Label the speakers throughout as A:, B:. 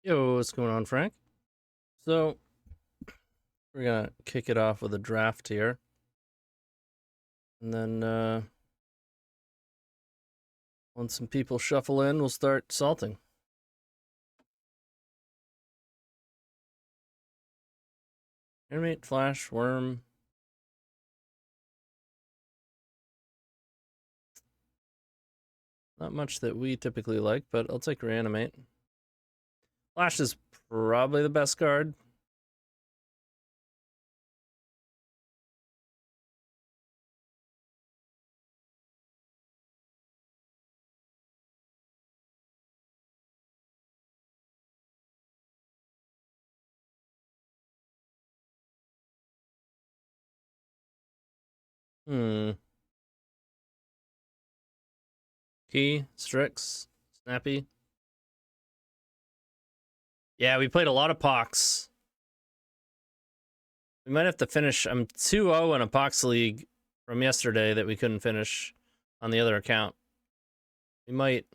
A: Yo, what's going on, Frank? So, we're gonna kick it off with a draft here. And then, once some people shuffle in, we'll start salting. Animate, flash, worm. Not much that we typically like, but I'll take reanimate. Flash is probably the best card. Key, Strix, Snappy. Yeah, we played a lot of POX. We might have to finish. I'm 2-0 in a POX league from yesterday that we couldn't finish on the other account. We might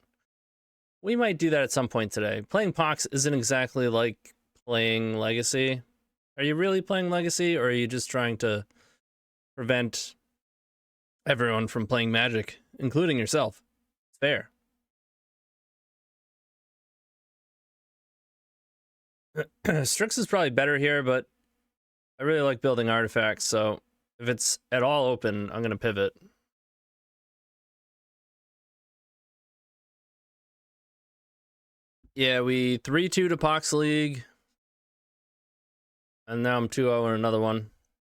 A: do that at some point today. Playing POX isn't exactly like playing Legacy. Are you really playing Legacy, or are you just trying to prevent everyone from playing Magic, including yourself? It's fair. Strix is probably better here, but I really like building artifacts, so if it's at all open, I'm going to pivot. Yeah, we 3-2 to POX League, and now I'm 2-0 in another one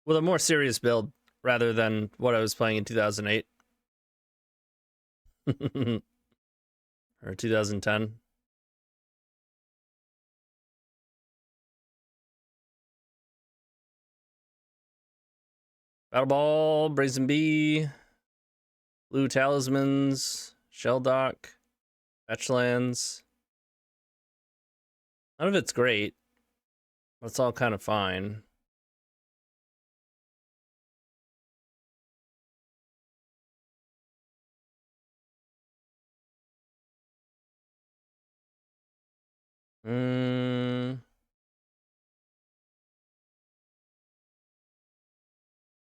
A: with a more serious build rather than what I was playing in 2008 or 2010. Battle Ball, Brazen Bee, Blue Talismans, Shelldock, Fetchlands. None of it's great, but it's all kind of fine.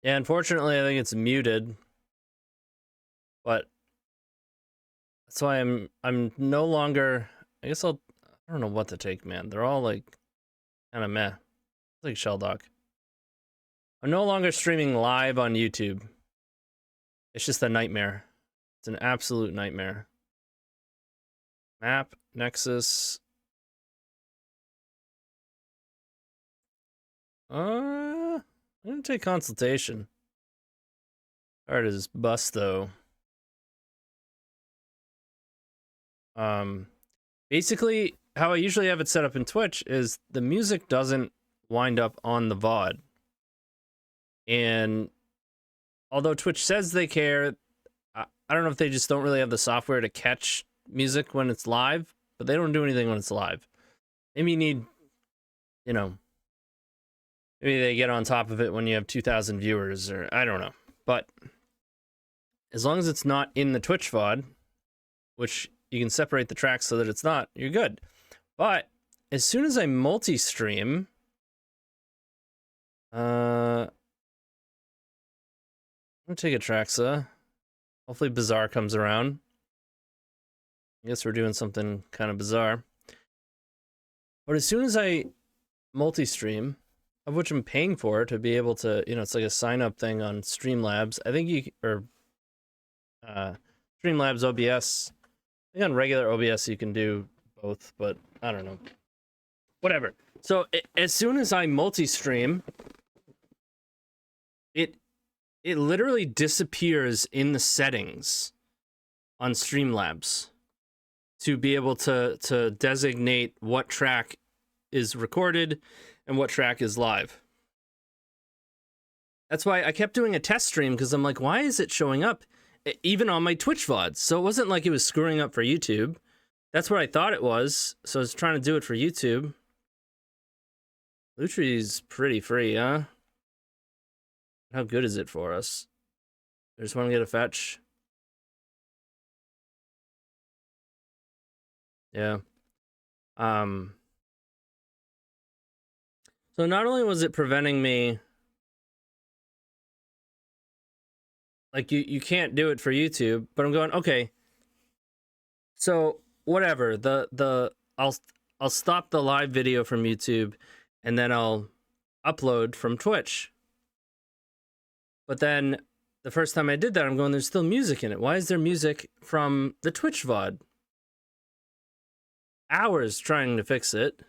A: Yeah, unfortunately, I think it's muted, but that's why I'm no longer. I guess I don't know what to take, man. They're all like kind of meh. It's like Shelldock. I'm no longer streaming live on YouTube. It's just a nightmare. It's an absolute nightmare. Map, Nexus. I'm gonna take Consultation. Card is bust though. Basically, how I usually have it set up in Twitch is the music doesn't wind up on the VOD. And although Twitch says they care, I don't know if they just don't really have the software to catch music when it's live, but they don't do anything when it's live. Maybe you need, you know, maybe they get on top of it when you have 2,000 viewers, or I don't know. But as long as it's not in the Twitch VOD, which you can separate the tracks so that it's not, you're good. But as soon as I multi-stream, I'm gonna take Atraxa. Hopefully Bizarre comes around. I guess we're doing something kind of bizarre. But as soon as I multi-stream, of which I'm paying for to be able to, you know, it's like a sign-up thing on Streamlabs. I think you, or Streamlabs OBS. I think on regular OBS you can do both, but I don't know. Whatever. So as soon as I multi-stream, it literally disappears in the settings on Streamlabs to be able to designate what track is recorded and what track is live. That's why I kept doing a test stream, because I'm like, why is it showing up even on my Twitch VODs? So it wasn't like it was screwing up for YouTube. That's what I thought it was. So I was trying to do it for YouTube. Lutri's pretty free, huh? How good is it for us? I just want to get a fetch. Yeah. So not only was it preventing me, like you can't do it for YouTube, but I'm going, okay, so whatever, I'll stop the live video from YouTube and then I'll upload from Twitch. But then the first time I did that, I'm going, there's still music in it. Why is there music from the Twitch VOD? Hours trying to fix it.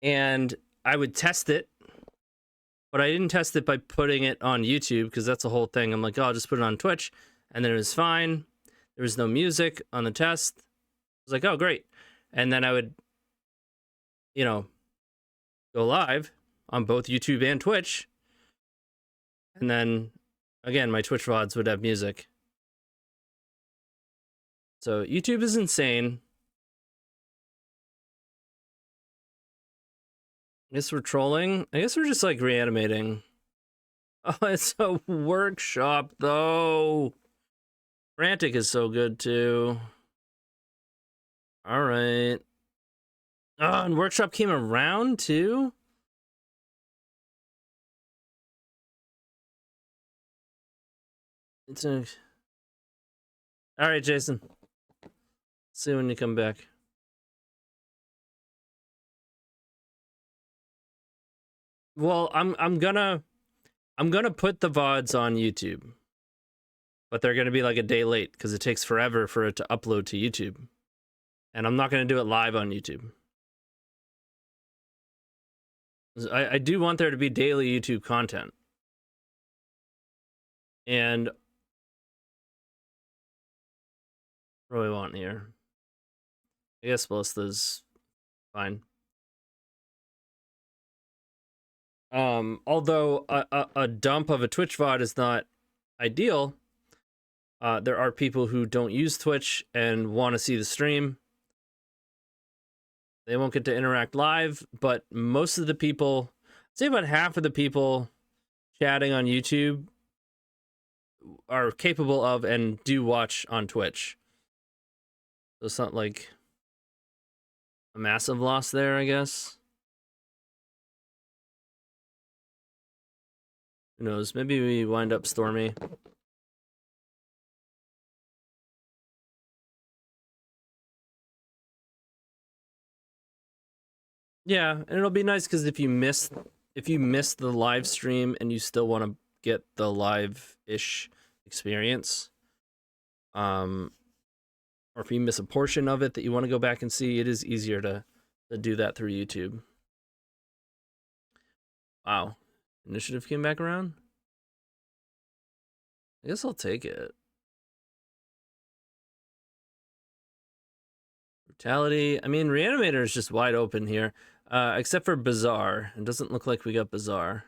A: And I would test it, but I didn't test it by putting it on YouTube because that's the whole thing. I'm like, oh, I'll just put it on Twitch. And then it was fine. There was no music on the test. I was like, oh, great. And then I would, you know, go live on both YouTube and Twitch. And then, again, my Twitch VODs would have music. So YouTube is insane. I guess we're trolling. I guess we're just like reanimating. Oh, it's a workshop though. Frantic is so good too. All right. Oh, and workshop came around too. It's a... All right, Jason. See you when you come back. Well, I'm gonna put the VODs on YouTube, but they're gonna be like a day late because it takes forever for it to upload to YouTube, and I'm not gonna do it live on YouTube. I do want there to be daily YouTube content, and what do we want here? I guess Ballista's fine. Although a dump of a Twitch VOD is not ideal, there are people who don't use Twitch and want to see the stream. They won't get to interact live, but most of the people, say about half of the people chatting on YouTube are capable of and do watch on Twitch. So it's not like a massive loss there, I guess. Who knows? Maybe we wind up Stormy. Yeah, and it'll be nice because if you miss the live stream and you still want to get the live-ish experience, or if you miss a portion of it that you want to go back and see, it is easier to do that through YouTube. Wow. Initiative came back around? I guess I'll take it. Brutality. I mean, Reanimator is just wide open here. Except for Bizarre. It doesn't look like we got Bizarre.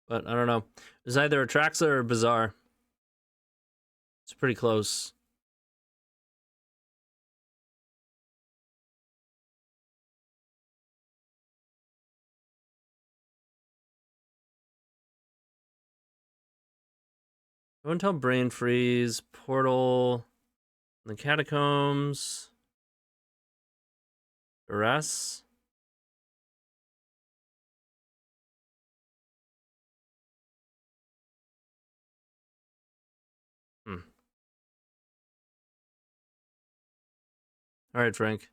A: But I don't know. There's either Atraxa or Bizarre. It's pretty close. I won't tell Brain Freeze, Portal, the Catacombs, Duress. All right, Frank.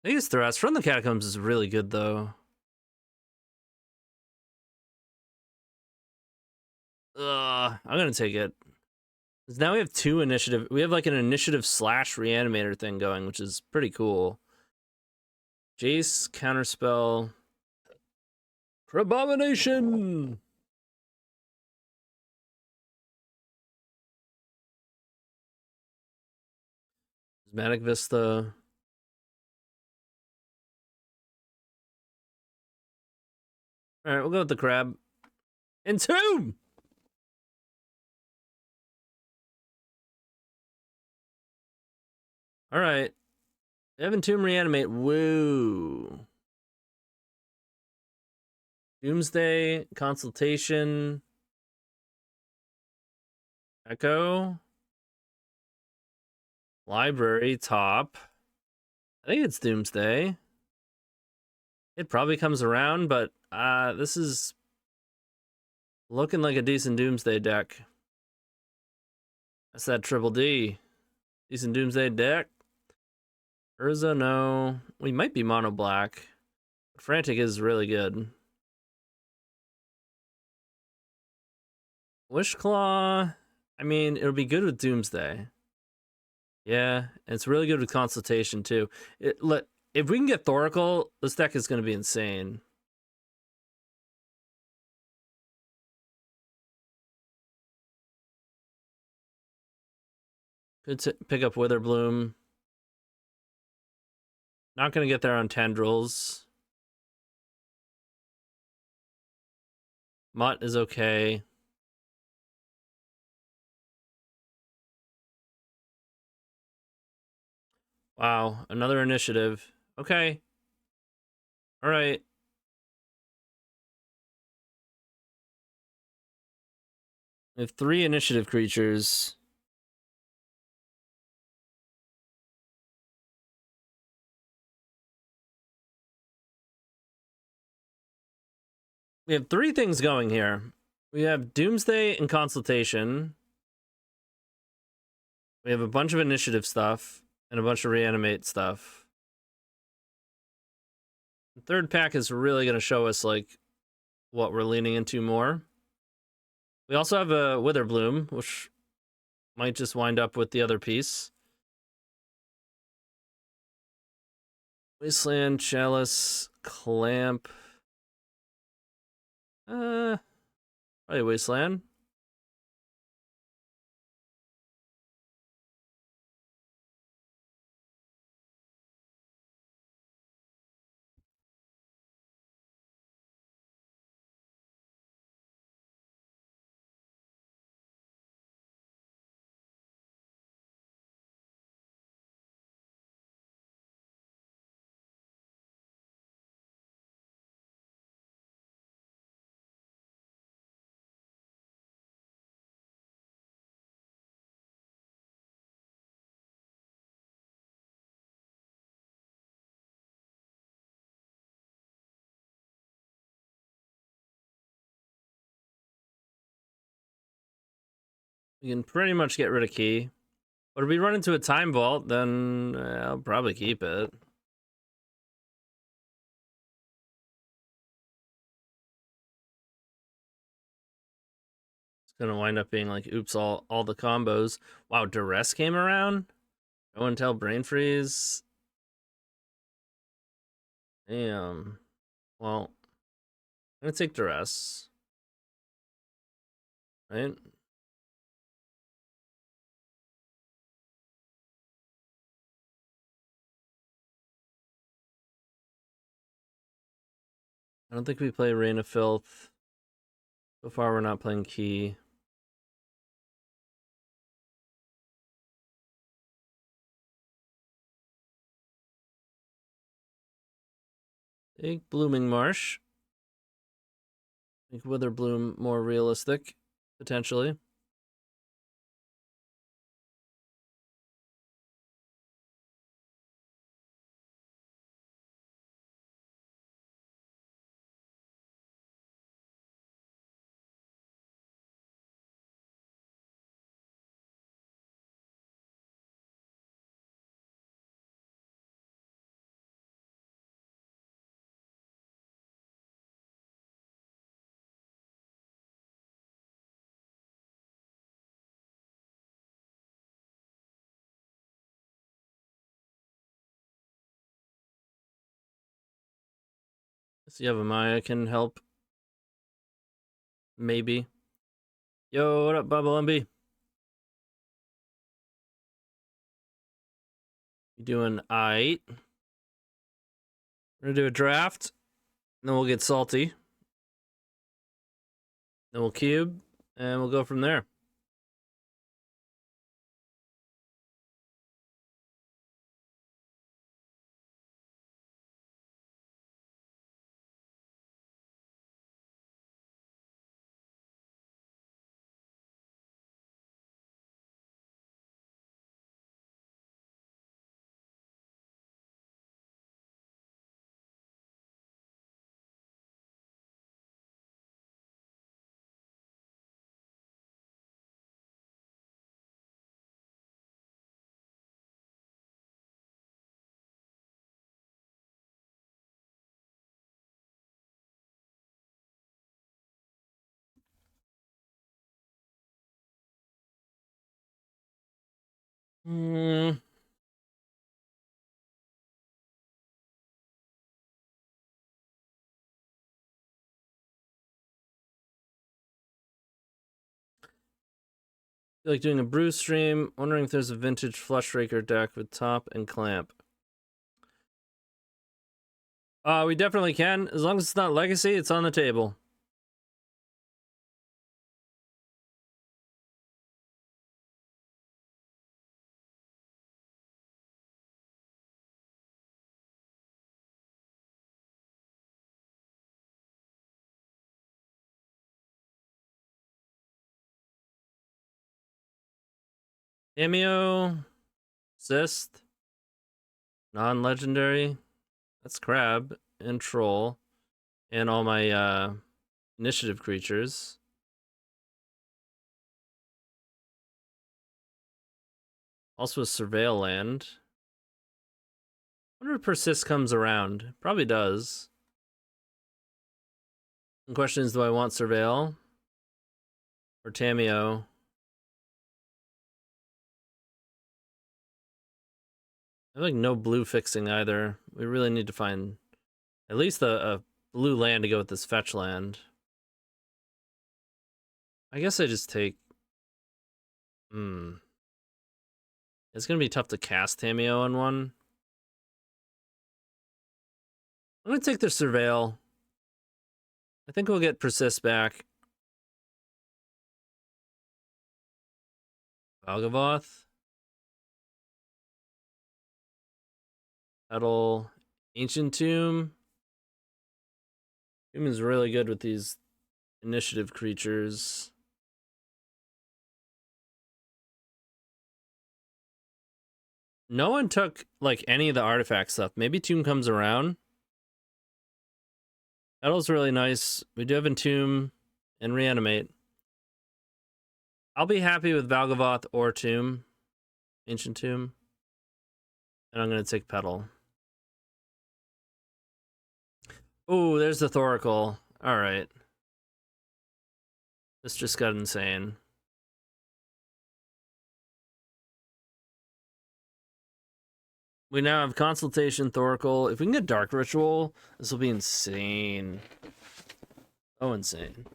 A: I think it's Duress. From the Catacombs is really good, though. I'm gonna take it. Now we have two initiative. We have like an initiative / reanimator thing going, which is pretty cool. Jace, counterspell. Crabomination! Prismatic Vista. Alright, we'll go with the crab. Entomb! Alright. Entomb reanimate. Woo. Doomsday, consultation. Echo. Library, top. I think it's Doomsday. It probably comes around, but this is looking like a decent Doomsday deck. That's that triple D. Decent Doomsday deck. Urza, no. We might be mono black. Frantic is really good. Wishclaw, I mean, it'll be good with Doomsday. Yeah, it's really good with Consultation too. If we can get Thoracle, this deck is going to be insane. Could pick up Witherbloom. Not going to get there on Tendrils. Mutt is okay. Wow, another initiative. Okay. All right. We have 3 initiative creatures. We have 3 things going here. We have Doomsday and Consultation. We have a bunch of initiative stuff and a bunch of reanimate stuff. The third pack is really going to show us like what we're leaning into more. We also have a Witherbloom, which might just wind up with the other piece. Wasteland, Chalice, Clamp. Probably Wasteland. We can pretty much get rid of Key. But if we run into a Time Vault, then I'll probably keep it. It's gonna wind up being like, oops, all the combos. Wow, Duress came around? No one tell Brain Freeze? Damn. Well, I'm gonna take Duress. Right? I don't think we play Rain of Filth. So far, we're not playing Key. Take Blooming Marsh. Make Witherbloom more realistic, potentially. See, Maya can help. Maybe. Yo, what up, Bubba Lumby? You doing aight? We're gonna do a draft, and then we'll get salty. Then we'll cube, and we'll go from there. Hmm. Feel like doing a brew stream. Wondering if there's a vintage flush raker deck with top and clamp. We definitely can. As long as it's not legacy, it's on the table. Cameo, Assist, non-legendary. That's Crab and Troll, and all my initiative creatures. Also a Surveil land. I wonder if Persist comes around. Probably does. The question is, do I want Surveil or Tameo? I have like no blue fixing either. We really need to find at least a blue land to go with this fetch land. I guess I just take... It's gonna be tough to cast Tameo on one. I'm gonna take the Surveil. I think we'll get Persist back. Valgavoth. Petal. Ancient Tomb. Tomb is really good with these initiative creatures. No one took, like, any of the artifact stuff. Maybe Tomb comes around. Petal's really nice. We do have Entomb and Reanimate. I'll be happy with Valgavoth or Tomb. Ancient Tomb. And I'm going to take Petal. Ooh, there's the Thoracle. Alright. This just got insane. We now have Consultation, Thoracle. If we can get Dark Ritual, this will be insane. Oh, insane.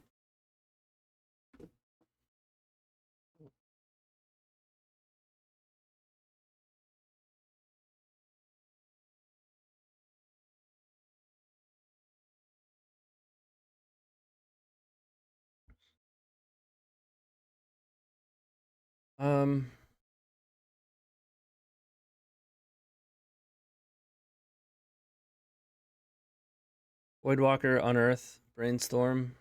A: Voidwalker, Unearth, Brainstorm.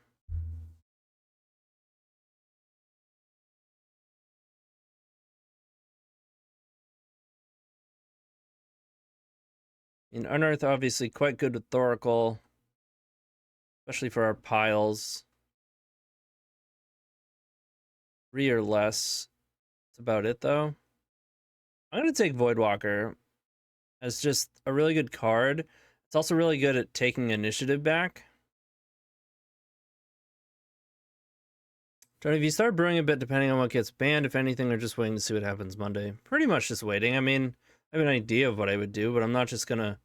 A: In Unearth, obviously quite good with Thoracle, especially for our piles. 3 or less. That's about it, though. I'm going to take Voidwalker as just a really good card. It's also really good at taking initiative back. Tony, if you start brewing a bit, depending on what gets banned, if anything, or just waiting to see what happens Monday. Pretty much just waiting. I mean, I have an idea of what I would do, but I'm not just going to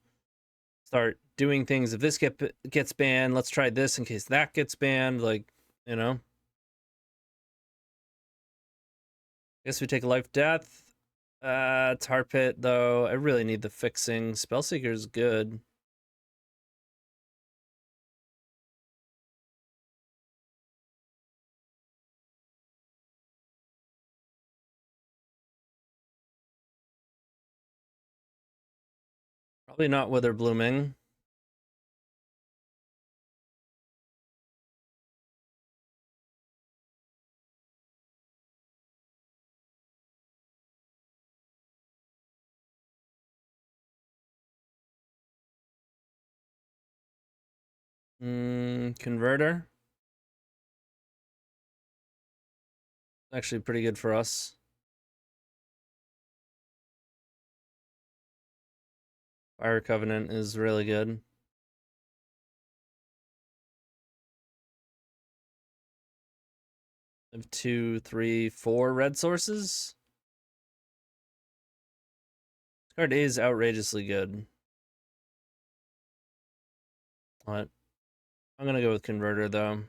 A: start doing things. If this gets banned, let's try this in case that gets banned. Like, you know. I guess we take Life Death. Tar Pit, though. I really need the fixing. Spellseeker's good. Probably not Wither Blooming. Converter. Actually pretty good for us. Fire Covenant is really good. I have 2, 3, 4 red sources. Card is outrageously good. What? I'm gonna go with Converter though.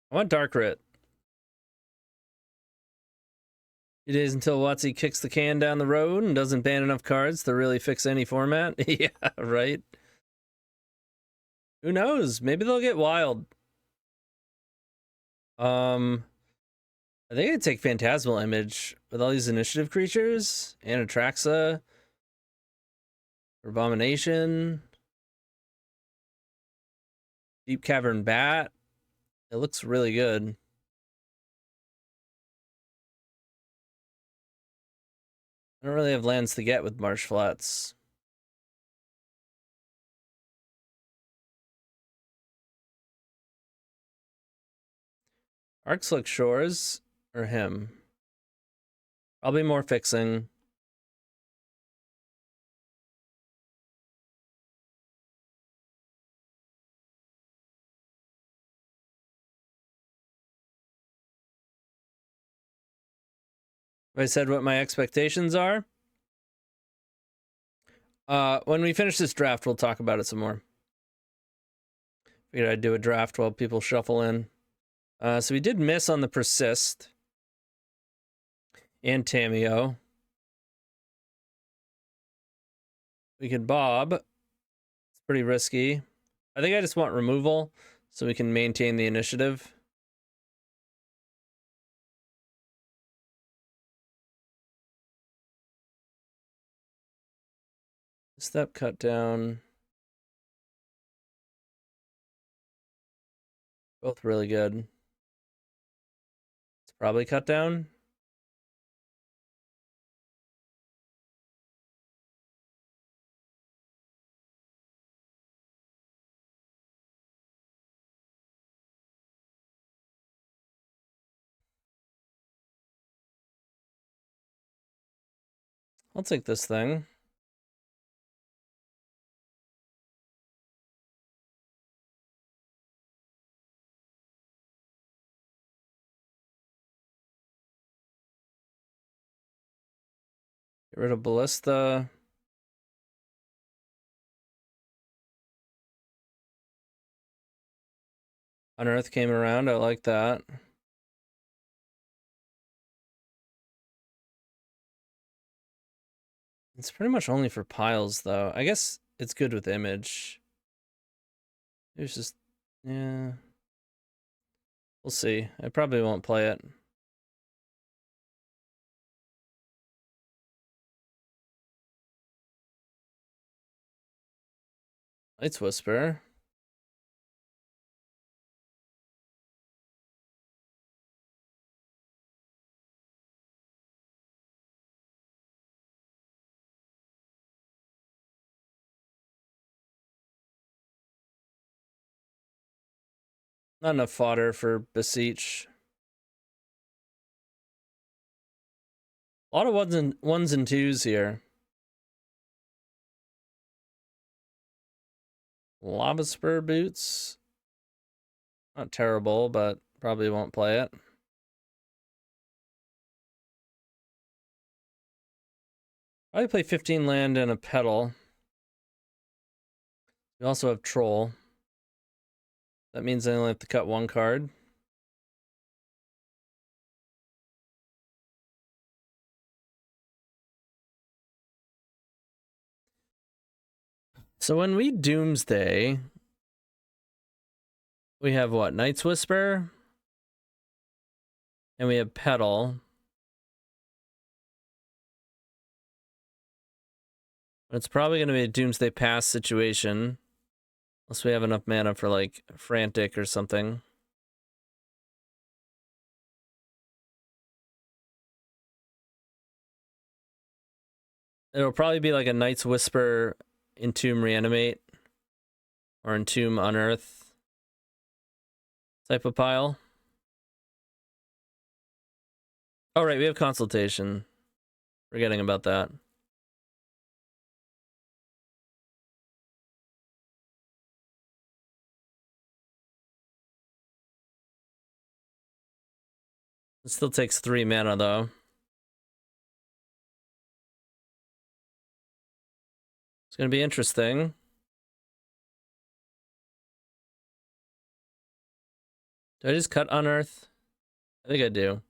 A: I want Dark Writ. It is until WotC kicks the can down the road and doesn't ban enough cards to really fix any format. Yeah, right. Who knows? Maybe they'll get wild. I think I'd take Phantasmal Image with all these initiative creatures. Anatraxa. Abomination. Deep Cavern Bat. It looks really good. I don't really have lands to get with Marsh Flats. Arkslick Shores or him? Probably more fixing. Have I said what my expectations are? When we finish this draft, we'll talk about it some more. Figured I'd do a draft while people shuffle in. So we did miss on the Persist and Tameo. We could Bob. It's pretty risky. I think I just want removal so we can maintain the initiative. Step cut down. Both really good. It's probably cut down. I'll take this thing. Get rid of Ballista. Unearth came around. I like that. It's pretty much only for piles, though. I guess it's good with image. It's just, yeah. We'll see. I probably won't play it. Night's Whisper. Not enough fodder for Beseech. A lot of ones and twos here. Lava Spur Boots. Not terrible, but probably won't play it. Probably play 15 land and a Petal. We also have Troll. That means I only have to cut one card. So when we Doomsday, we have what? Night's Whisper? And we have Petal. It's probably going to be a Doomsday Pass situation. Unless we have enough mana for, like, Frantic or something. It'll probably be like a Night's Whisper, Entomb Reanimate, or Entomb Unearth type of pile. Oh, right, we have consultation. Forgetting about that. It still takes 3 mana, though. It's gonna be interesting. Do I just cut Unearth? I think I do.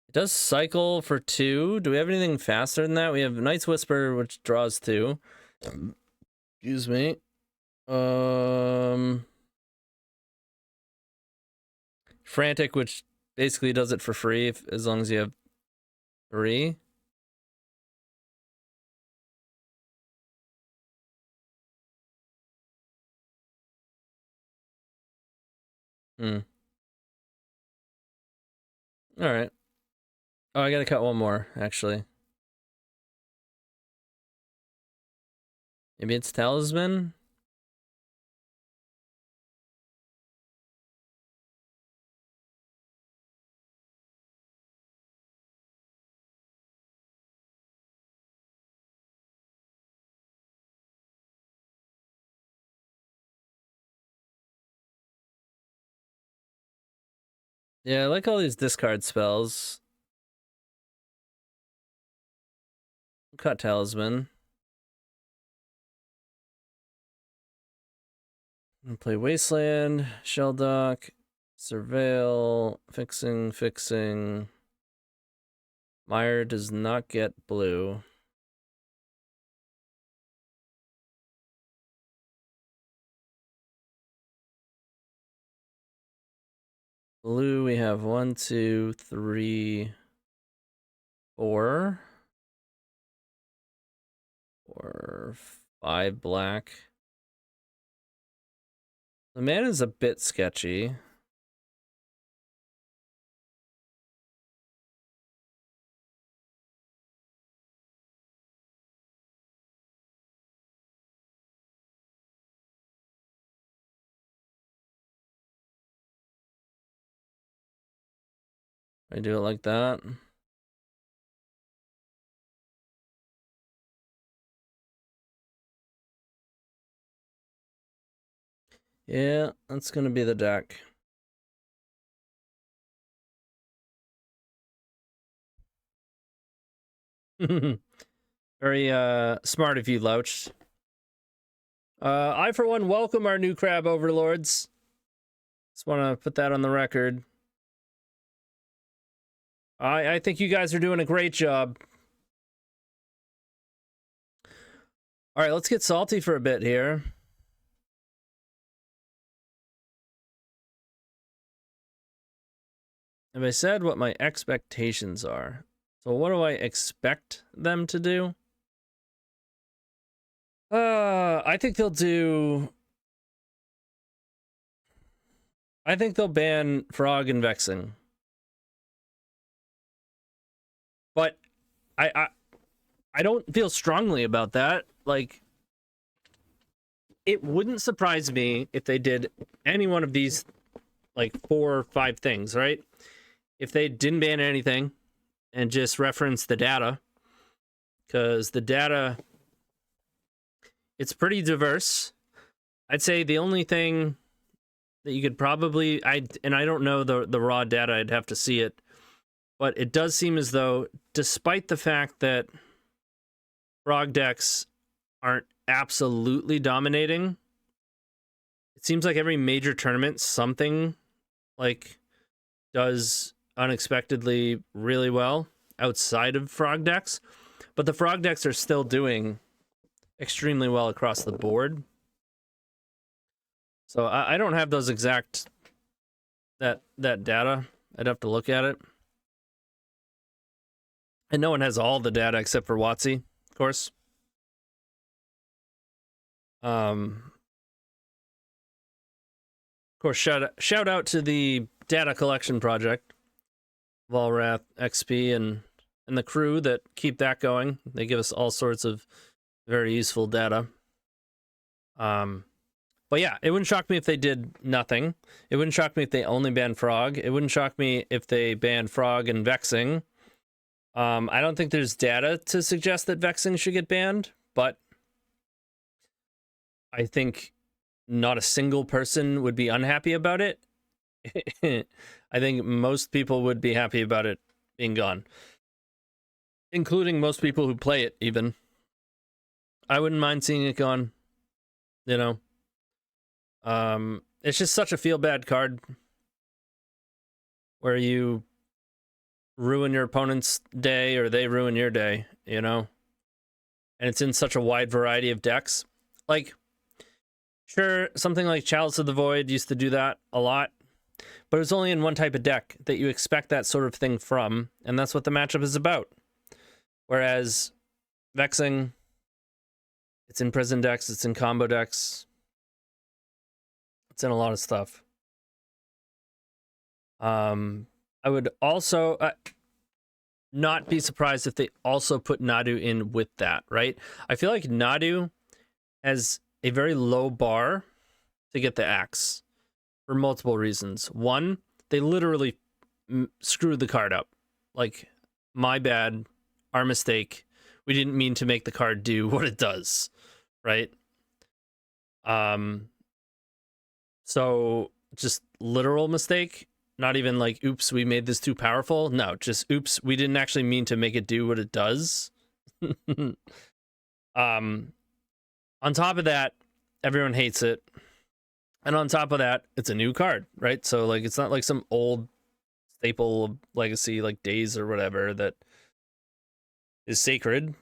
A: It does cycle for 2. Do we have anything faster than that? We have Night's Whisper, which draws 2. Excuse me. Frantic, which basically does it for free as long as you have 3. All right. Oh, I gotta cut one more, actually. Maybe it's Talisman? Yeah, I like all these discard spells. Cut Talisman. I'm gonna play Wasteland, Shelldock, Surveil, fixing. Meyer does not get blue. Blue, we have 1, 2, 3, 4. 4, 5 black. The man is a bit sketchy. I do it like that. Yeah, that's gonna be the deck. Very smart of you, Louch. I for one welcome our new crab overlords. Just want to put that on the record. I think you guys are doing a great job. All right, let's get salty for a bit here. Have I said what my expectations are? So what do I expect them to do? I think they'll do... I think they'll ban Frog and Vexing. But I don't feel strongly about that. Like, it wouldn't surprise me if they did any one of these, like, 4 or 5 things, right? If they didn't ban anything and just reference the data, because the data, it's pretty diverse. I'd say the only thing that you could probably, I don't know the raw data, I'd have to see it, but it does seem as though, despite the fact that Frog decks aren't absolutely dominating, it seems like every major tournament, something like does unexpectedly really well outside of Frog decks, but the Frog decks are still doing extremely well across the board. So I don't have those exact that data. I'd have to look at it. And no one has all the data except for WotC, of course. Of course, shout out to the data collection project, Volrath XP and the crew that keep that going. They give us all sorts of very useful data. But yeah, it wouldn't shock me if they did nothing. It wouldn't shock me if they only banned Frog. It wouldn't shock me if they banned Frog and Vexing. I don't think there's data to suggest that Vexing should get banned, but I think not a single person would be unhappy about it. I think most people would be happy about it being gone, including most people who play it even. I wouldn't mind seeing it gone, you know. It's just such a feel-bad card where you ruin your opponent's day or they ruin your day, you know? And it's in such a wide variety of decks. Like, sure, something like Chalice of the Void used to do that a lot, but it was only in one type of deck that you expect that sort of thing from, and that's what the matchup is about. Whereas Vexing, it's in prison decks, it's in combo decks, it's in a lot of stuff. I would also not be surprised if they also put Nadu in with that, right? I feel like Nadu has a very low bar to get the axe for multiple reasons. One, they literally screwed the card up. Like, my bad, our mistake. We didn't mean to make the card do what it does, right? So just literal mistake. Not even like, oops, we made this too powerful. No, just oops, we didn't actually mean to make it do what it does. On top of that, everyone hates it. And on top of that, it's a new card, right? So like, it's not like some old staple of Legacy, like Days or whatever, that is sacred.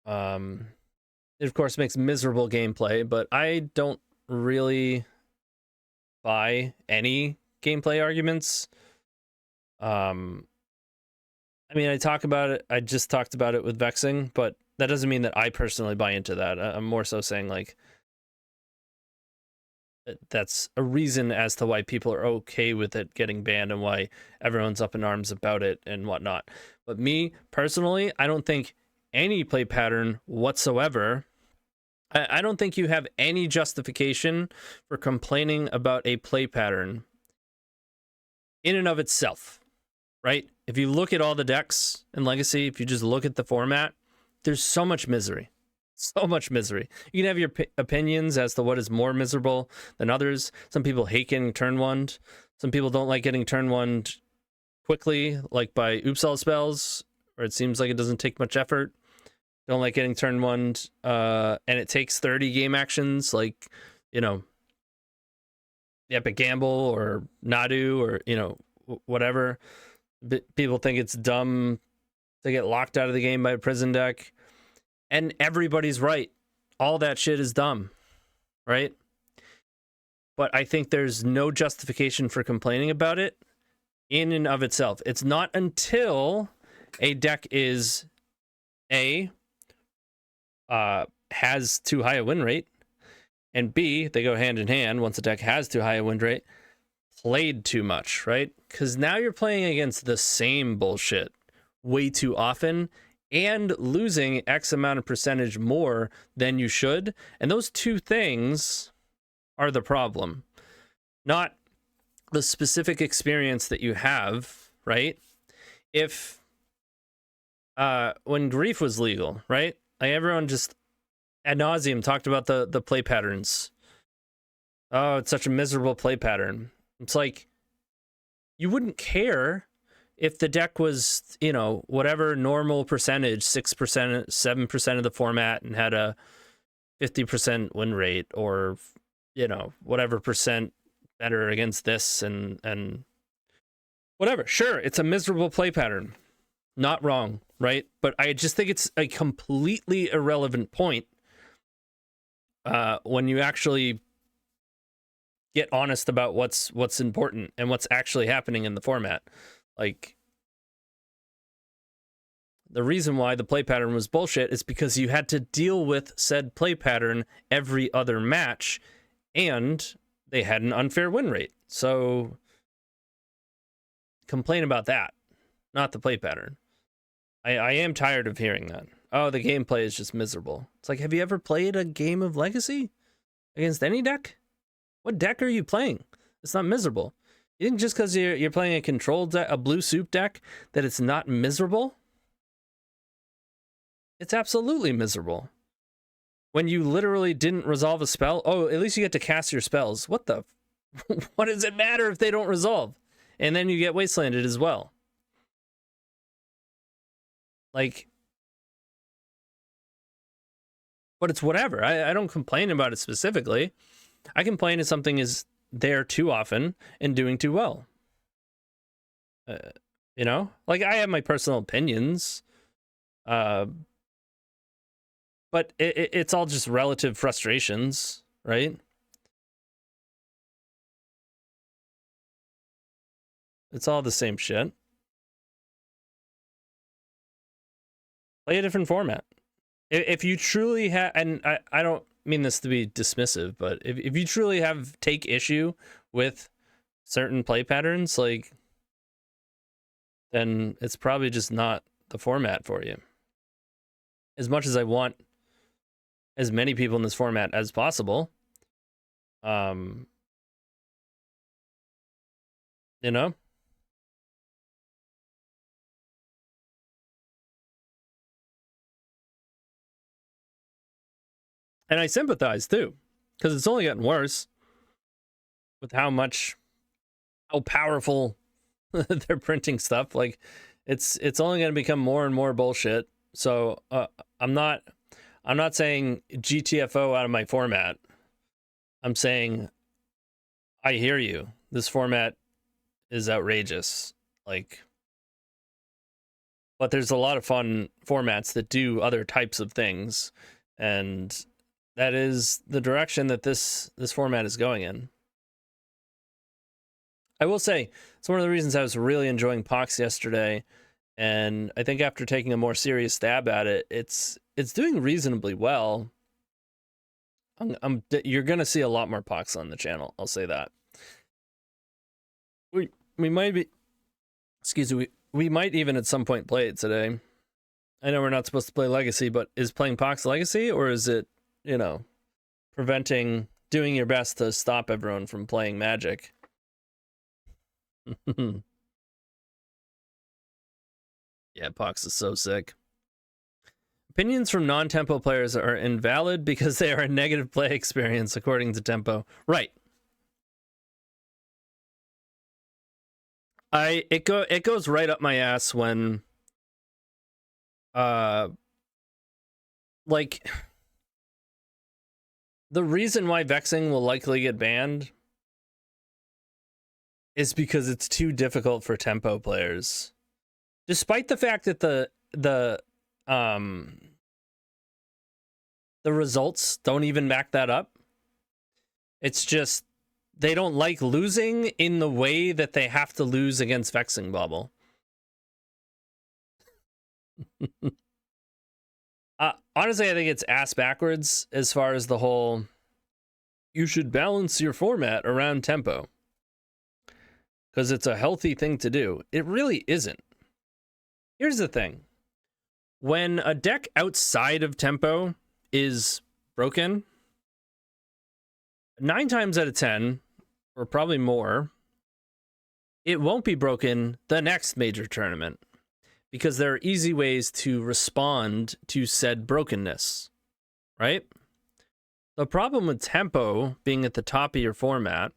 A: It of course makes miserable gameplay, but I don't really buy any gameplay arguments. I mean, I just talked about it with Vexing, but that doesn't mean that I personally buy into that. I'm more so saying like that's a reason as to why people are okay with it getting banned and why everyone's up in arms about it and whatnot. But me personally, I don't think any play pattern whatsoever, I don't think you have any justification for complaining about a play pattern in and of itself, right? If you look at all the decks in Legacy, if you just look at the format, there's so much misery. So much misery. You can have your opinions as to what is more miserable than others. Some people hate getting turn one. Some people don't like getting turn one quickly, like by oops all spells, or it seems like it doesn't take much effort. Don't like getting turn one, and it takes 30 game actions, like, you know, the Epic Gamble or Nadu or, you know, whatever. People think it's dumb to get locked out of the game by a prison deck. And everybody's right. All that shit is dumb, right? But I think there's no justification for complaining about it in and of itself. It's not until a deck is has too high a win rate, and B, they go hand in hand once a deck has too high a win rate, played too much, right? Because now you're playing against the same bullshit way too often and losing X amount of percentage more than you should. And those two things are the problem, not the specific experience that you have, right? If when Grief was legal, right? Like, everyone just ad nauseum talked about the play patterns. Oh, it's such a miserable play pattern. It's like, you wouldn't care if the deck was, you know, whatever normal percentage, 6%, 7% of the format, and had a 50% win rate, or, you know, whatever percent better against this and whatever. Sure, it's a miserable play pattern. Not wrong, right? But I just think it's a completely irrelevant point when you actually get honest about what's important and what's actually happening in the format. Like, the reason why the play pattern was bullshit is because you had to deal with said play pattern every other match, and they had an unfair win rate. So complain about that, not the play pattern. I am tired of hearing that. oh, the gameplay is just miserable. It's like, have you ever played a game of Legacy against any deck? What deck are you playing? It's not miserable. You think just because you're playing a controlled deck, a blue soup deck, that it's not miserable? It's absolutely miserable. When you literally didn't resolve a spell, oh, at least you get to cast your spells. What the? What does it matter if they don't resolve? And then you get wastelanded as well. Like, but it's whatever. I don't complain about it specifically. I complain if something is there too often and doing too well. You know, like I have my personal opinions, but it's all just relative frustrations, right? It's all the same shit. Play a different format. If you truly have, and I don't mean this to be dismissive, but if you truly take issue with certain play patterns, like, then it's probably just not the format for you. As much as I want as many people in this format as possible, you know? And I sympathize too, because it's only gotten worse with how powerful they're printing stuff. Like, it's only going to become more and more bullshit. So I'm not saying GTFO out of my format. I'm saying I hear you. This format is outrageous. Like, but there's a lot of fun formats that do other types of things, and that is the direction that this format is going in. I will say, it's one of the reasons I was really enjoying POX yesterday, and I think after taking a more serious stab at it, it's doing reasonably well. You're gonna see a lot more POX on the channel. I'll say that. We might be, excuse me, we might even at some point play it today. I know we're not supposed to play Legacy, but is playing POX Legacy, or is it, you know, doing your best to stop everyone from playing Magic? Yeah, POX is so sick. Opinions from non-tempo players are invalid because they are a negative play experience, according to Tempo. Right. It goes right up my ass when like, the reason why Vexing will likely get banned is because it's too difficult for Tempo players. Despite the fact that the results don't even back that up. It's just they don't like losing in the way that they have to lose against Vexing Bubble. Honestly, I think it's ass backwards as far as the whole, you should balance your format around Tempo, because it's a healthy thing to do. It really isn't. Here's the thing. When a deck outside of Tempo is broken, 9 times out of 10, or probably more, it won't be broken the next major tournament, because there are easy ways to respond to said brokenness, right? The problem with Tempo being at the top of your format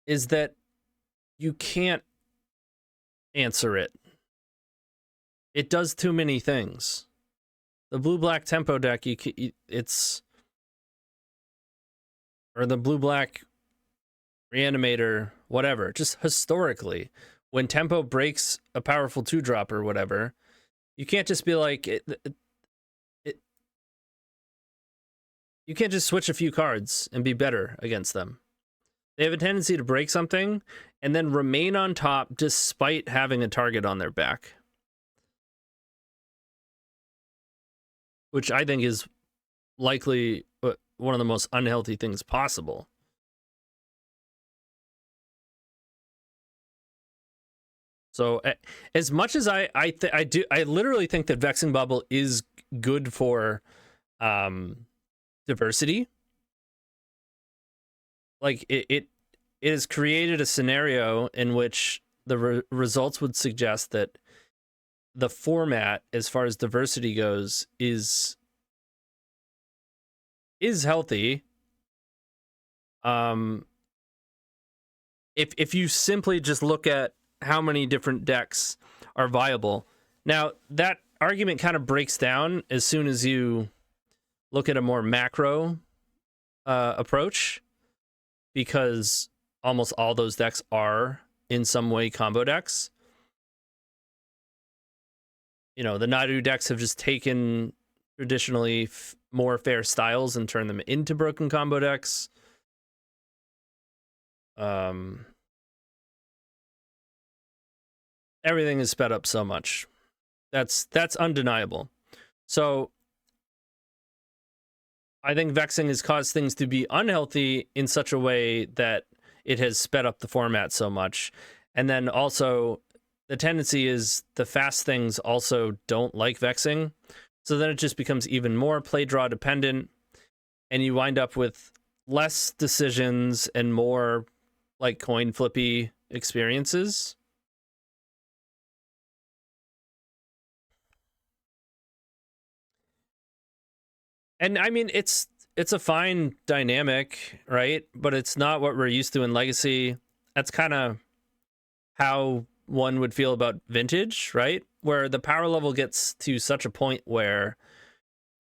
A: is that you can't answer it. It does too many things. The blue-black Tempo deck, or the blue-black Reanimator, whatever, just historically, when Tempo breaks a powerful 2-drop or whatever, you can't just be like, you can't just switch a few cards and be better against them. They have a tendency to break something and then remain on top despite having a target on their back, which I think is likely one of the most unhealthy things possible. So as much as I literally think that Vexing Bubble is good for diversity. Like it has created a scenario in which the results would suggest that the format, as far as diversity goes, is healthy. If you simply just look at how many different decks are viable. Now, that argument kind of breaks down as soon as you look at a more macro approach, because almost all those decks are in some way combo decks. You know, the Nadu decks have just taken traditionally more fair styles and turned them into broken combo decks. Everything is sped up so much. That's undeniable. So I think vexing has caused things to be unhealthy in such a way that it has sped up the format so much. And then also the tendency is the fast things also don't like vexing. So then it just becomes even more play draw dependent, and you wind up with less decisions and more like coin flippy experiences. And I mean, it's a fine dynamic, right? But it's not what we're used to in Legacy. That's kind of how one would feel about Vintage, right? Where the power level gets to such a point where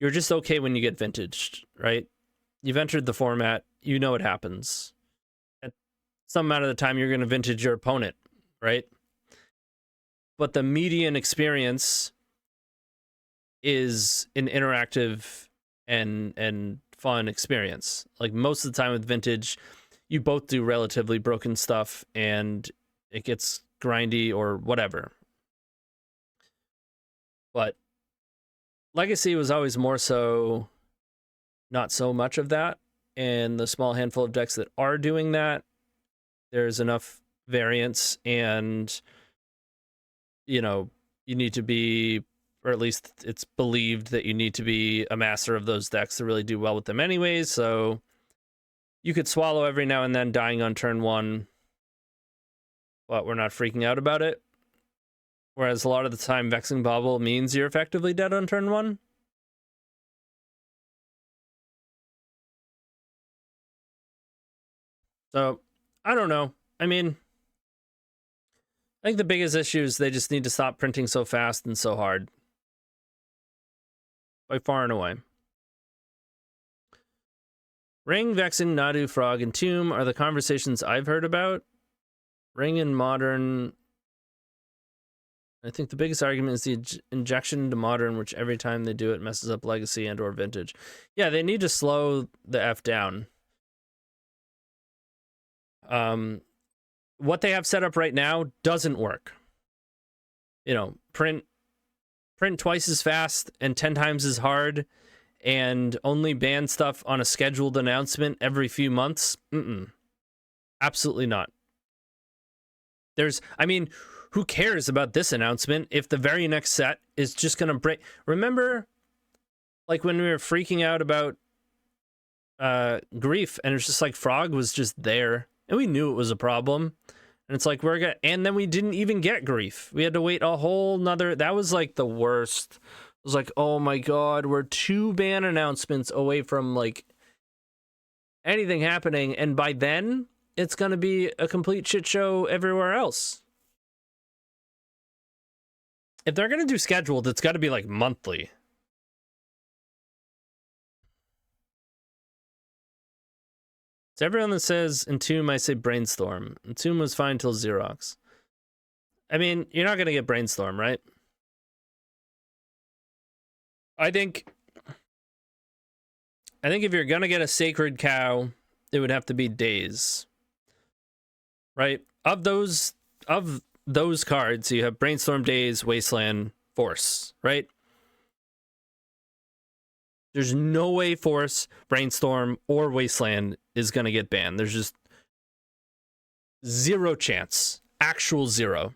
A: you're just okay when you get Vintage, right? You've entered the format, you know what happens. At some amount of the time, you're going to Vintage your opponent, right? But the median experience is an interactive and fun experience. Like most of the time with Vintage, you both do relatively broken stuff and it gets grindy or whatever. But Legacy was always more so not so much of that, and the small handful of decks that are doing that, there's enough variance, and you know, you need to be, or at least it's believed that you need to be a master of those decks to really do well with them anyways. So you could swallow every now and then dying on turn one, but we're not freaking out about it. Whereas a lot of the time, Vexing Bubble means you're effectively dead on turn one. So I don't know. I mean, I think the biggest issue is they just need to stop printing so fast and so hard. By far and away. Ring, Vexing, Nadu, Frog, and Tomb are the conversations I've heard about. Ring in Modern, I think the biggest argument is the injection into Modern, which every time they do it messes up Legacy and or Vintage. Yeah, they need to slow the F down. What they have set up right now doesn't work. You know, print twice as fast and 10 times as hard, and only ban stuff on a scheduled announcement every few months. Absolutely not. I mean, who cares about this announcement if the very next set is just going to break? Remember, like when we were freaking out about Grief, and it's just like Frog was just there, and we knew it was a problem. And it's like, and then we didn't even get Grief. We had to wait a whole nother, that was like the worst. It was like, oh my God, we're 2 ban announcements away from like anything happening. And by then, it's going to be a complete shit show everywhere else. If they're going to do scheduled, it's got to be like monthly. So everyone that says Entomb, I say Brainstorm. Entomb was fine till Xerox. I mean, you're not going to get Brainstorm, right? I think if you're going to get a Sacred Cow, it would have to be Days. Right? Of those cards, you have Brainstorm, Days, Wasteland, Force, right? There's no way Force, Brainstorm, or Wasteland is going to get banned. There's just zero chance. Actual zero.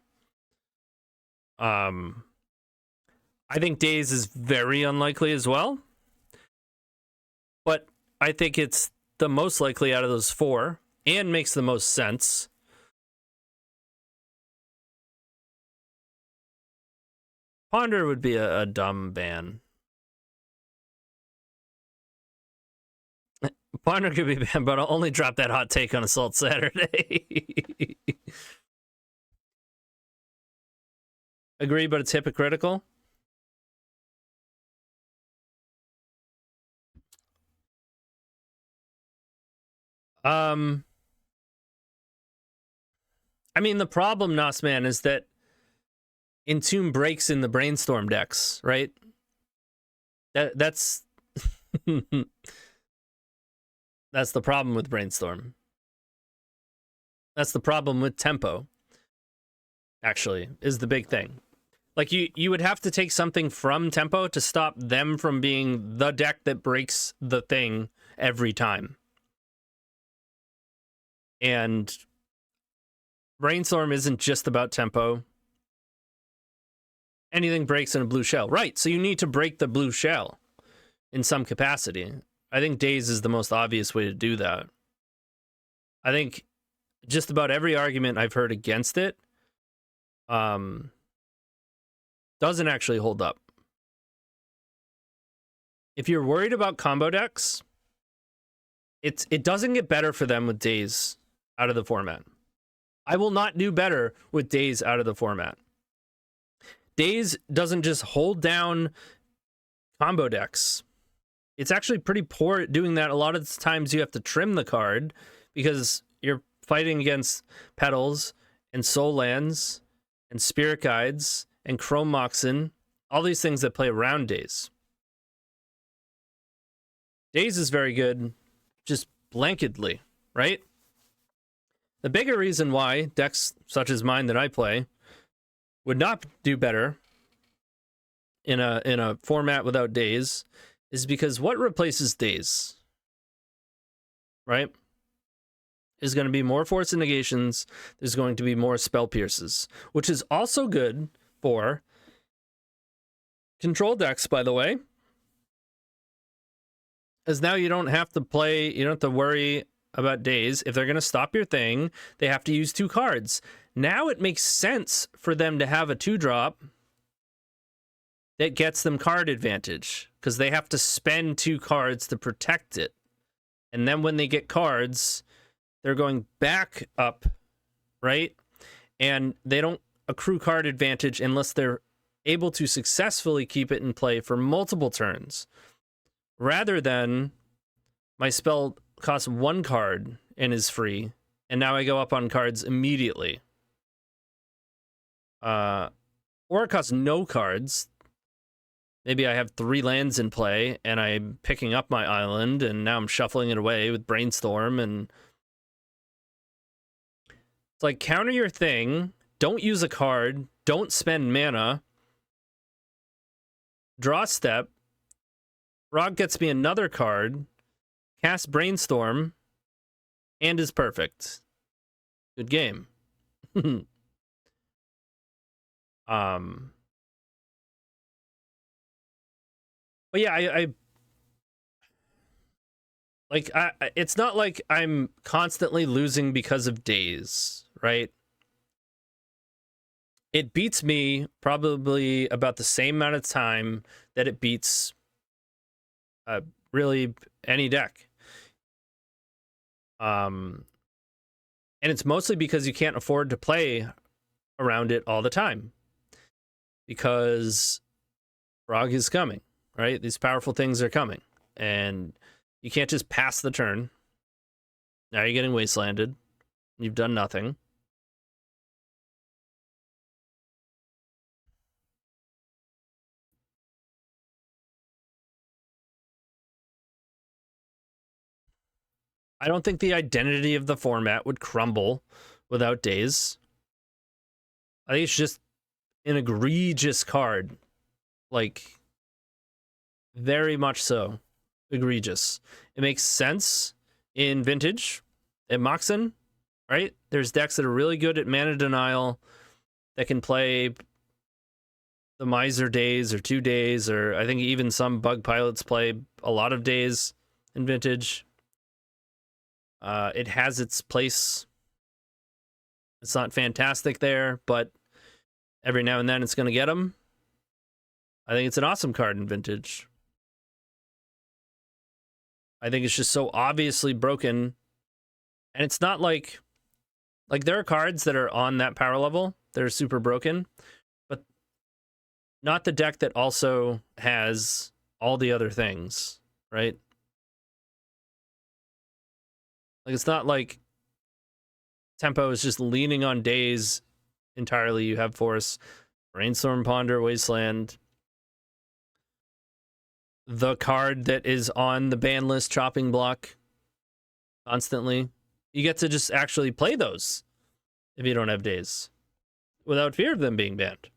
A: I think Daze is very unlikely as well, but I think it's the most likely out of those four and makes the most sense. Ponder would be a dumb ban. Ponder could be banned, but I'll only drop that hot take on Assault Saturday. Agree, but it's hypocritical. I mean, the problem, Nosman, is that Entomb breaks in the Brainstorm decks, right? That's that's the problem with Brainstorm. That's the problem with Tempo, actually, is the big thing. Like, you would have to take something from Tempo to stop them from being the deck that breaks the thing every time. And Brainstorm isn't just about Tempo. Anything breaks in a blue shell. Right, so you need to break the blue shell in some capacity. I think Daze is the most obvious way to do that. I think just about every argument I've heard against it doesn't actually hold up. If you're worried about combo decks, it doesn't get better for them with Daze out of the format. I will not do better with Daze out of the format. Daze doesn't just hold down combo decks. It's actually pretty poor at doing that. A lot of times you have to trim the card because you're fighting against Petals and Soul Lands and Spirit Guides and Chrome Moxen, all these things that play around Daze. Daze is very good, just blanketly, right? The bigger reason why decks such as mine that I play would not do better in a format without Daze is because what replaces Daze, right? Is going to be more Force and Negations. There's going to be more Spell Pierces, which is also good for control decks, by the way. As now you don't have to play, you don't have to worry about Daze. If they're going to stop your thing, they have to use 2 cards. Now it makes sense for them to have a 2-drop that gets them card advantage because they have to spend 2 cards to protect it. And then when they get cards, they're going back up, right? And they don't accrue card advantage unless they're able to successfully keep it in play for multiple turns. Rather than my spell costs 1 card and is free, and now I go up on cards immediately. Or it costs no cards. Maybe I have 3 lands in play, and I'm picking up my island, and now I'm shuffling it away with Brainstorm, and it's like, counter your thing, don't use a card, don't spend mana, draw a step, Rog gets me another card, cast Brainstorm, and is perfect. Good game. But yeah, I it's not like I'm constantly losing because of Daze, right? It beats me probably about the same amount of time that it beats really any deck. And it's mostly because you can't afford to play around it all the time. Because Rog is coming, right? These powerful things are coming. And you can't just pass the turn. Now you're getting wastelanded. You've done nothing. I don't think the identity of the format would crumble without Daze. I think it's just an egregious card. Like, very much so. Egregious. It makes sense in Vintage, at Moxen, right? There's decks that are really good at mana denial that can play the Miser days or 2 days, or I think even some bug pilots play a lot of days in Vintage. It has its place. It's not fantastic there, but every now and then it's going to get them. I think it's an awesome card in Vintage. I think it's just so obviously broken. And it's not like there are cards that are on that power level that are super broken, but not the deck that also has all the other things, right? Like, it's not like Tempo is just leaning on days entirely. You have Force, Brainstorm, Ponder, Wasteland. The card that is on the ban list, Chopping Block, constantly. You get to just actually play those if you don't have days without fear of them being banned.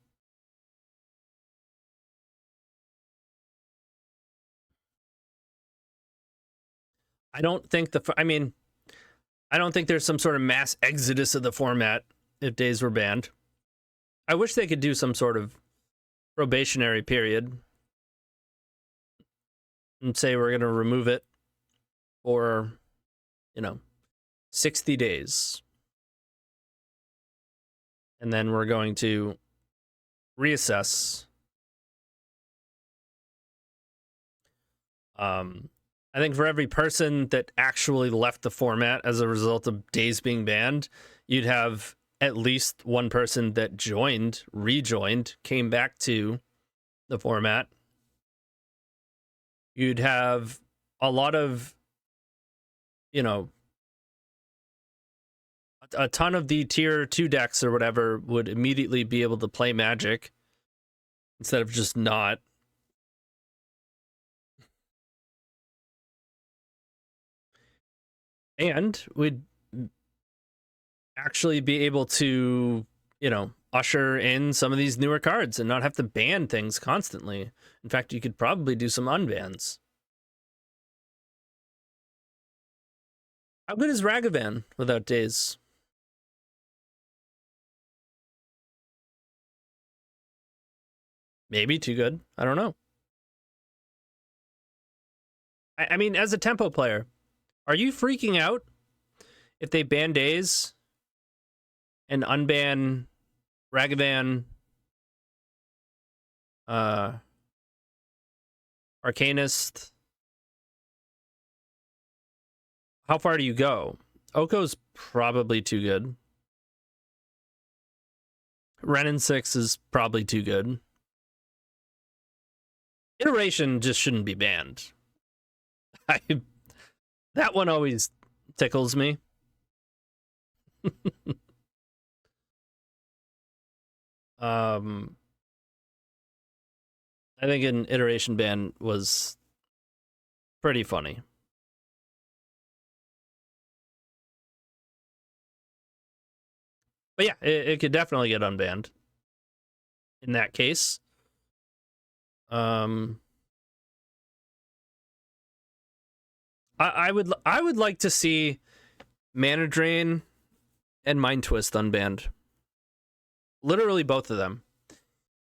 A: I don't think I don't think there's some sort of mass exodus of the format if days were banned. I wish they could do some sort of probationary period and say we're going to remove it for, 60 days. And then we're going to reassess. I think for every person that actually left the format as a result of days being banned, you'd have at least one person that rejoined, came back to the format. You'd have a lot of, a ton of the tier 2 decks or whatever would immediately be able to play Magic instead of just not. And we'd actually be able to, usher in some of these newer cards and not have to ban things constantly. In fact, you could probably do some unbans. How good is Ragavan without days? Maybe too good. I don't know. I mean, as a Tempo player, are you freaking out if they ban days and unban Ragavan, Arcanist? How far do you go? Oko's probably too good. Renin 6 is probably too good. Iteration just shouldn't be banned. That one always tickles me. I think an iteration ban was pretty funny. But yeah, it could definitely get unbanned in that case. I would like to see Mana Drain and Mind Twist unbanned. Literally both of them.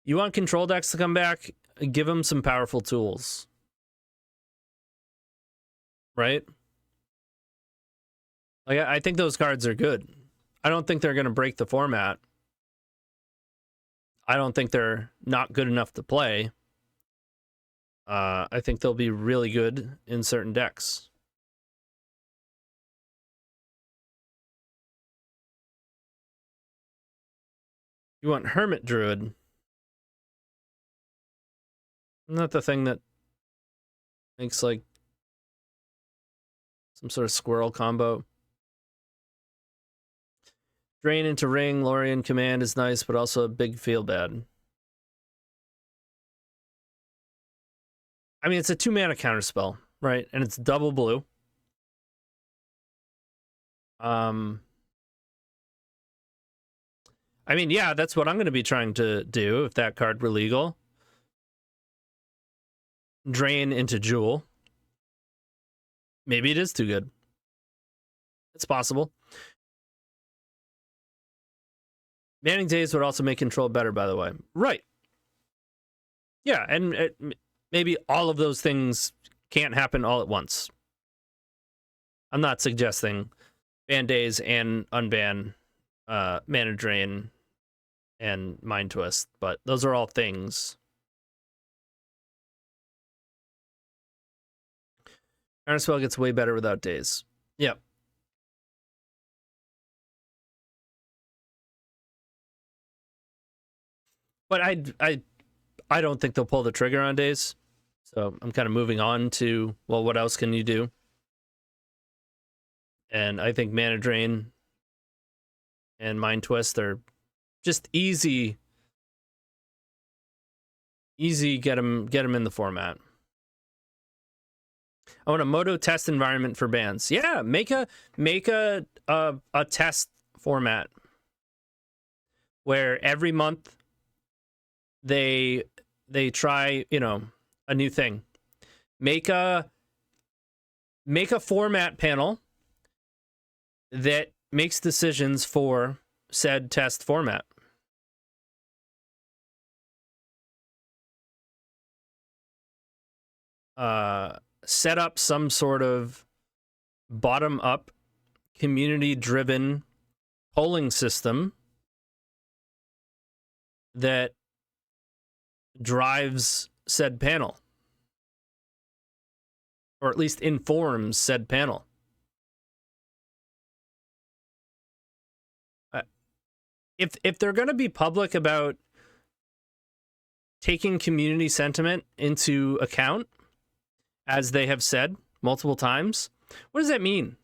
A: You want control decks to come back? Give them some powerful tools. Right? Like, I think those cards are good. I don't think they're going to break the format. I don't think they're not good enough to play. I think they'll be really good in certain decks. You want Hermit Druid. Not the thing that makes like some sort of squirrel combo. Drain into Ring, Lorien Command is nice, but also a big feel bad. I mean, it's a 2-mana counterspell, right? And it's double blue. I mean, yeah, that's what I'm going to be trying to do if that card were legal. Drain into Jewel. Maybe it is too good. It's possible. Banning days would also make control better, by the way. Right. Yeah, and maybe all of those things can't happen all at once. I'm not suggesting ban days and unban Mana Drain and Mind Twist, but those are all things. Counterspell gets way better without days. Yep. But I don't think they'll pull the trigger on days. So I'm kind of moving on to, well, what else can you do? And I think Mana Drain and Mind Twist are just easy get them in the format. I want a Moto test environment for bans. Yeah, make a test format where every month they try, you know, a new thing. Make a format panel that makes decisions for said test format. Set up some sort of bottom-up, community-driven polling system that drives said panel, or at least informs said panel. If they're going to be public about taking community sentiment into account, as they have said multiple times, what does that mean?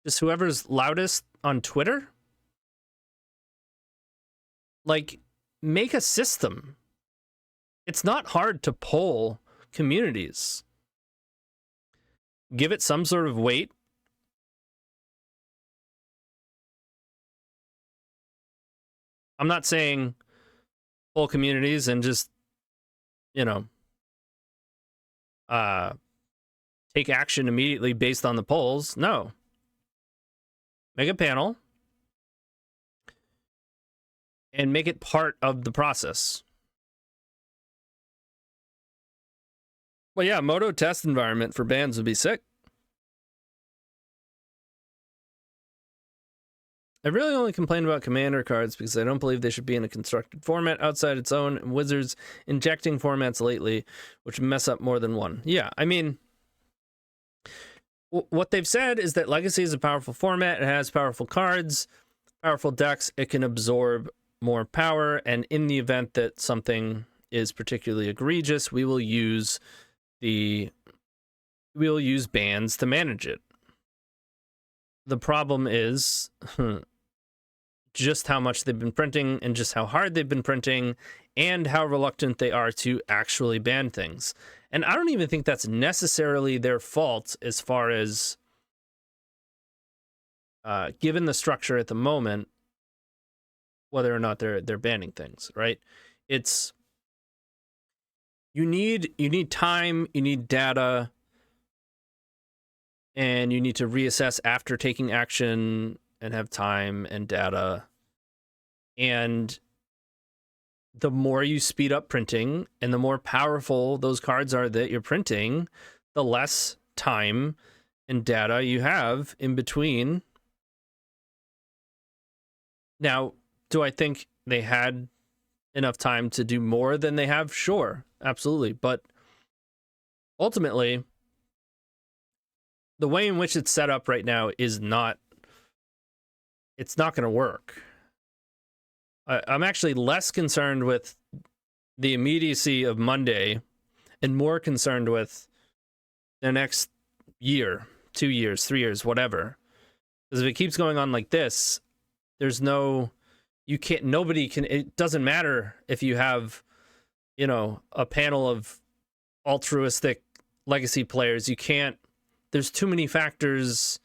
A: Just whoever's loudest on Twitter? Like, make a system. It's not hard to poll communities. Give it some sort of weight. I'm not saying poll communities and just, you know, take action immediately based on the polls. No. Make a panel and make it part of the process. Well, yeah, Moto test environment for bans would be sick. I really only complain about commander cards because I don't believe they should be in a constructed format outside its own, and Wizards injecting formats lately, which mess up more than one. Yeah, I mean, what they've said is that Legacy is a powerful format. It has powerful cards, powerful decks. It can absorb more power, and in the event that something is particularly egregious, we will use bans to manage it. The problem is just how much they've been printing and just how hard they've been printing and how reluctant they are to actually ban things. And I don't even think that's necessarily their fault as far as given the structure at the moment, whether or not they're banning things, right? It's you need time, you need data, and you need to reassess after taking action and have time and data. And the more you speed up printing and the more powerful those cards are that you're printing, the less time and data you have in between. Now, do I think they had enough time to do more than they have? Sure, absolutely. But ultimately, the way in which it's set up right now is not, it's not going to work. I'm actually less concerned with the immediacy of Monday and more concerned with the next year, 2 years, 3 years, whatever. Because if it keeps going on like this, there's no, you can't, nobody can, it doesn't matter if you have, you know, a panel of altruistic Legacy players. You can't, there's too many factors.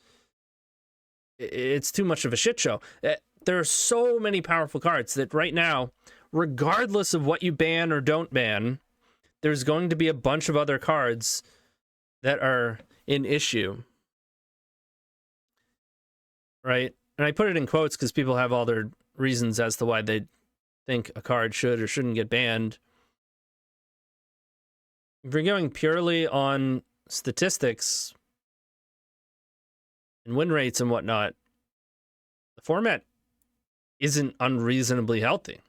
A: It's too much of a shit show. There are so many powerful cards that right now, regardless of what you ban or don't ban, there's going to be a bunch of other cards that are an issue. Right? And I put it in quotes because people have all their reasons as to why they think a card should or shouldn't get banned. if you're going purely on statistics and win rates and whatnot, the format isn't unreasonably healthy.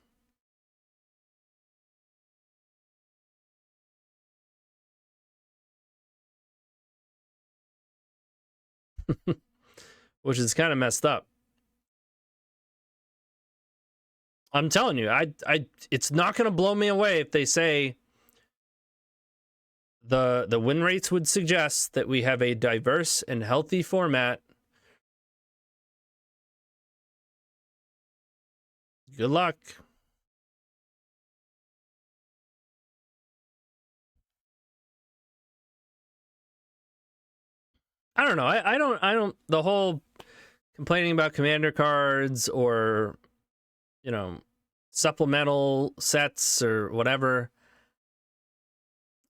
A: Which is kind of messed up. I'm telling you, it's not going to blow me away if they say the win rates would suggest that we have a diverse and healthy format. Good luck. I don't know. I don't. The whole complaining about commander cards or, you know, supplemental sets or whatever.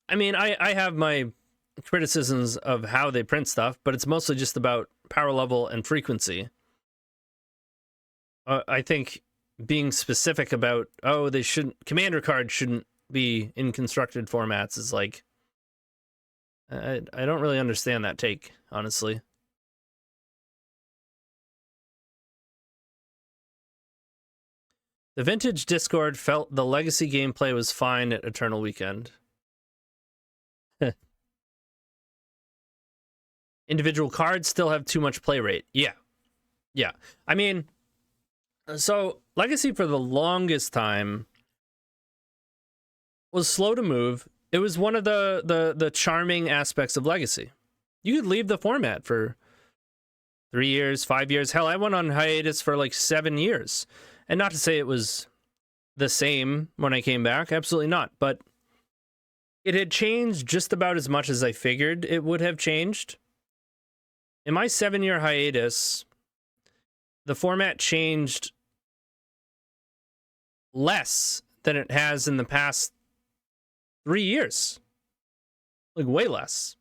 A: I mean, I have my criticisms of how they print stuff, but it's mostly just about power level and frequency. I think being specific about, oh, they shouldn't, commander cards shouldn't be in constructed formats is like, I don't really understand that take, honestly. The Vintage Discord felt the legacy gameplay was fine at Eternal Weekend. Individual cards still have too much play rate. Yeah. Yeah. I mean, so Legacy for the longest time was slow to move. It was one of the charming aspects of Legacy. You could leave the format for 3 years, 5 years. Hell, I went on hiatus for like 7 years. And not to say it was the same when I came back. Absolutely not. But it had changed just about as much as I figured it would have changed. In my 7-year hiatus, the format changed less than it has in the past 3 years. Like, way less.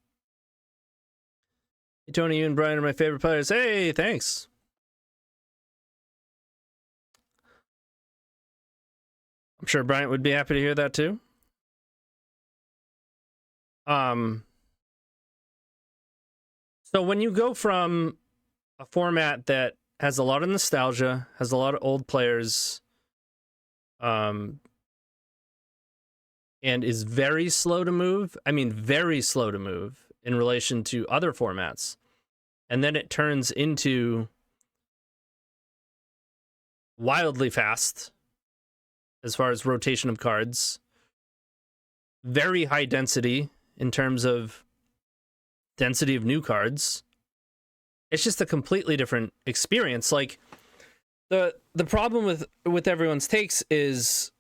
A: Hey, Tony, you and Brian are my favorite players. Hey, thanks. I'm sure Bryant would be happy to hear that too. So when you go from a format that has a lot of nostalgia, has a lot of old players, and is very slow to move, I mean very slow to move in relation to other formats, and then it turns into wildly fast as far as rotation of cards, very high density in terms of density of new cards. It's just a completely different experience. Like, the problem with everyone's takes is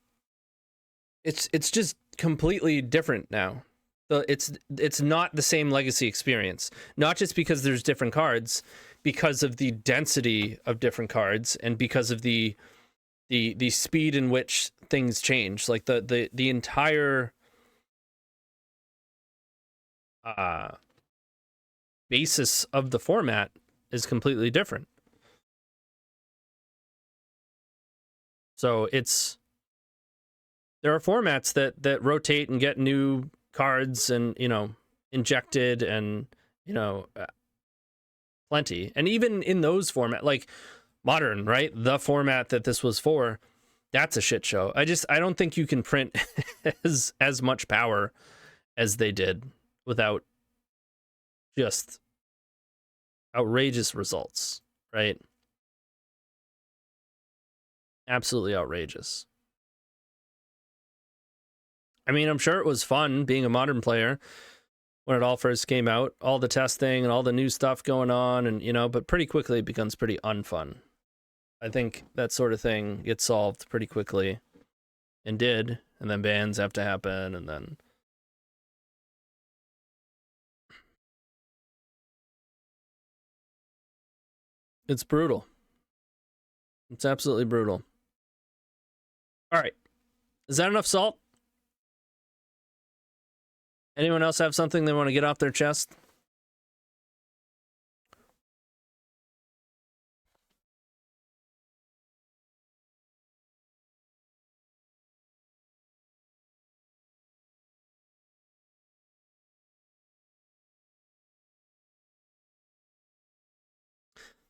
A: it's just completely different now. So it's not the same Legacy experience. Not just because there's different cards, because of the density of different cards and because of the speed in which things change. Like the entire basis of the format is completely different. So there are formats that rotate and get new cards and, you know, injected and, you know, plenty. And even in those formats, like Modern, right? The format that this was for, that's a shit show. I don't think you can print as much power as they did without just outrageous results, right? Absolutely outrageous. I mean, I'm sure it was fun being a Modern player when it all first came out, all the testing and all the new stuff going on, and, you know, but pretty quickly it becomes pretty unfun. I think that sort of thing gets solved pretty quickly, and did, and then bans have to happen, and then it's brutal. It's absolutely brutal. All right. Is that enough salt? Anyone else have something they want to get off their chest?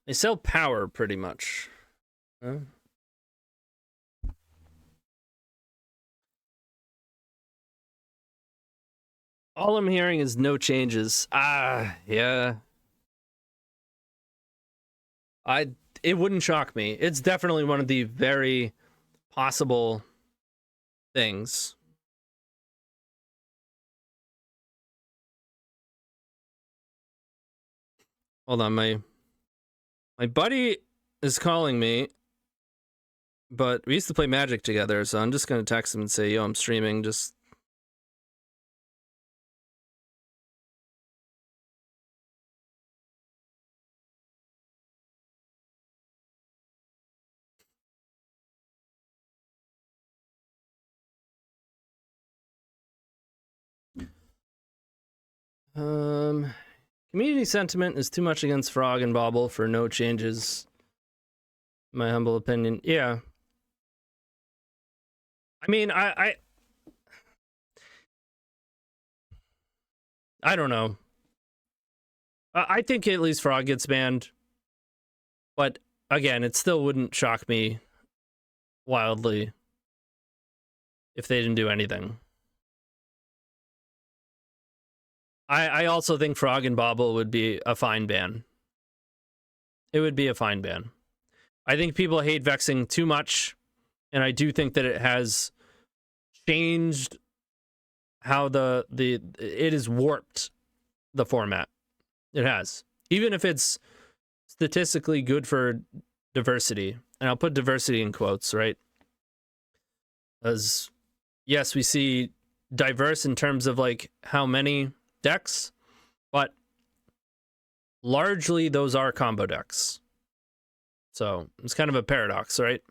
A: They sell power pretty much. Huh? All I'm hearing is no changes. Yeah. It wouldn't shock me. It's definitely one of the very possible things. Hold on, my buddy is calling me, but we used to play Magic together, so I'm just gonna text him and say, yo, I'm streaming, just... Community sentiment is too much against Frog and Bobble for no changes. My humble opinion. Yeah. I mean, I don't know. I think at least Frog gets banned. But again, it still wouldn't shock me wildly if they didn't do anything. I also think Frog and Bobble would be a fine ban. It would be a fine ban. I think people hate vexing too much, and I do think that it has changed how it has warped the format. It has. Even if it's statistically good for diversity, and I'll put diversity in quotes, right? As yes, we see diverse in terms of like how many decks, but largely those are combo decks. So it's kind of a paradox, right?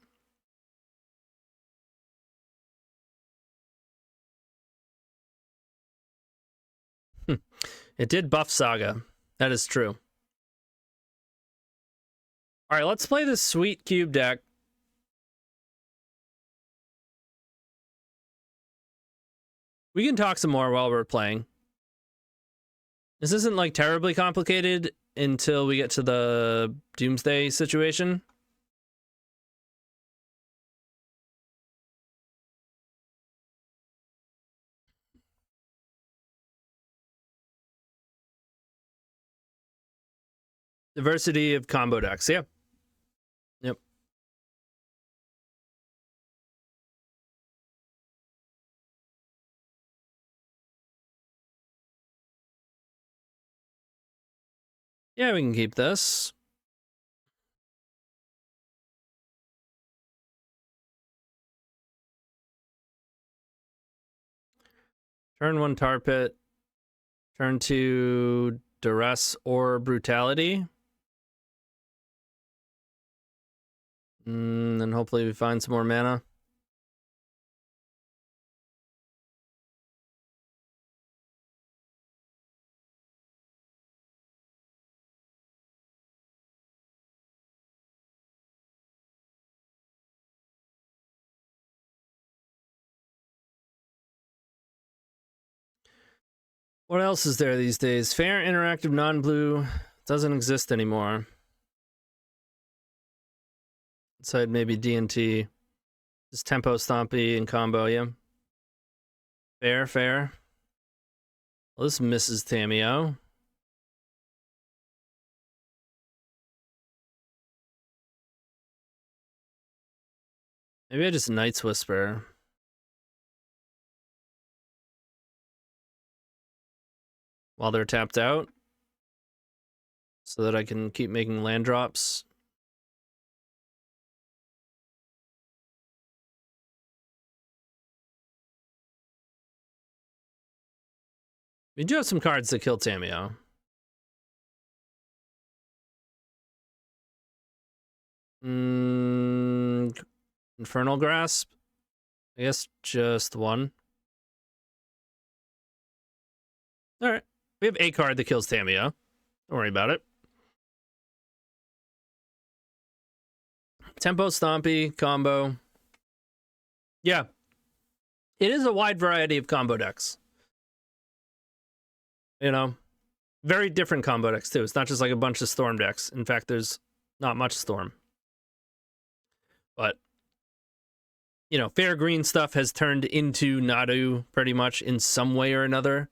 A: It did buff Saga. That is true. All right, let's play this sweet cube deck. We can talk some more while we're playing. This isn't like terribly complicated until we get to the Doomsday situation. Diversity of combo decks, yeah. Yep. Yeah, we can keep this. Turn 1 Tar Pit. Turn 2 Duress or Brutality. And hopefully we find some more mana. What else is there these days? Fair interactive non-blue doesn't exist anymore. Inside maybe D&T. Just Tempo Stompy and combo, yeah. Fair. Well, this misses Tameo. Maybe I just Night's Whisper. While they're tapped out. So that I can keep making land drops. We do have some cards that kill Tameo. Infernal Grasp? I guess just one. Alright. We have a card that kills Tameo. Don't worry about it. Tempo Stompy, combo. Yeah. It is a wide variety of combo decks. You know? Very different combo decks, too. It's not just like a bunch of Storm decks. In fact, there's Not much Storm. But, you know, fair green stuff has turned into Nadu pretty much in some way or another.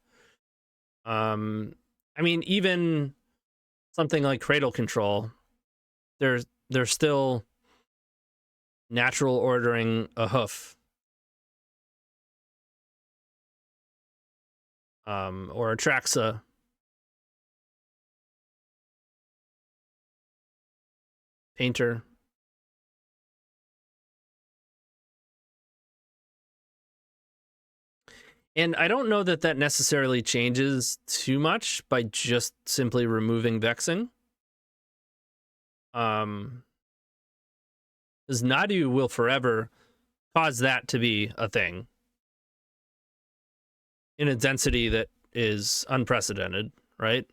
A: I mean, even something like Cradle Control, they're still natural ordering a hoof. Or Atraxa. Painter. And I don't know that that necessarily changes too much by just simply removing vexing. Because Nadu will forever cause that to be a thing in a density that is unprecedented, right?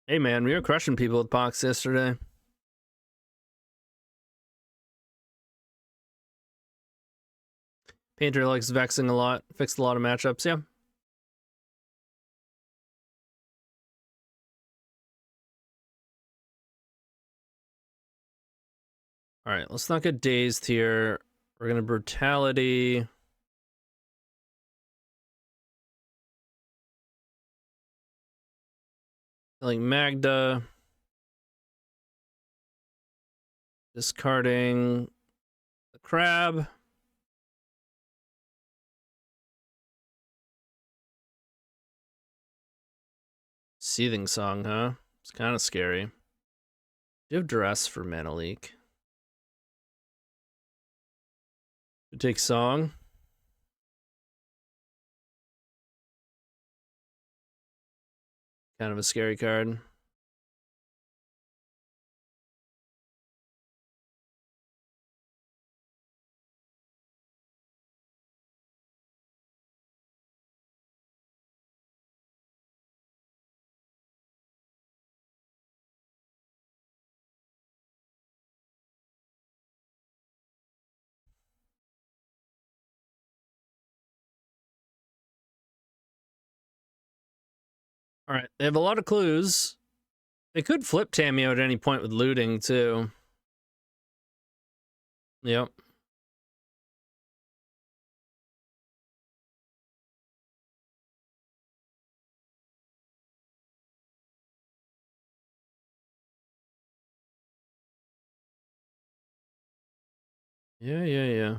A: Hey man, we were crushing people with POX yesterday. Painter likes vexing a lot, fixed a lot of matchups, yeah. All right, let's not get dazed here. We're gonna Brutality. Like Magda. Discarding the crab. Seething Song, huh? It's kind of scary. Do you have Duress for Mana Leak? Take Song. Kind of a scary card. All right, they have a lot of clues. They could flip Tamio at any point with looting, too. Yep. Yeah.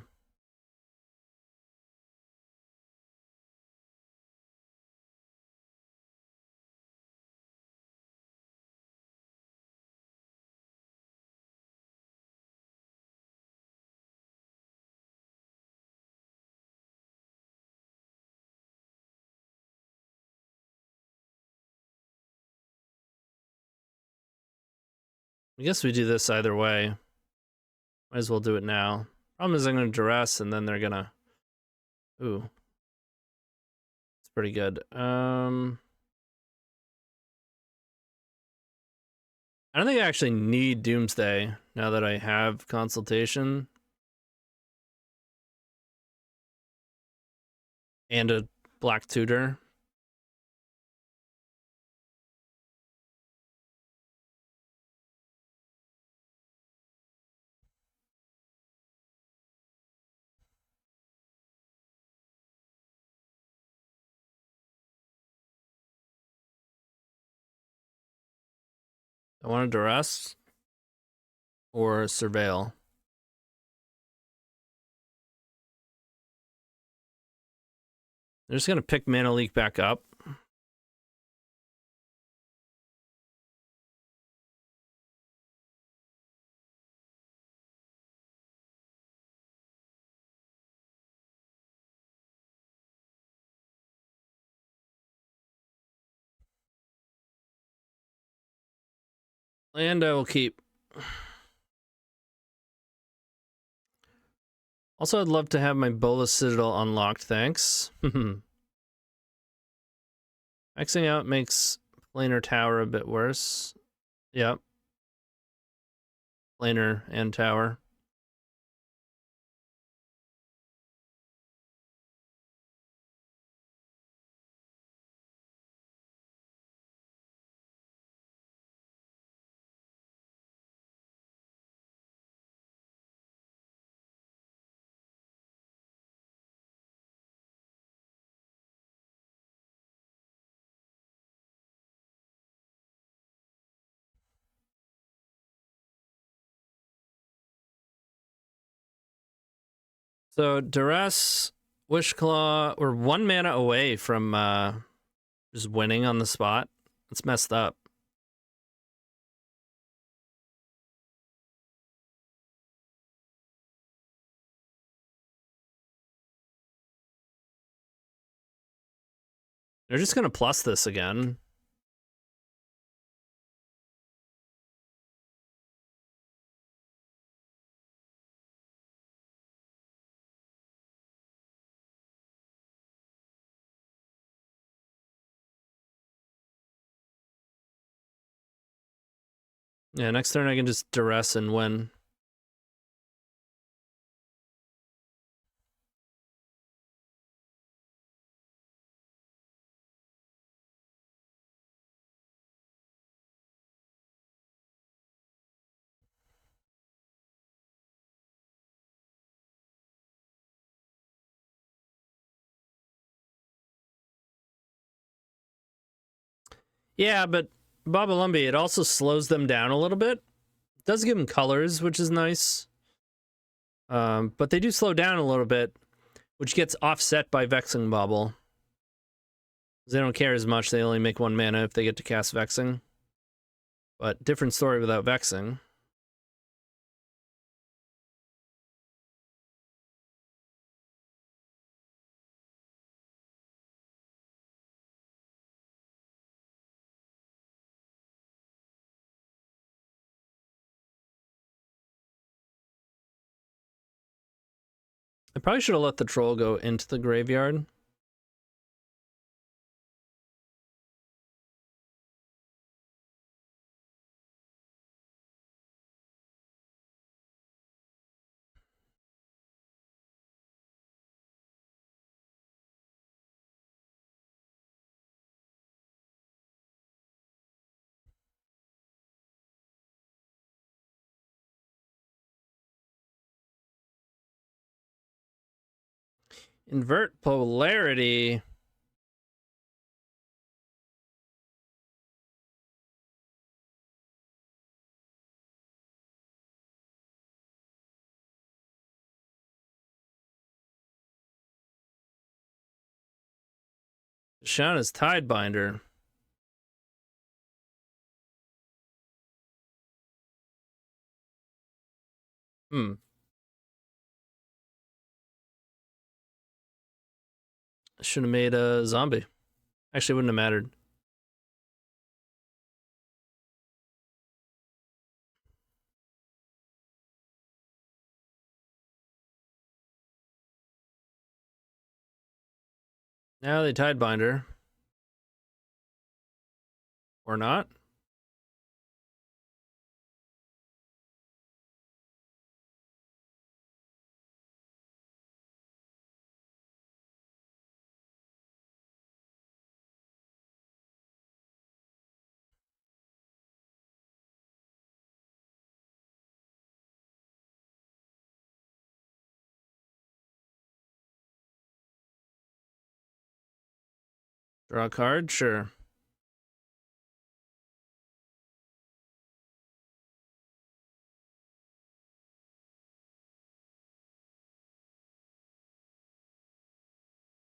A: I guess we do this either way. Might as well do it now. Problem is I'm going to Duress, and then they're going to... Ooh. It's pretty good. I don't think I actually need Doomsday now that I have Consultation. And a Black Tutor. I want to Duress or Surveil. They're just going to pick Mana Leak back up. And I will keep. Also, I'd love to have my Bola Citadel unlocked, thanks. Maxing out makes Planar Tower a bit worse. Yep. Planar and Tower. So Duress, Wishclaw, we're 1 mana away from just winning on the spot. It's messed up. They're just gonna plus this again. Yeah, next turn I can just Duress and win. Yeah, but Baba Lumby, it also slows them down a little bit. It does give them colors, which is nice. But they do slow down a little bit, which gets offset by Vexing Bauble. They don't care as much. They only make 1 mana if they get to cast Vexing. But different story without Vexing. I probably should have let the troll go into the graveyard. Invert polarity. Shauna's Tidebinder. Should have made a zombie. Actually, wouldn't have mattered. Now they Tidebinder. Or not. Draw a card? Sure.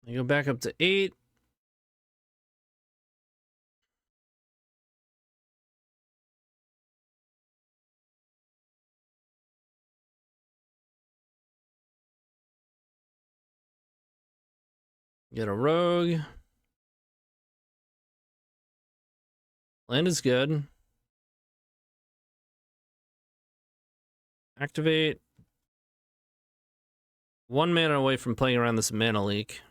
A: I go back up to 8. Get a rogue. Land is good. Activate. 1 mana away from playing around this mana leak.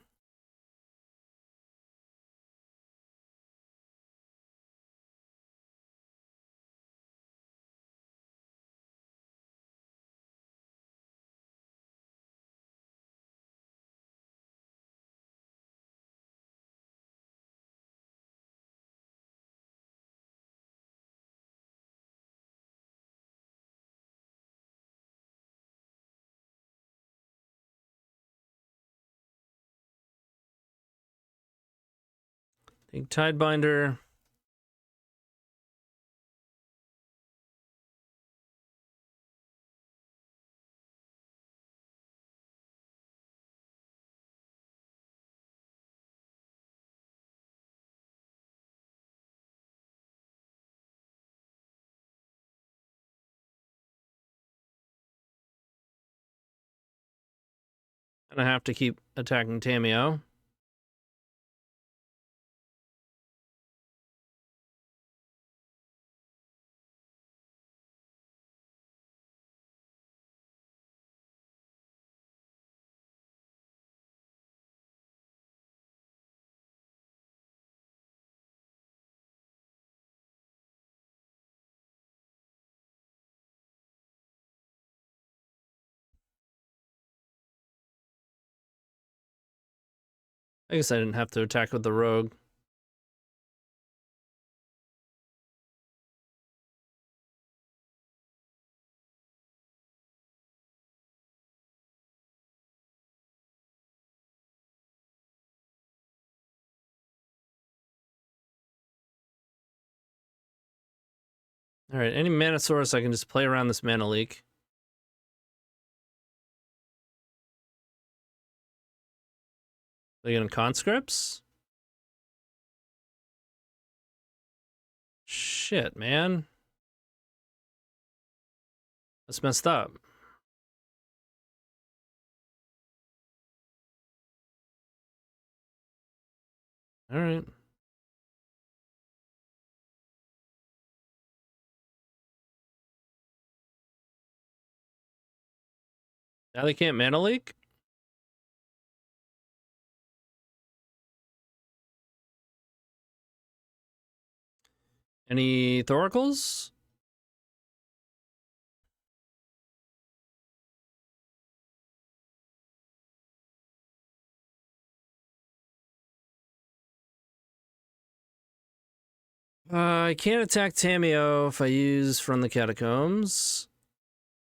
A: Take Tidebinder. Gonna have to keep attacking Tamio. I guess I didn't have to attack with the rogue. All right, any mana source, I can just play around this mana leak. Are they gonna conscripts? Shit, man. That's messed up. All right. Now they can't mana leak? Any Thoracles? I can't attack Tamio if I use From the Catacombs.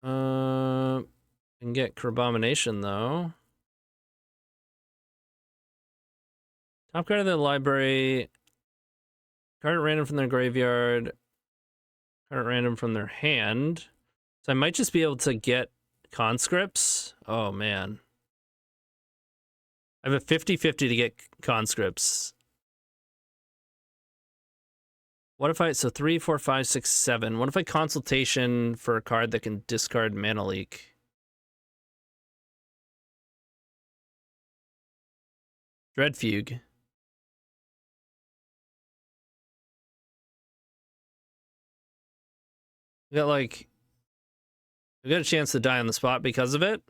A: I can get Crabomination, though. Top card of the library. Card at random from their graveyard. Card at random from their hand. So I might just be able to get conscripts. Oh, man. I have a 50-50 to get conscripts. What if I... So 3, 4, 5, 6, 7. What if I consultation for a card that can discard mana leak? Dreadfugue. We got like... We got a chance to die on the spot because of it.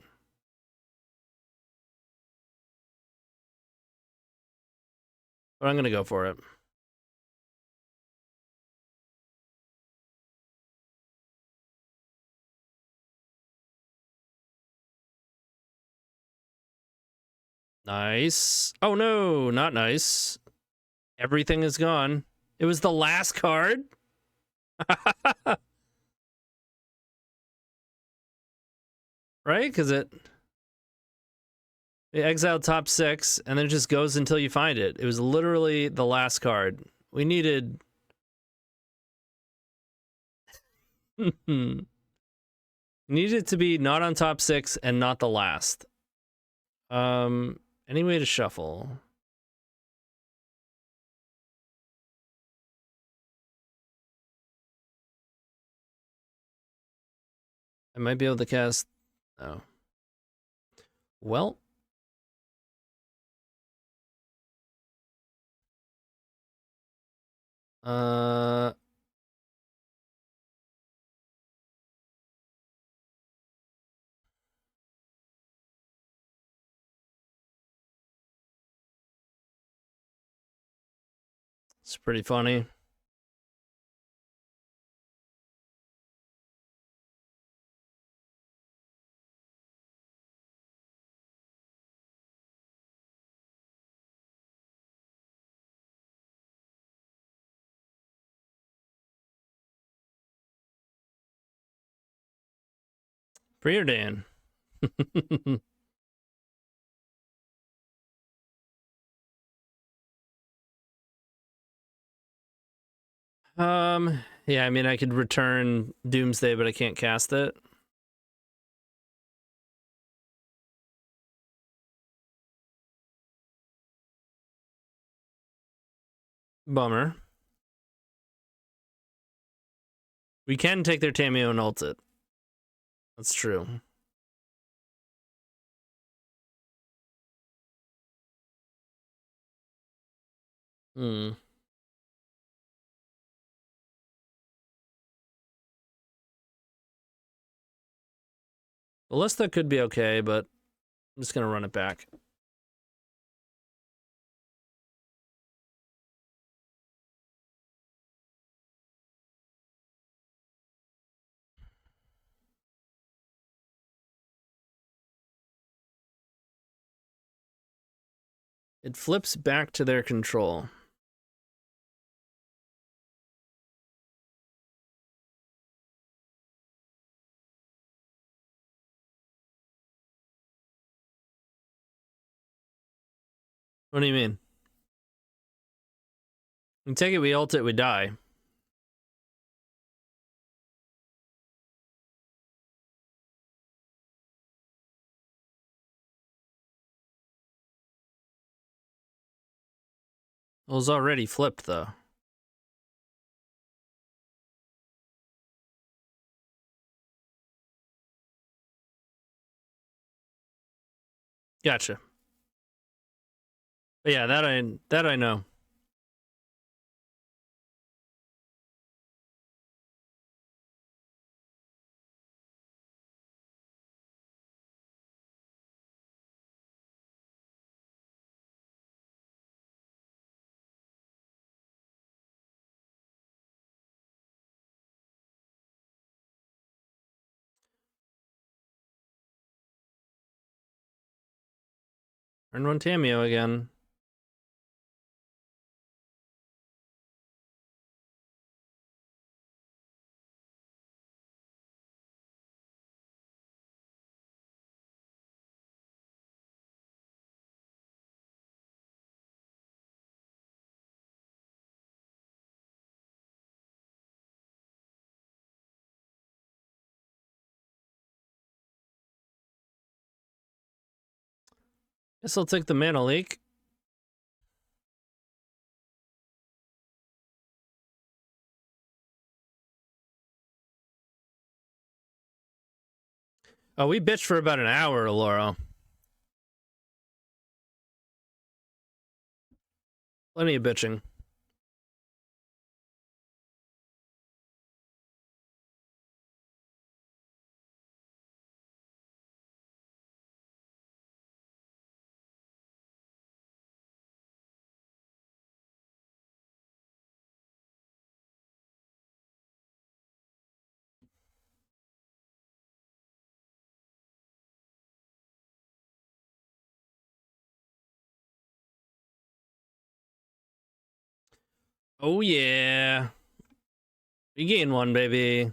A: But I'm going to go for it. Nice. Oh no, not nice. Everything is gone. It was the last card? Right? Because it exiled top 6, and then it just goes until you find it. It was literally the last card. We needed... needed to be not on top 6 and not the last. Any way to shuffle? I might be able to cast... Oh. Well... It's pretty funny. Preordain. Yeah, I mean, I could return Doomsday, but I can't cast it. Bummer. We can take their Tamio and ult it. That's true. Hmm. Ballista could be okay, but I'm just gonna run it back. It flips back to their control. What do you mean? We take it, we ult it, we die. Well, it's already flipped, though. Gotcha. But yeah, that I know. Turn one Tamio again. Guess I'll take the mana leak. Oh, we bitched for about an hour, Laura. Plenty of bitching. Oh yeah. You gain one, baby.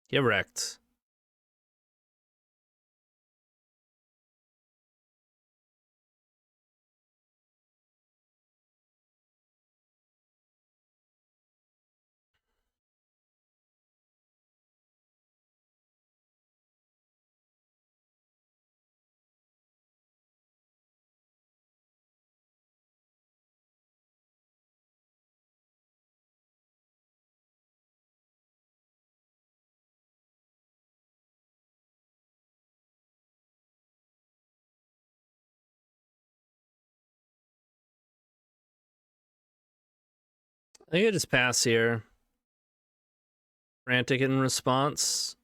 A: Get wrecked. I think I just pass here. Frantic in response.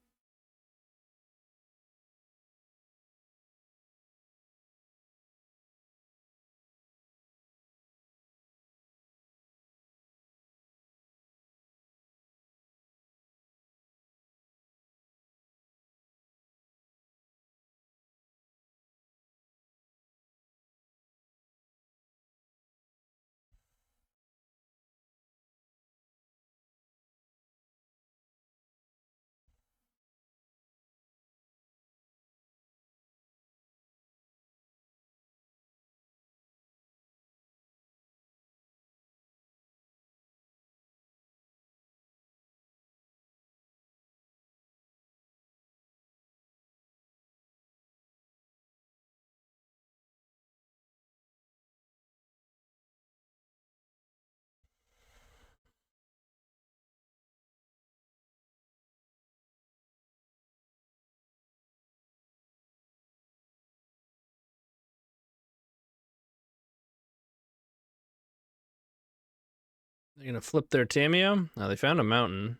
A: They're gonna flip their Tameo. Oh, they found a mountain.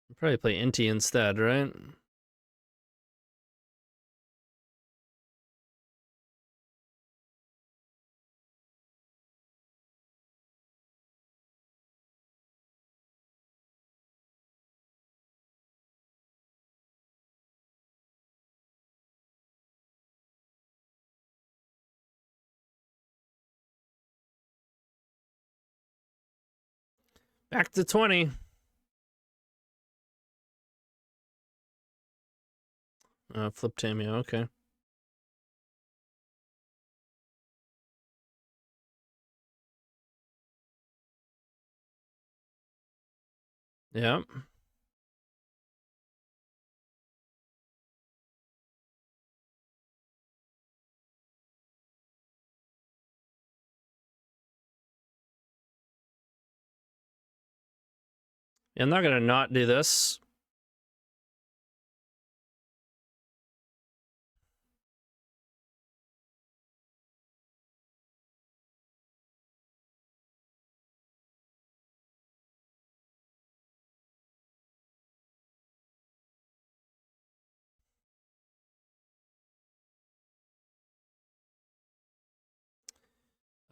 A: They'll probably play Inti instead, right? Back to 20. Flip Tameo, okay. Yeah. I'm not gonna not do this.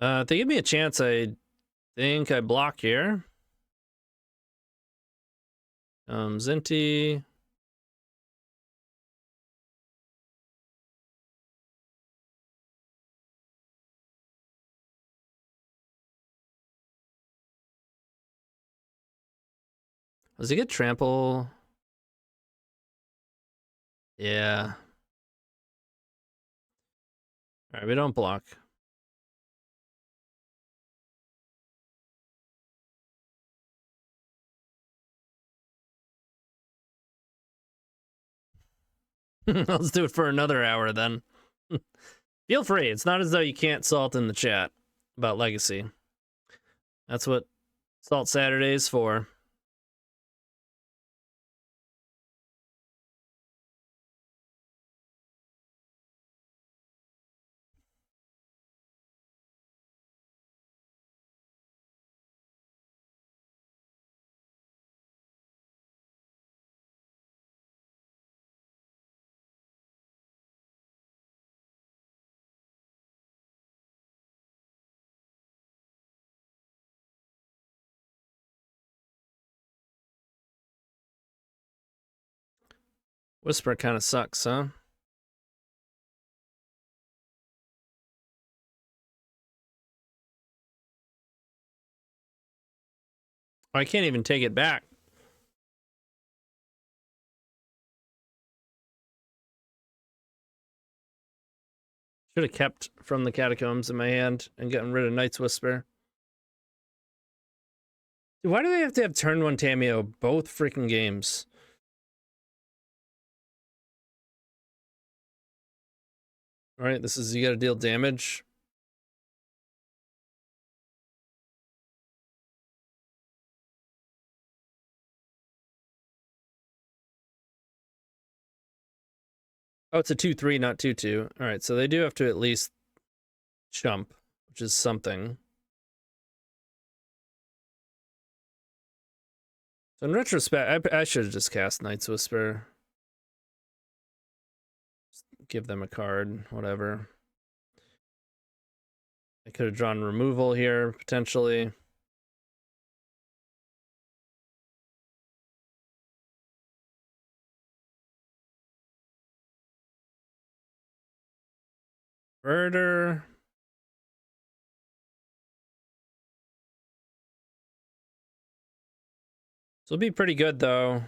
A: If they give me a chance, I think I block here. Zinti. Does he get trample? Yeah. All right, we don't block. Let's do it for another hour then. Feel free. It's not as though you can't salt in the chat about Legacy. That's what Salt Saturday is for. Whisper kind of sucks, huh? I can't even take it back. Should have kept From the Catacombs in my hand and gotten rid of Night's Whisper. Dude, why do they have to have turn 1 Tameo both freaking games? Alright, this is you gotta deal damage. Oh, it's a 2-3, not 2-2. Alright, so they do have to at least jump, which is something. So in retrospect, I should have just cast Night's Whisper. Just give them a card, whatever. I could have drawn removal here, potentially. Murder. So it'll be pretty good, though.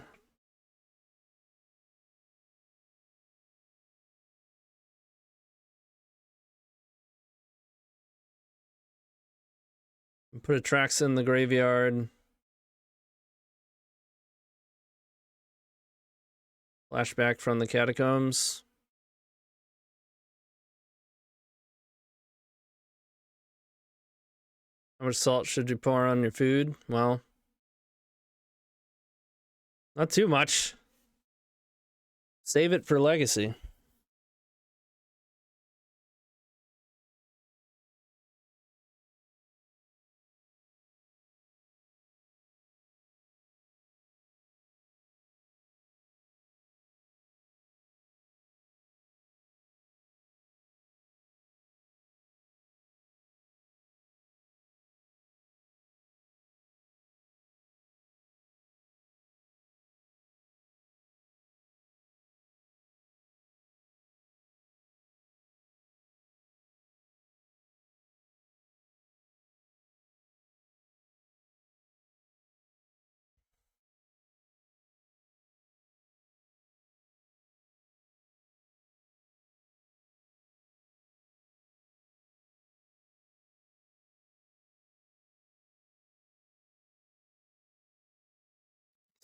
A: Put a Trax in the graveyard. Flashback from the Catacombs. How much salt should you pour on your food? Well, not too much. Save it for Legacy.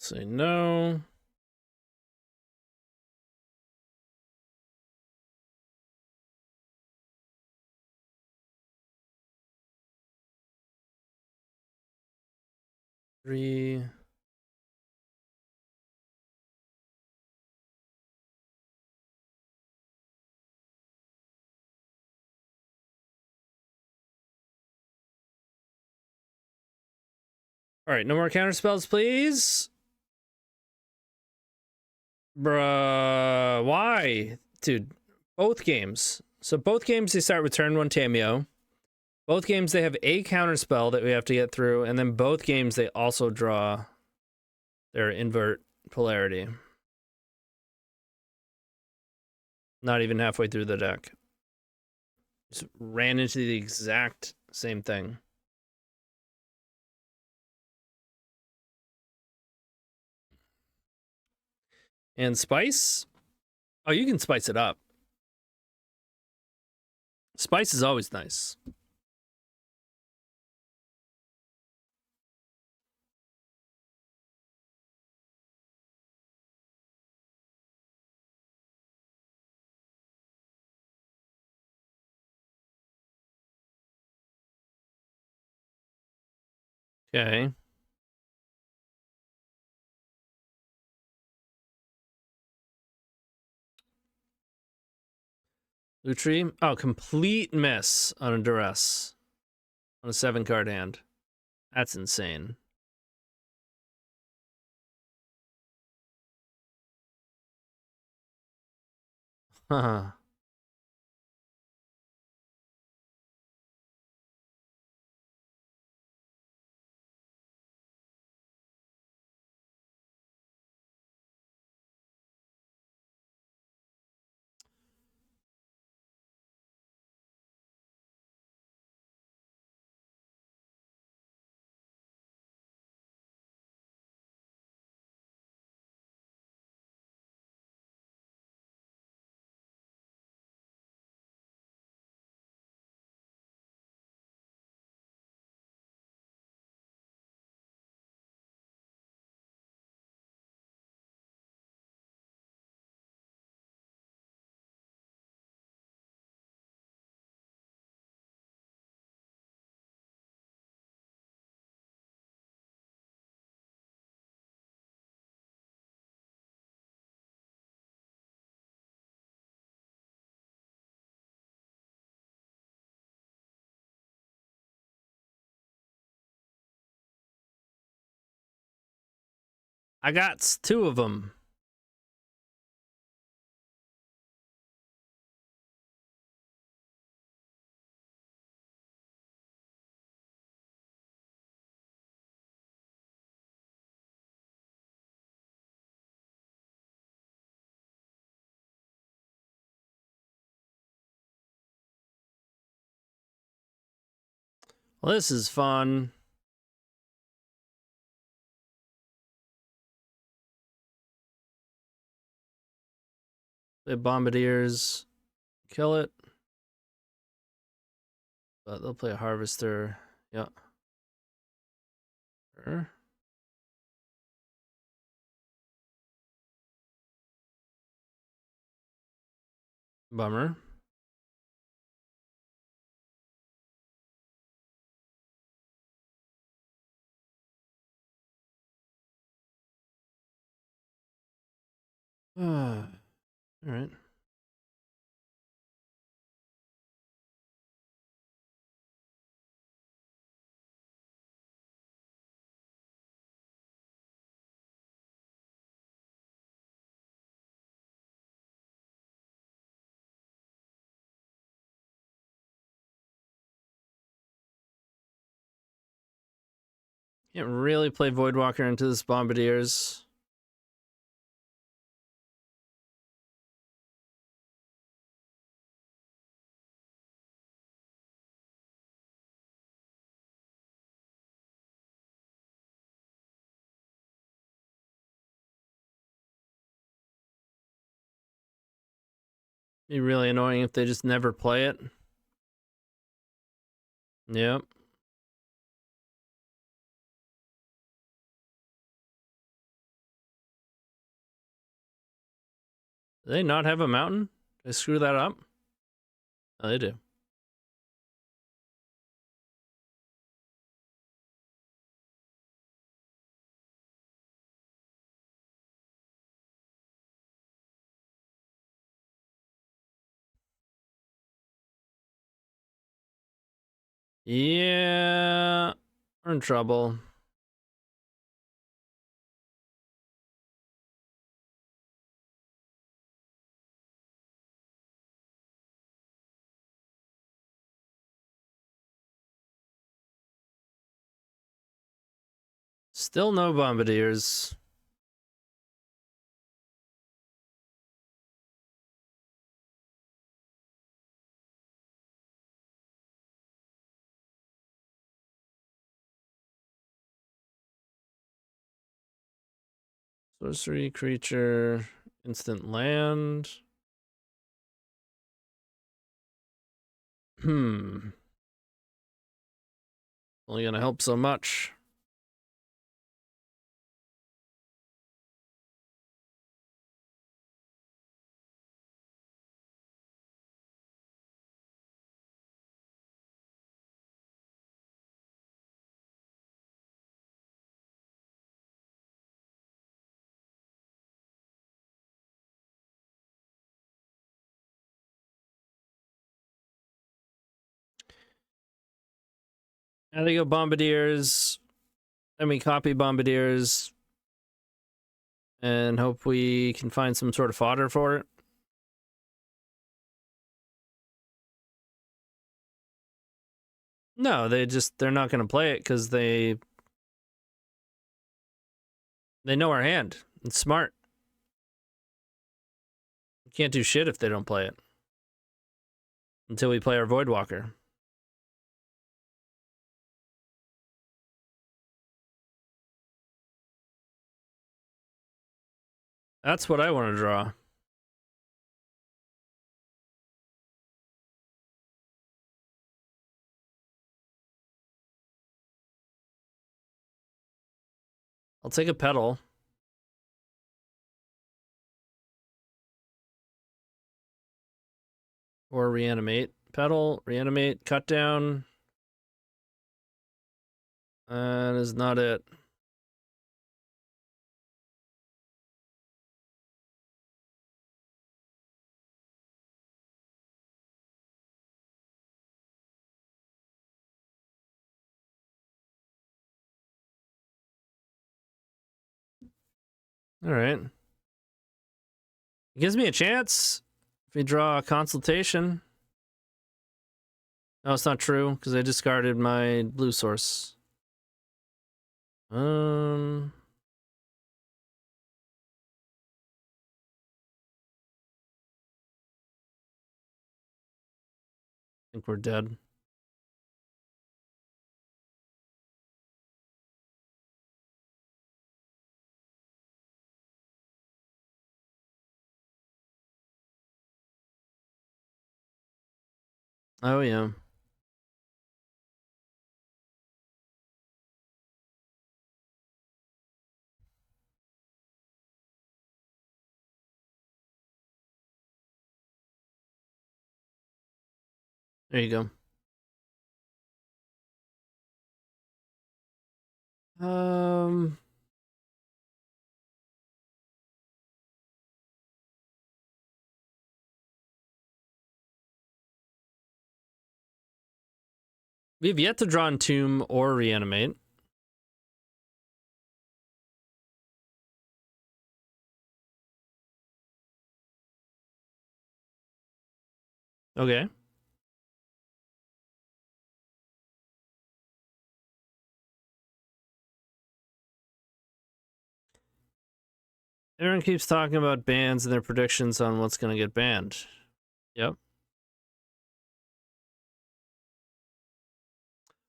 A: Say no. Three. All right, no more counter spells, please. Bruh, why? Dude, both games. So both games they start with turn 1 Tameo. Both games they have a counter spell that we have to get through, and then both games they also draw their invert polarity. Not even halfway through the deck. Just ran into the exact same thing. And spice? Oh, you can spice it up. Spice is always nice. Okay. Lutri? Oh, complete miss on a duress. On a 7-card hand. That's insane. Huh. I got 2 of them. Well, this is fun. Play Bombardiers. Kill it. But they'll play a Harvester. Yeah. Sure. Bummer. All right. Can't really play Voidwalker into this Bombardiers. Be really annoying if they just never play it. Yep. Do they not have a mountain? Did I screw that up? Oh, they do. Yeah, we're in trouble. Still no bombardiers. Sorcery creature, instant land. Only gonna help so much. And they go bombardiers. Then we copy bombardiers and hope we can find some sort of fodder for it. No, they're not going to play it because they know our hand. It's smart. We can't do shit if they don't play it until we play our Voidwalker. That's what I want to draw. I'll take a petal. Or reanimate. Petal, reanimate, cut down. That is not it. All right. It gives me a chance if we draw a consultation. No, it's not true because I discarded my blue source. I think we're dead. Oh yeah. There you go. We've yet to draw Entomb or Reanimate. Okay. Everyone keeps talking about bans and their predictions on what's going to get banned. Yep.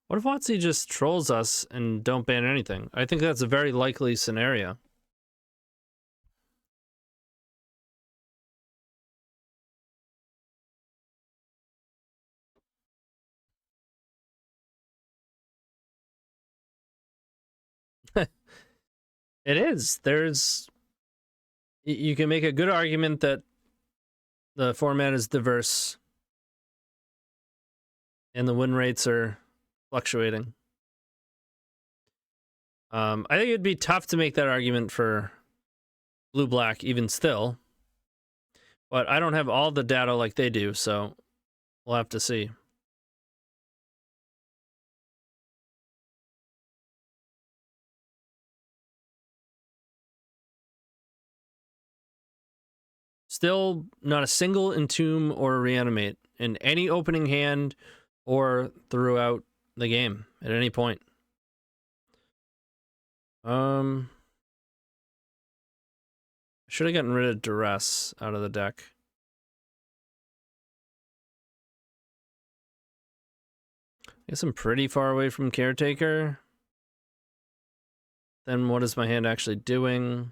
A: What if WotC just trolls us and don't ban anything? I think that's a very likely scenario. It is. You can make a good argument that The format is diverse, and the win rates are fluctuating. I think it'd be tough to make that argument for blue-black even still, but I don't have all the data like they do, so we'll have to see. Still not a single entomb or reanimate in any opening hand or throughout the game at any point. I should have gotten rid of duress out of the deck. I guess I'm pretty far away from caretaker. Then what is my hand actually doing?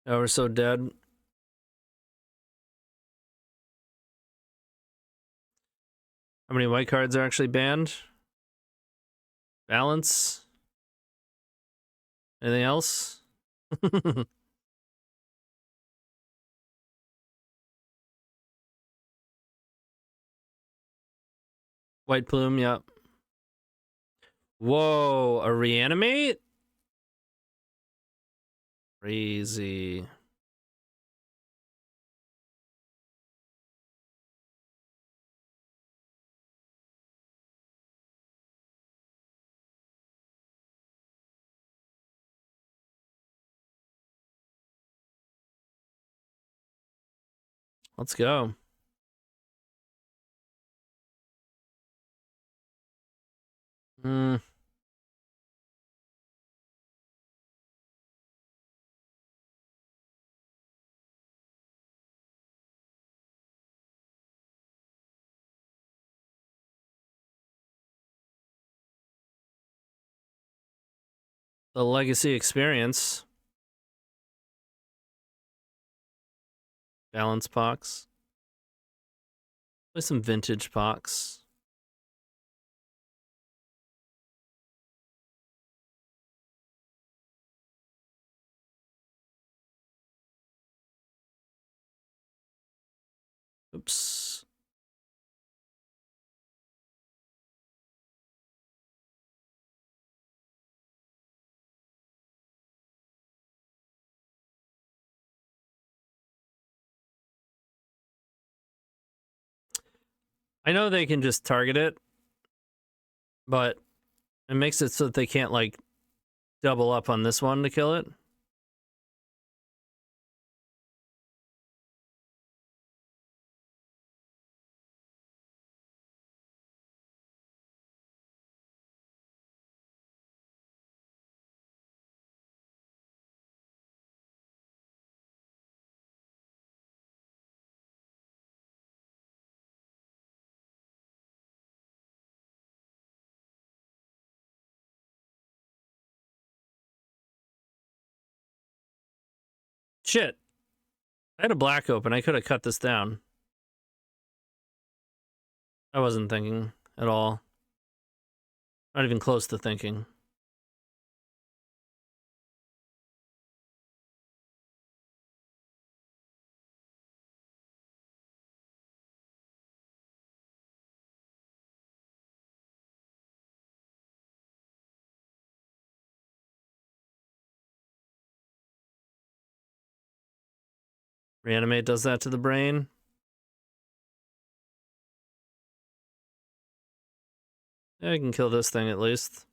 A: Oh, we're so dead. How many white cards are actually banned? Balance? Anything else? White plume, yep. Whoa, a reanimate? Crazy. Let's go. Hmm. The legacy experience. Balance POX. Play some vintage POX. Oops. I know they can just target it, but it makes it so that they can't, like, double up on this one to kill it. Shit. I had a black open. I could have cut this down. I wasn't thinking at all. Not even close to thinking. Reanimate does that to the brain. Yeah, I can kill this thing at least.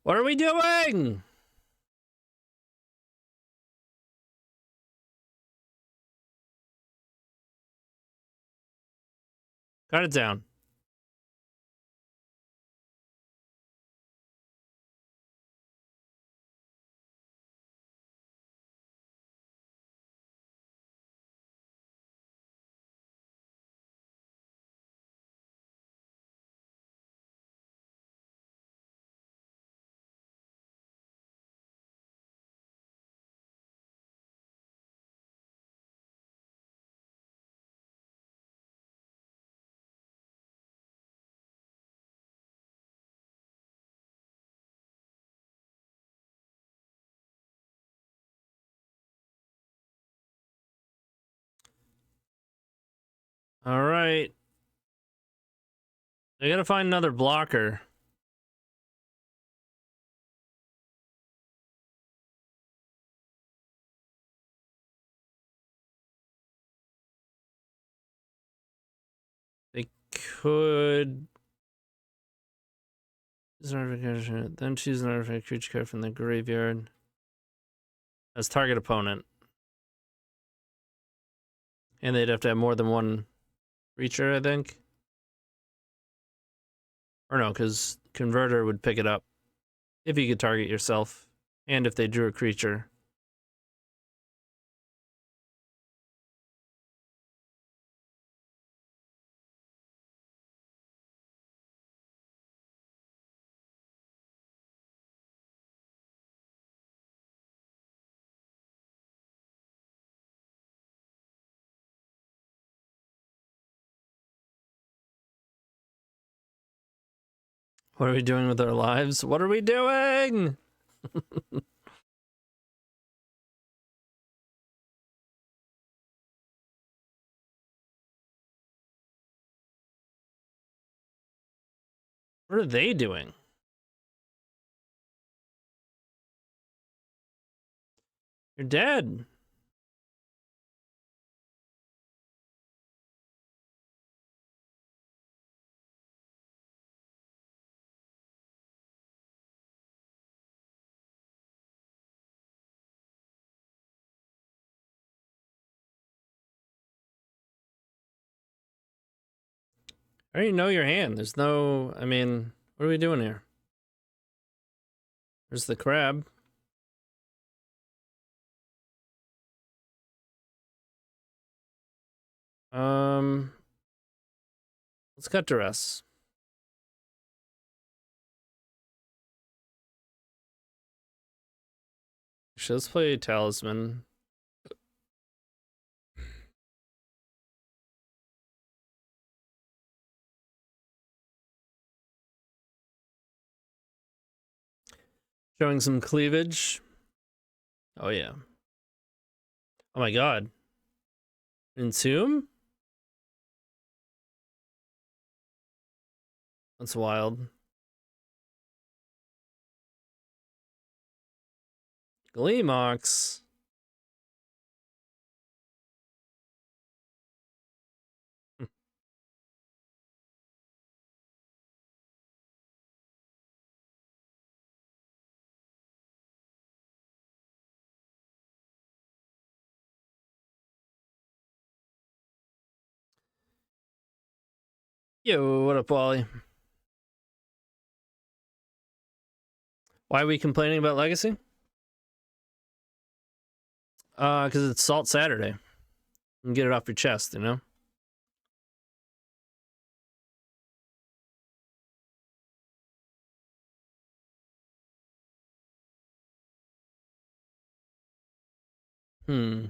A: What are we doing? Cut it down. All right. I gotta find another blocker. They could. Then choose an artifact creature card from the graveyard as target opponent. And they'd have to have more than one creature, I think. Or no, because Converter would pick it up if you could target yourself and if they drew a creature. What are we doing with our lives? What are we doing? What are they doing? You're dead. I already know your hand. There's no, I mean, what are we doing here? There's the crab. Let's cut duress. Actually, let's play talisman. Showing some cleavage. Oh yeah. Oh my god. Entomb? That's wild. Gleemox. Yo, what up, Wally? Why are we complaining about Legacy? Because it's Salt Saturday. You can get it off your chest, you know? Hmm.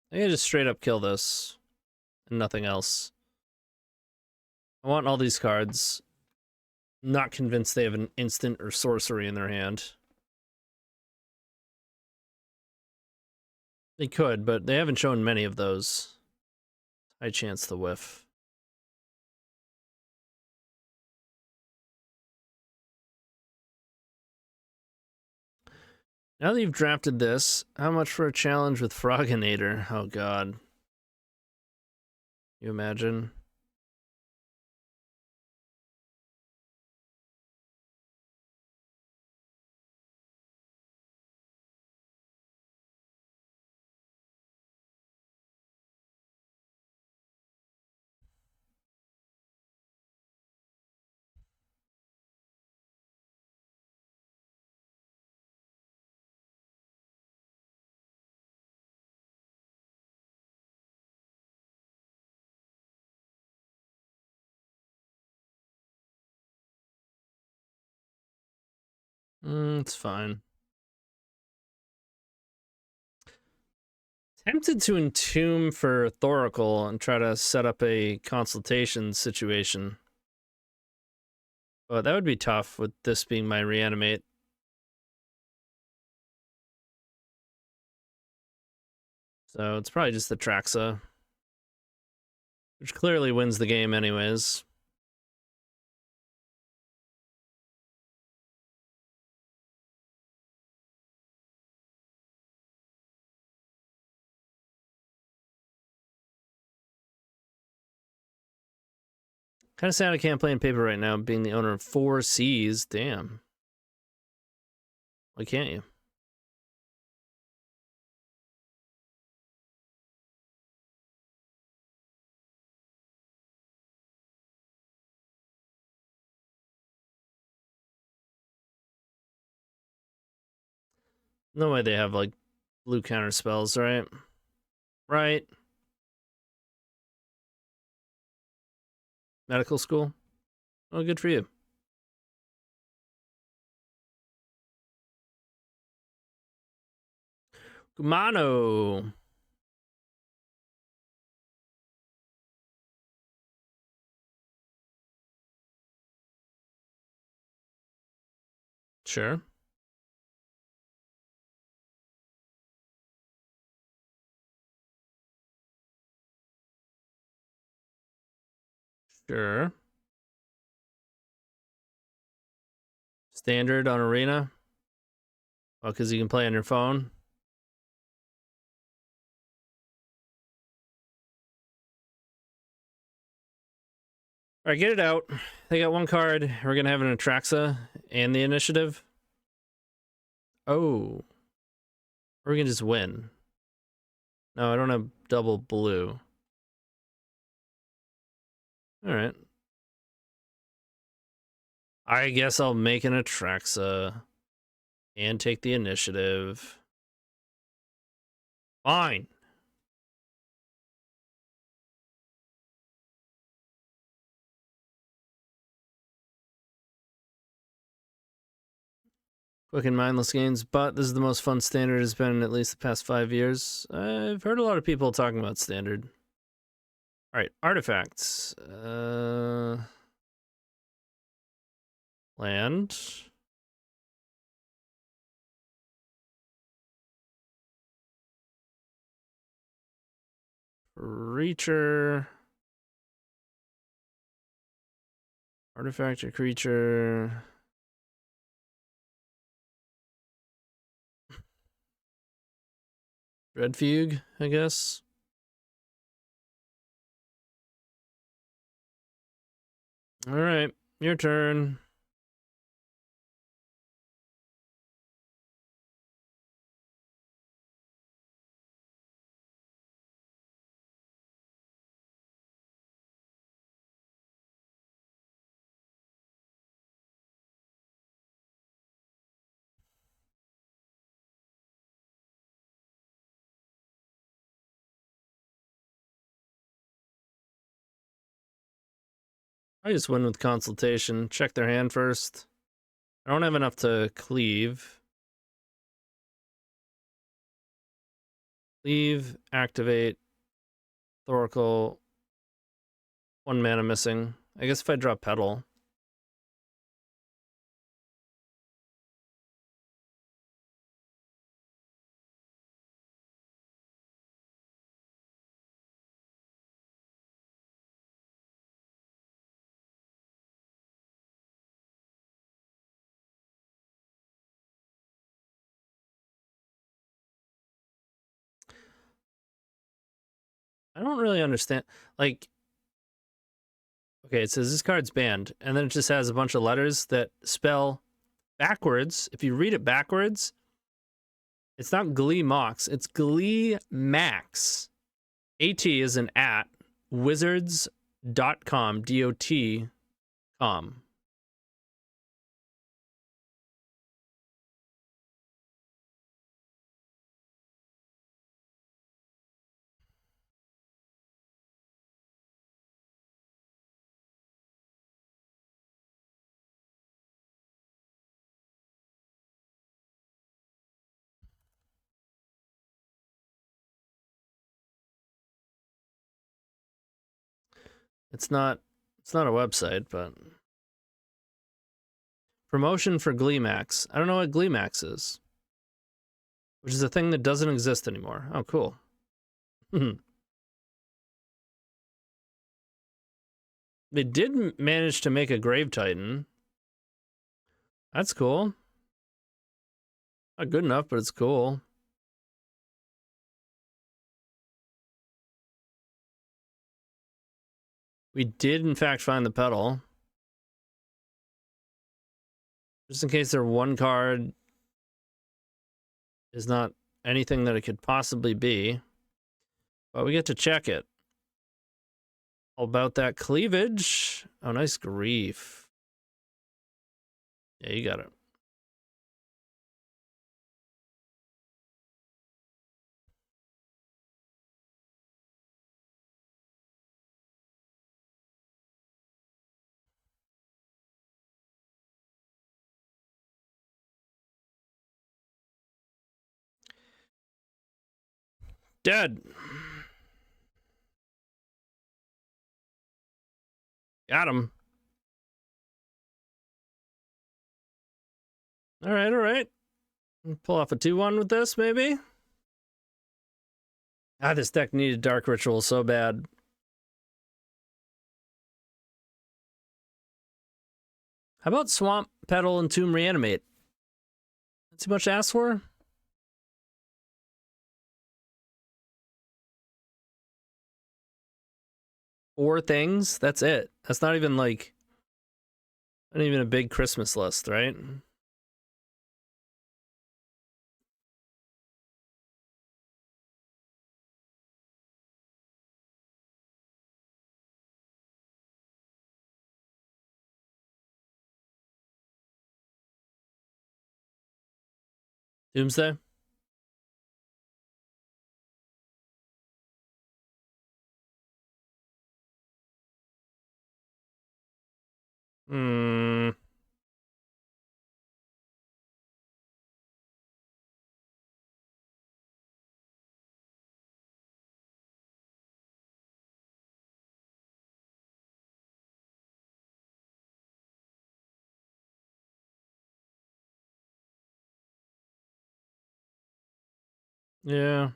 A: I can just straight up kill this and nothing else. I want all these cards. Not convinced they have an instant or sorcery in their hand. They could, but they haven't shown many of those. High chance to whiff. Now that you've drafted this, how much for a challenge with Froginator? Oh god. You imagine? It's fine. Tempted to entomb for Thoracle and try to set up a consultation situation. But that would be tough with this being my reanimate. So it's probably just the Traxa, which clearly wins the game anyways. Kind of sad I can't play in paper right now, being the owner of 4 Cs. Damn. Why can't you? No way they have, like, blue counter spells, right? Right. Medical school? Oh, good for you. Kumano. Sure. Sure. Standard on Arena? Oh, because you can play on your phone? All right, get it out. They got one card. We're going to have an Atraxa and the initiative. Oh. Or we can just win. No, I don't have double blue. All right. I guess I'll make an Atraxa and take the initiative. Fine. Quick and mindless games, but this is the most fun Standard has been in at least the past 5 years. I've heard a lot of people talking about Standard. All right, artifacts. Land. Creature. Artifact or creature. Dread Fugue, I guess. All right, your turn. I just win with consultation. Check their hand first. I don't have enough to cleave. Cleave, activate, Thoracle. 1 mana missing. I guess if I drop Petal. I don't really understand. Like, okay, it says this card's banned, and then it just has a bunch of letters that spell backwards. If you read it backwards, it's not Glee Mox, it's Glee Max. AT is an at wizards.com, DOT.com. It's not a website, but promotion for Glee Max. I don't know what Glee Max is, which is a thing that doesn't exist anymore. Oh, cool. They did manage to make a Grave Titan. That's cool. Not good enough, but it's cool. We did, in fact, find the pedal. Just in case their one card is not anything that it could possibly be. But we get to check it. All about that cleavage. Oh, nice grief. Yeah, you got it. Dead. Got him. All right, all right. Pull off a 2-1 with this, maybe? Ah, this deck needed Dark Ritual so bad. How about Swamp Petal and Tomb Reanimate? That's too much to ask for? Four things? That's it. That's not even like... Not even a big Christmas list, right? Doomsday? Hmm. Yeah.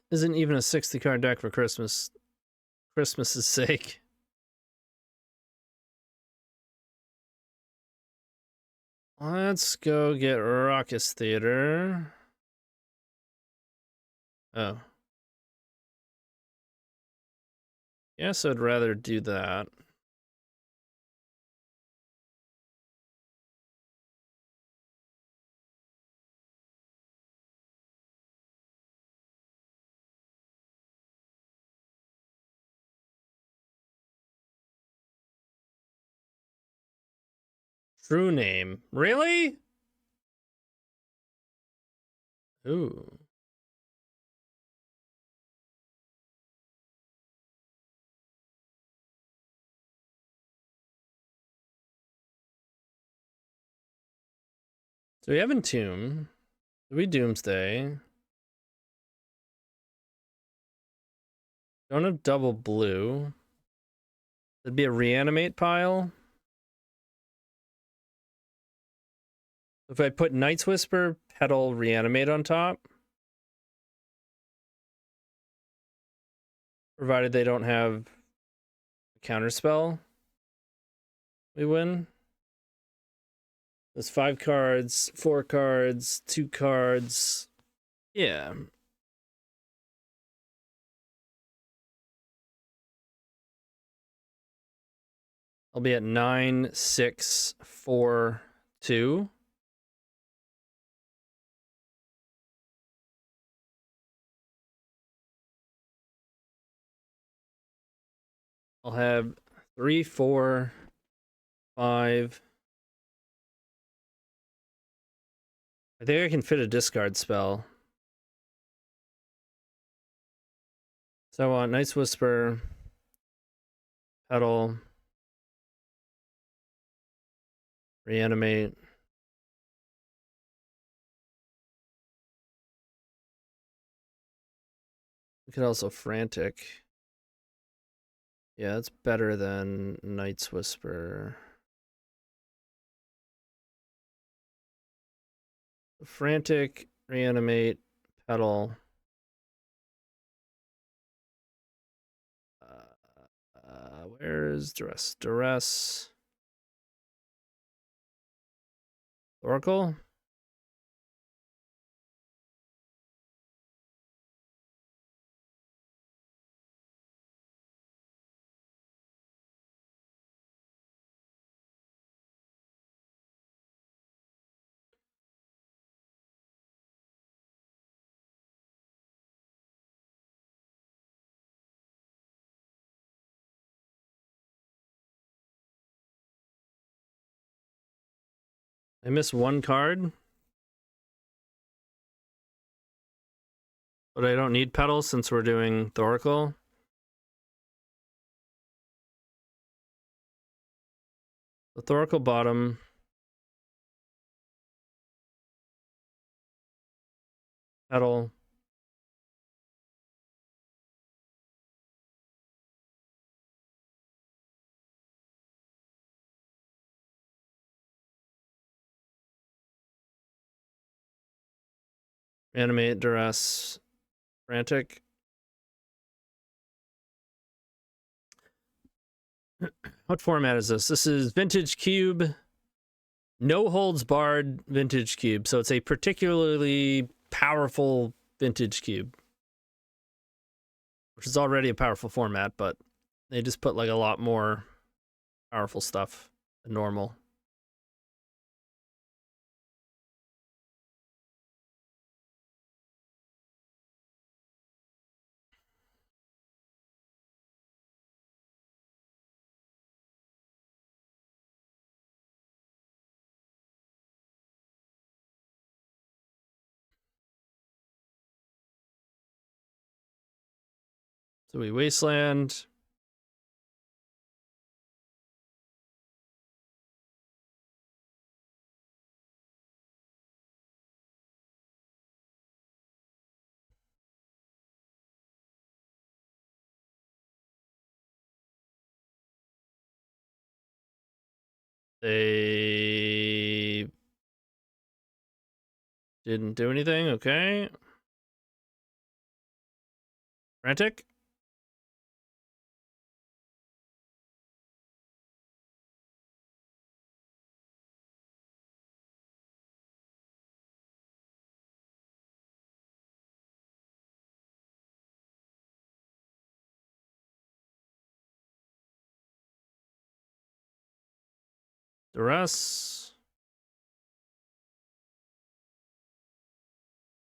A: Isn't even a 60 card deck for Christmas. Christmas's sake. Let's go get Raucous Theater. Oh. Yes, I'd rather do that. True name. Really? Ooh. So we have Entomb. We Doomsday. Don't have double blue. That'd be a reanimate pile. If I put Night's Whisper, Petal, reanimate on top. Provided they don't have a counterspell, we win. There's 5 cards, 4 cards, 2 cards. Yeah. I'll be at 9, 6, 4, 2. I'll have 3, 4, 5. I think I can fit a discard spell. So I want Night's Whisper, Petal, reanimate. We could also Frantic. Yeah, that's better than Night's Whisper. Frantic, reanimate, Petal. Where's Duress? Duress. Oracle? I missed 1 card. But I don't need Petal since we're doing Thoracle. The Thoracle bottom. Petal. Animate, Duress, Frantic. What format is this? This is Vintage Cube. No holds barred Vintage Cube. So it's a particularly powerful Vintage Cube. Which is already a powerful format, but they just put like a lot more powerful stuff than normal. So we Wasteland. They didn't do anything, okay. Frantic? Duress.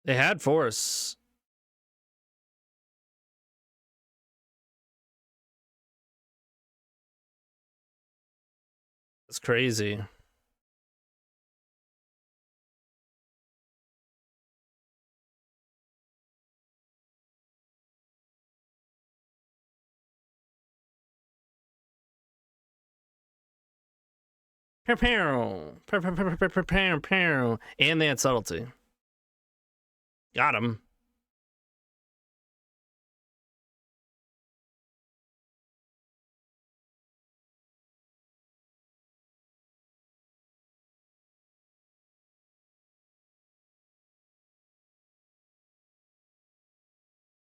A: They had force. That's crazy. Pow, pow. Pow, pow, pow, pow, pow, pow, pow. And they had subtlety. Got him.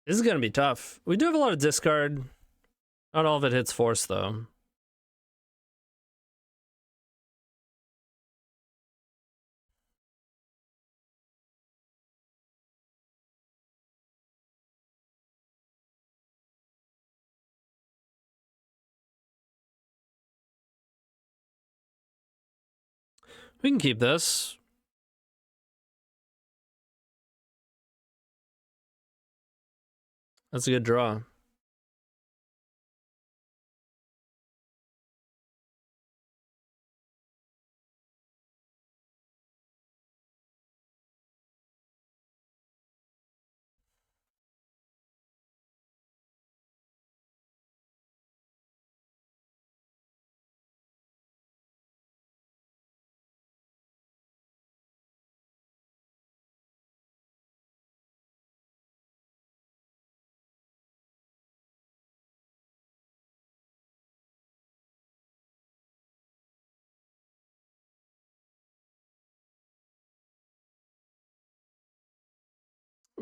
A: This is going to be tough. We do have a lot of discard. Not all of it hits force, though. We can keep this. That's a good draw.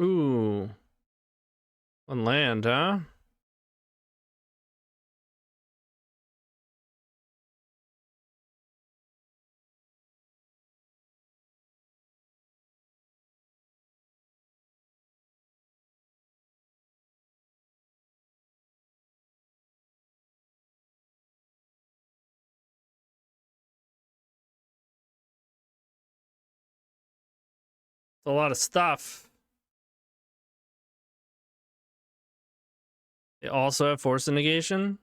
A: Ooh. One land, huh? It's a lot of stuff. They also have force negation.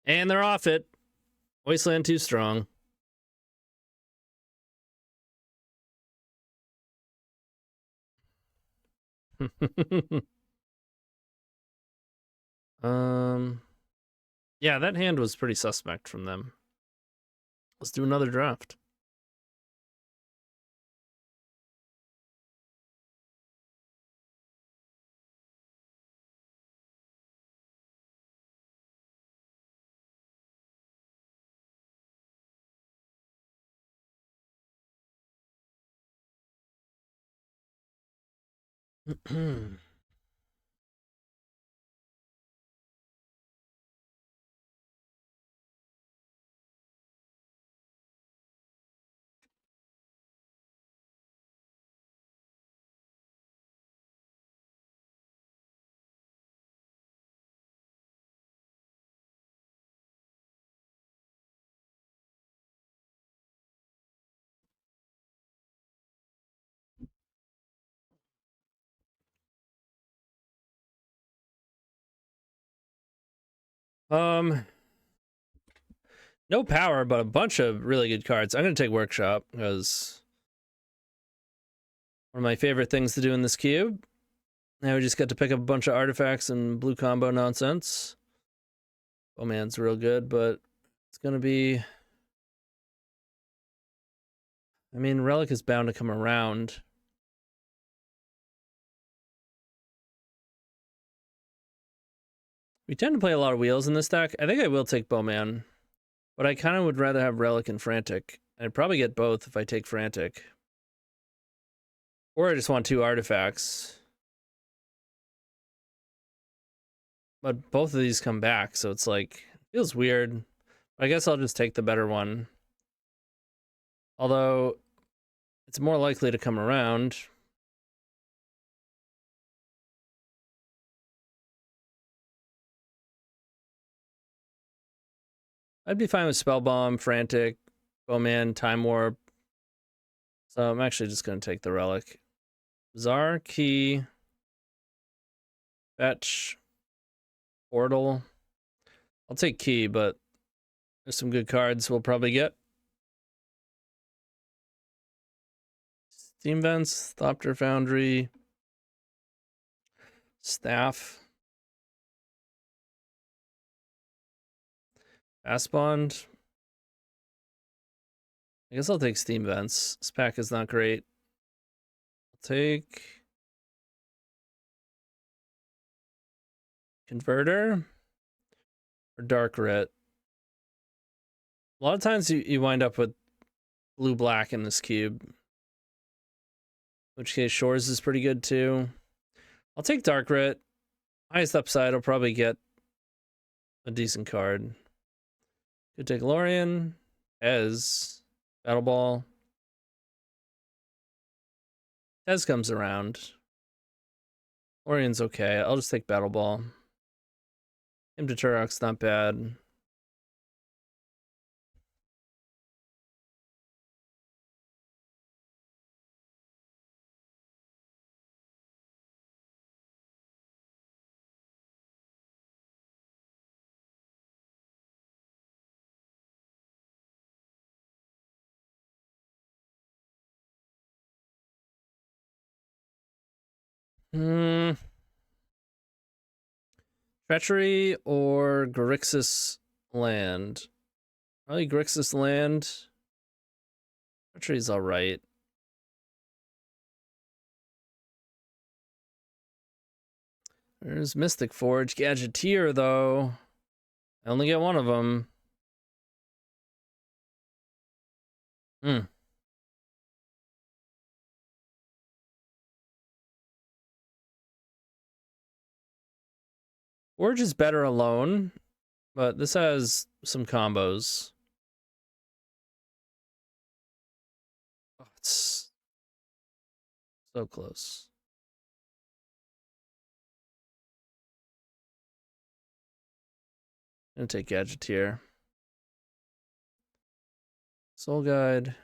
A: And they're off it. Wasteland too strong. Yeah, that hand was pretty suspect from them. Let's do another draft. No power, but a bunch of really good cards. I'm gonna take Workshop because one of my favorite things to do in this cube. Now we just got to pick up a bunch of artifacts and blue combo nonsense. Oh man, it's real good, but it's gonna be. I mean, Relic is bound to come around. We tend to play a lot of wheels in this deck. I think I will take Bowman, but I kind of would rather have Relic and Frantic. I'd probably get both if I take Frantic. Or I just want 2 artifacts. But both of these come back, so it's like, feels weird. I guess I'll just take the better one. Although, it's more likely to come around. I'd be fine with Spellbomb, Frantic, Bowman, Time Warp. So I'm actually just going to take the Relic. Czar, Key, Fetch, Portal. I'll take Key, but there's some good cards we'll probably get. Steam Vents, Thopter Foundry, Staff, Fast Bond. I guess I'll take Steam Vents. This pack is not great. I'll take Converter or Dark Rit. A lot of times you wind up with blue-black in this cube. In which case Shores is pretty good too. I'll take Dark Rit. Highest upside, I'll probably get a decent card. Could take Lorien, Ez, Battle Ball. Ez comes around. Lorien's okay. I'll just take Battle Ball. Him to Turok's not bad. Treachery or Grixis Land? Probably Grixis Land. Treachery's alright. There's Mystic Forge. Gadgeteer, though. I only get one of them. Forge is better alone, but this has some combos. Oh, it's so close. I'm gonna take Gadgeteer. Soul Guide.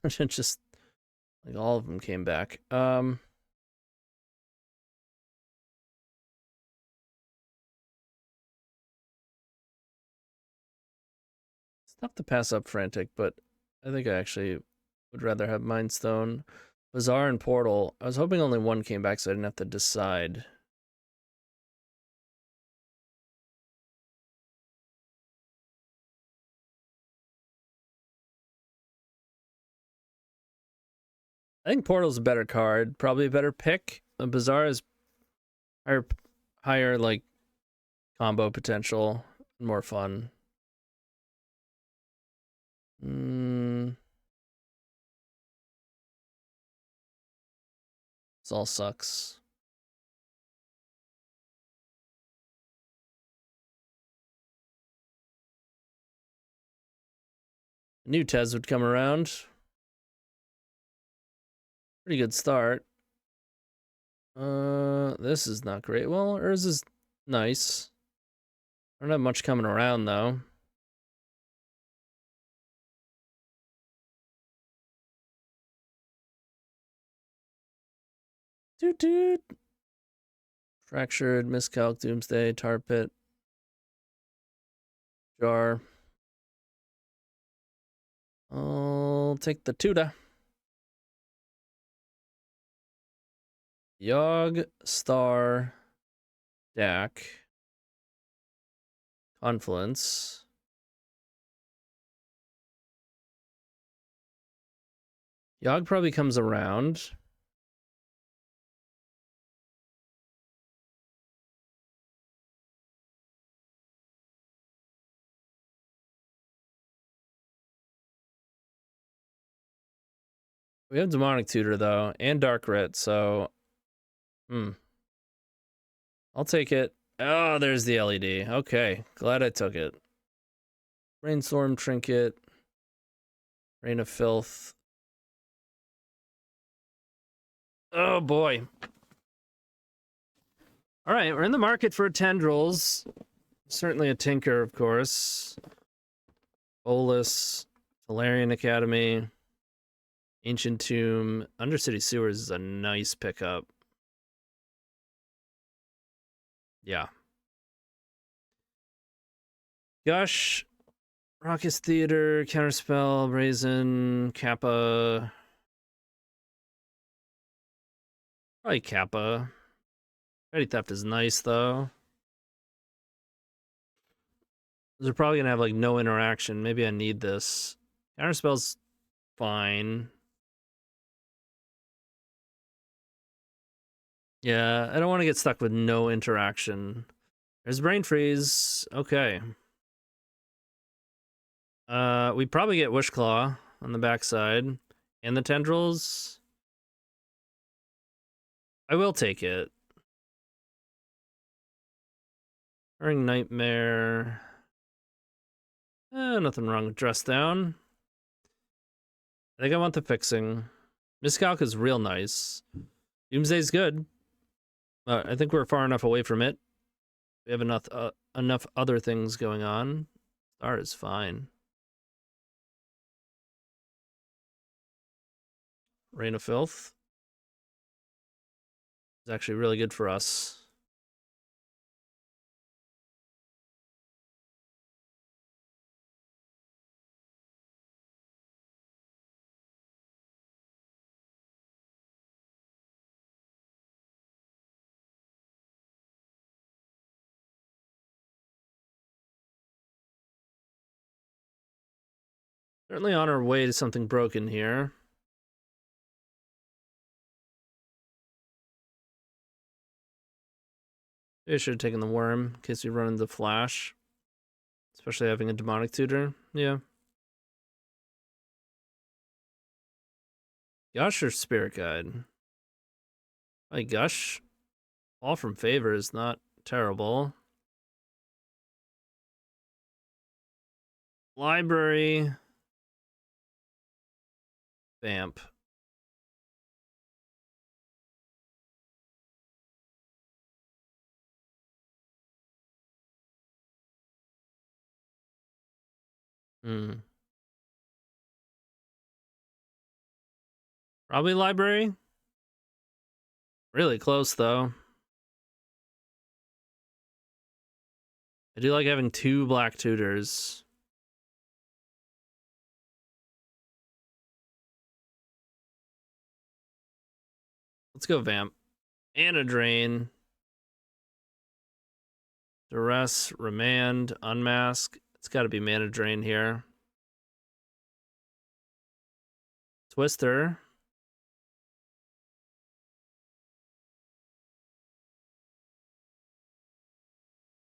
A: Just like all of them came back. It's tough to pass up Frantic, but I think I actually would rather have Mind Stone. Bazaar and Portal. I was hoping only one came back so I didn't have to decide. I think Portal's a better card, probably a better pick. Bazaar is higher like combo potential, more fun. This all sucks. I knew Tez would come around. Pretty good start. This is not great. Well, Urz is nice. I don't have much coming around, though. Dude. Fractured, Miscalc, Doomsday, Tar Pit. Jar. I'll take the Tuda. Yogg, Star, Dak, Confluence. Yogg probably comes around. We have Demonic Tutor, though, and Dark Rit, so... I'll take it. Oh, there's the LED. Okay, glad I took it. Brainstorm Trinket. Rain of Filth. Oh, boy. All right, we're in the market for Tendrils. Certainly a Tinker, of course. Bolus. Valerian Academy. Ancient Tomb. Undercity Sewers is a nice pickup. Yeah. Gush. Raucous Theater. Counterspell. Brazen. Kappa. Probably Kappa. Petty Theft is nice, though. They're probably gonna have, like, no interaction. Maybe I need this. Counterspell's fine. Yeah, I don't want to get stuck with no interaction. There's Brain Freeze. Okay. We probably get Wishclaw on the backside. And the Tendrils. I will take it. Ring Nightmare. Nothing wrong with Dress Down. I think I want the fixing. Miscalc is real nice. Doomsday's good. I think we're far enough away from it. We have enough other things going on. Star is fine. Reign of Filth is actually really good for us. Certainly on our way to something broken here. Maybe I should have taken the worm in case we run into Flash. Especially having a demonic tutor. Yeah. Gush or Spirit Guide? Like Gush. All from Favor is not terrible. Library. Vamp. Probably Library. Really close, though. I do like having 2 black tutors. Let's go Vamp. And a Drain. Duress, Remand, Unmask. It's got to be Mana Drain here. Twister.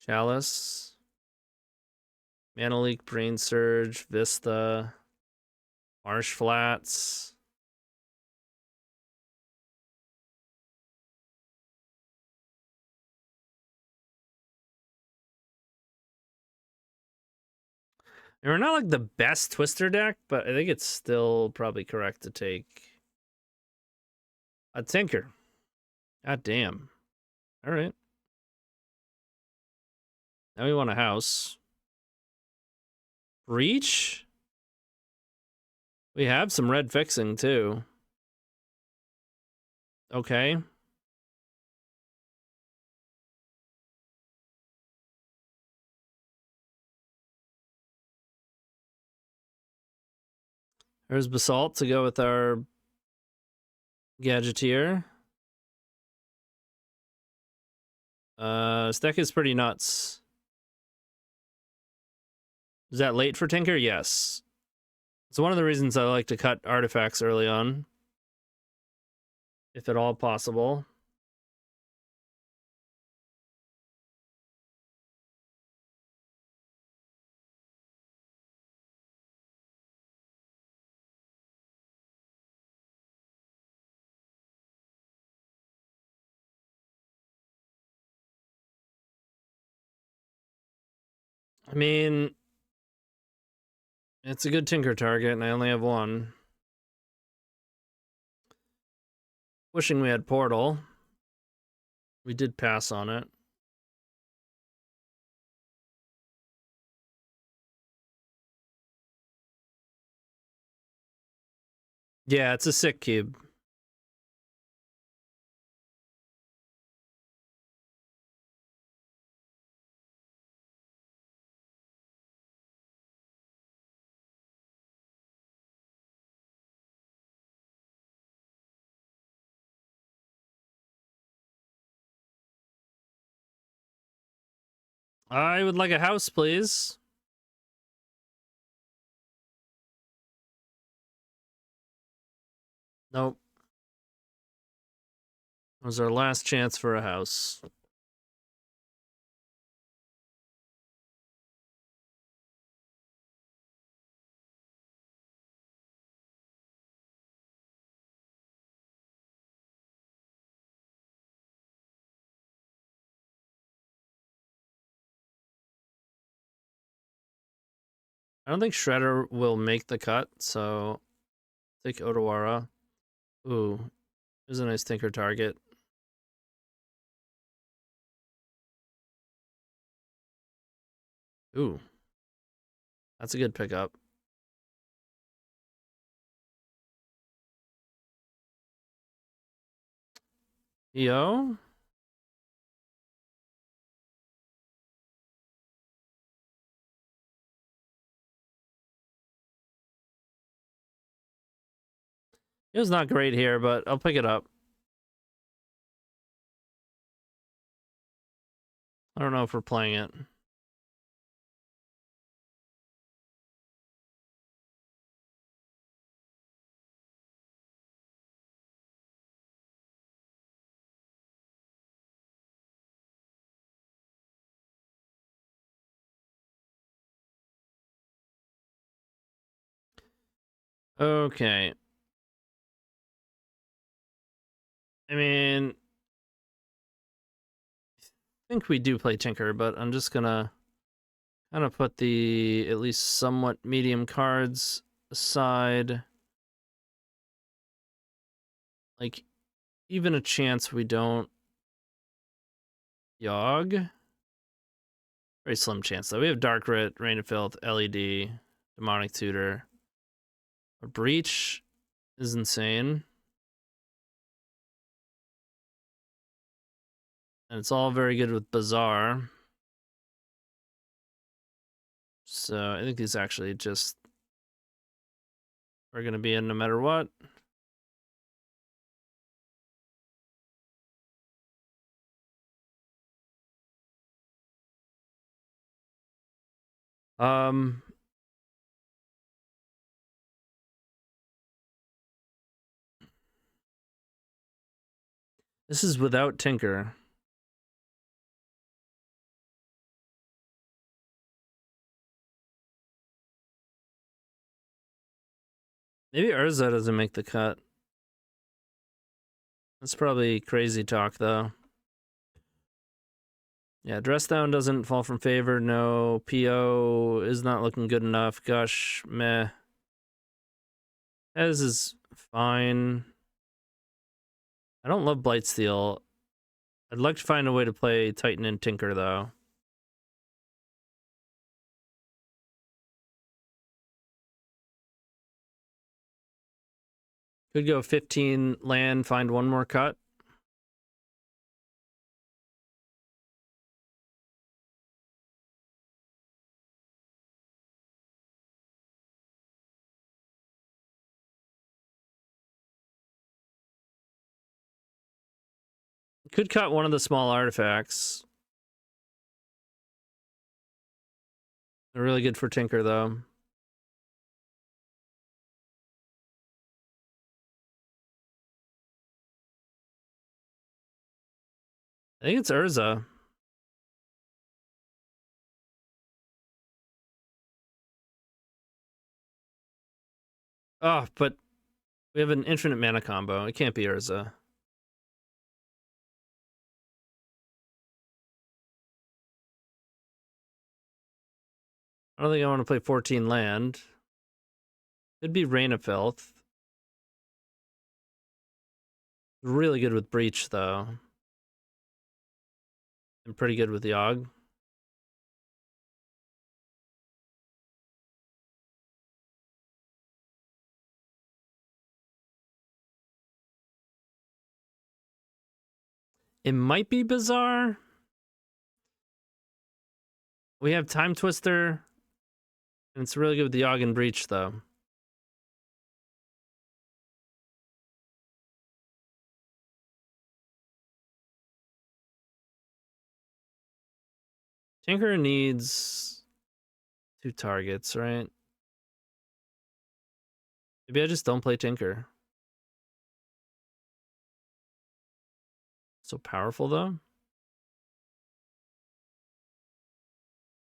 A: Chalice. Mana Leak, Brain Surge, Vista. Marsh Flats. And we're not like the best Twister deck, but I think it's still probably correct to take a Tinker. God damn. All right. Now we want a house. Reach? We have some red fixing too. Okay. There's Basalt to go with our Gadgeteer. This deck is pretty nuts. Is that late for Tinker? Yes. It's one of the reasons I like to cut artifacts early on. If at all possible. I mean, it's a good Tinker target, and I only have one. Wishing we had Portal. We did pass on it. Yeah, it's a sick cube. I would like a house, please. Nope. That was our last chance for a house. I don't think Shredder will make the cut, so take Odawara. Ooh, there's a nice Tinker target. Ooh, that's a good pickup. Yo? It was not great here, but I'll pick it up. I don't know if we're playing it. Okay. I mean, I think we do play Tinker, but I'm just gonna kind of put the at least somewhat medium cards aside. Like, even a chance we don't Yogg. Very slim chance, though. We have Dark Writ, Rain of Filth, LED, Demonic Tutor. A Breach is insane. And it's all very good with Bazaar. So I think these actually just are going to be in no matter what. This is without Tinker. Maybe Urza doesn't make the cut. That's probably crazy talk, though. Yeah, Dress Down doesn't fall from favor. No. PO is not looking good enough. Gush, meh. Ez is fine. I don't love Blightsteel. I'd like to find a way to play Titan and Tinker, though. Could go 15 land, find one more cut. Could cut one of the small artifacts. They're really good for Tinker, though. I think it's Urza. Oh, but we have an infinite mana combo. It can't be Urza. I don't think I want to play 14 land. Could be Rain of Filth. Really good with Breach, though. And pretty good with Yogg. It might be Bizarre. We have Time Twister. And it's really good with the Yogg and Breach, though. Tinker needs 2 targets, right? Maybe I just don't play Tinker. So powerful, though.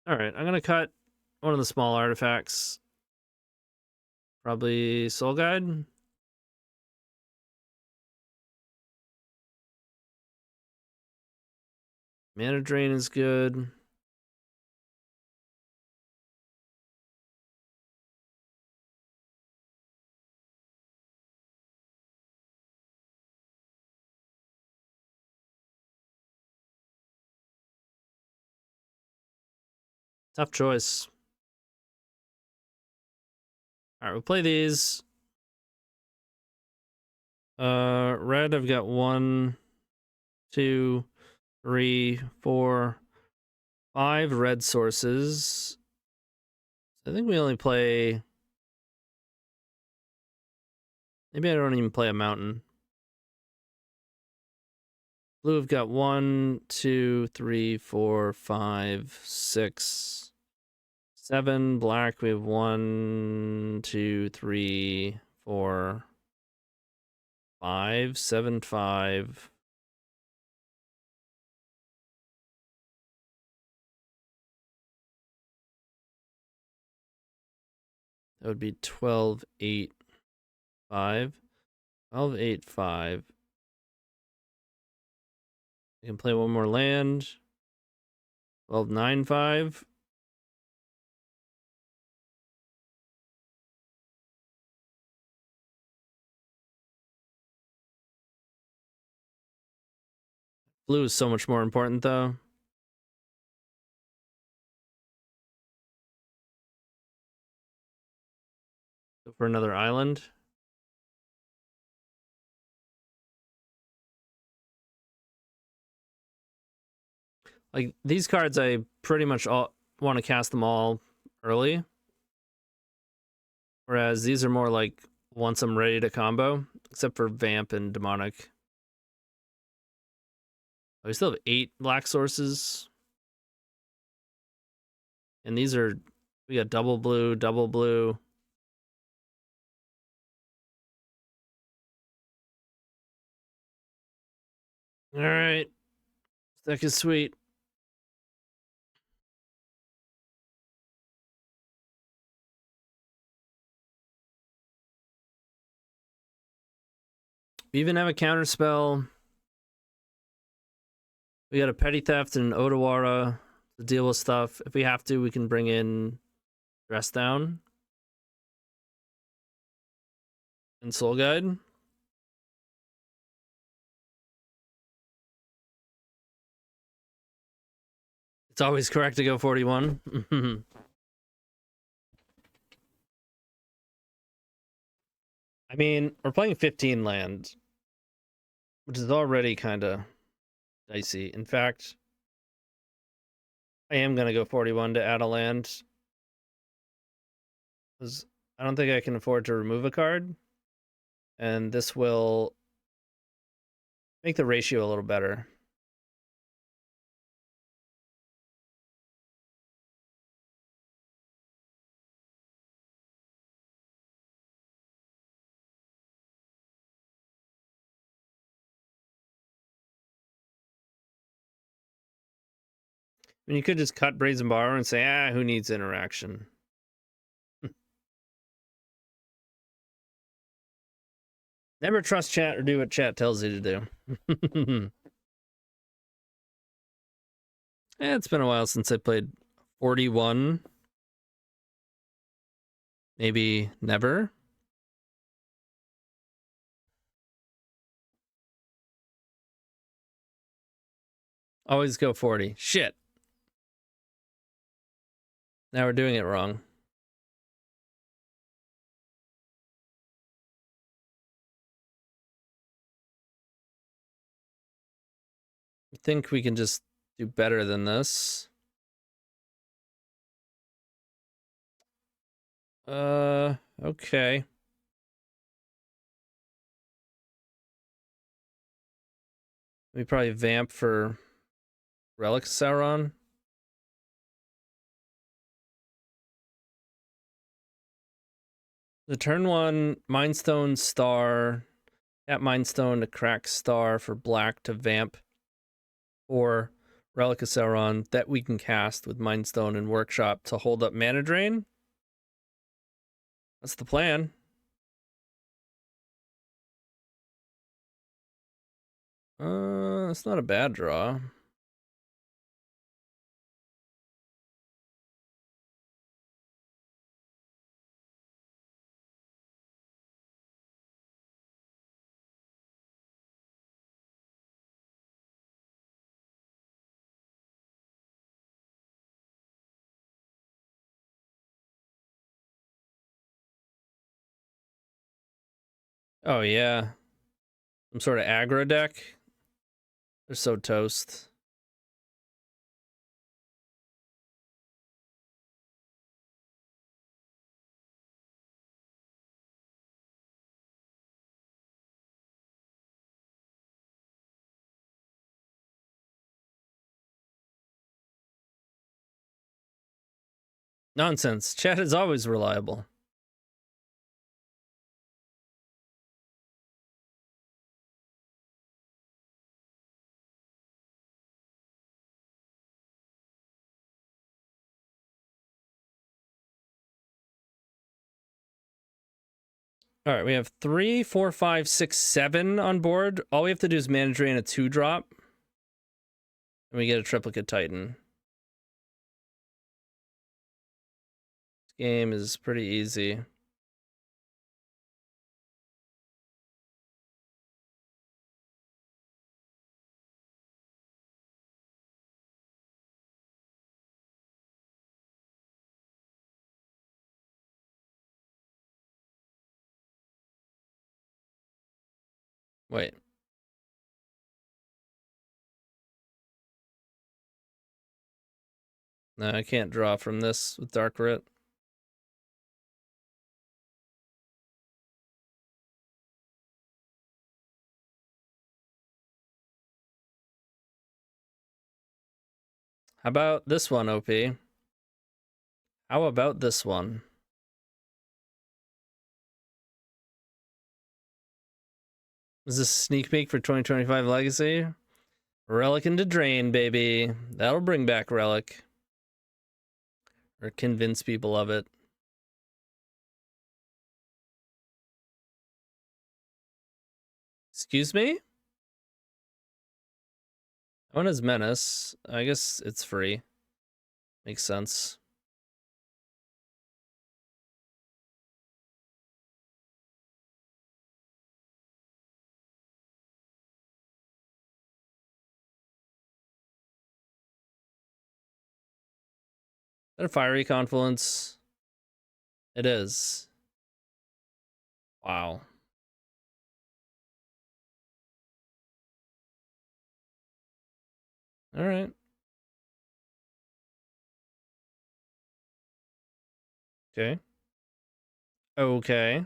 A: Alright, I'm gonna cut one of the small artifacts. Probably Soul Guide. Mana Drain is good. Tough choice. Alright, we'll play these. Red, I've got 1, 2, 3, 4, 5 red sources. I think we only play... Maybe I don't even play a mountain. Blue, I've got 1, 2, 3, 4, 5, 6, 7. Black, we have 1, 2, 3, 4, 5, 7, 5. That would be 12, 8, 5. 12, 8, 5. I can play one more land. 12, 9, 5. Blue is so much more important, though. Go for another island. Like, these cards, I pretty much all want to cast them all early. Whereas these are more like once I'm ready to combo, except for Vamp and Demonic. We still have 8 black sources. And these are, we got double blue, double blue. All right. Deck is sweet. We even have a counter spell. We got a Petty Theft and an Odawara to deal with stuff. If we have to, we can bring in Dress Down and Soul Guide. It's always correct to go 41. I mean, we're playing 15 land, which is already kind of dicey. In fact, I am going to go 41 to add a land. Because I don't think I can afford to remove a card. And this will make the ratio a little better. I mean, you could just cut Brazen Borrower and say, who needs interaction? Never trust chat or do what chat tells you to do. It's been a while since I played 41. Maybe never. Always go 40. Shit. Now we're doing it wrong. I think we can just do better than this. Okay. We probably vamp for Relic Sauron. The turn 1 Mindstone Star. At Mindstone to crack Star for black to vamp. Or Relic of Sauron that we can cast with Mindstone and Workshop to hold up mana drain. That's the plan. It's not a bad draw. Oh yeah. Some sort of aggro deck. They're so toast. Nonsense. Chat is always reliable. All right, we have 3, 4, 5, 6, 7 on board. All we have to do is mana drain a 2-drop. And we get a Triplicate Titan. This game is pretty easy. Wait. No, I can't draw from this with Dark Writ. How about this one, OP? How about this one? Is this a sneak peek for 2025 Legacy? Relic into Drain, baby. That'll bring back Relic. Or convince people of it. Excuse me? That one is Menace. I guess it's free. Makes sense. Is that a Fiery Confluence? It is. Wow. All right. Okay. Okay.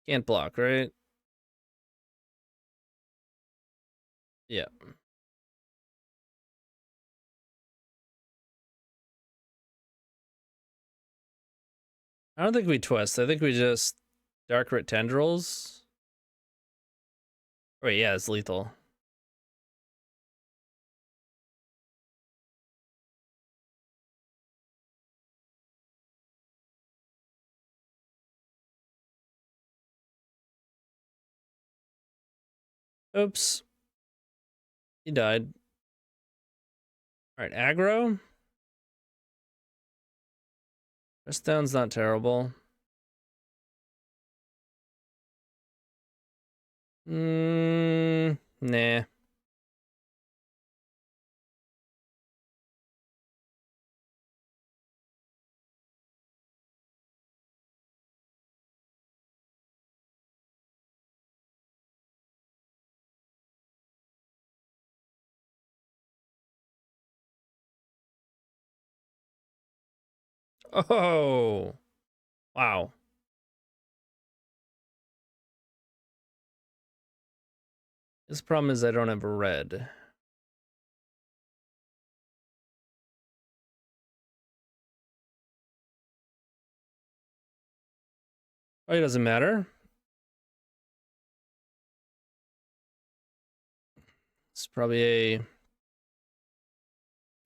A: Can't block, right? Yeah. I don't think we twist. I think we just Dark Writ Tendrils. Wait, yeah, it's lethal. Oops. He died. Alright, aggro. Rest down's not terrible. Nah. Oh. Wow. This problem is I don't have red. Oh, it doesn't matter. It's probably a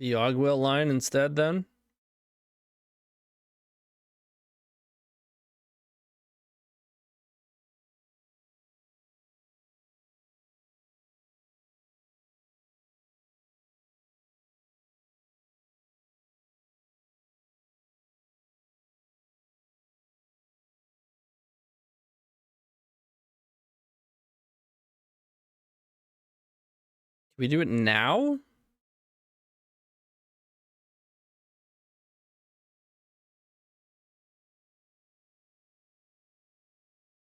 A: Yogwill line instead then. Can we do it now?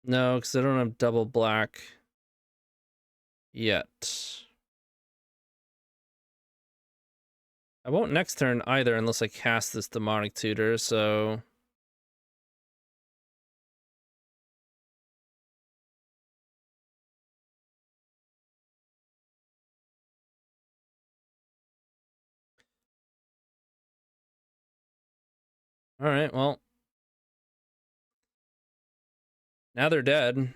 A: No, because I don't have double black yet. I won't next turn either unless I cast this Demonic Tutor, so... Alright, well... Now they're dead.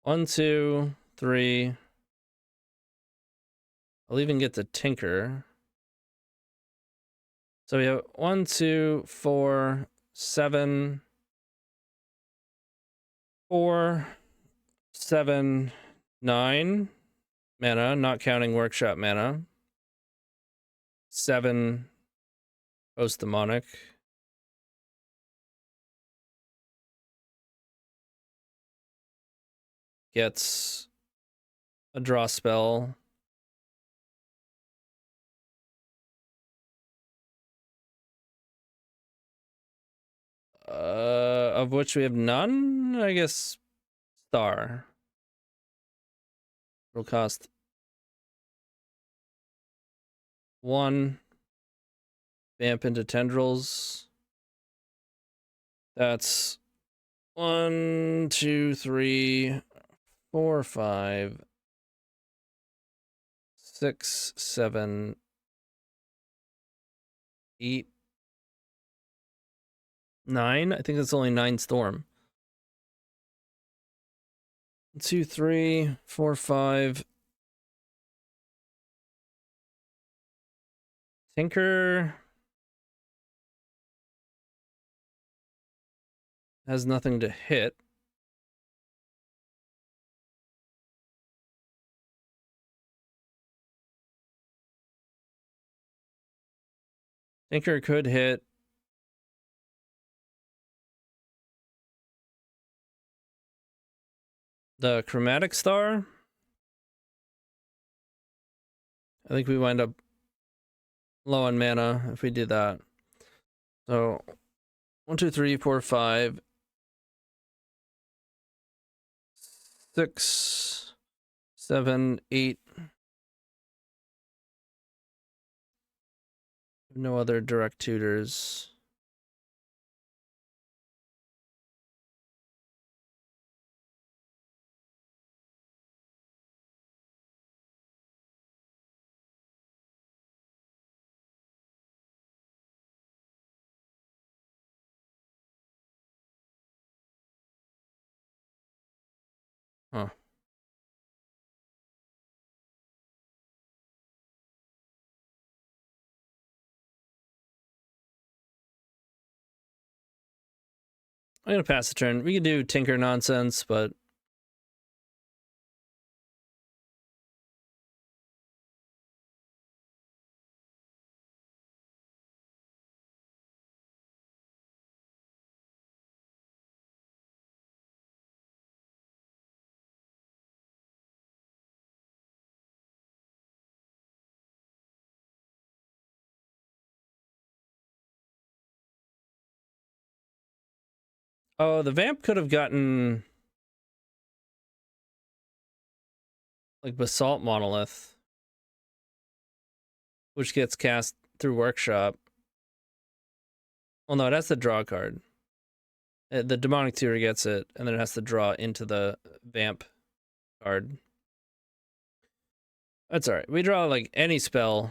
A: One, two, three. I'll even get to Tinker. So we have 1, 2, 4, 7, 4, 7, 9 mana, not counting workshop mana. 7 post demonic. Gets a draw spell. Of which we have none, I guess. Star. It'll cost 1. Vamp into tendrils. That's 1, 2, 3, 4, 5, 6, 7, 8, 9. I think that's only 9 storm. 1, 2, 3, 4, 5. Tinker has nothing to hit. Tinker could hit. The Chromatic Star. I think we wind up low on mana if we do that. So 1, 2, 3, 4, 5, 6, 7, 8. No other direct tutors. Huh. I'm gonna pass the turn. We could do Tinker nonsense, but Oh, the vamp could have gotten like Basalt Monolith, which gets cast through Workshop. Oh no, it has to draw a card. The Demonic Tutor gets it, and then it has to draw into the vamp card. That's alright. We draw like any spell.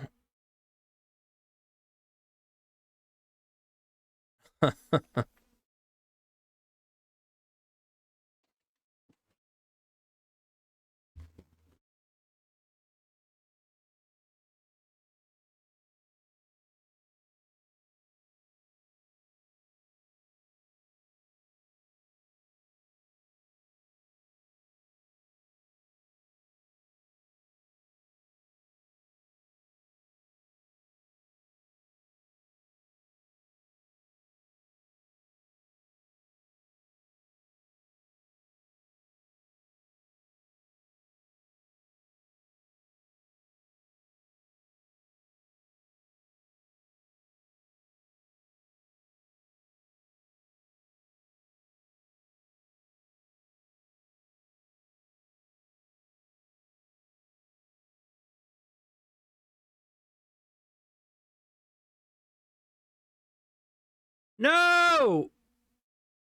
A: No!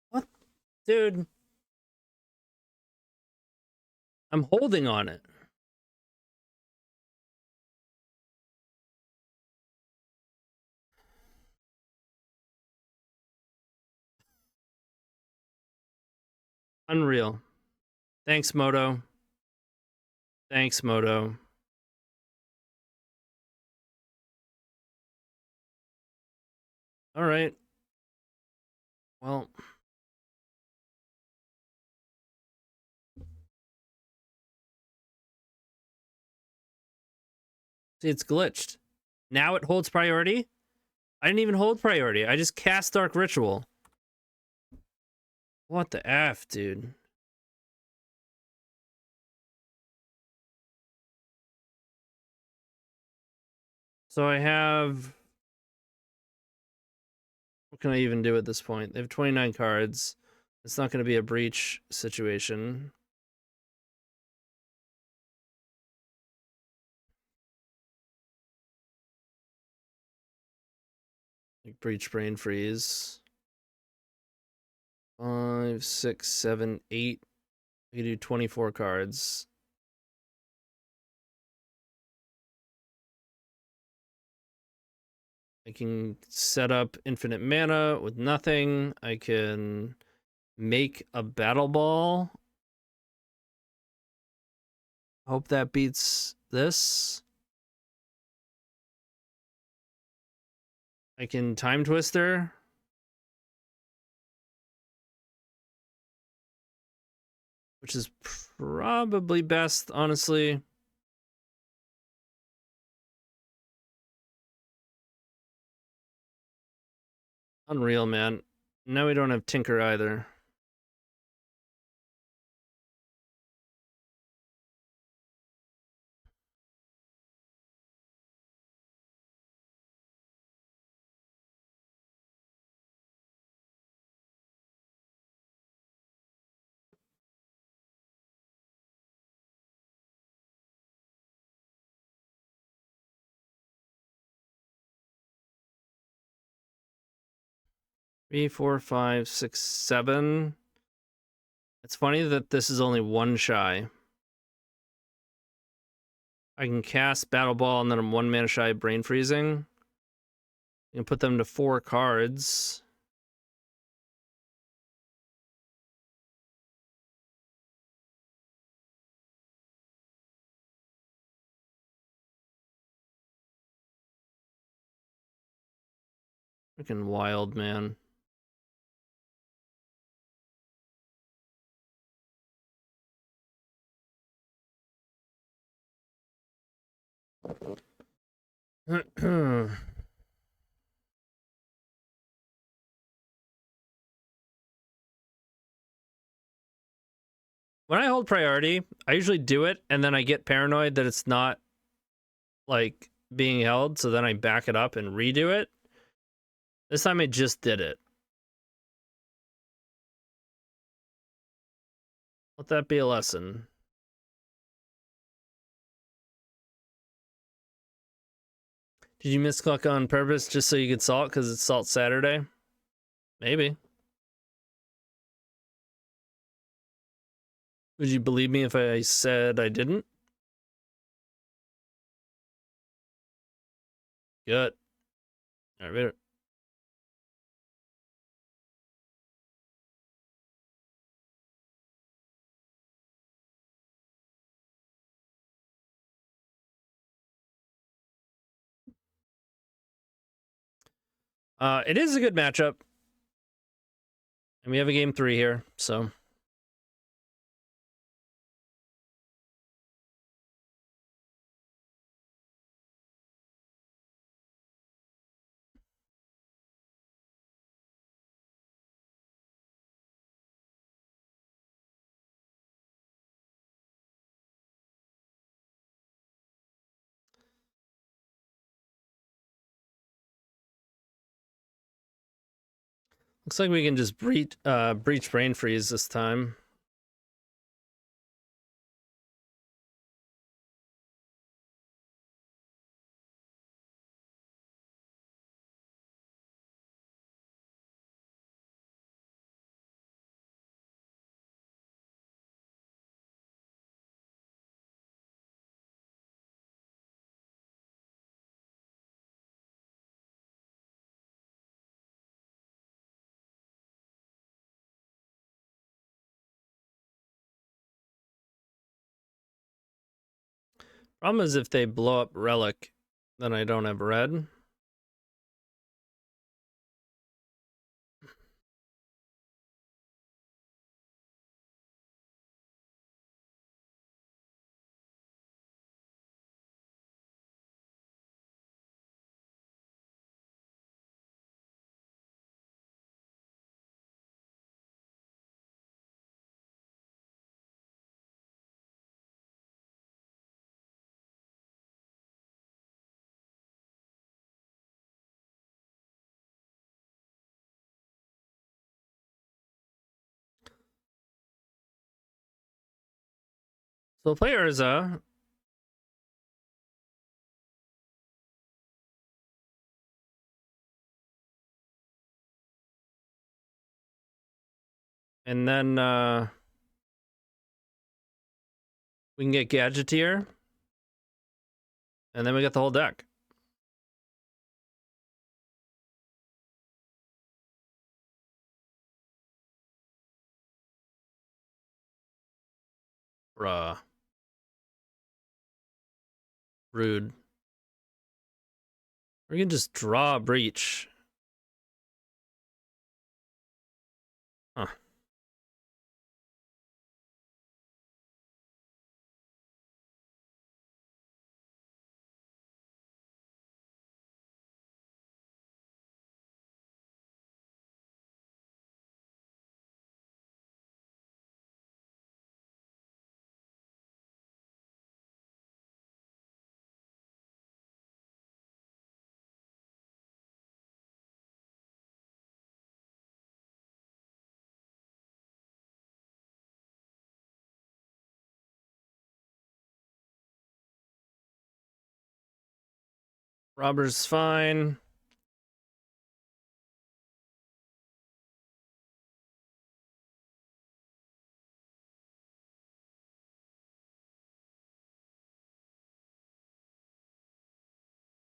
A: What? Dude. I'm holding on it. Unreal. Thanks, Moto. Thanks, Moto. All right. Well. See, it's glitched. Now it holds priority? I didn't even hold priority. I just cast Dark Ritual. What the F, dude? So I have... What can I even do at this point? They have 29 cards. It's not going to be a breach situation. Like breach, brain freeze. 5, 6, 7, 8. We can do 24 cards. I can set up infinite mana with nothing. I can make a battle ball. Hope that beats this. I can time twister. Which is probably best, honestly. Unreal, man. Now we don't have Tinker either. Three, four, five, six, seven. It's funny that this is only one shy. I can cast Battle Ball and then I'm 1 mana shy of Brain Freezing. You can put them to 4 cards. Freaking wild, man. When I hold priority, I usually do it and then I get paranoid that it's not like being held, so then I back it up and redo it. This time I just did it. Let that be a lesson. Did you misclick on purpose just so you could salt because it's Salt Saturday? Maybe. Would you believe me if I said I didn't? Good. All right. It is a good matchup. And we have a game 3 here, so. Looks like we can just breach Brain Freeze this time. Problem is if they blow up Relic, then I don't have red. So play Urza. And then we can get Gadgeteer. And then we get the whole deck. Bruh. Rude. We can just draw a Breach. Huh. Robber's fine.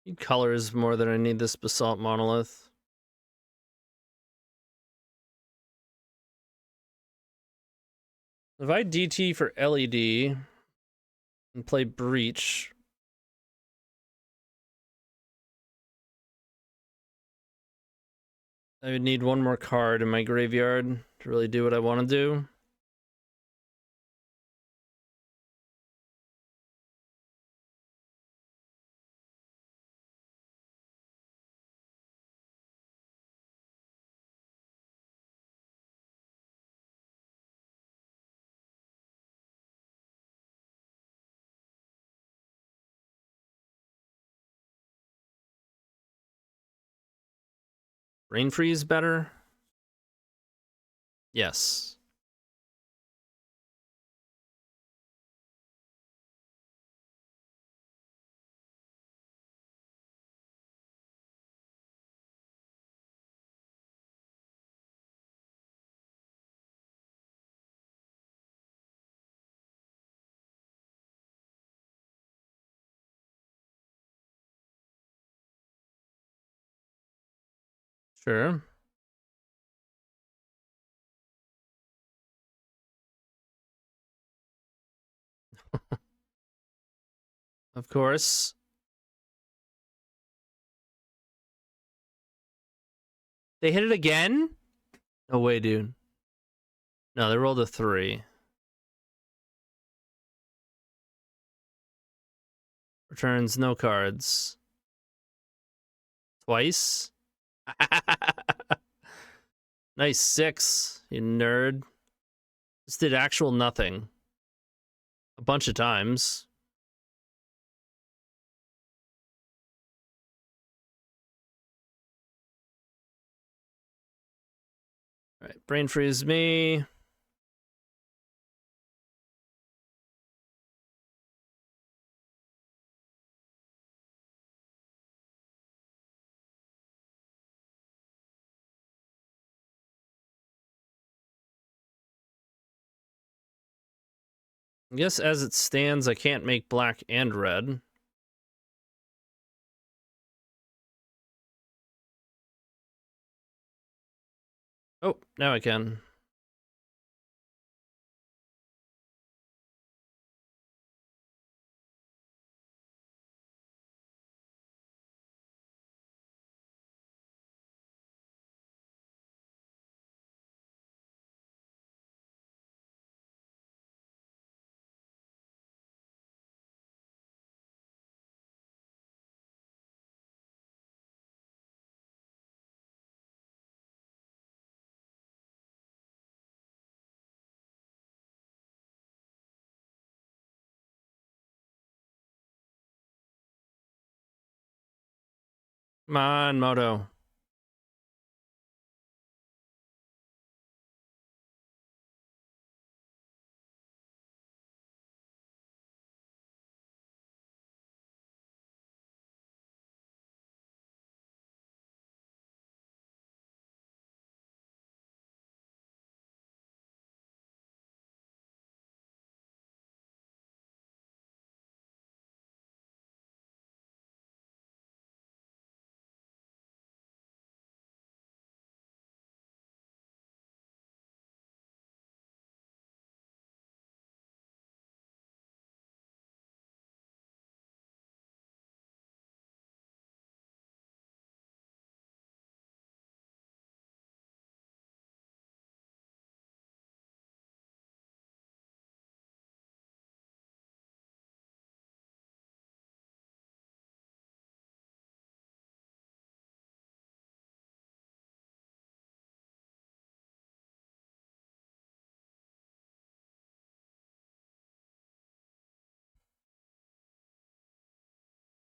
A: Need colors more than I need this Basalt Monolith. If I DT for LED and play Breach, I would need one more card in my graveyard to really do what I want to do. Brain Freeze better? Yes. Sure. Of course. They hit it again? No way, dude. No, they rolled a 3. Returns no cards. Twice? Nice 6, you nerd. This did actual nothing. A bunch of times. Alright, brain freeze me. I guess as it stands, I can't make black and red. Oh, now I can. Come on, Moto.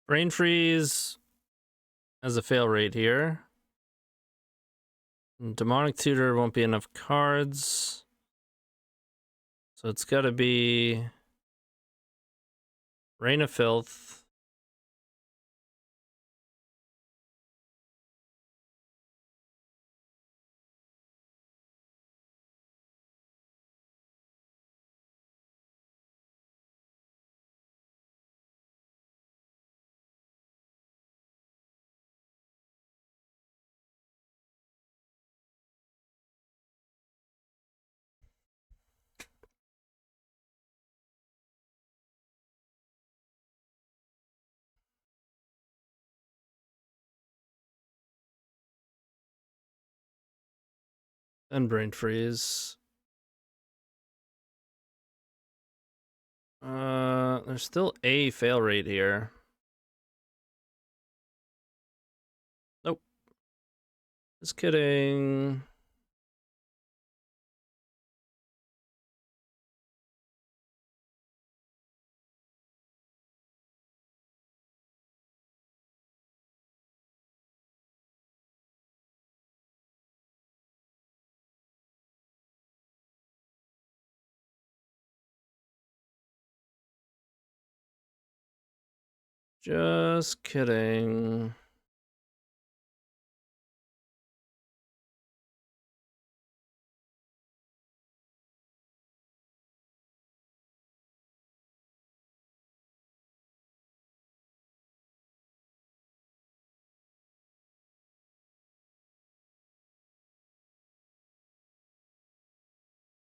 A: Brain freeze has a fail rate here. Demonic Tutor won't be enough cards. So it's gotta be Rain of Filth. And brain freeze. There's still a fail rate here. Nope. Just kidding. Just kidding.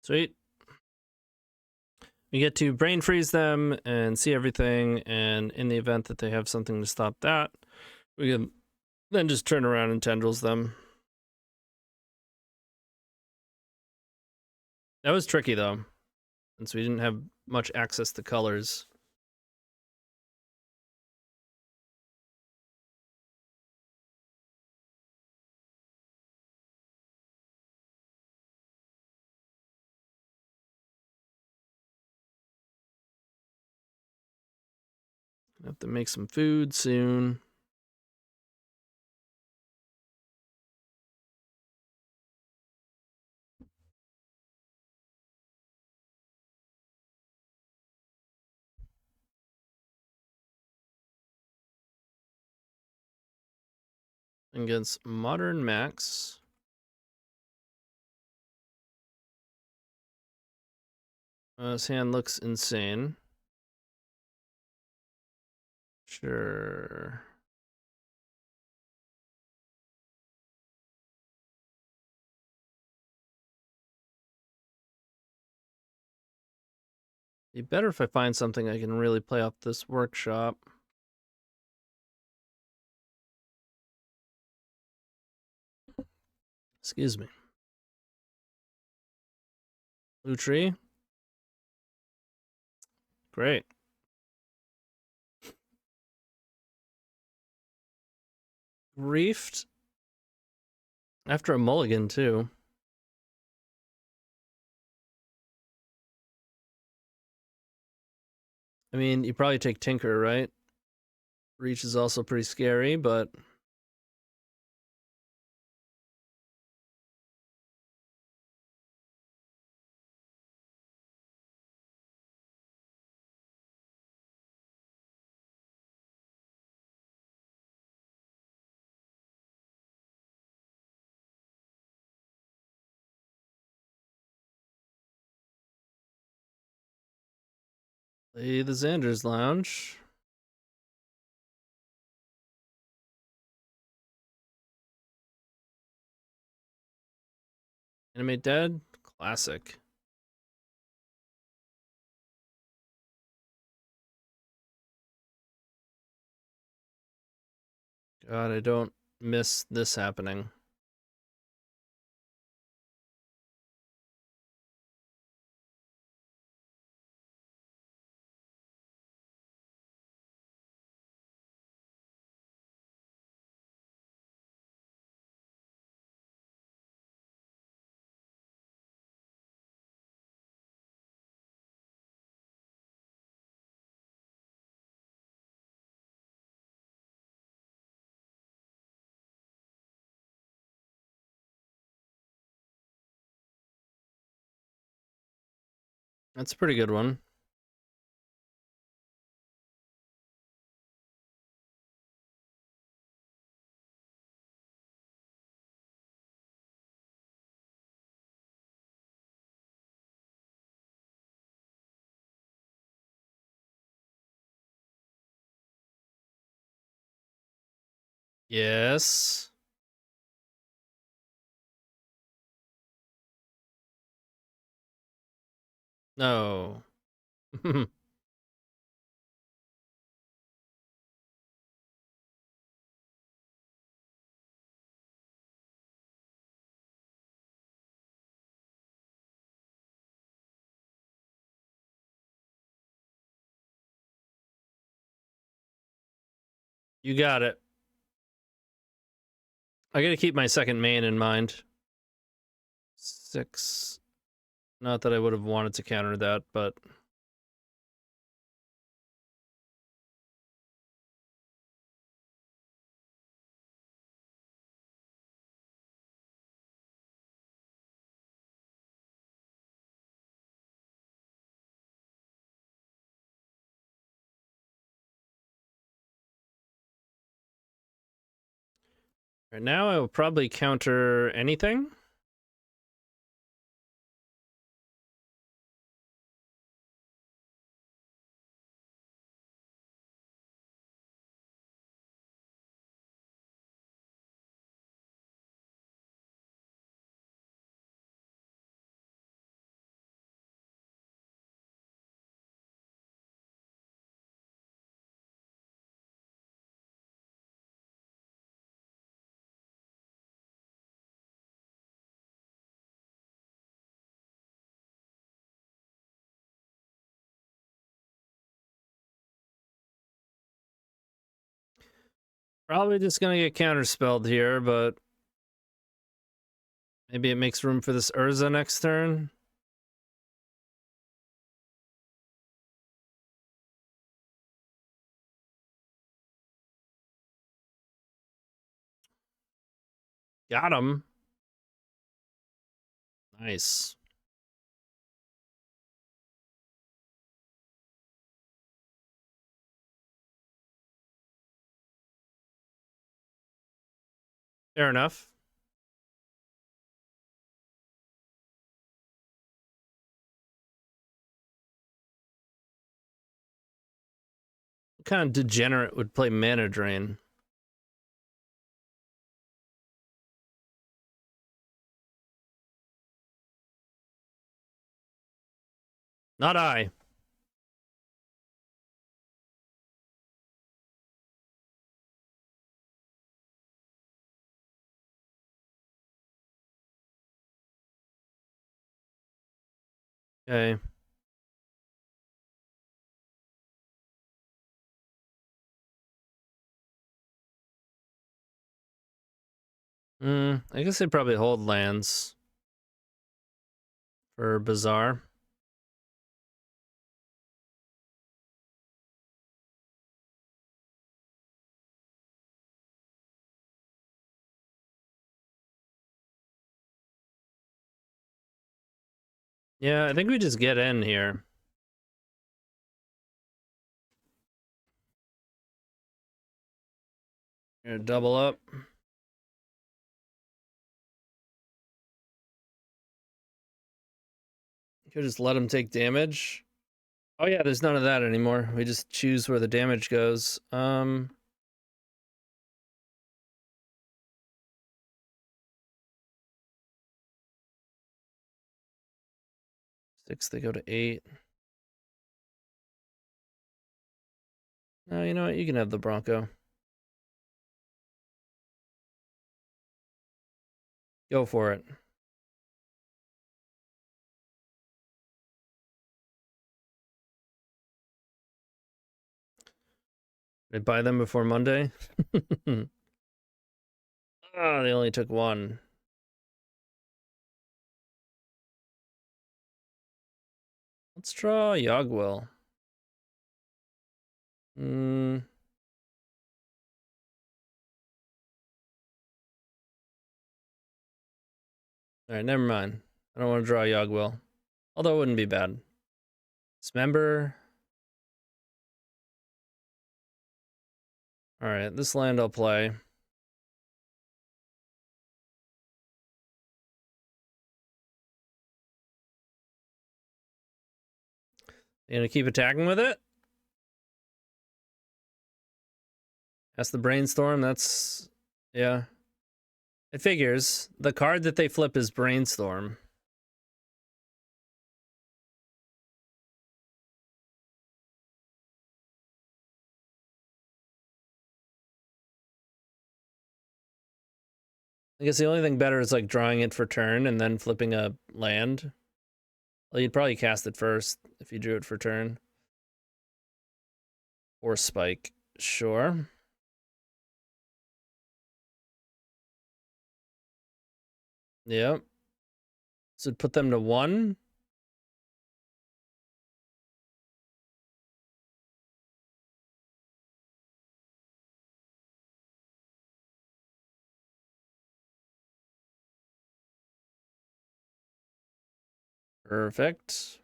A: Sweet. We get to brain freeze them and see everything, and in the event that they have something to stop that, we can then just turn around and tendrils them. That was tricky though, since we didn't have much access to colors. Have to make some food soon. Against Modern Max. His hand looks insane. Sure. Be better if I find something I can really play off this workshop. Excuse me. Blue tree. Great. Reefed. After a mulligan, too. I mean, you probably take Tinker, right? Reach is also pretty scary, but... play the Xander's Lounge. Animate Dead. Classic. God, I don't miss this happening. That's a pretty good one. Yes. No. You got it. I gotta keep my second main in mind. 6. Not that I would have wanted to counter that, but... Right now, I will probably counter anything. Probably just gonna get counterspelled here, but maybe it makes room for this Urza next turn. Got him. Nice. Fair enough. What kind of degenerate would play Mana Drain? Not I. Okay. I guess they probably hold lands for Bazaar. Yeah, I think we just get in here. Gonna double up. Could just let him take damage. Oh yeah, there's none of that anymore. We just choose where the damage goes. 6, they go to 8. Oh, you know what? You can have the Bronco. Go for it. Did I buy them before Monday? Oh, they only took 1. Let's draw Yogwell. Alright, never mind. I don't want to draw Yogwell. Although it wouldn't be bad. Dismember. Alright, this land I'll play. You gonna keep attacking with it? That's the Brainstorm, that's... yeah. It figures. The card that they flip is Brainstorm. I guess the only thing better is like drawing it for turn and then flipping a land. Well, you'd probably cast it first if you drew it for turn. Or spike. Sure. Yep. So put them to 1. Perfect.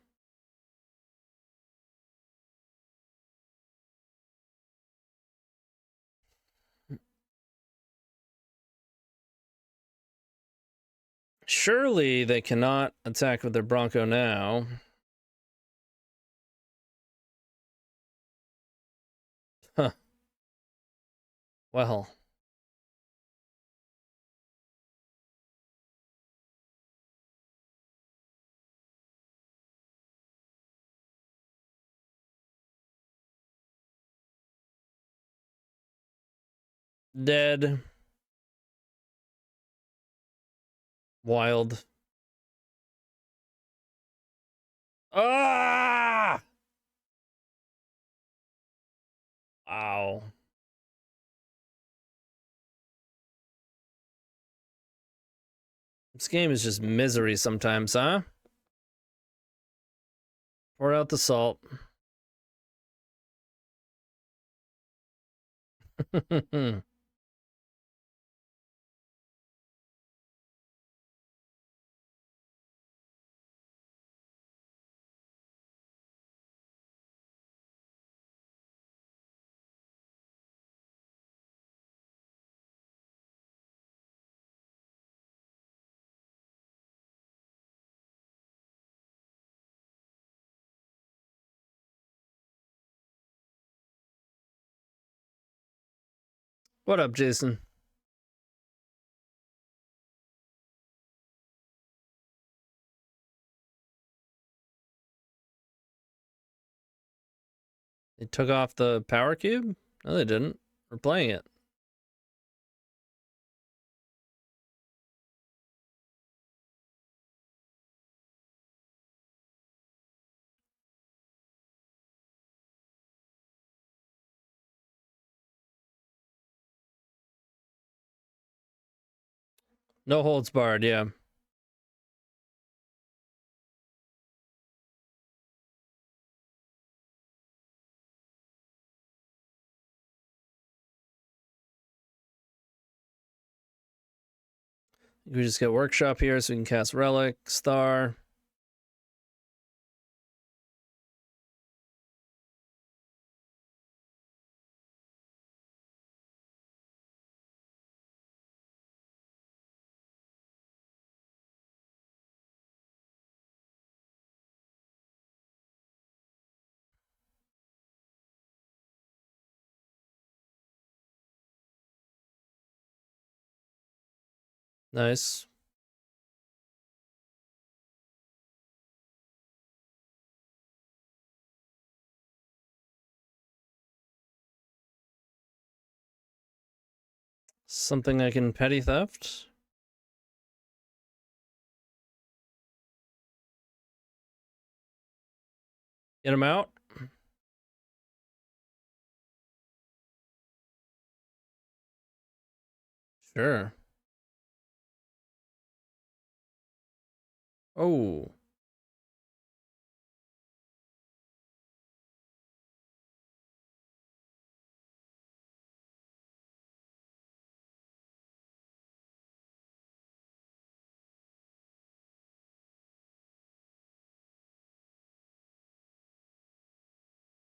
A: Surely they cannot attack with their Bronco now. Huh. Well. Dead. Wild. Ah! Wow. This game is just misery sometimes, huh? Pour out the salt. What up, Jason? They took off the power cube? No, they didn't. We're playing it. No holds barred, yeah. We just get workshop here so we can cast relic, star. Nice. Something I can petty theft. Get him out. Sure. Oh.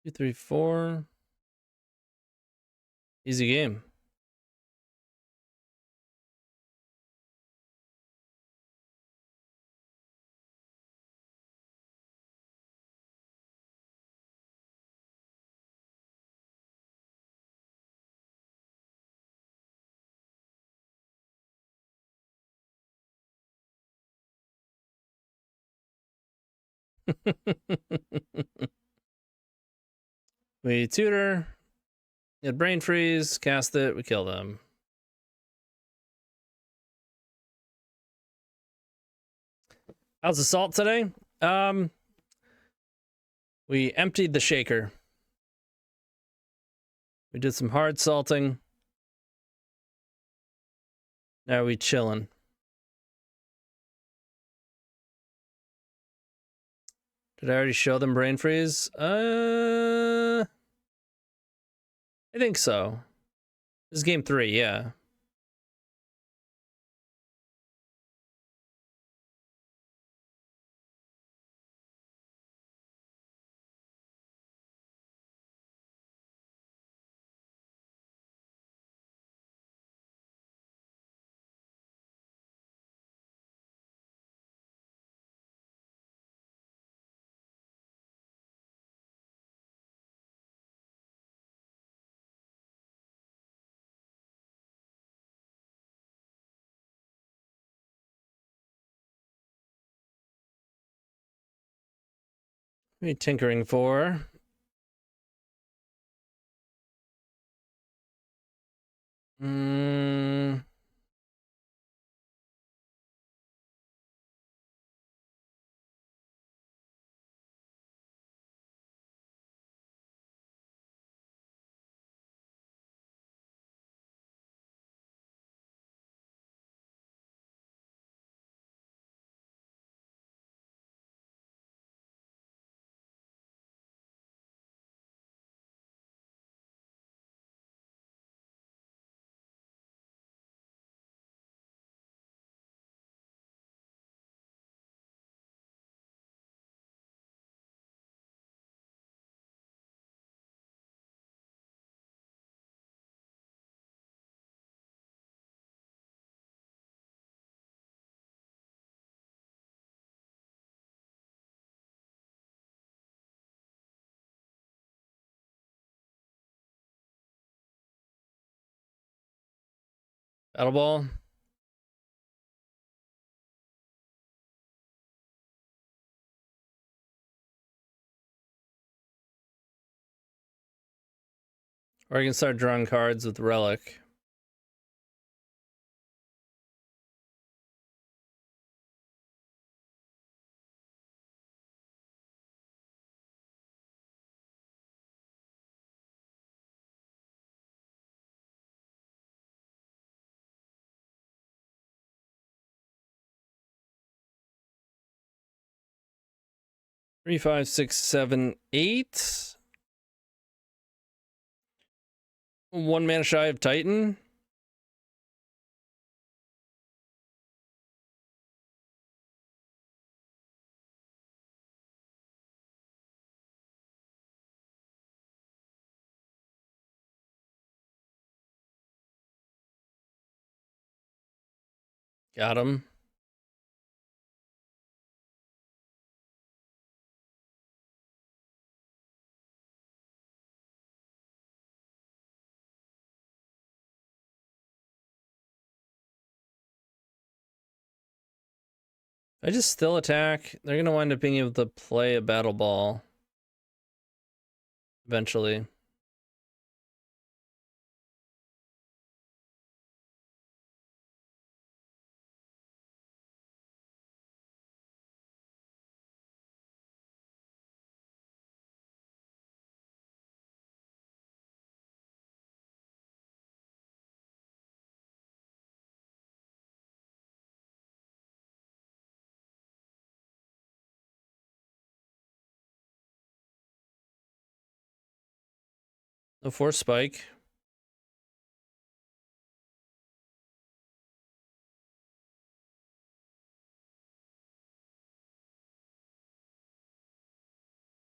A: Two, three, four. Easy game. We tutor. Get brain freeze. Cast it. We kill them. How's the salt today? We emptied the shaker. We did some hard salting. Now we chilling. Did I already show them brain freeze? I think so. This is game 3, yeah. What are you tinkering for? Battle Ball. Or I can start drawing cards with Relic. Three, 5, 6, 7, 8. 1 mana shy of Titan. Got him. I just still attack. They're gonna wind up being able to play a Battle Ball eventually. No Force Spike.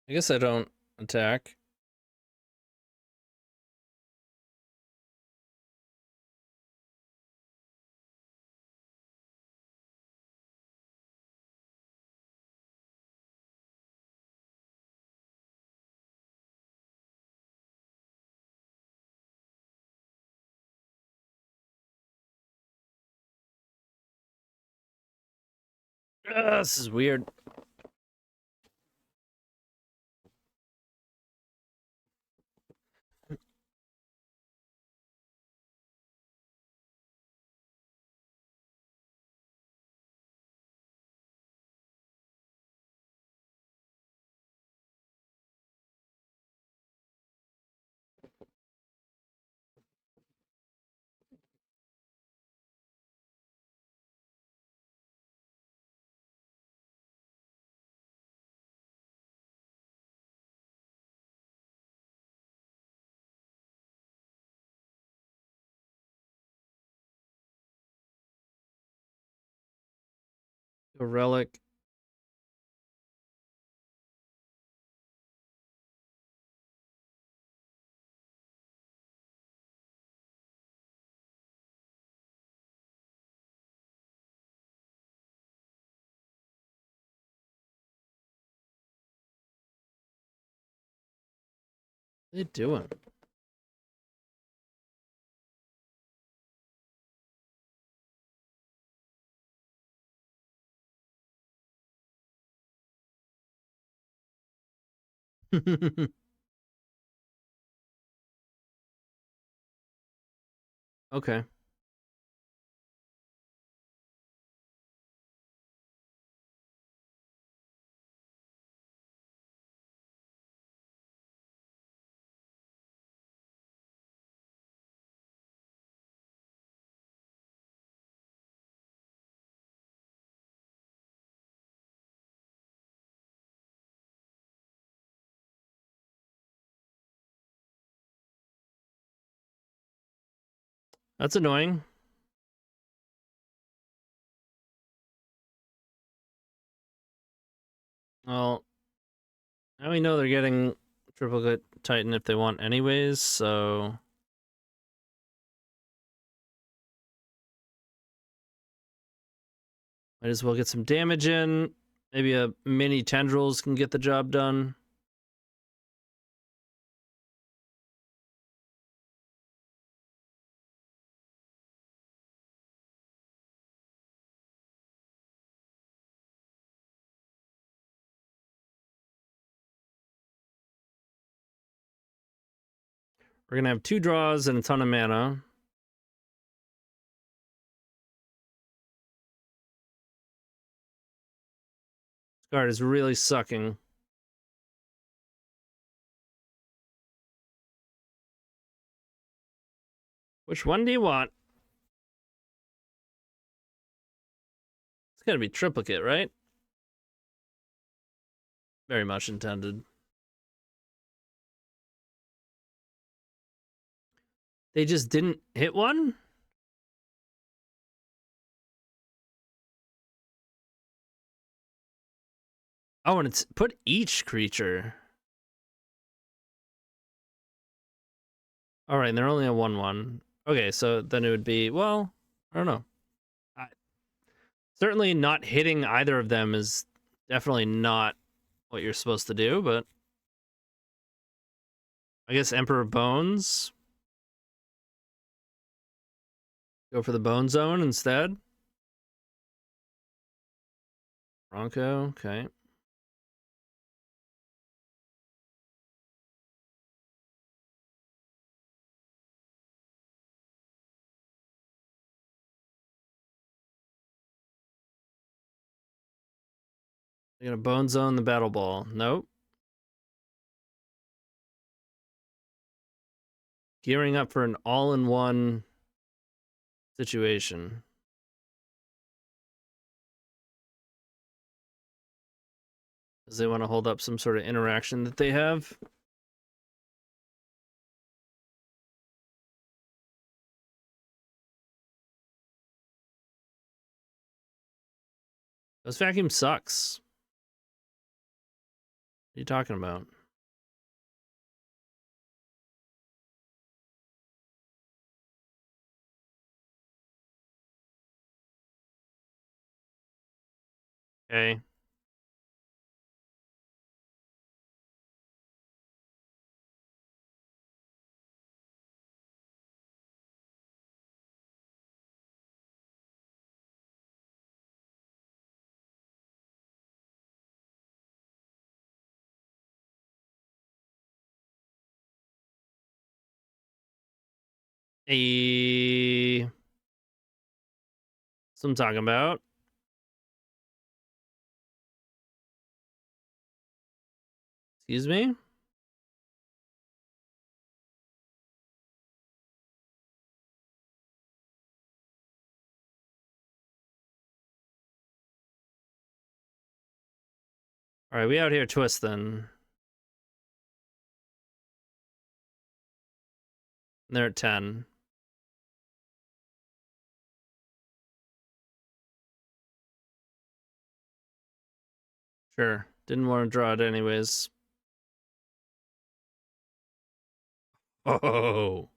A: I guess I don't attack. This is weird. A Relic. What are they doing? Okay. That's annoying. Well, now we know they're getting Triplicate Titan if they want anyways, so... Might as well get some damage in. Maybe a mini Tendrils can get the job done. We're gonna have 2 draws and a ton of mana. This card is really sucking. Which one do you want? It's gotta be triplicate, right? Very much intended. They just didn't hit one? Oh, and it's put each creature. All right, and they're only a 1/1. Okay, so then it would be, well, I don't know. Certainly not hitting either of them is definitely not what you're supposed to do, but I guess Emperor Bones. Go for the Bone Zone instead. Bronco, okay. They're gonna Bone Zone the Battle Ball. Nope. Gearing up for an all-in-one situation. Because they want to hold up some sort of interaction that they have. This vacuum sucks. What are you talking about? Okay. Hey. That's what I'm talking about. Excuse me? All right, we out here twisting. They're at 10. Sure. Didn't want to draw it anyways. Oh.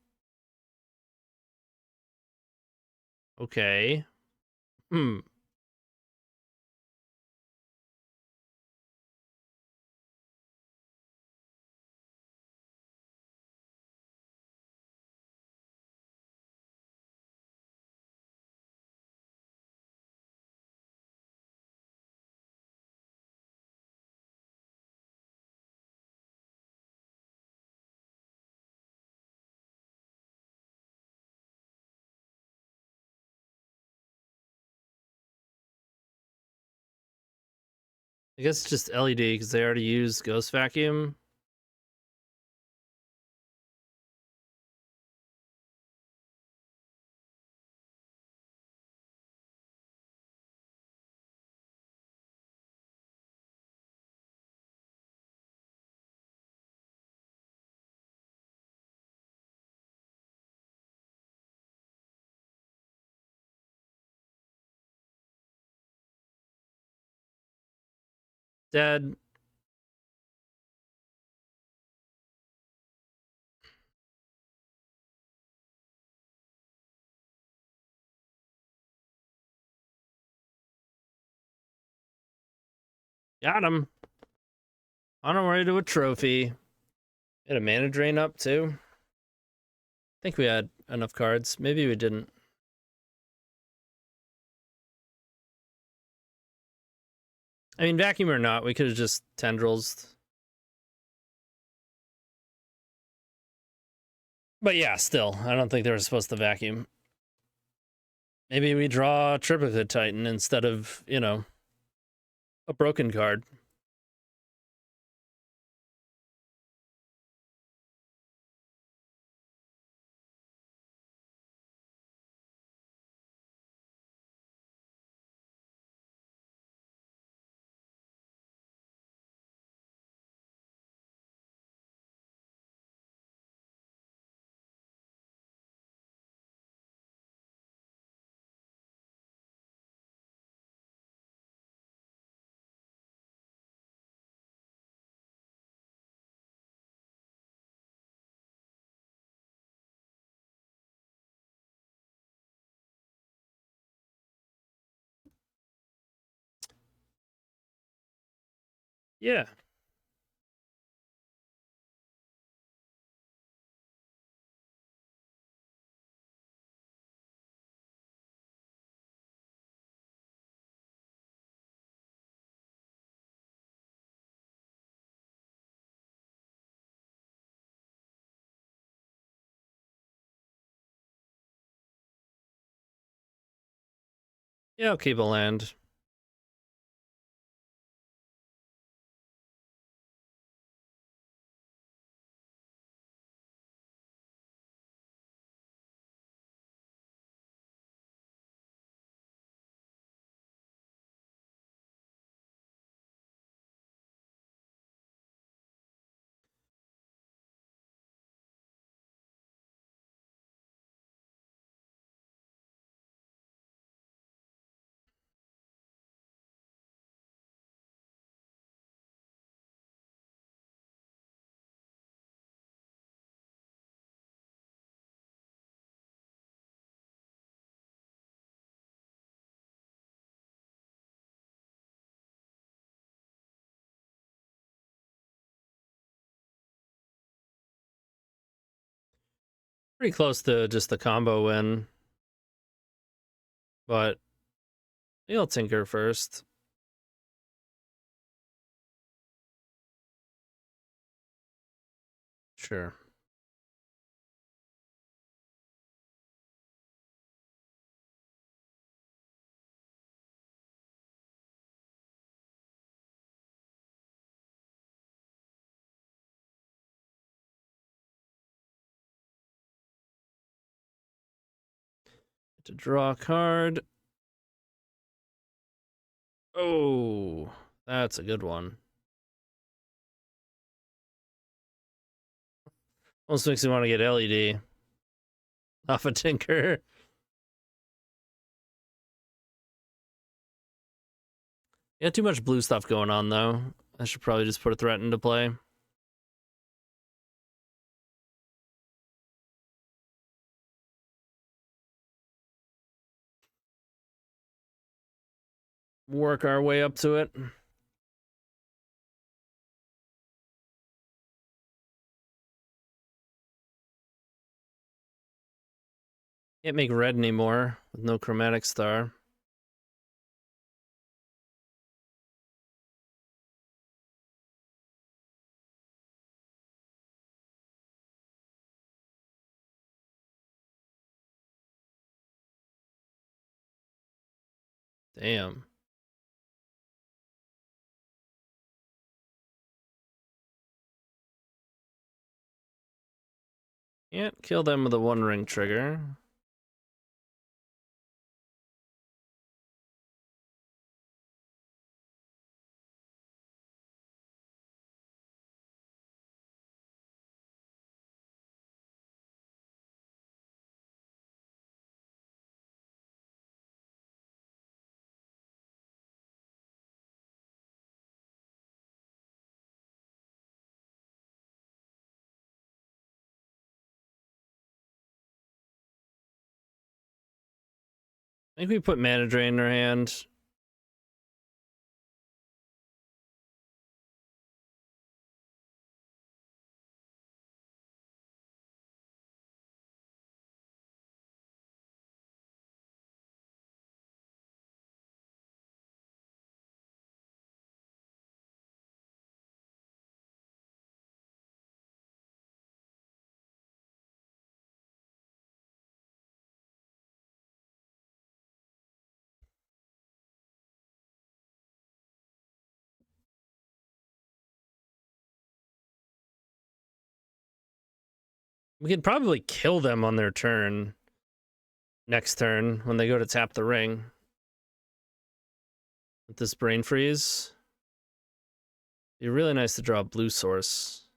A: Okay. Hmm. I guess it's just LED because they already used Ghost Vacuum. Dead. Got him. On our way to a trophy. Had a mana drain up too. I think we had enough cards. Maybe we didn't. I mean, vacuum or not, we could have just tendrils. But yeah, still, I don't think they were supposed to vacuum. Maybe we draw Triplicate Titan instead of, you know, a broken card. Yeah. Yeah, I'll keep a land. Pretty close to just the combo win. But I'll tinker first. Sure. To draw a card. Oh, that's a good one. Almost makes me want to get LED off a tinker. Yeah, too much blue stuff going on though. I should probably just put a threat into play. Work our way up to it. Can't make red anymore with no chromatic star. Damn. Can't kill them with a one ring trigger. I think we put mana drain in our hand. We could probably kill them on their turn. Next turn, when they go to tap the ring. With this brain freeze. It'd be really nice to draw a blue source.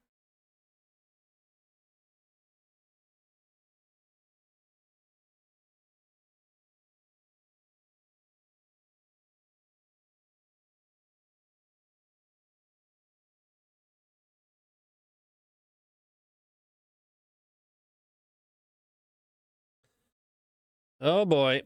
A: Oh boy.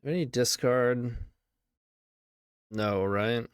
A: Any discard? No, right?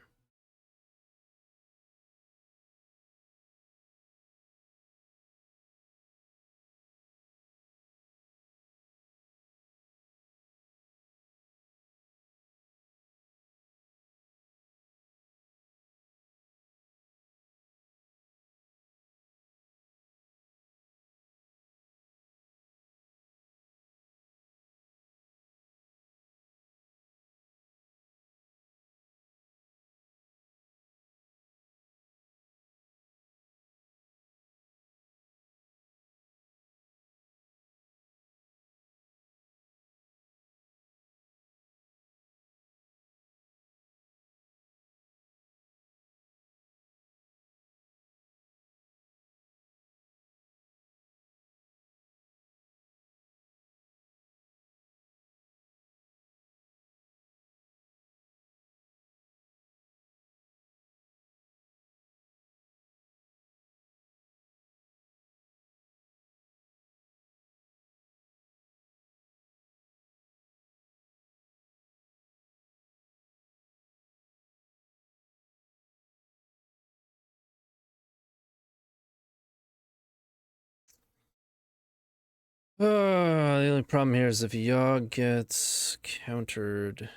A: The only problem here is if Yogg gets countered,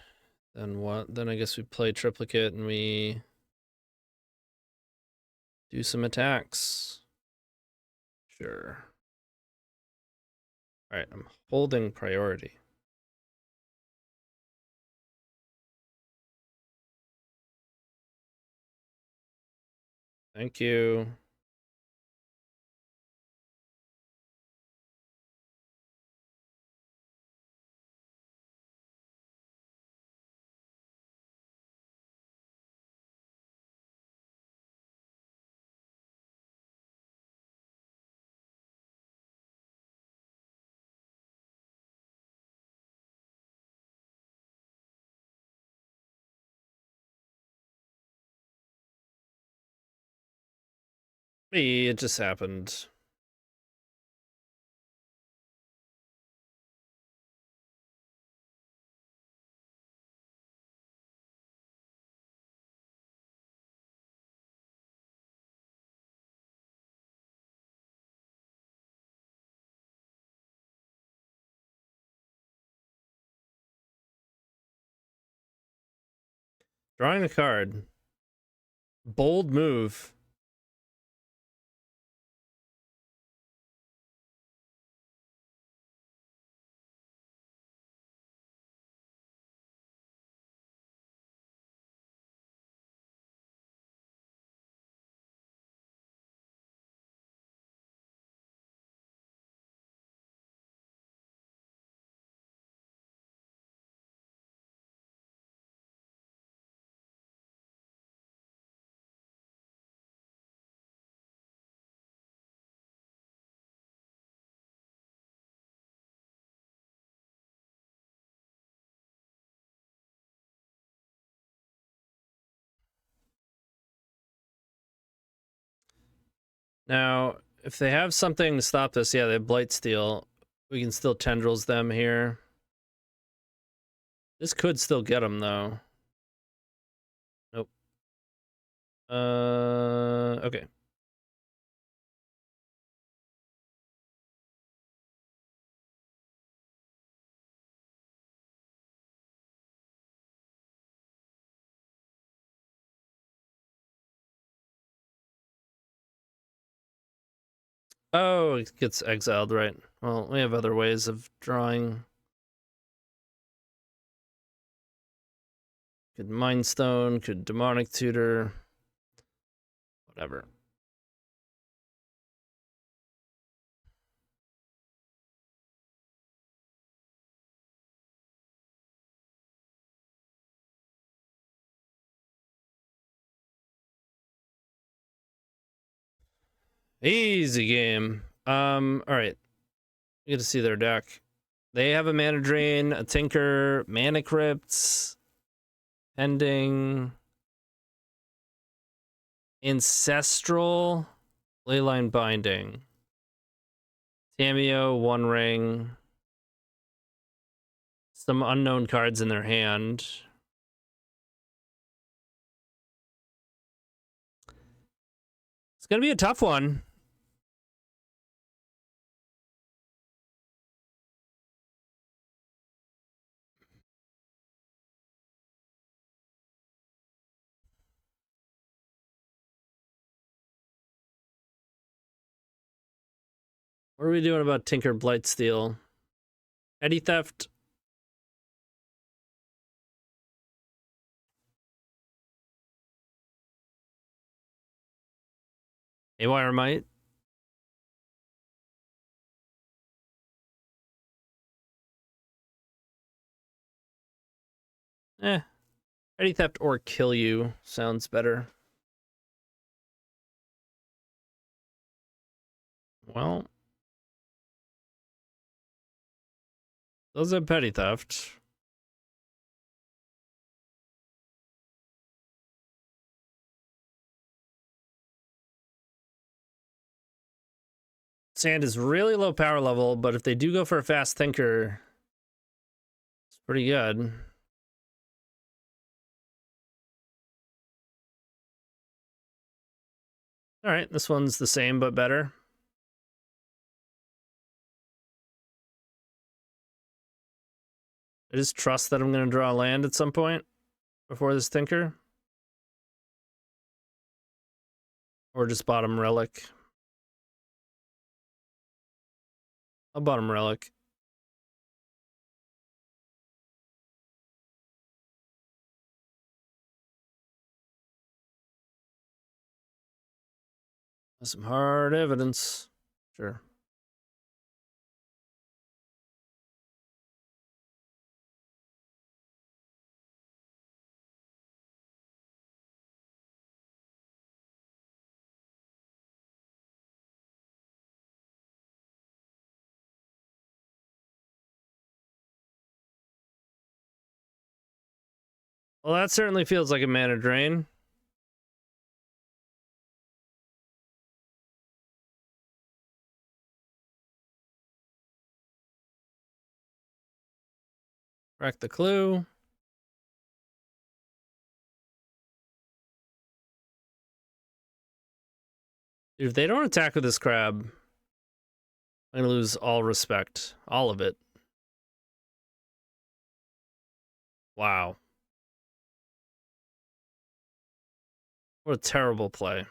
A: then what? Then I guess we play triplicate and we do some attacks. Sure. Alright, I'm holding priority. Thank you. Me, it just happened. Drawing a card. Bold move. Now, if they have something to stop this, yeah, they have Blightsteel. We can still Tendrils them here. This could still get them, though. Nope. Okay. Oh, it gets exiled, right? Well, we have other ways of drawing. Could Mind Stone, could Demonic Tutor, whatever. Easy game. All right. You get to see their deck. They have a Mana Drain, a Tinker, Mana Crypts, Pending, Ancestral, Leyline Binding, Tameo, One Ring, some unknown cards in their hand. It's gonna be a tough one. What are we doing about Tinker Blightsteel? Petty Theft? Haywire Might? Petty Theft or Kill You sounds better. Well, those are Petty Theft. Sand is really low power level, but if they do go for a fast Thinker, it's pretty good. All right, this one's the same but better. I just trust that I'm going to draw a land at some point before this Tinker. Or just bottom Relic. I'll bottom Relic. That's some hard evidence. Sure. Well, that certainly feels like a mana drain. Crack the clue. Dude, if they don't attack with this crab, I'm gonna lose all respect. All of it. Wow. What a terrible play.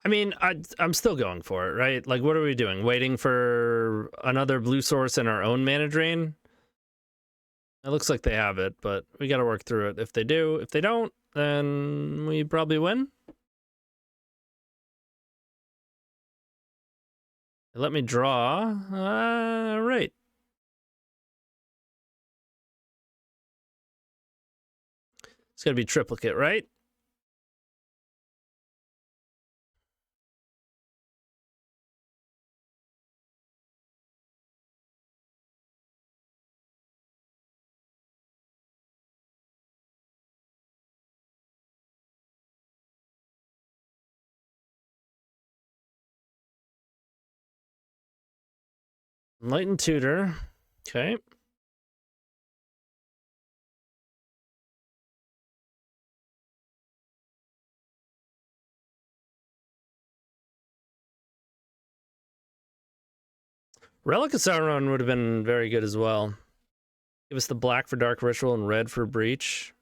A: I mean, I'm still going for it, right? Like, what are we doing? Waiting for another blue source in our own mana drain? It looks like they have it, but we got to work through it. If they do, if they don't, then we probably win. Let me draw. Right. It's got to be triplicate, right? Enlightened Tutor. Okay. Relic of Sauron would have been very good as well. Give us the black for Dark Ritual and red for Breach.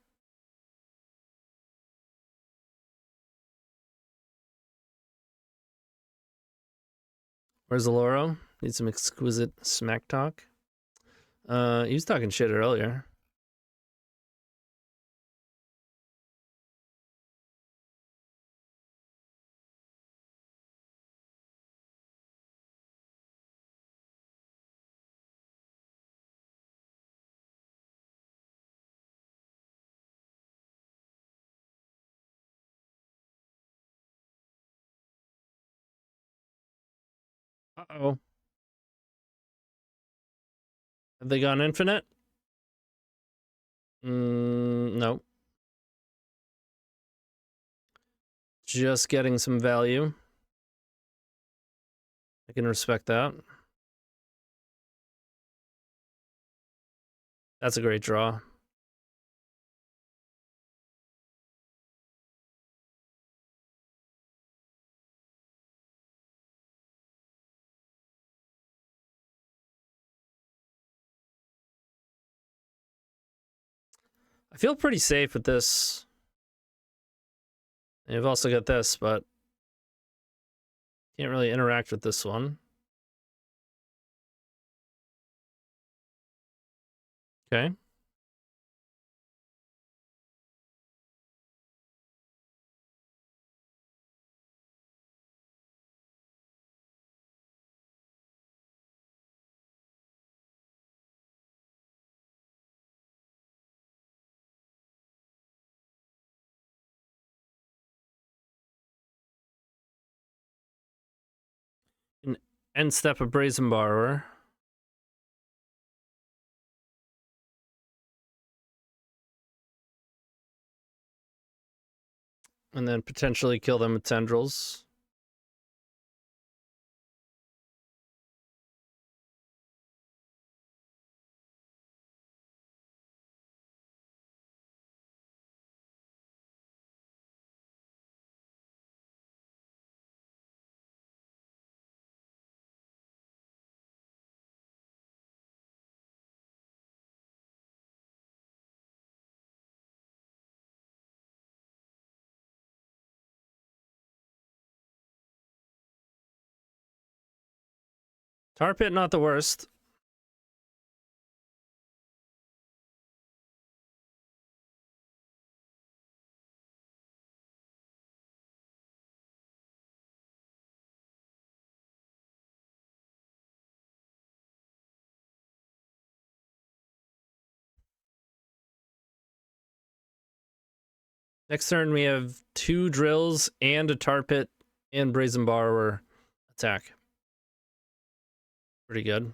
A: Where's Aloro? Need some exquisite smack talk. He was talking shit earlier. Uh-oh. Have they gone infinite? No. Just getting some value. I can respect that. That's a great draw. I feel pretty safe with this. And you've also got this, but can't really interact with this one. Okay. An end step of Brazen Borrower. And then potentially kill them with tendrils. Tar Pit, not the worst. Next turn, we have 2 drills and a Tar Pit and Brazen Borrower attack. Pretty good.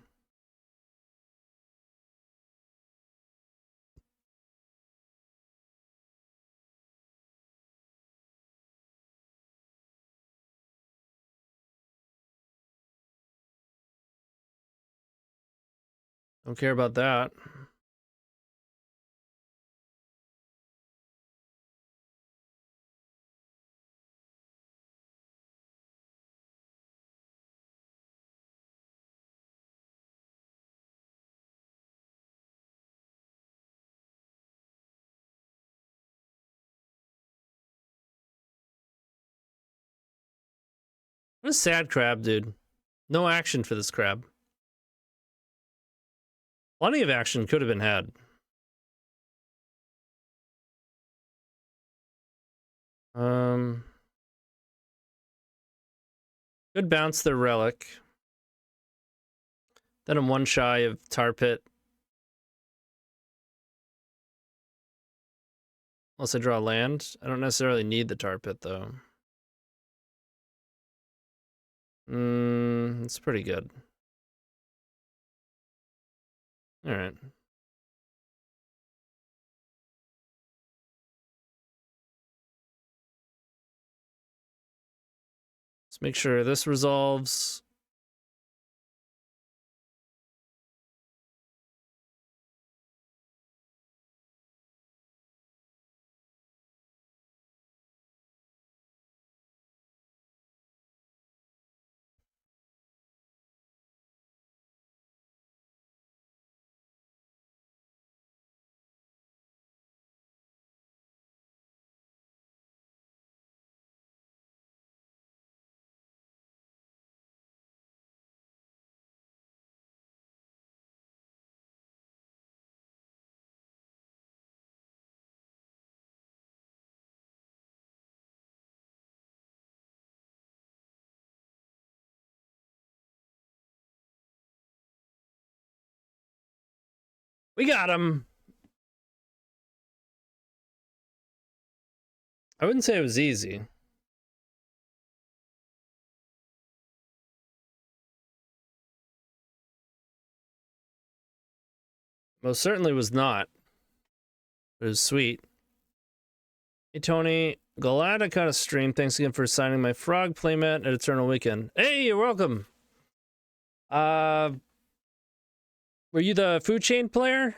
A: Don't care about that. What a sad crab, dude. No action for this crab. Plenty of action could have been had. Could bounce the Relic. Then I'm 1 shy of Tar Pit. Unless I draw land. I don't necessarily need the Tar Pit, though. It's pretty good. Alright. Let's make sure this resolves. We got him. I wouldn't say it was easy. Most certainly was not. It was sweet. Hey, Tony. Glad I caught a stream. Thanks again for signing my frog playmat at Eternal Weekend. Hey, you're welcome. Were you the food chain player,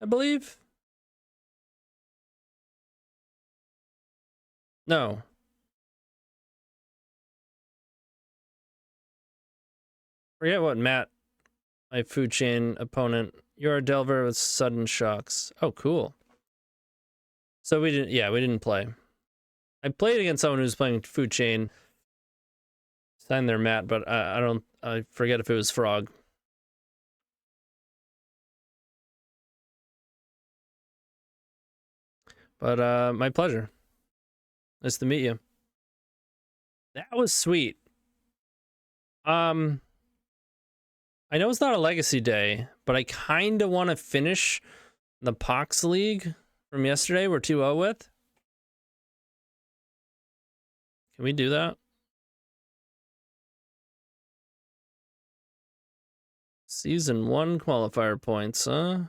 A: I believe? No. Forget what Matt, my food chain opponent. You're a Delver with sudden shocks. Oh, cool. So we didn't play. I played against someone who was playing food chain. Signed their mat, but I forget if it was Frog. But my pleasure. Nice to meet you. That was sweet. I know it's not a legacy day, but I kind of want to finish the POX league from yesterday we're 2-0 with. Can we do that? Season 1 qualifier points, huh?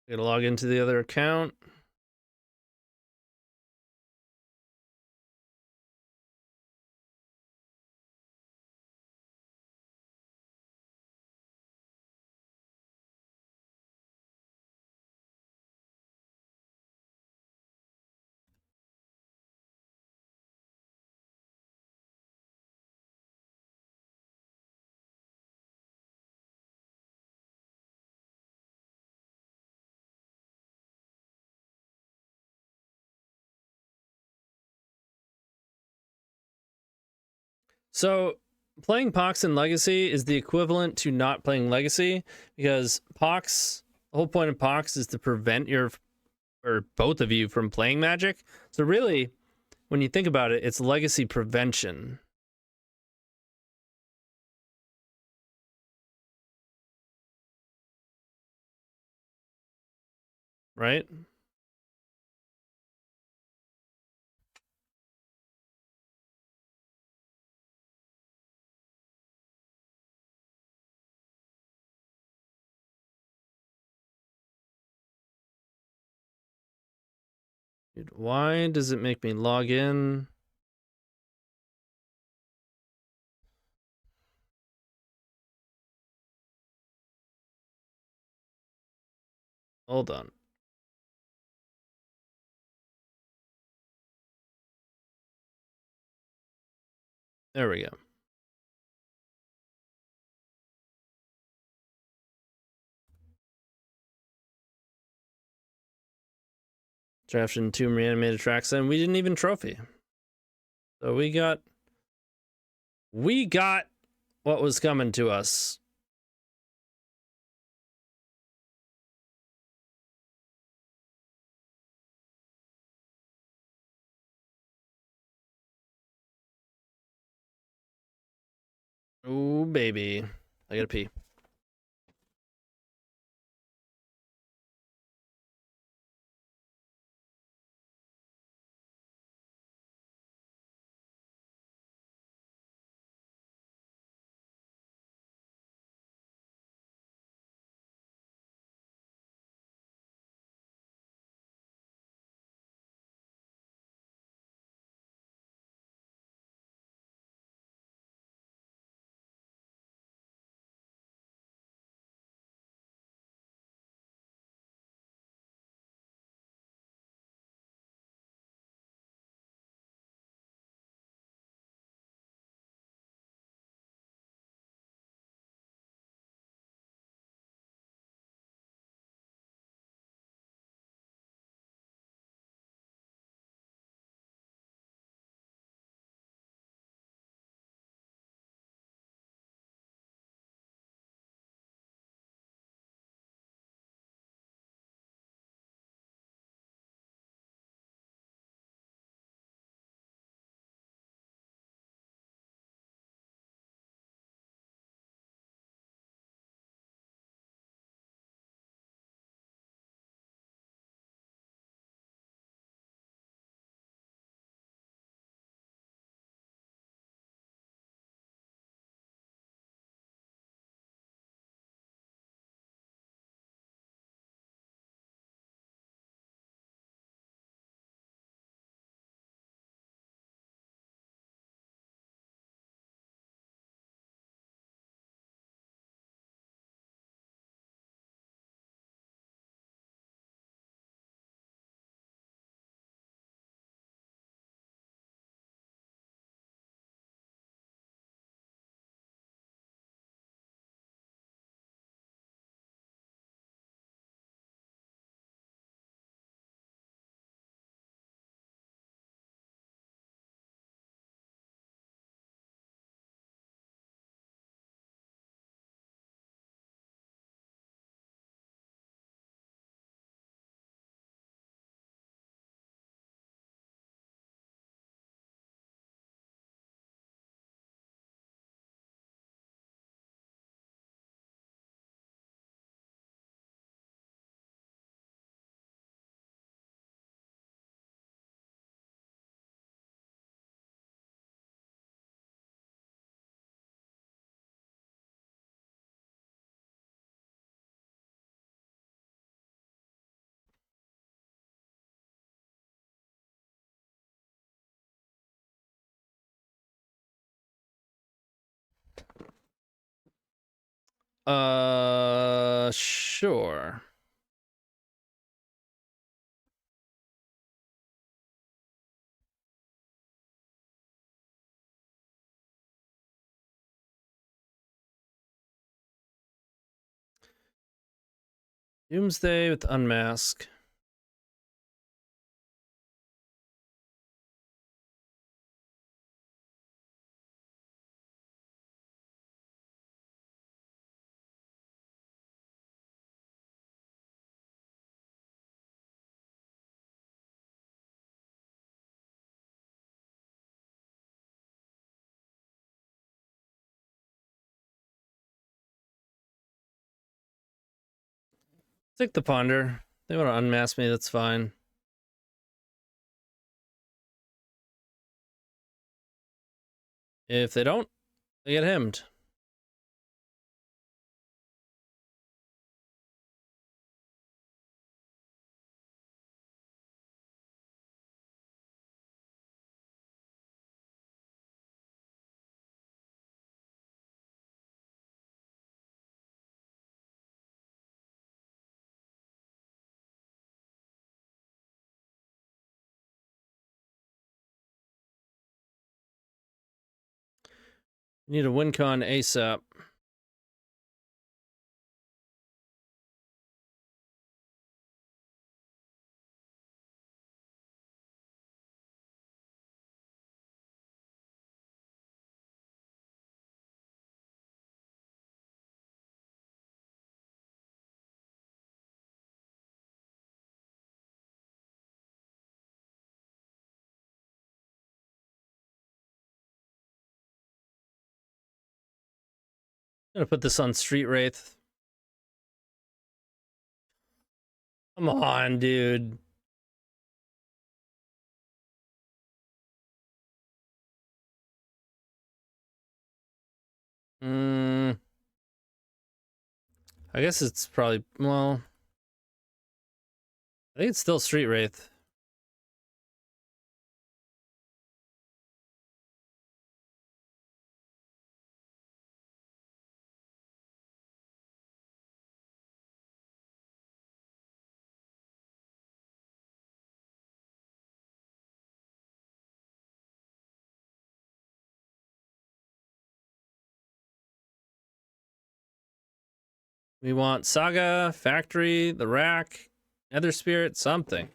A: Gotta log into the other account. So playing POX in Legacy is the equivalent to not playing Legacy, because POX, the whole point of POX is to prevent your or both of you from playing Magic. So really, when you think about it, it's Legacy prevention. Right? Dude, why does it make me log in? Hold on. There we go. Drafted 2 reanimated tracks, and we didn't even trophy. So we got what was coming to us. Oh, baby. I gotta pee. Sure. Doomsday with Unmask. Take the Ponder. They want to unmask me, that's fine. If they don't, they get hemmed. Need a win con ASAP. I'm gonna put this on Street Wraith. Come on, dude. I guess it's probably, well, I think it's still Street Wraith. We want Saga, Factory, the Rack, Nether Spirit, something.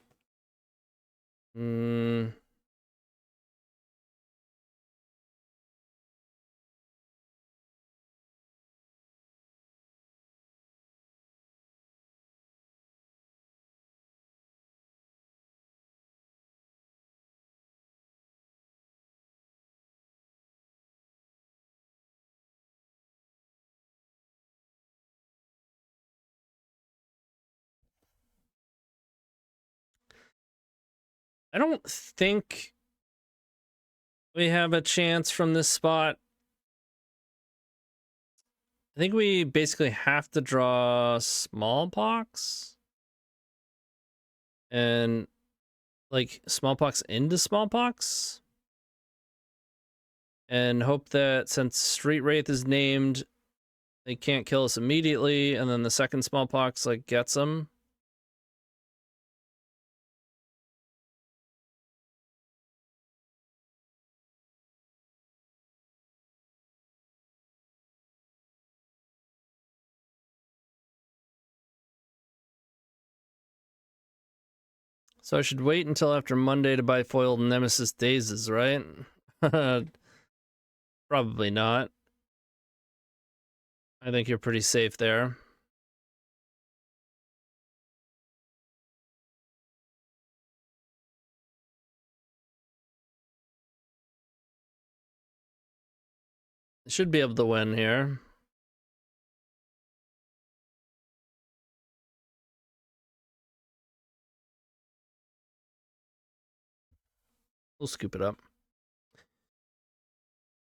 A: I don't think we have a chance from this spot. I think we basically have to draw Smallpox. And, like, Smallpox into Smallpox. And hope that since Street Wraith is named, they can't kill us immediately, and then the second Smallpox, like, gets them. So I should wait until after Monday to buy foiled Nemesis Dazes, right? Probably not. I think you're pretty safe there. Should be able to win here. We'll scoop it up.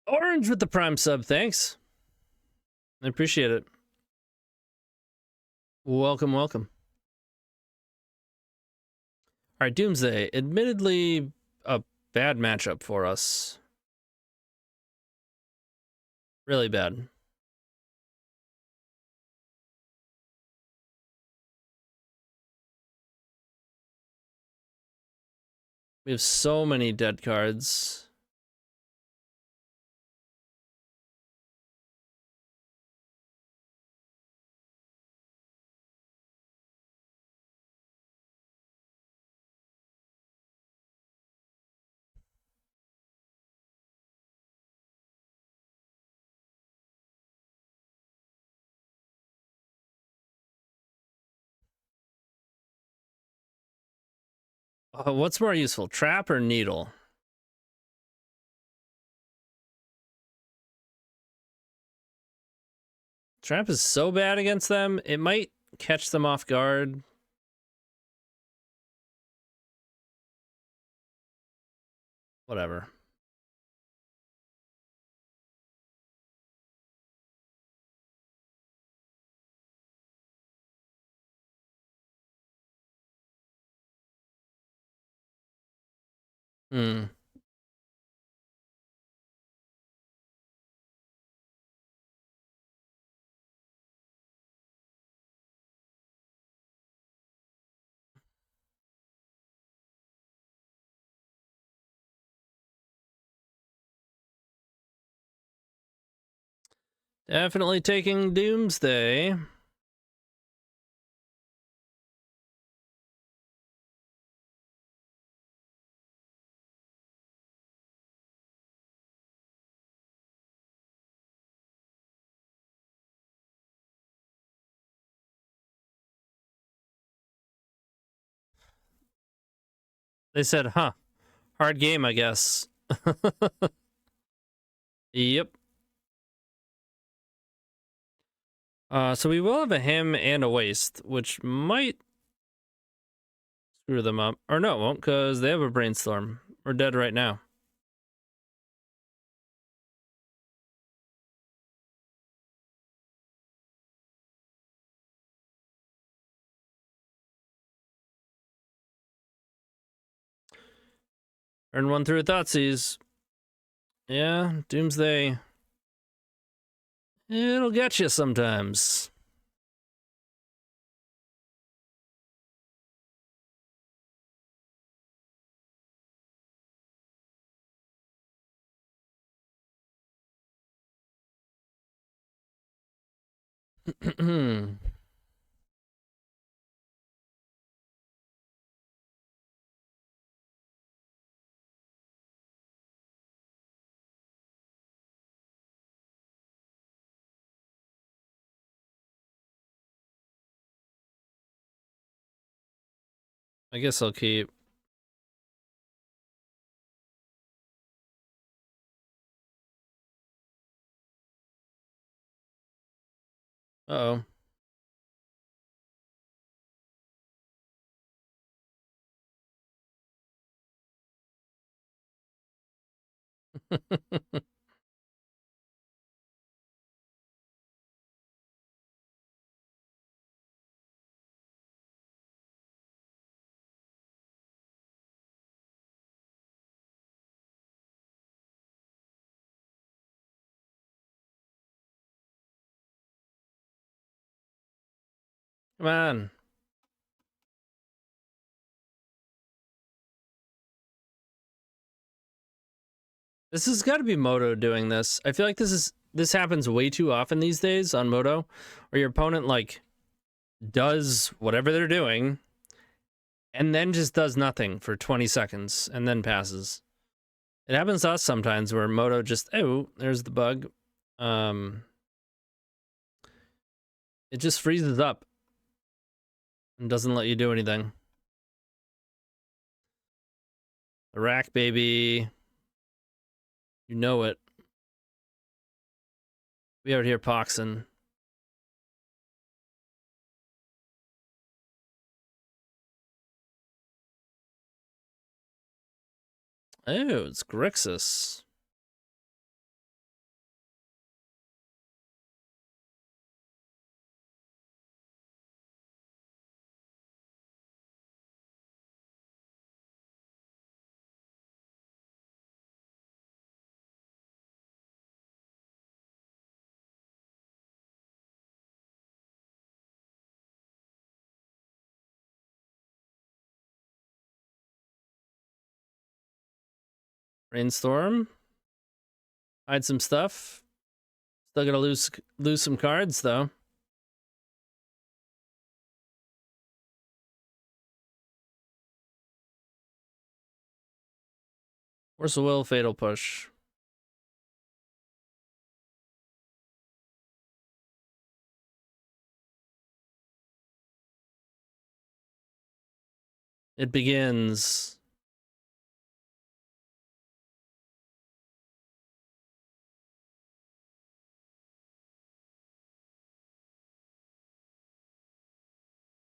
A: Orange with the Prime sub, thanks. I appreciate it. Welcome, welcome. All right, Doomsday. Admittedly, a bad matchup for us. Really bad. We have so many dead cards. What's more useful, trap or needle? Trap is so bad against them, it might catch them off guard. Whatever. Hmm. Definitely taking Doomsday. They said, huh, hard game, I guess. Yep. So we will have a him and a waste, which might screw them up. Or no, it won't, because they have a brainstorm. We're dead right now. Earn one through a Thoughtseize. Yeah, Doomsday. It'll get you sometimes. I guess I'll keep. Uh-oh. Come on. This has got to be Moto doing this. I feel like this happens way too often these days on Moto, where your opponent like does whatever they're doing and then just does nothing for 20 seconds and then passes. It happens to us sometimes where Moto just, oh, there's the bug. It just freezes up and doesn't let you do anything. The rack, baby. You know it. We out here poxing. Oh, it's Grixis. Rainstorm. Hide some stuff. Still gonna lose some cards though. Force of Will, Fatal Push. It begins.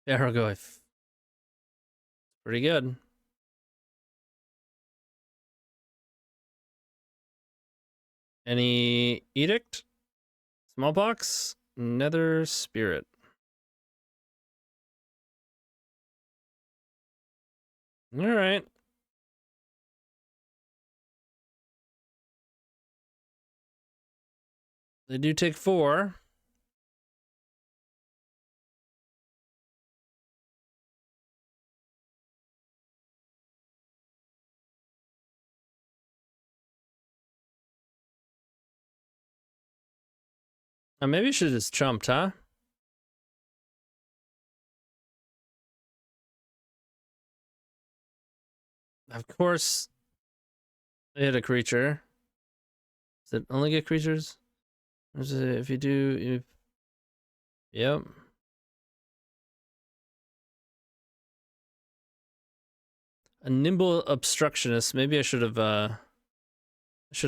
A: Arrowgoyf. Pretty good. Any Edict? Smallpox? Nether Spirit. Alright. They do take 4. Maybe I should have just chumped, huh? Of course, they hit a creature. Does it only get creatures? If you do, yep. A nimble obstructionist. Maybe I should have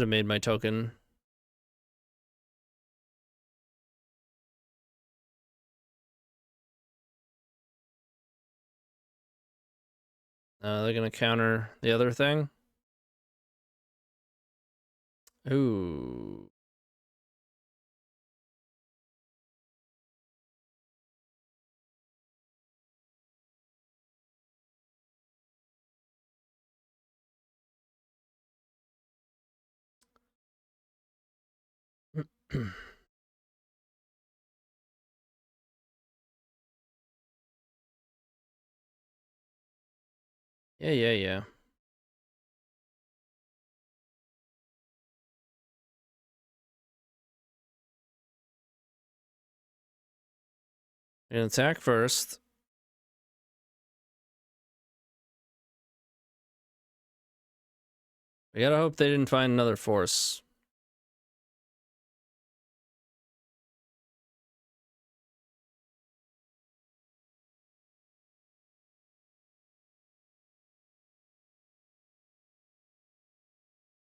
A: made my token. They're gonna counter the other thing. Ooh. Yeah. And attack first. We gotta hope they didn't find another force.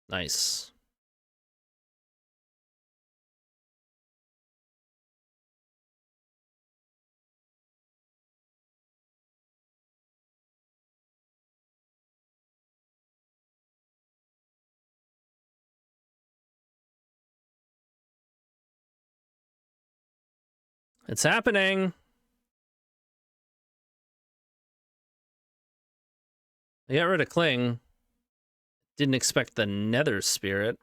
A: Nice. It's happening. They got rid of Cling. Didn't expect the Nether Spirit.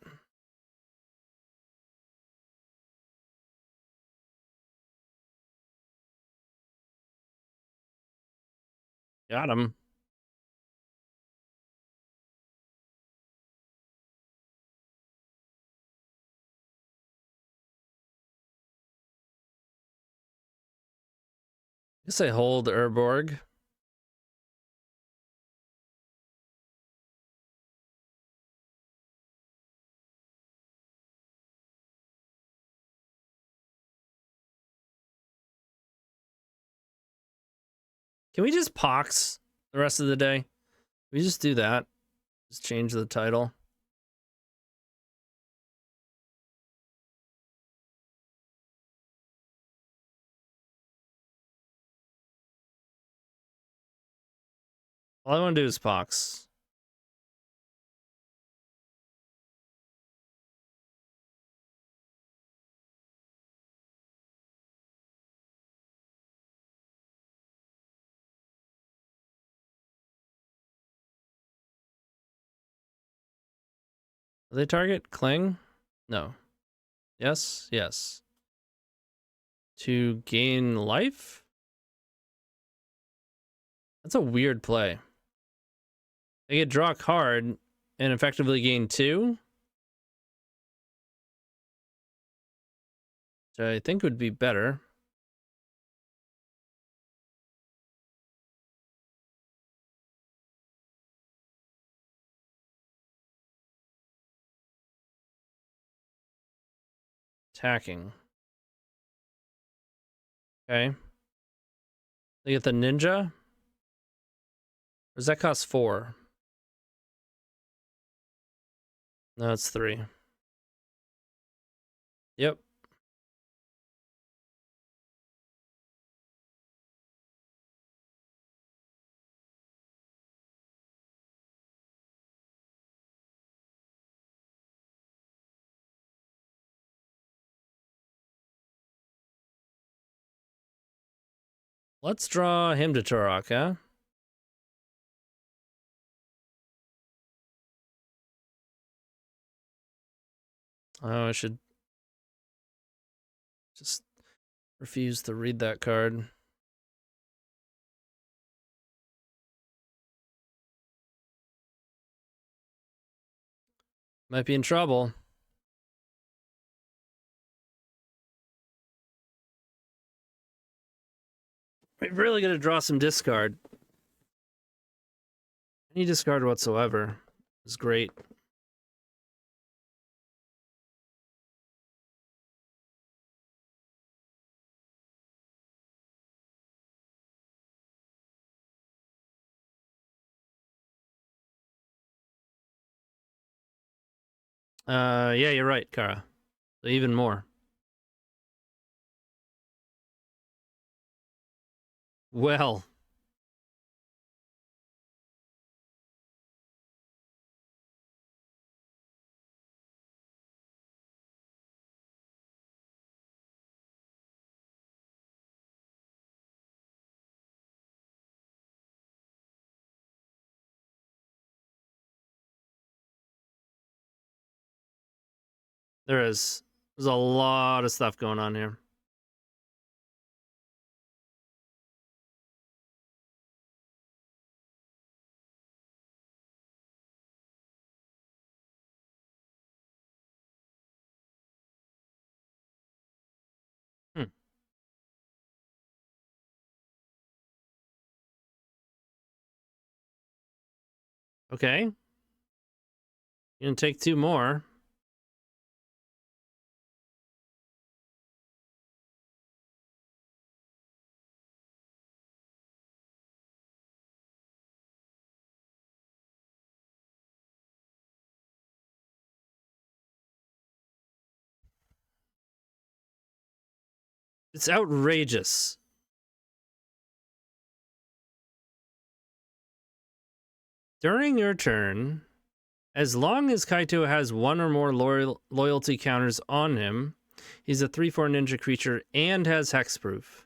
A: Got him. I guess I hold Urborg. Can we just POX the rest of the day? Can we just do that? Just change the title. All I want to do is POX. Do they target Cling? No. Yes? Yes. To gain life? That's a weird play. They get draw a card, and effectively gain 2. Which I think would be better. Attacking. Okay. They get the ninja. Or does that cost 4? No, it's 3. Yep. Let's draw him to Turok, huh? Oh, I should just refuse to read that card. Might be in trouble. We're really gonna draw some discard. Any discard whatsoever is great. Yeah, you're right, Kara. So even more. Well. There's a lot of stuff going on here. Okay. You're gonna take 2 more. It's outrageous. During your turn, as long as Kaito has 1 or more loyalty counters on him, he's a 3/4 ninja creature and has hexproof.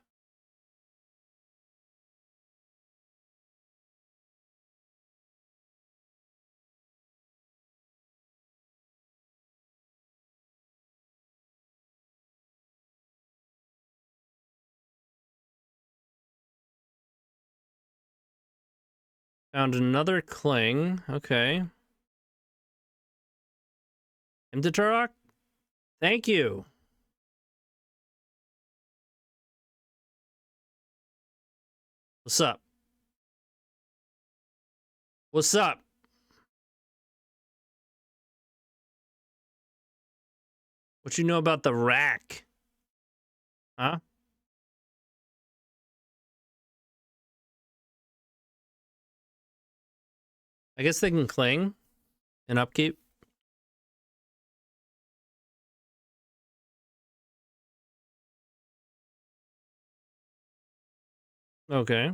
A: Found another Cling. Okay. Him to Turok? Thank you. What's up? What's up? What you know about the rack? Huh? I guess they can Cling and upkeep. Okay.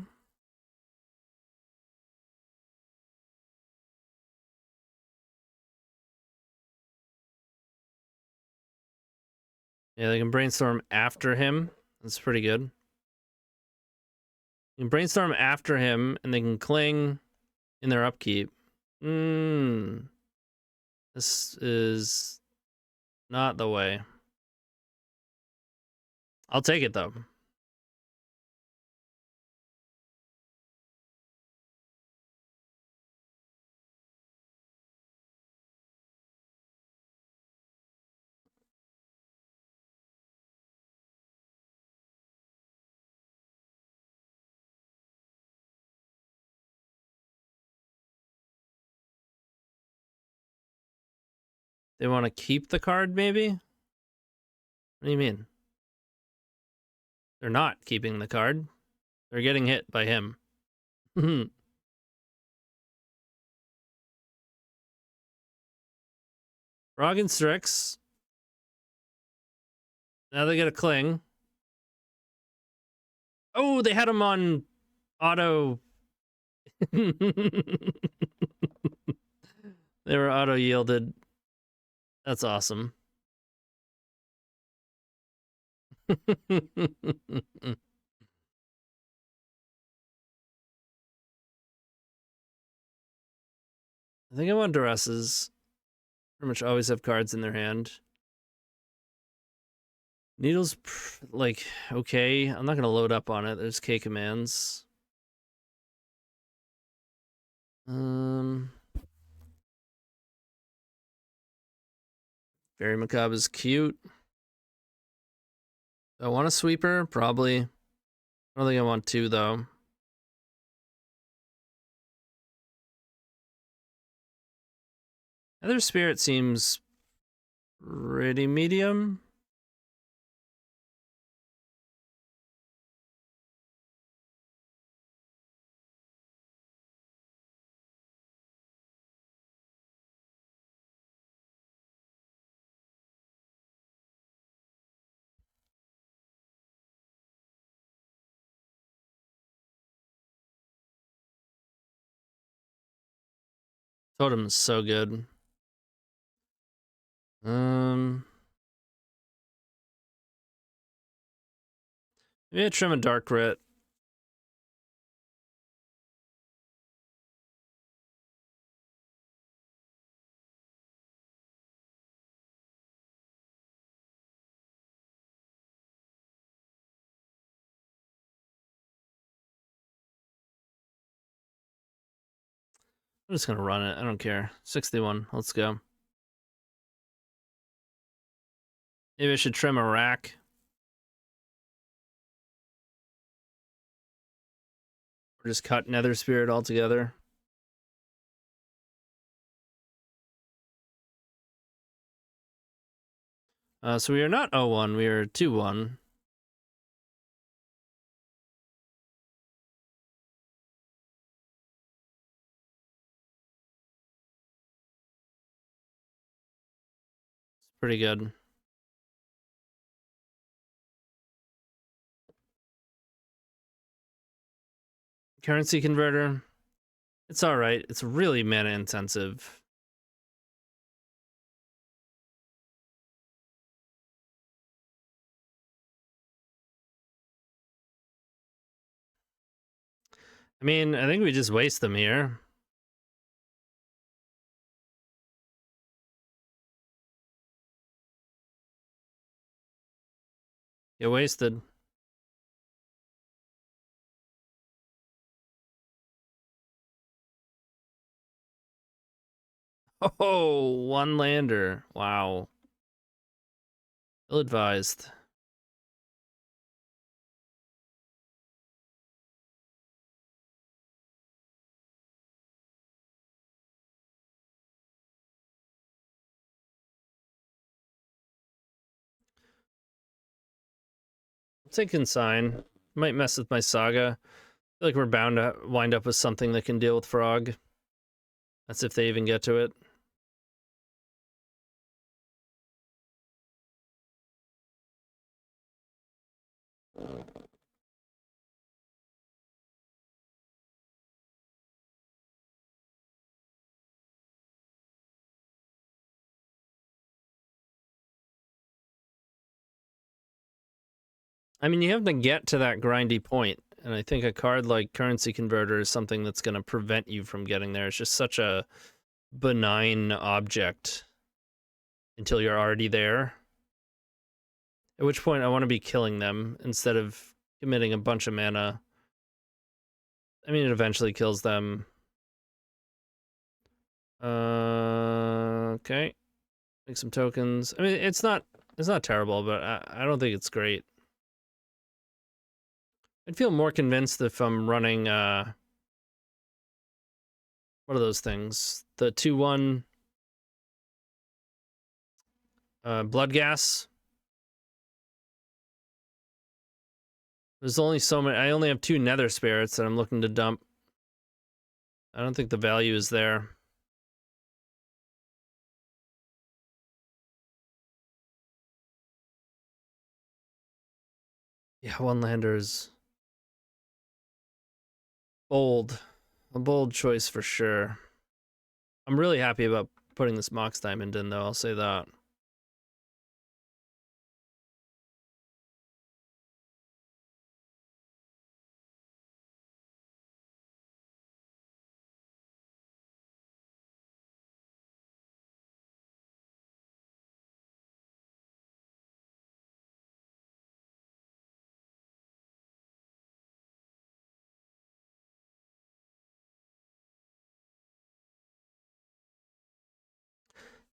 A: Yeah, they can brainstorm after him. That's pretty good. You can brainstorm after him, and they can Cling in their upkeep. This is not the way. I'll take it, though. They want to keep the card, maybe? What do you mean? They're not keeping the card. They're getting hit by him. Frog and Strix. Now they get a Cling. Oh, they had him on auto. They were auto yielded. That's awesome. I think I want Duresses. Pretty much always have cards in their hand. Needle's like okay. I'm not gonna load up on it. There's K commands. Very Macabre is cute. Do I want a sweeper? Probably. I don't think I want two though. Other Spirit seems pretty medium. Totem is so good. Maybe I trim a Dark Crit. I'm just gonna run it. I don't care. 61. Let's go. Maybe I should trim a rack. Or just cut Nether Spirit altogether. So we are not 0-1, we are 2-1. It's pretty good. Currency converter. It's alright. It's really mana intensive. I mean, I think we just waste them here. Get wasted. Oh, one lander. Wow. Ill advised. I'll take Consign. Might mess with my Saga. I feel like we're bound to wind up with something that can deal with Frog. That's if they even get to it. I mean, you have to get to that grindy point, and I think a card like Currency Converter is something that's going to prevent you from getting there. It's just such a benign object until you're already there. At which point I want to be killing them instead of committing a bunch of mana. I mean, it eventually kills them. Okay. Make some tokens. I mean, it's not terrible, but I don't think it's great. I'd feel more convinced if I'm running, what are those things? The 2-1 Blood gas. There's only so many. I only have 2 nether spirits that I'm looking to dump. I don't think the value is there. Yeah, one lander is bold. A bold choice for sure. I'm really happy about putting this Mox Diamond in, though. I'll say that.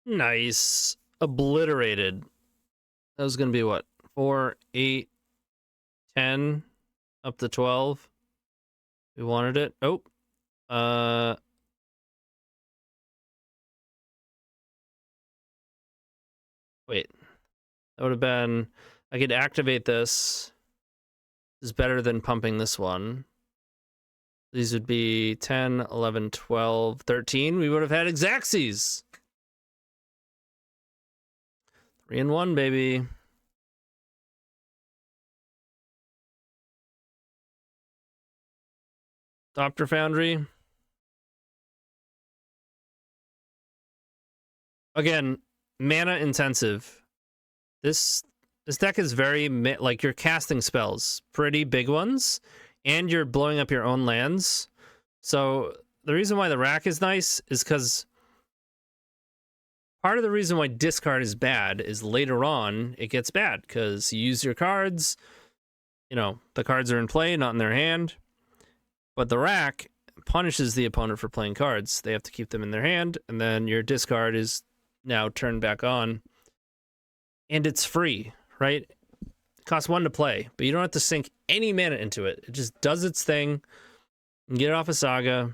A: Nice. Obliterated. That was going to be what? 4, 8, 10, up to 12. We wanted it. Oh. Wait. That would have been... I could activate this. This is better than pumping this one. These would be 10, 11, 12, 13. We would have had Exaxes. 3-in-1, baby. Doctor Foundry. Again, mana intensive. This deck is very, like, you're casting spells. Pretty big ones. And you're blowing up your own lands. So the reason why the rack is nice is because part of the reason why discard is bad is later on it gets bad because you use your cards. You know, the cards are in play, not in their hand. But the rack punishes the opponent for playing cards. They have to keep them in their hand, and then your discard is now turned back on. And it's free, right? It costs 1 to play, but you don't have to sink any mana into it. It just does its thing. And get it off a Saga.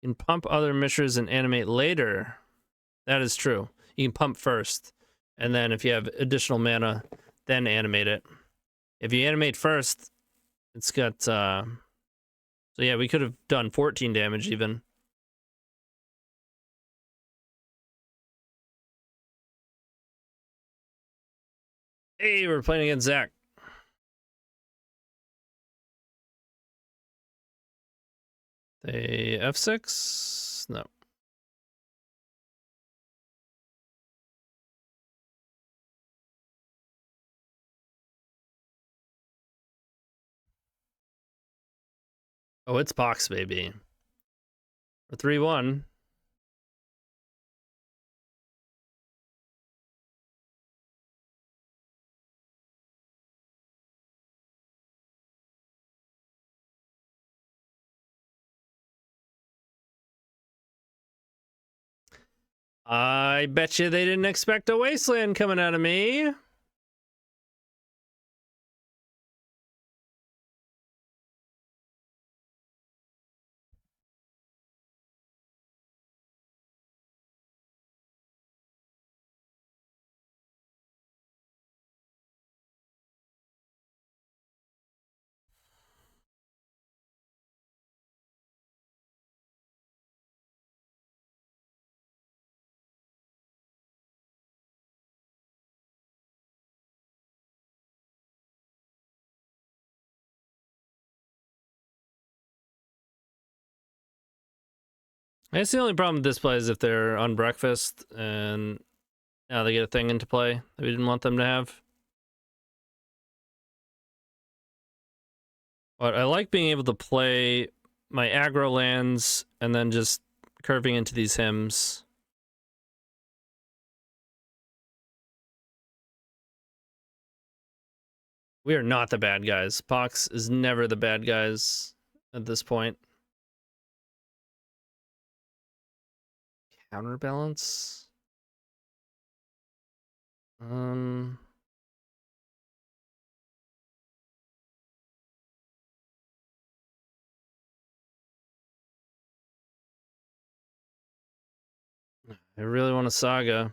A: You can pump other mishers and animate later. That is true. You can pump first, and then if you have additional mana, then animate it. If you animate first, it's got... So yeah, we could have done 14 damage even. Hey, we're playing against Zach. They F6? No. Oh, it's POX, baby. A 3-1. I bet you they didn't expect a Wasteland coming out of me. I guess the only problem with this play is if they're on breakfast and now they get a thing into play that we didn't want them to have. But I like being able to play my aggro lands and then just curving into these hymns. We are not the bad guys. POX is never the bad guys at this point. Counterbalance? I really want a Saga.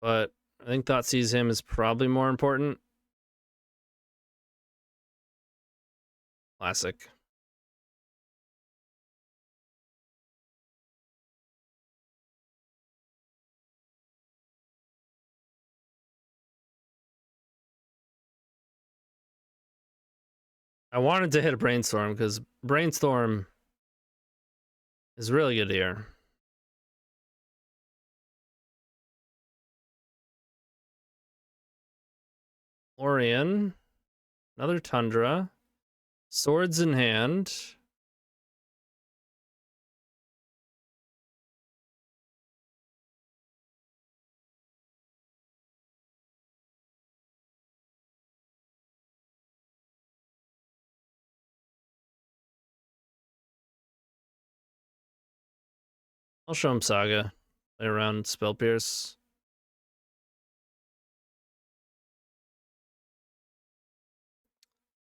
A: But I think Thought Sees Him is probably more important. Classic. I wanted to hit a Brainstorm because Brainstorm is really good here. Lorien. Another Tundra. Swords in hand. I'll show him Saga. Play around Spell Pierce.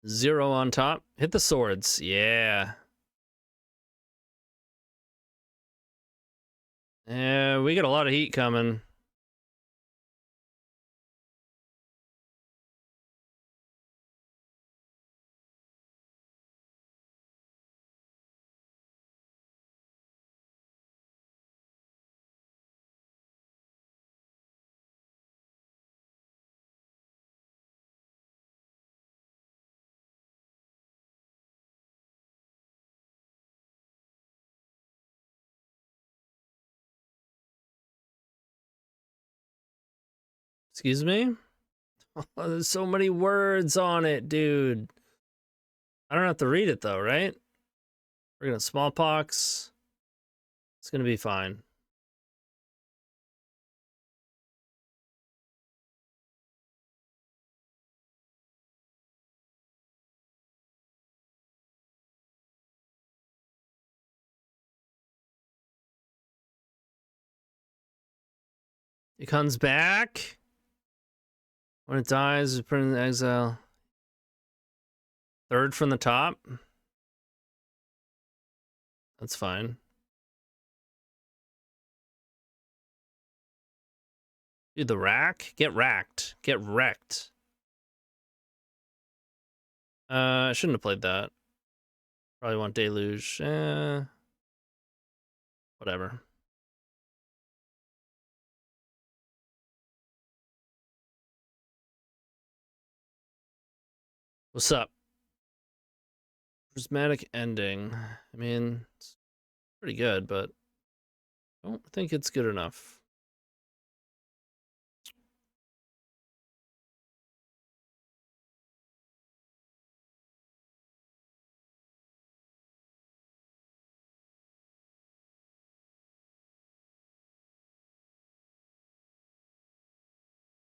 A: Zero on top. Hit the swords. Yeah. Yeah, we got a lot of heat coming. Excuse me? Oh, there's so many words on it, dude. I don't have to read it though, right? We're gonna smallpox. It's gonna be fine. It comes back. When it dies, we put it in exile. Third from the top. That's fine. Dude, the rack? Get racked. Get wrecked. I shouldn't have played that. Probably want Deluge. Whatever. What's up? Prismatic Ending. I mean, it's pretty good, but I don't think it's good enough.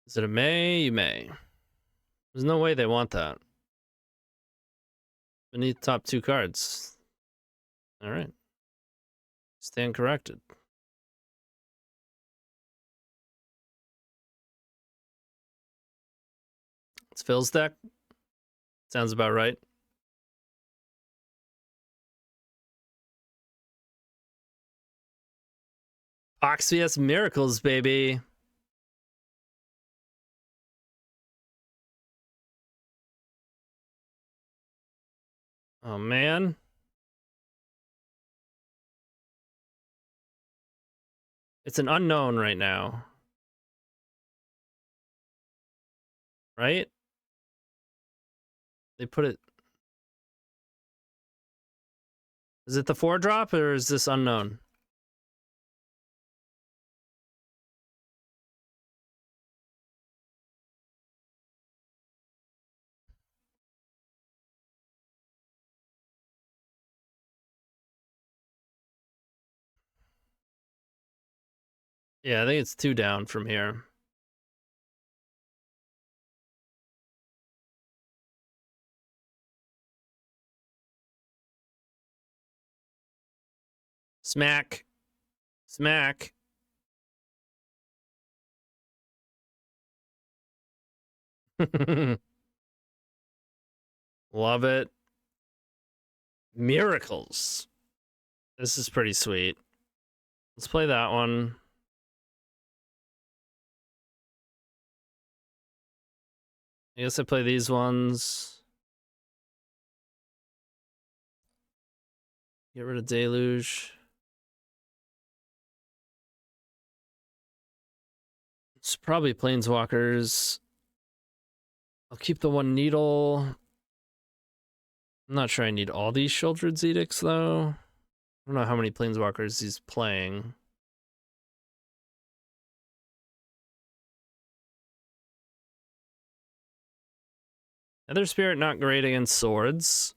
A: Is it a May? You may. There's no way they want that. Beneath top two cards. All right. Stand corrected. It's Phil's deck. Sounds about right. POX vs Miracles, baby. Oh, man. It's an unknown right now. Right? They put it... Is it the 4-drop or is this unknown? Yeah, I think it's 2 down from here. Smack. Smack. Love it. Miracles. This is pretty sweet. Let's play that one. I guess I play these ones. Get rid of Deluge. It's probably Planeswalkers. I'll keep the one needle. I'm not sure I need all these Sheoldred's Edicts, though. I don't know how many Planeswalkers he's playing. Nether Spirit not great against swords.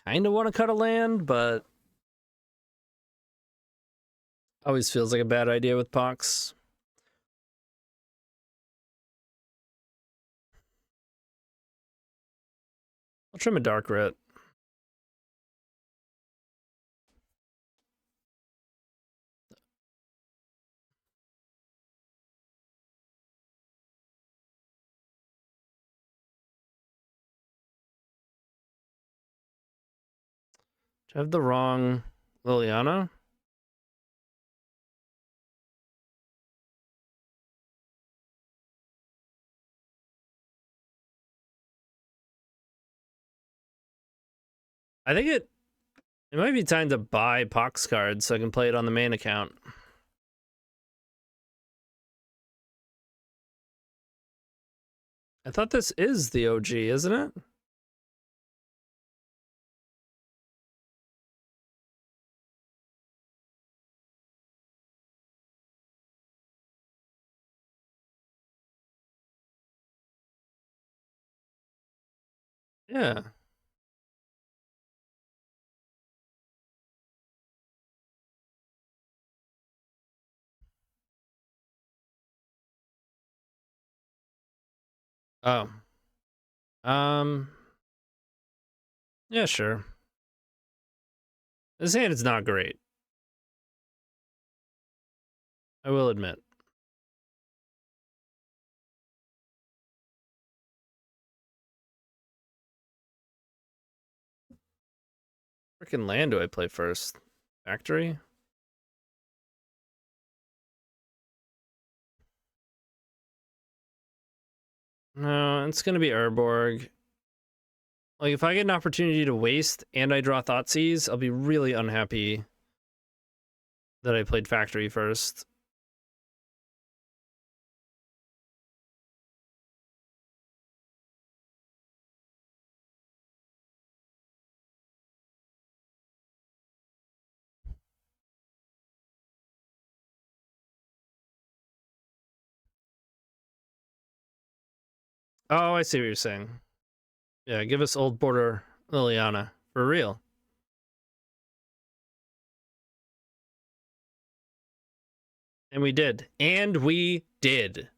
A: Kind of want to cut a land, but always feels like a bad idea with POX. I'll trim a Dark Rit. Do I have the wrong Liliana? I think it might be time to buy POX cards so I can play it on the main account. I thought this is the OG, isn't it? Yeah. Oh. Yeah, sure. This hand is not great. I will admit. Freaking land do I play first? Factory? No, it's gonna be Urborg. Like, if I get an opportunity to waste and I draw Thoughtseize, I'll be really unhappy that I played Factory first. Oh, I see what you're saying. Yeah, give us Old Border Liliana. For real. And we did. And we did.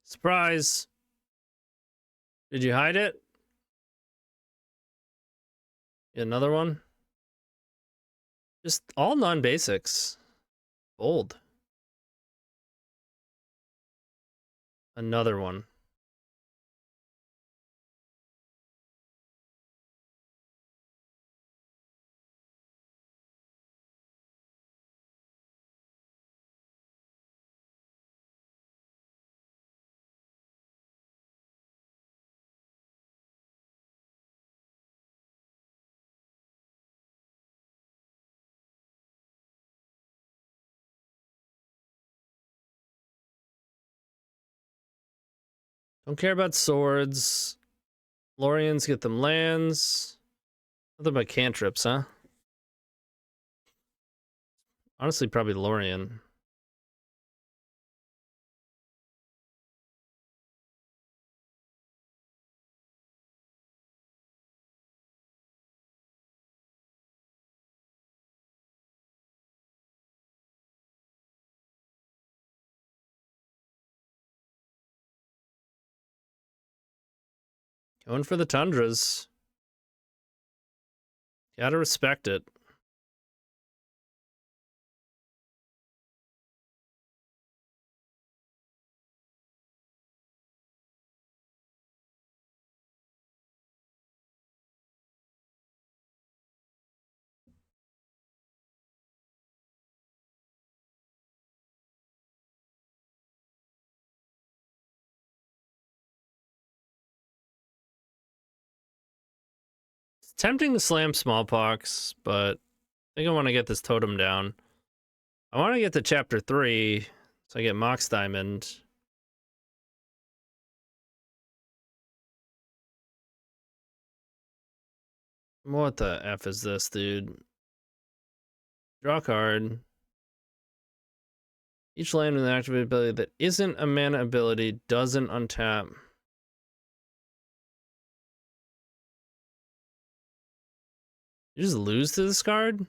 A: Surprise. Did you hide it? Another one? Just all non-basics. Bold. Another one. Don't care about swords. Lorians get them lands. Nothing but cantrips, huh? Honestly, probably Lorien. Going for the tundras. Gotta respect it. It's tempting to slam smallpox, but I think I want to get this totem down. I want to get to chapter 3, so I get Mox Diamond. What the F is this, dude? Draw a card. Each land with an activated ability that isn't a mana ability doesn't untap. You just lose to this card?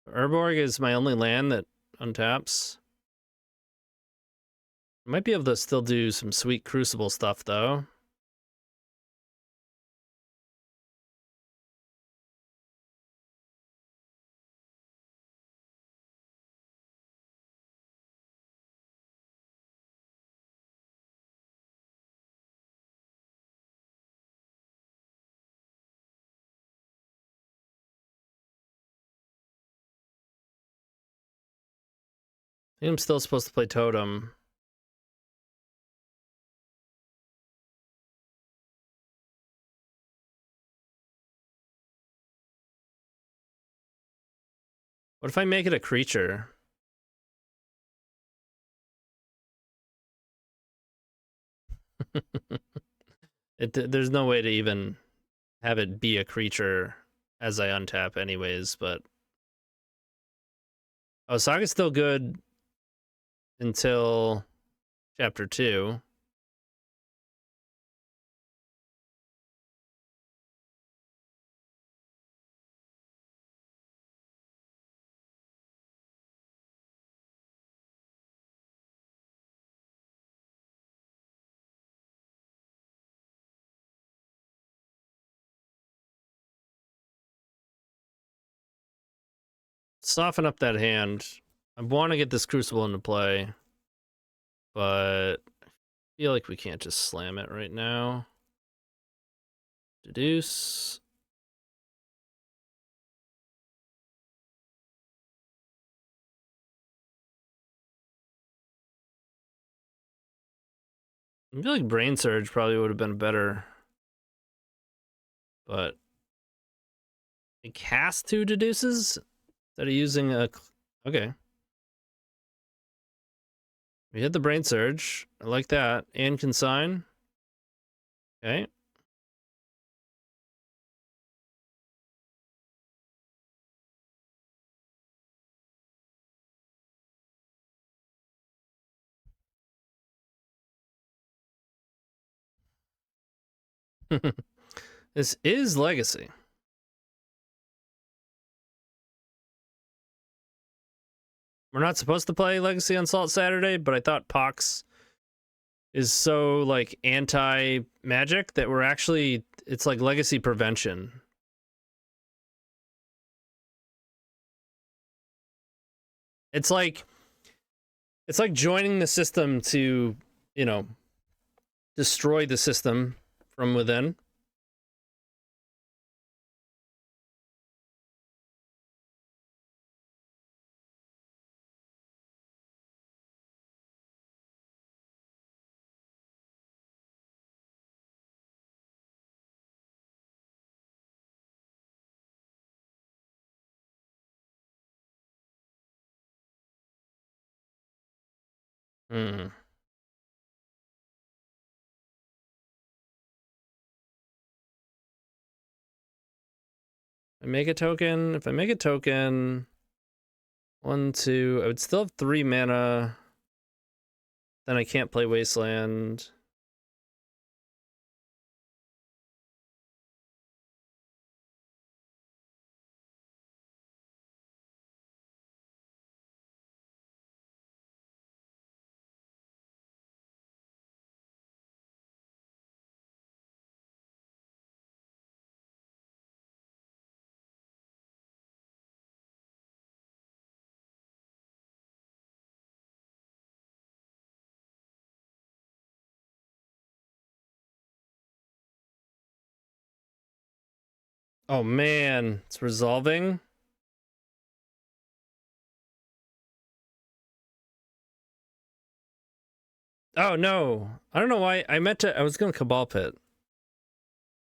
A: Urborg is my only land that untaps. I might be able to still do some sweet Crucible stuff, though. I think I'm still supposed to play Totem. What if I make it a creature? There's no way to even have it be a creature as I untap anyways, but... Oh, Saga's still good until chapter 2. Soften up that hand. I want to get this Crucible into play, but I feel like we can't just slam it right now. Deduce. I feel like Brain Surge probably would have been better, but I cast 2 Deduces instead of using a... Okay. We hit the Brain Surge. I like that. And Consign. Okay. This is Legacy. We're not supposed to play Legacy on Salt Saturday, but I thought POX is so like anti-magic that we're actually... It's like Legacy prevention. It's like joining the system to, you know, destroy the system from within. Hmm. I make a token. If I make a token, 1, 2, I would still have 3 mana. Then I can't play Wasteland. Oh man, it's resolving. Oh no, I don't know why. I was gonna Cabal Pit.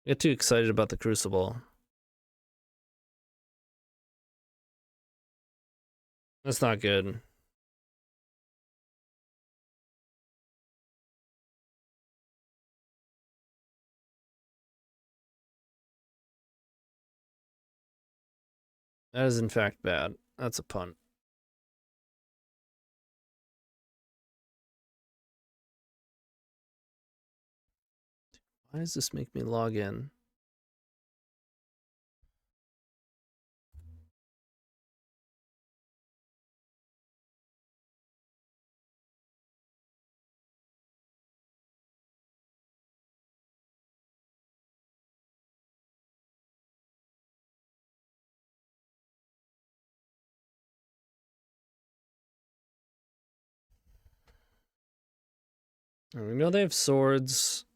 A: I get too excited about the Crucible. That's not good. That is in fact bad. That's a punt. Why does this make me log in? We know they have swords.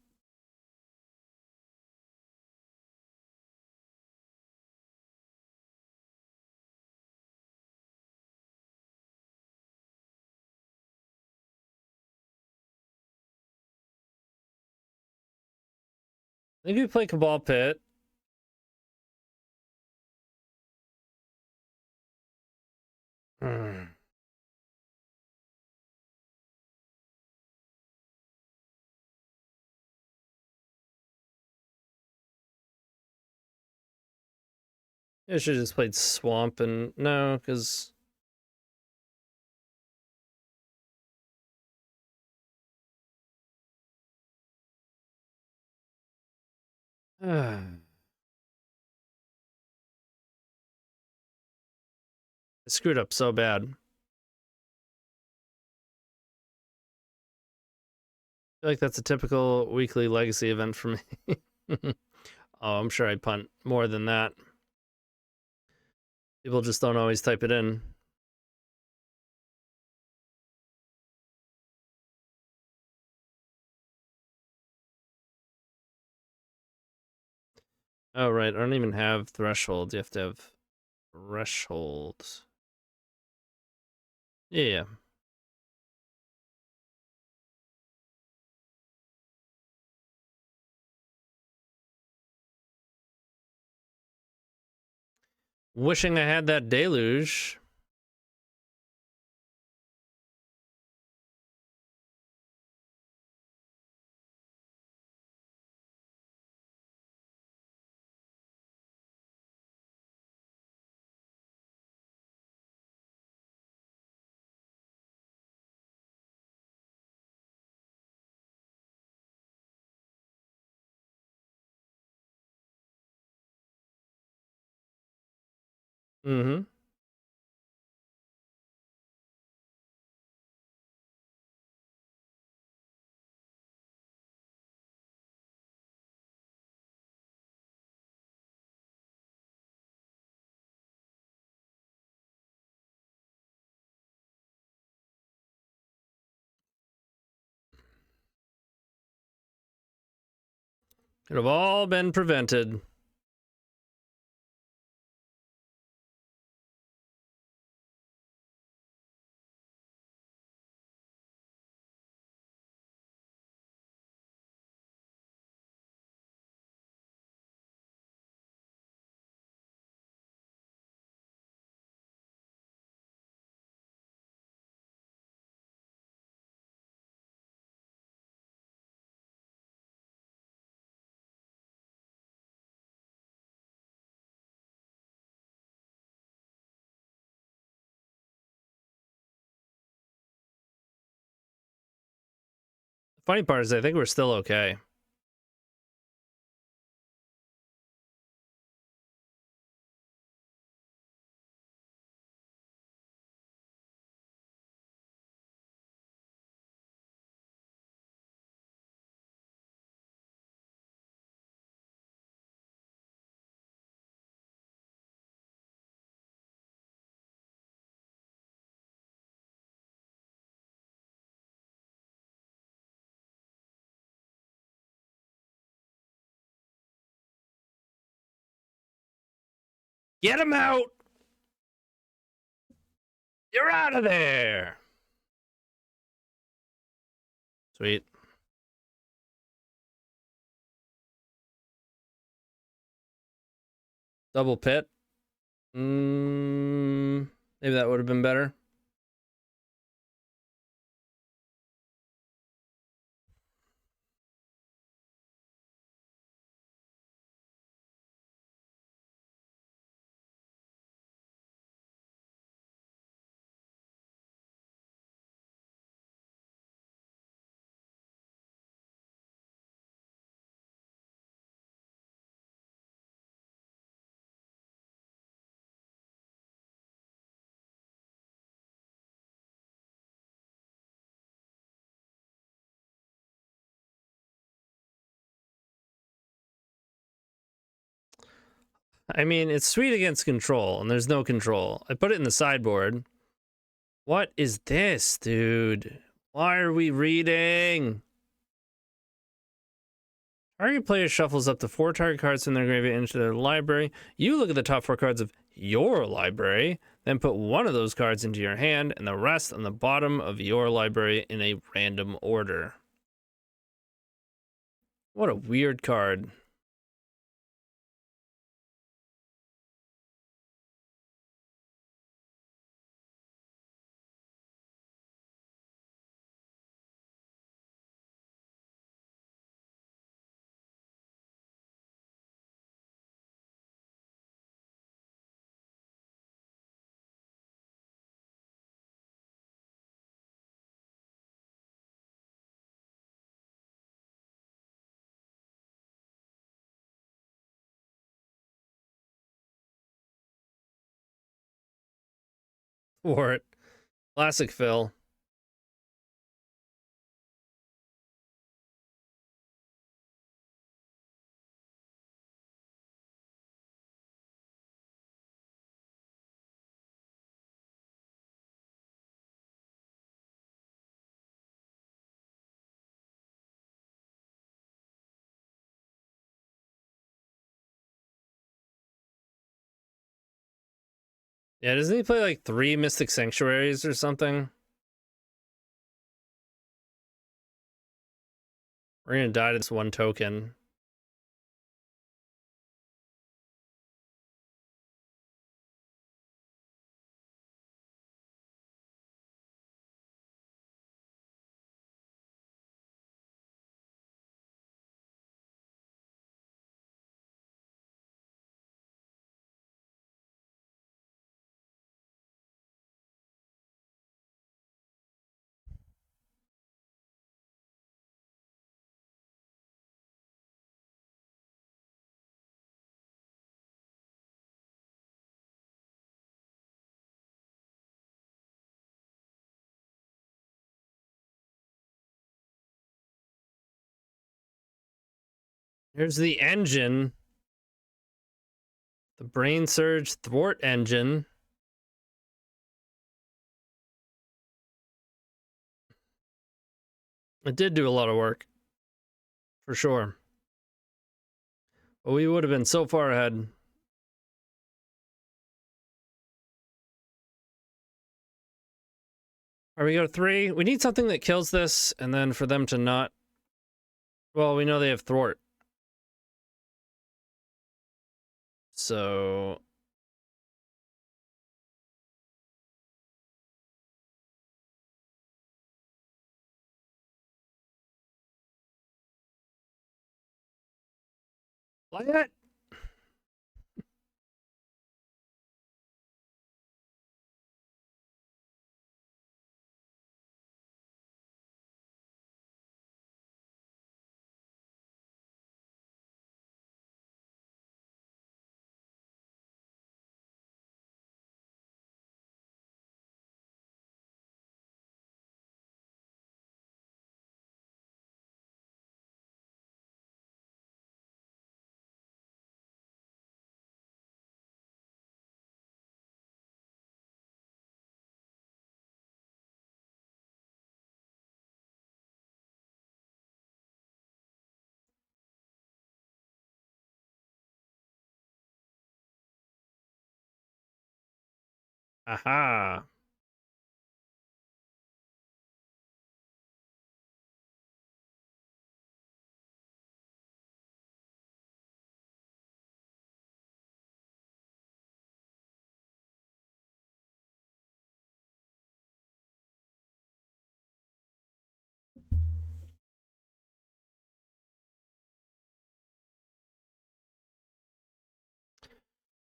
A: I think we play Cabal Pit. Hmm. I should have just played Swamp and no, because I screwed up so bad. I feel like that's a typical weekly legacy event for me. Oh, I'm sure I punt more than that. People just don't always type it in. Oh, right. I don't even have threshold. You have to have threshold. Yeah. Wishing I had that deluge. Mm-hmm. Could have all been prevented. The funny part is I think we're still okay. Get him out! You're out of there! Sweet. Double pit. Maybe that would have been better. I mean, it's sweet against control, and there's no control. I put it in the sideboard. What is this, dude? Why are we reading? Target player shuffles up to 4 target cards from their graveyard into their library. You look at the top 4 cards of your library, then put one of those cards into your hand, and the rest on the bottom of your library in a random order. What a weird card. For it. Classic Phil. Yeah, doesn't he play like 3 Mystic Sanctuaries or something? We're gonna die to this 1 token. Here's the engine. The Brain Surge Thwart Engine. It did do a lot of work. For sure. But we would have been so far ahead. Are we go to 3? We need something that kills this, and then for them to not... Well, we know they have Thwart. So... Play it! Aha.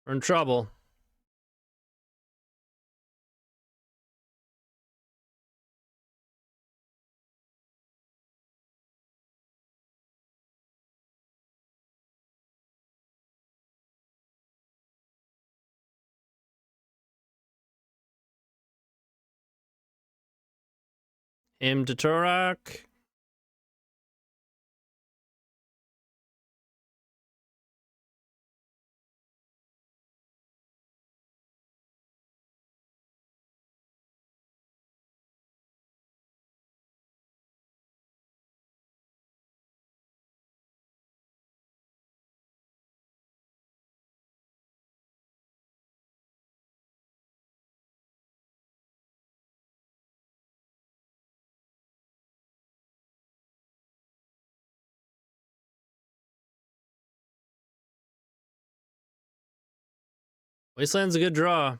A: We're in trouble. Him to Turok. Wasteland's a good draw.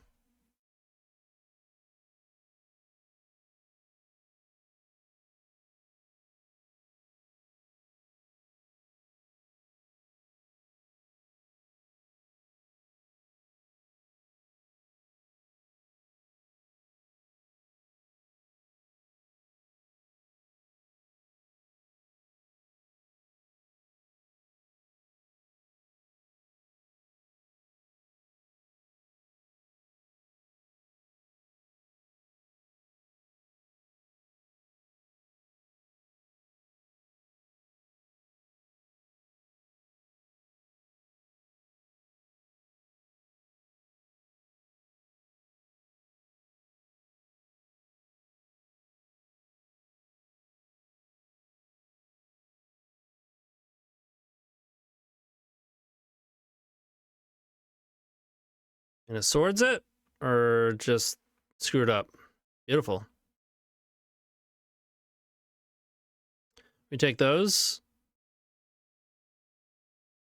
A: And it swords it? Or just screwed up? Beautiful. We take those.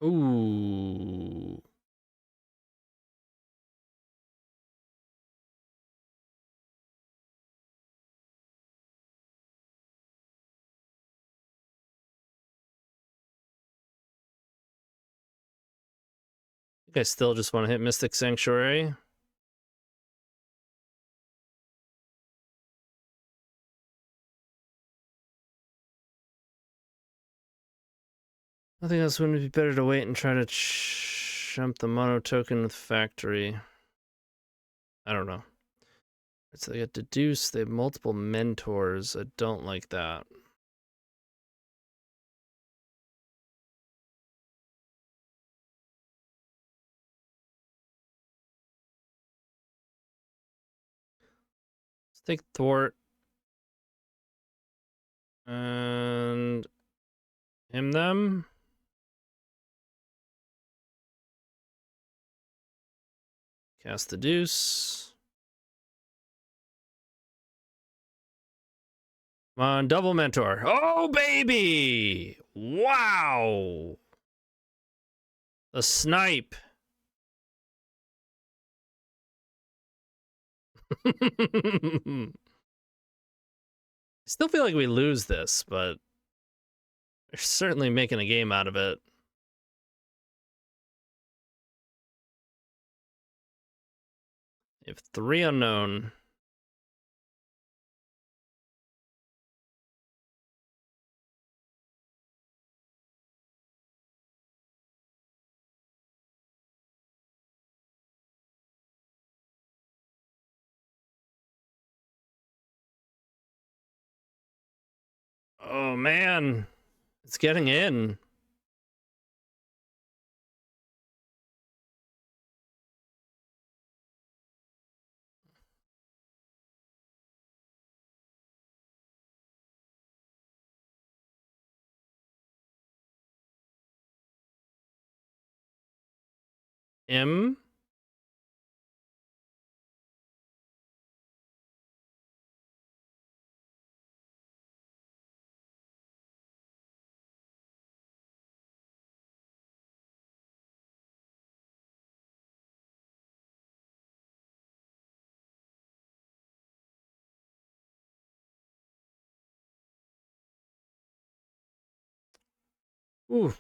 A: Ooh. I think I still just want to hit Mystic Sanctuary. I think else wouldn't it be better to wait and try to jump the mono token with Factory? I don't know. So they get Deduce, they have multiple mentors. I don't like that. Let's take Thwart. And him them. Cast the Deuce. Come on, double mentor. Oh, baby! Wow! The snipe. I still feel like we lose this, but we're certainly making a game out of it. If 3 unknown. Oh man, it's getting in. M. Ooh.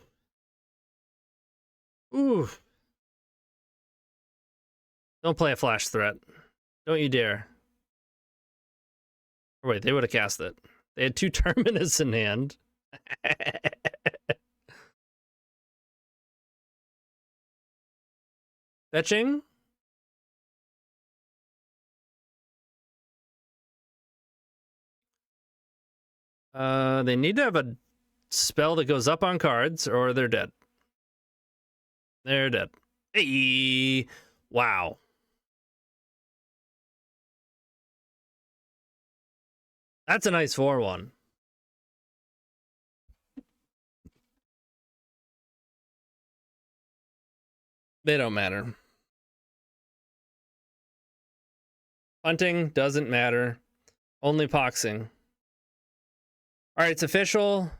A: Ooh. Don't play a flash threat. Don't you dare. Or wait, they would have cast it. They had 2 Terminus in hand. Fetching? They need to have a spell that goes up on cards, or they're dead. They're dead. Hey! Wow. That's a nice 4-1. They don't matter. Hunting doesn't matter. Only poxing. Alright, it's official.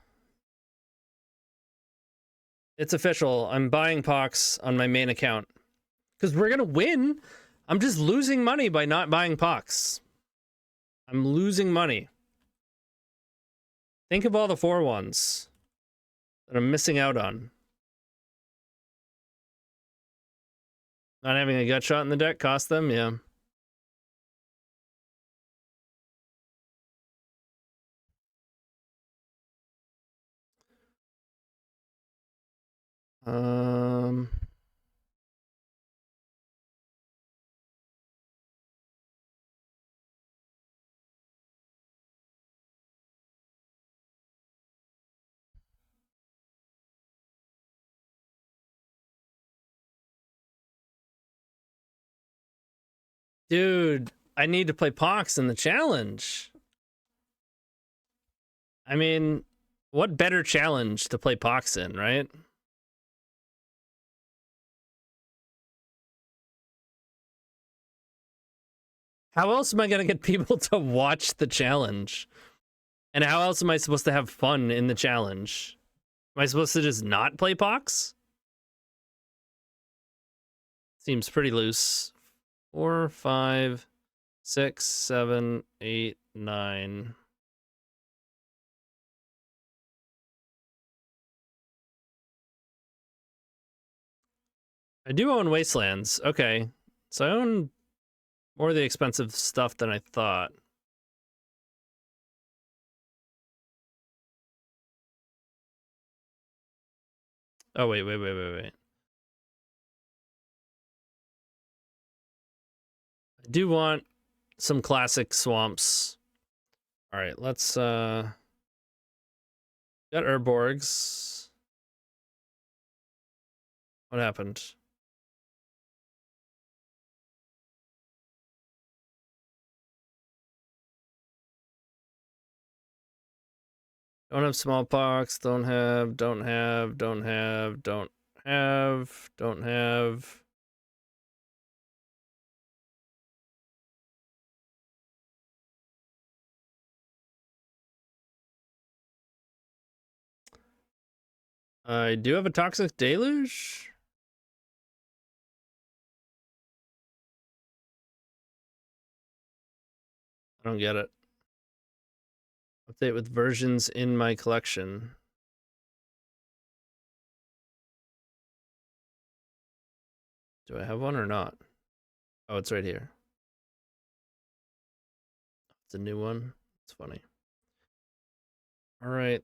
A: It's official. I'm buying POX on my main account. Because we're gonna win. I'm just losing money by not buying POX. I'm losing money. Think of all the 4-1s that I'm missing out on. Not having a gut shot in the deck cost them, yeah. Dude, I need to play POX in the challenge. I mean, what better challenge to play POX in, right? How else am I going to get people to watch the challenge? And how else am I supposed to have fun in the challenge? Am I supposed to just not play POX? Seems pretty loose. 4, 5, 6, 7, 8, 9. I do own Wastelands. Okay. So I own more of the expensive stuff than I thought. Oh, wait. I do want some classic swamps. All right, let's got Urborgs. What happened? Don't have smallpox, don't have. I do have a toxic deluge. I don't get it. Update with versions in my collection. Do I have one or not? Oh, it's right here. It's a new one. It's funny. All right,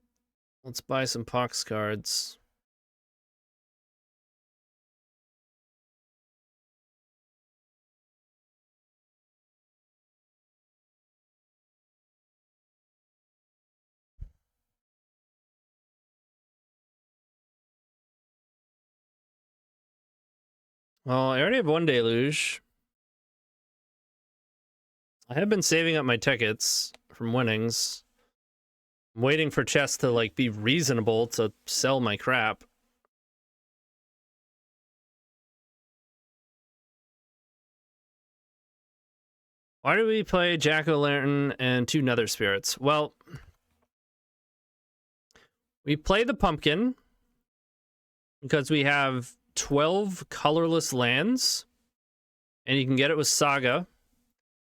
A: let's buy some POX cards. Well, I already have one deluge. I have been saving up my tickets from winnings. I'm waiting for chess to like be reasonable to sell my crap. Why do we play Jack-o'-lantern and 2 Nether Spirits? Well, we play the pumpkin because we have 12 colorless lands, and you can get it with Saga.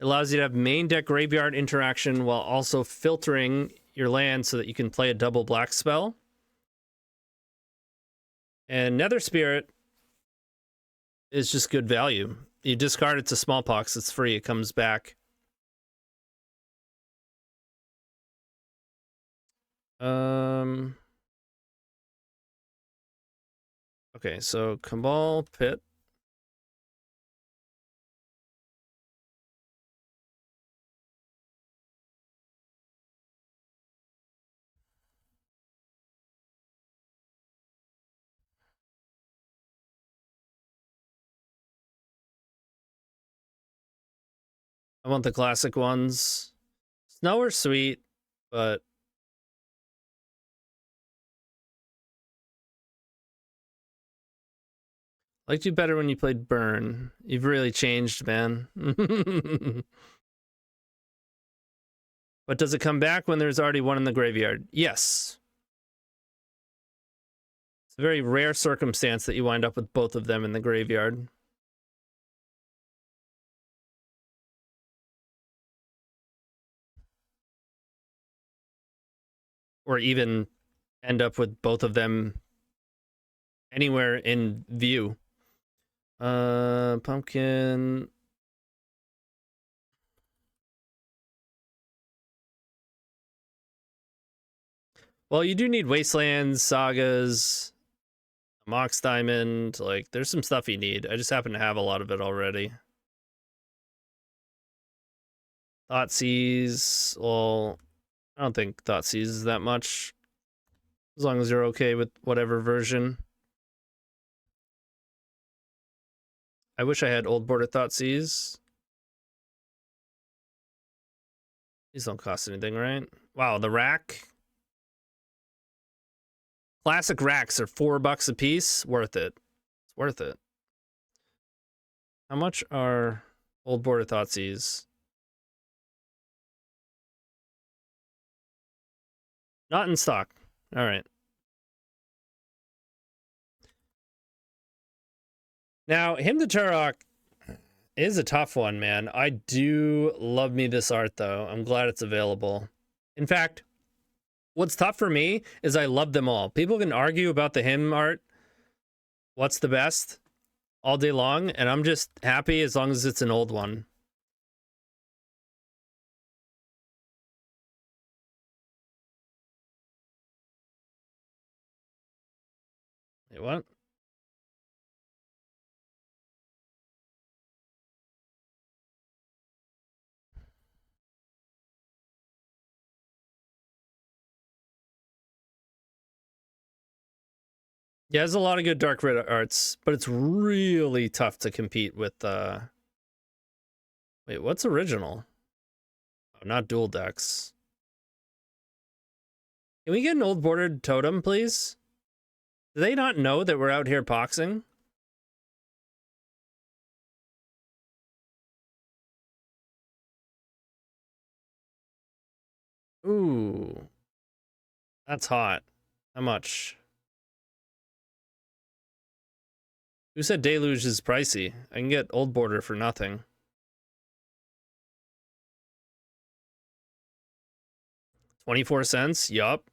A: It allows you to have main deck graveyard interaction while also filtering your land so that you can play a double black spell. And Nether Spirit is just good value. You discard it to Smallpox, it's free, it comes back. Okay, so Cabal Pit. I want the classic ones. Snow are sweet, but liked you better when you played Burn. You've really changed, man. But does it come back when there's already one in the graveyard? Yes. It's a very rare circumstance that you wind up with both of them in the graveyard. Or even end up with both of them anywhere in view. Pumpkin. Well, you do need Wastelands, Sagas, Mox Diamond. Like, there's some stuff you need. I just happen to have a lot of it already. Thoughtseize. Well, I don't think Thoughtseize is that much. As long as you're okay with whatever version. I wish I had Old Border Thoughtseize. These don't cost anything, right? Wow, the rack. Classic racks are $4 a piece. Worth it. It's worth it. How much are Old Border Thoughtseize? Not in stock. All right. Now, Hymn to Turok is a tough one, man. I do love me this art, though. I'm glad it's available. In fact, what's tough for me is I love them all. People can argue about the hymn art, what's the best, all day long, and I'm just happy as long as it's an old one. Wait, what? Yeah, there's a lot of good Dark Red arts, but it's really tough to compete with, Wait, what's original? Oh, not dual decks. Can we get an old bordered totem, please? Do they not know that we're out here poxing? Ooh. That's hot. How much? Who said Deluge is pricey? I can get Old Border for nothing. 24 cents? Yup.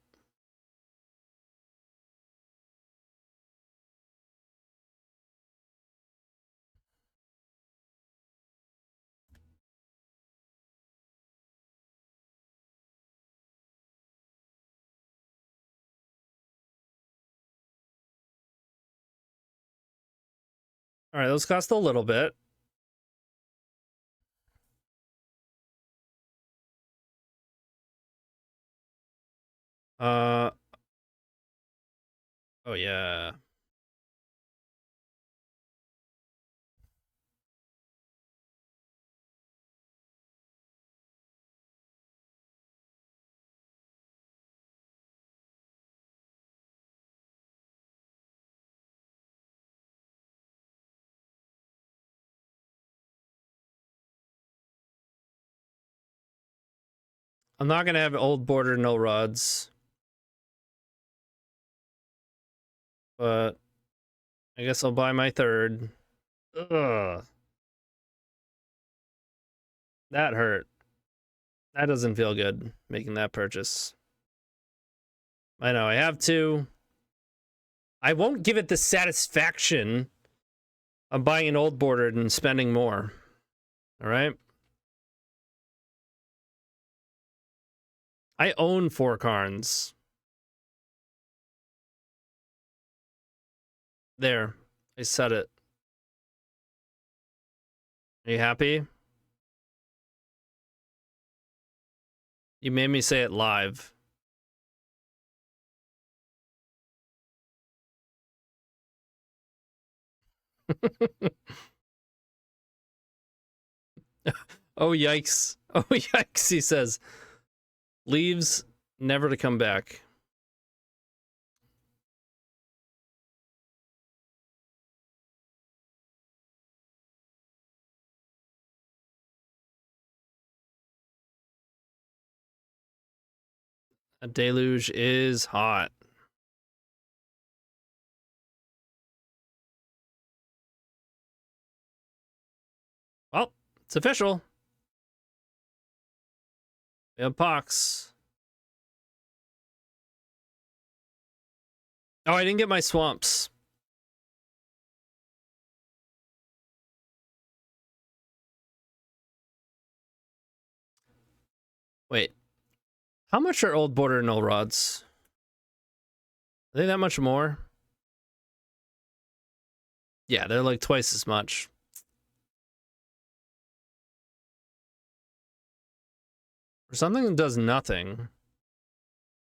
A: All right, those cost a little bit. Oh yeah. I'm not gonna have Old Border no rods. But I guess I'll buy my third. Ugh. That hurt. That doesn't feel good, making that purchase. I know, I have two. I won't give it the satisfaction of buying an old border and spending more. All right. I own 4 Karns. There. I said it. Are you happy? You made me say it live. Oh, yikes. Oh, yikes, he says. Leaves never to come back. A deluge is hot. Well, it's official. We have POX. Oh, I didn't get my swamps. Wait. How much are old border null rods? Are they that much more? Yeah, they're like twice as much. For something that does nothing.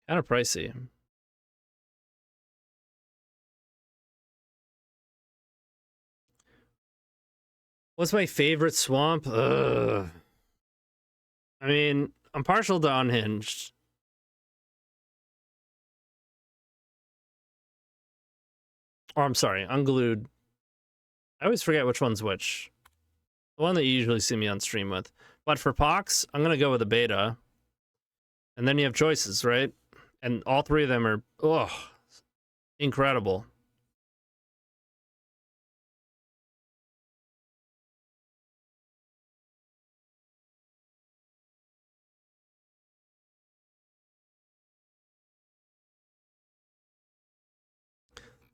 A: Kind of pricey. What's my favorite swamp? Ugh. I mean, I'm partial to Unhinged. Or I'm sorry, Unglued. I always forget which one's which. The one that you usually see me on stream with. But for POX, I'm going to go with a beta. And then you have choices, right? And all 3 of them are, ugh, incredible.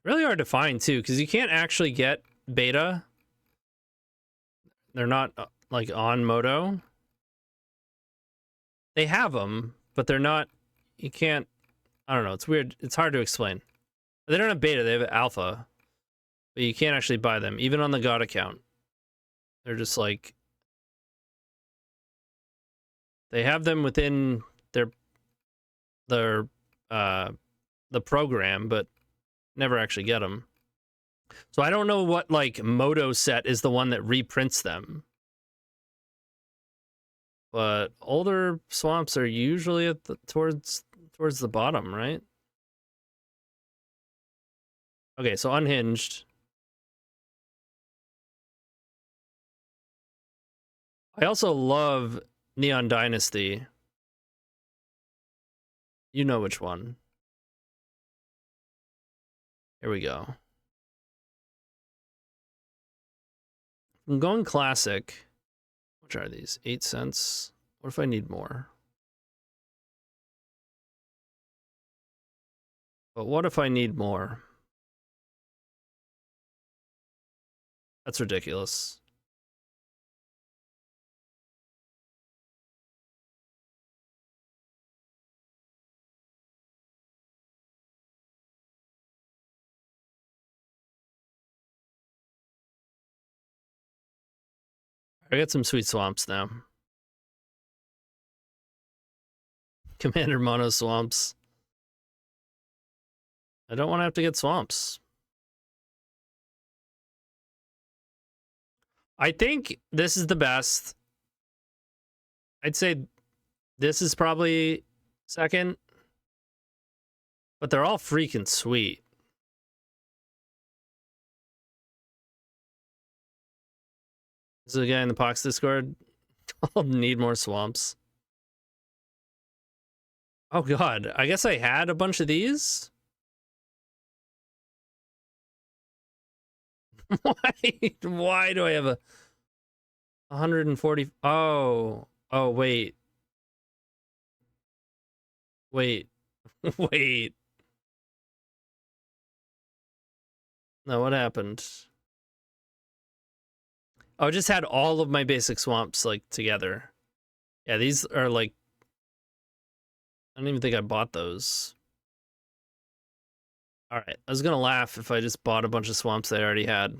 A: Really hard to find, too, because you can't actually get beta. They're not, like, on Moto. They have them, but they're not, you can't, I don't know, it's weird. It's hard to explain. They don't have beta, they have alpha. But you can't actually buy them, even on the God account. They're just like, they have them within their the program, but never actually get them. So I don't know what like Moto set is the one that reprints them. But older swamps are usually at the towards the bottom, right? Okay, so Unhinged. I also love Neon Dynasty. You know which one. Here we go. I'm going classic. Which are these? 8 cents. What if I need more? But what if I need more? That's ridiculous. I got some sweet swamps now. Commander Mono swamps. I don't want to have to get swamps. I think this is the best. I'd say this is probably second. But they're all freaking sweet. This is a guy in the POX Discord. I'll need more swamps. Oh god, I guess I had a bunch of these? Why do I have a 140? Oh, wait. Wait. Wait. No, what happened? Oh, I just had all of my basic swamps like together. Yeah, these are like, I don't even think I bought those. All right, I was gonna laugh if I just bought a bunch of swamps that I already had.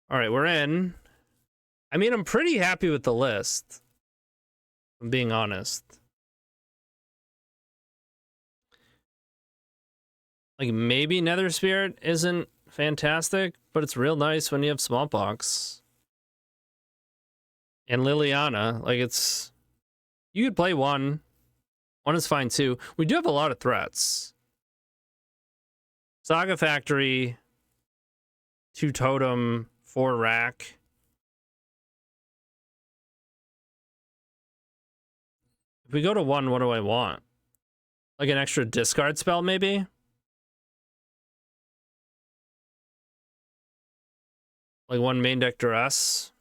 A: All right, we're in. I mean, I'm pretty happy with the list. I'm being honest. Like, maybe Nether Spirit isn't fantastic, but it's real nice when you have Smallpox. And Liliana, like, it's... You could play one. One is fine, too. We do have a lot of threats. Saga Factory, 2 Totem, 4 Rack. If we go to 1, what do I want? Like an extra discard spell, maybe? Like 1 main deck Duress.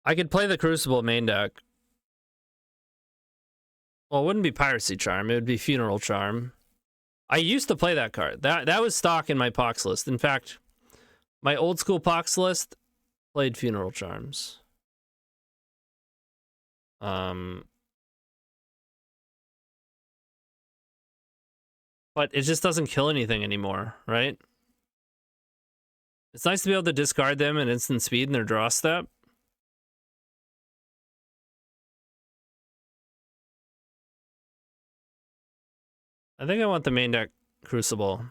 A: I could play the Crucible main deck. Well, it wouldn't be Piracy Charm. It would be Funeral Charm. I used to play that card. That was stock in my POX list. In fact, my old school POX list played Funeral Charms. But it just doesn't kill anything anymore, right? It's nice to be able to discard them at instant speed in their draw step. I think I want the main deck Crucible.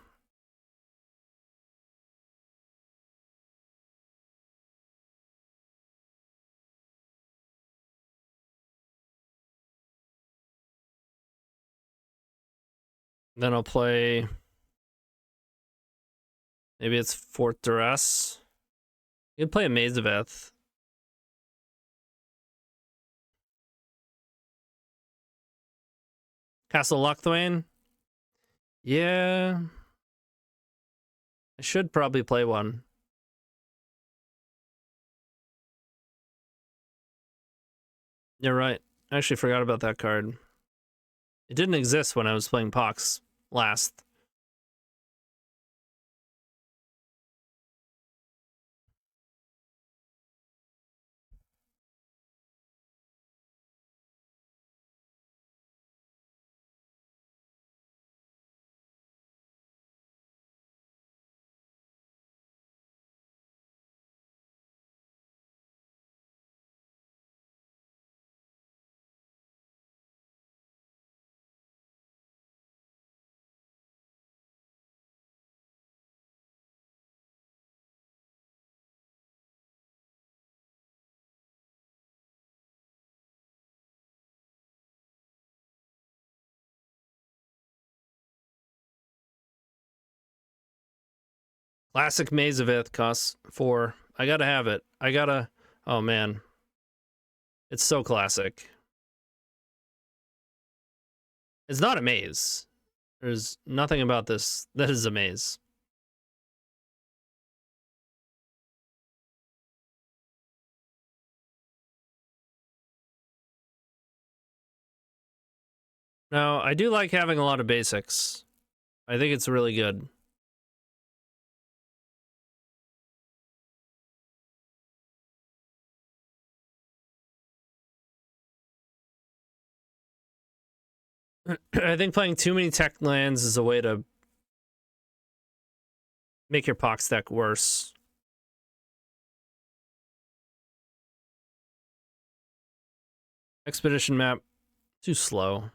A: Then I'll play... Maybe it's 4th Duress. You can play a Mazaveth. Castle Lochthwain? Yeah. I should probably play one. You're right. I actually forgot about that card. It didn't exist when I was playing POX last. Classic Mazaveth costs 4. I gotta have it. I gotta... Oh, man. It's so classic. It's not a maze. There's nothing about this that is a maze. Now, I do like having a lot of basics. I think it's really good. I think playing too many tech lands is a way to make your POX deck worse. Expedition map, too slow.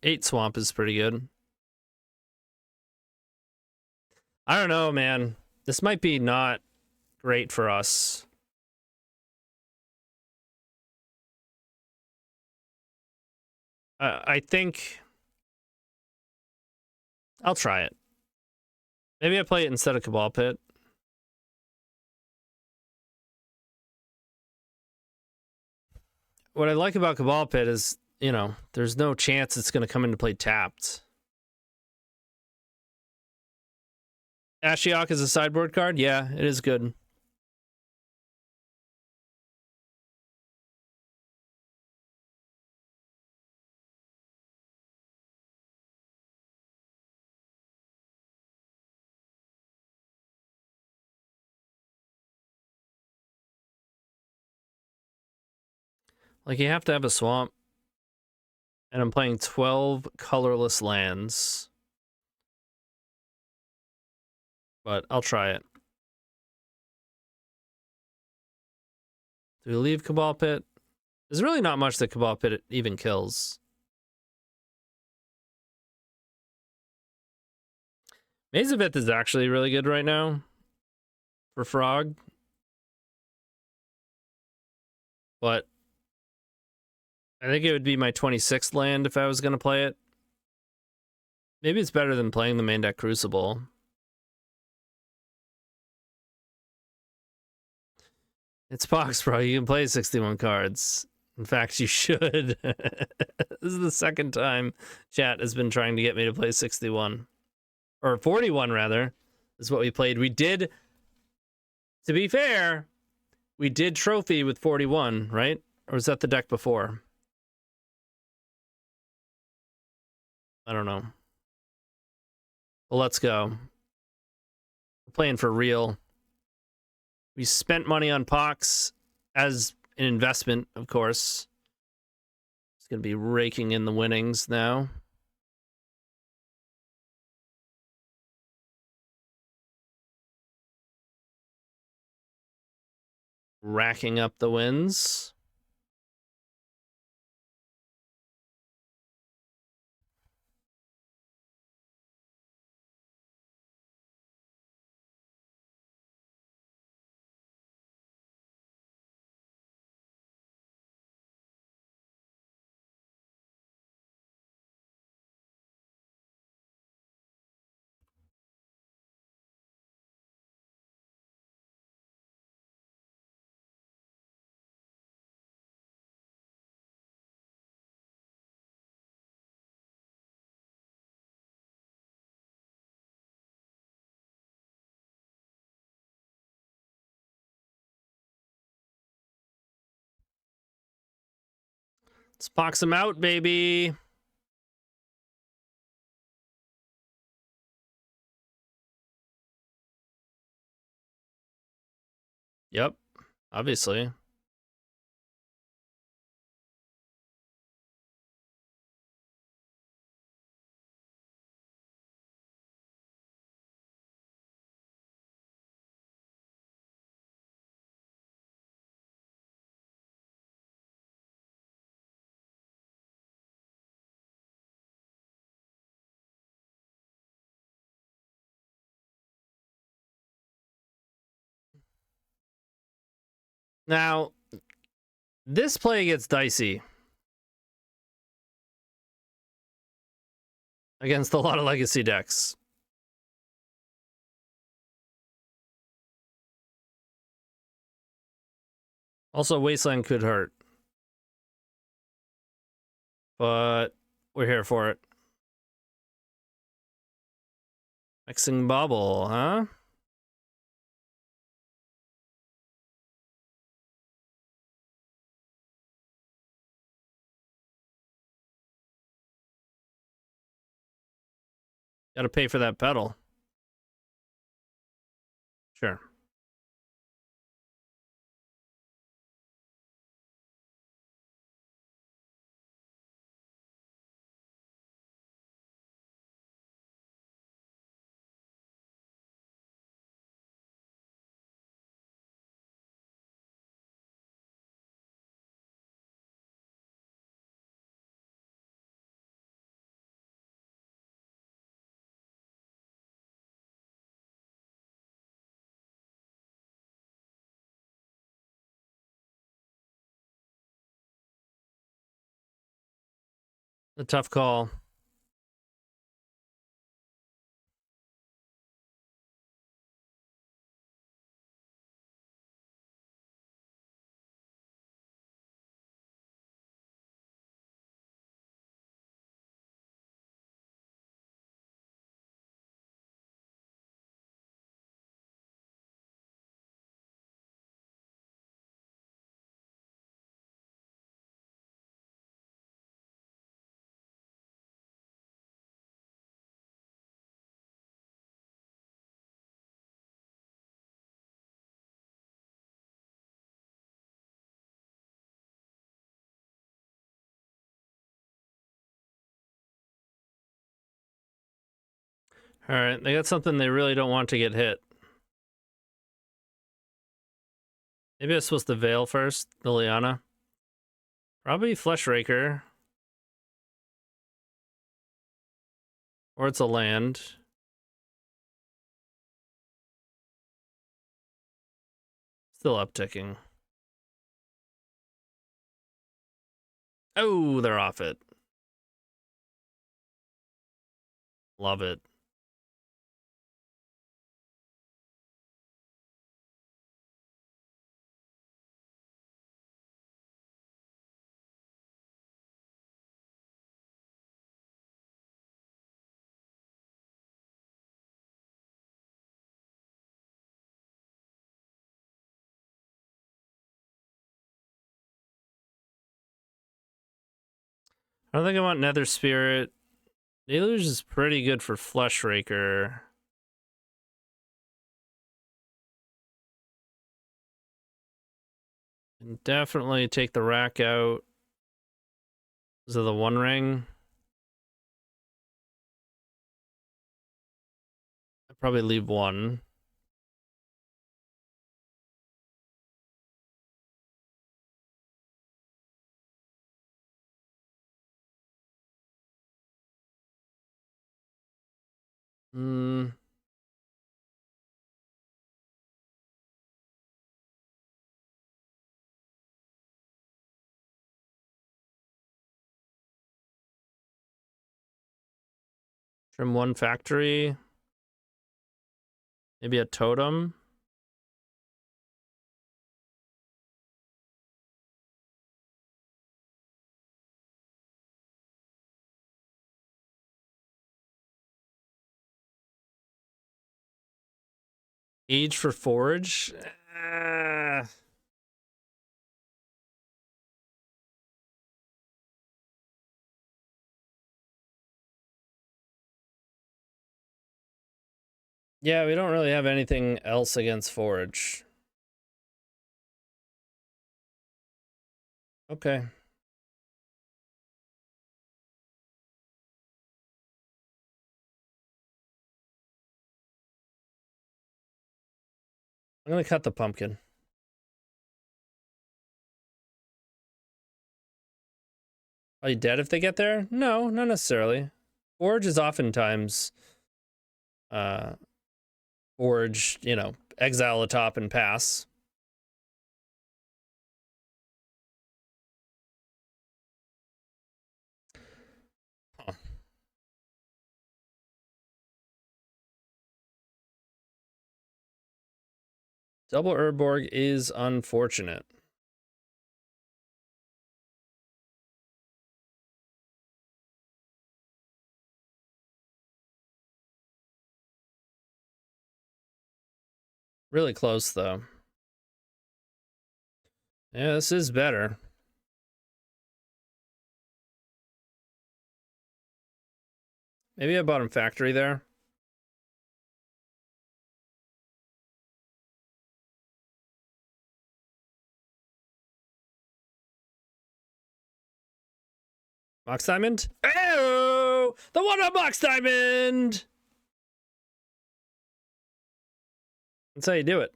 A: Eight swamp is pretty good. I don't know, man. This might be not great for us. I think I'll try it. Maybe I play it instead of Cabal Pit. What I like about Cabal Pit is, you know, there's no chance it's going to come into play tapped. Ashiok is a sideboard card? Yeah, it is good. Like, you have to have a swamp. And I'm playing 12 colorless lands. But I'll try it. Do we leave Cabal Pit? There's really not much that Cabal Pit even kills. Maze of Ith is actually really good right now for Frog. But I think it would be my 26th land if I was going to play it. Maybe it's better than playing the main deck Crucible. It's POX, bro. You can play 61 cards. In fact, you should. This is the second time chat has been trying to get me to play 61. Or 41, rather, is what we played. We did, to be fair, we did trophy with 41, right? Or was that the deck before? I don't know. Well, let's go. We're playing for real. We spent money on POX as an investment, of course. It's going to be raking in the winnings now. Racking up the wins. Let's box them out, baby. Yep, obviously. Now, this play gets dicey against a lot of legacy decks. Also, Wasteland could hurt. But we're here for it. Mixing Bubble, huh? Gotta pay for that pedal. Sure. A tough call. All right, they got something they really don't want to get hit. Maybe I was supposed to Veil first, Liliana. Probably Flesh Raker. Or it's a land. Still upticking. Oh, they're off it. Love it. I don't think I want Nether Spirit. Deluge is pretty good for Flesh Raker. And definitely take the rack out. Is it the One Ring? I'd probably leave one. Hmm. Trim one factory. Maybe a totem. Age for forage. Yeah, we don't really have anything else against forage. Okay. I'm gonna cut the pumpkin. Are you dead if they get there? No, not necessarily. Forge is oftentimes forge, you know, exile a top and pass. Huh. Double Urborg is unfortunate. Really close though. Yeah, this is better. Maybe a bottom factory there. Box Diamond? Oh, the one on Box Diamond! That's how you do it.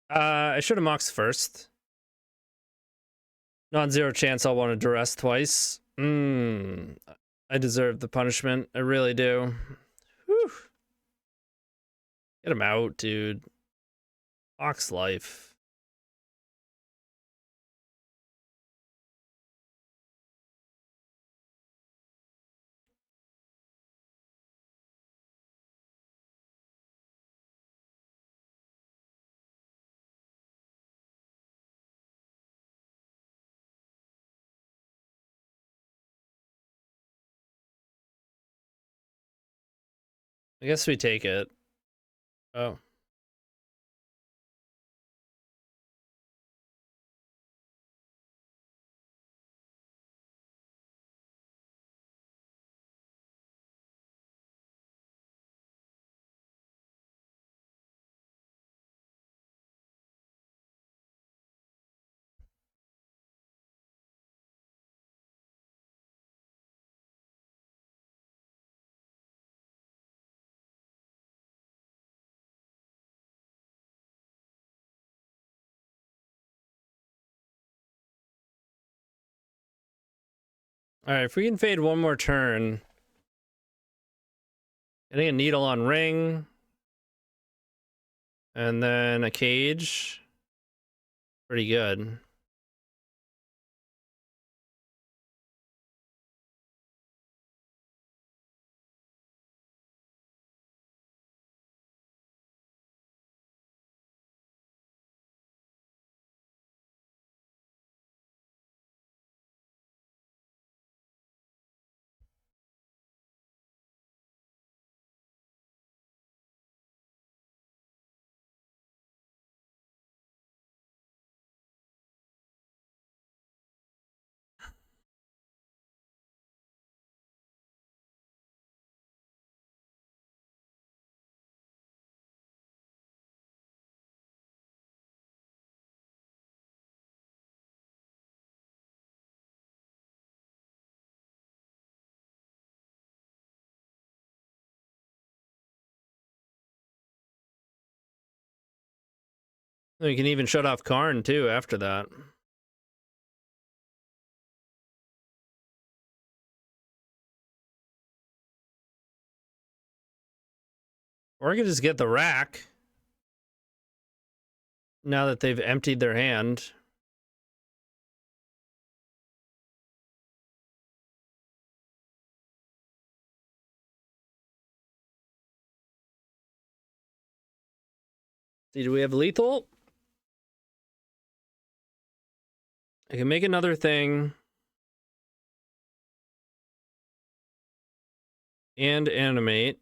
A: I should have Moxed first. Non-zero chance I'll want to duress twice. I deserve the punishment. I really do. Whew. Get him out, dude. Fox life. I guess we take it. Oh. All right, if we can fade one more turn. Getting a needle on ring. And then a cage. Pretty good. You can even shut off Karn too after that. Or I could just get the rack. Now that they've emptied their hand. See, do we have lethal? I can make another thing. And animate.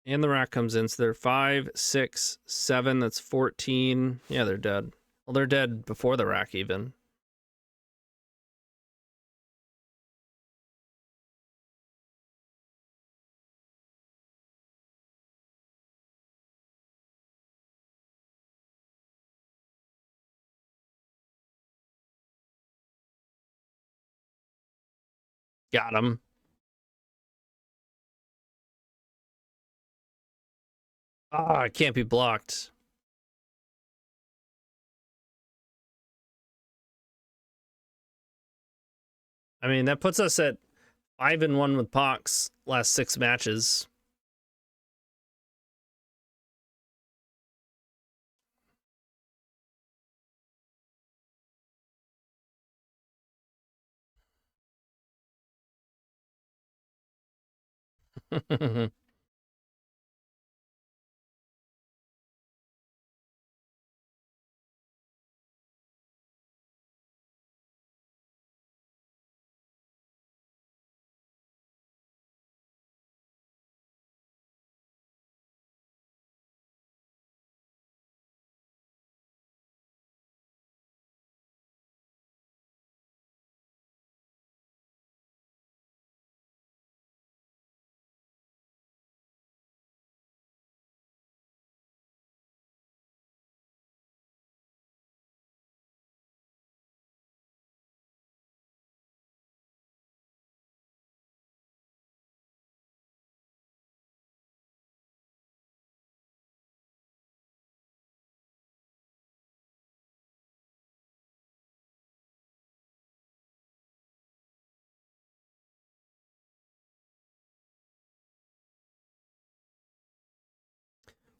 A: And the rack comes in, so they're 5, 6, 7, that's 14. Yeah, they're dead. Well, they're dead before the rack even. Got him. Ah, it can't be blocked. I mean, that puts us at 5-1 with POX last 6 matches.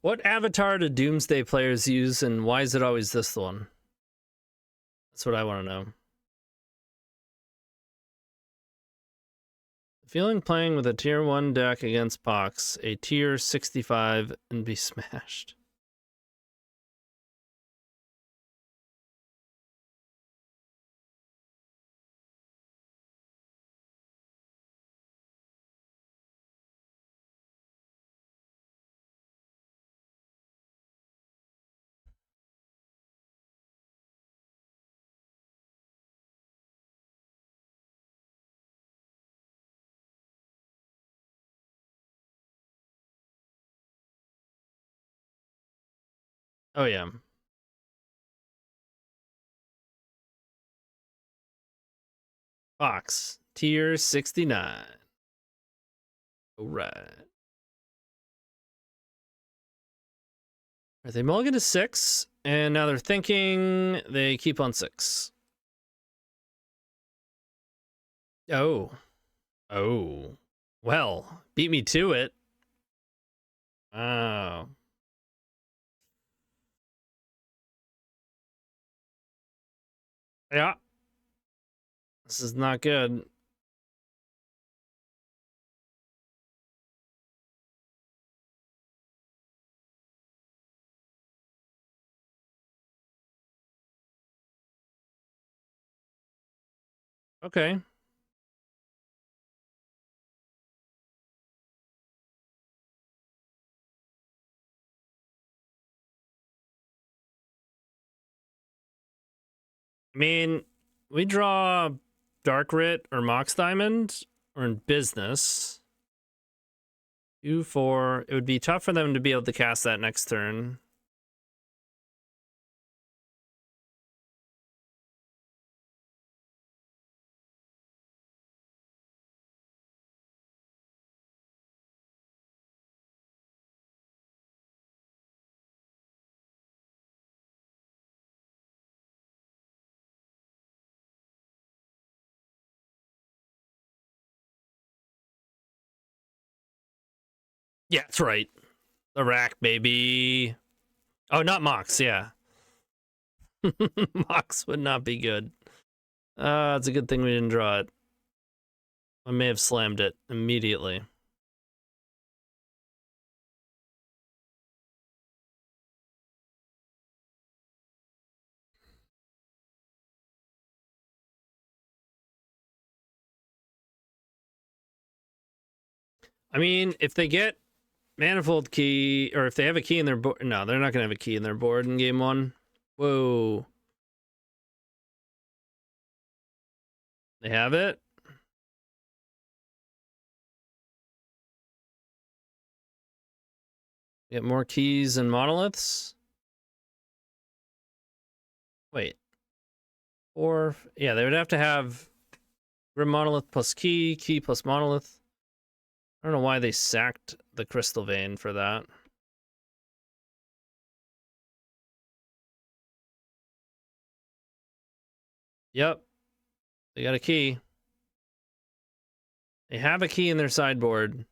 A: What avatar do Doomsday players use, and why is it always this one? That's what I want to know. Feeling playing with a tier 1 deck against POX, a tier 65, and be smashed. Oh, yeah. POX, tier 69. All right. They mulligan to 6, and now they're thinking they keep on 6. Oh. Oh. Well, beat me to it. Oh. Yeah. This is not good. Okay. I mean, we draw Dark Writ or Mox Diamond. Or in business. 2, 4. It would be tough for them to be able to cast that next turn. Yeah, that's right. The rack, baby. Oh, not Mox, yeah. Mox would not be good. It's a good thing we didn't draw it. I may have slammed it immediately. I mean, if they get Manifold Key, or if they have a key in their board. No, they're not going to have a key in their board in game 1. Whoa. They have it? Get more keys and monoliths? Wait. Or, yeah, they would have to have Grim Monolith plus key, key plus monolith. I don't know why they sacked the Crystal Vein for that. Yep. They got a key. They have a key in their sideboard.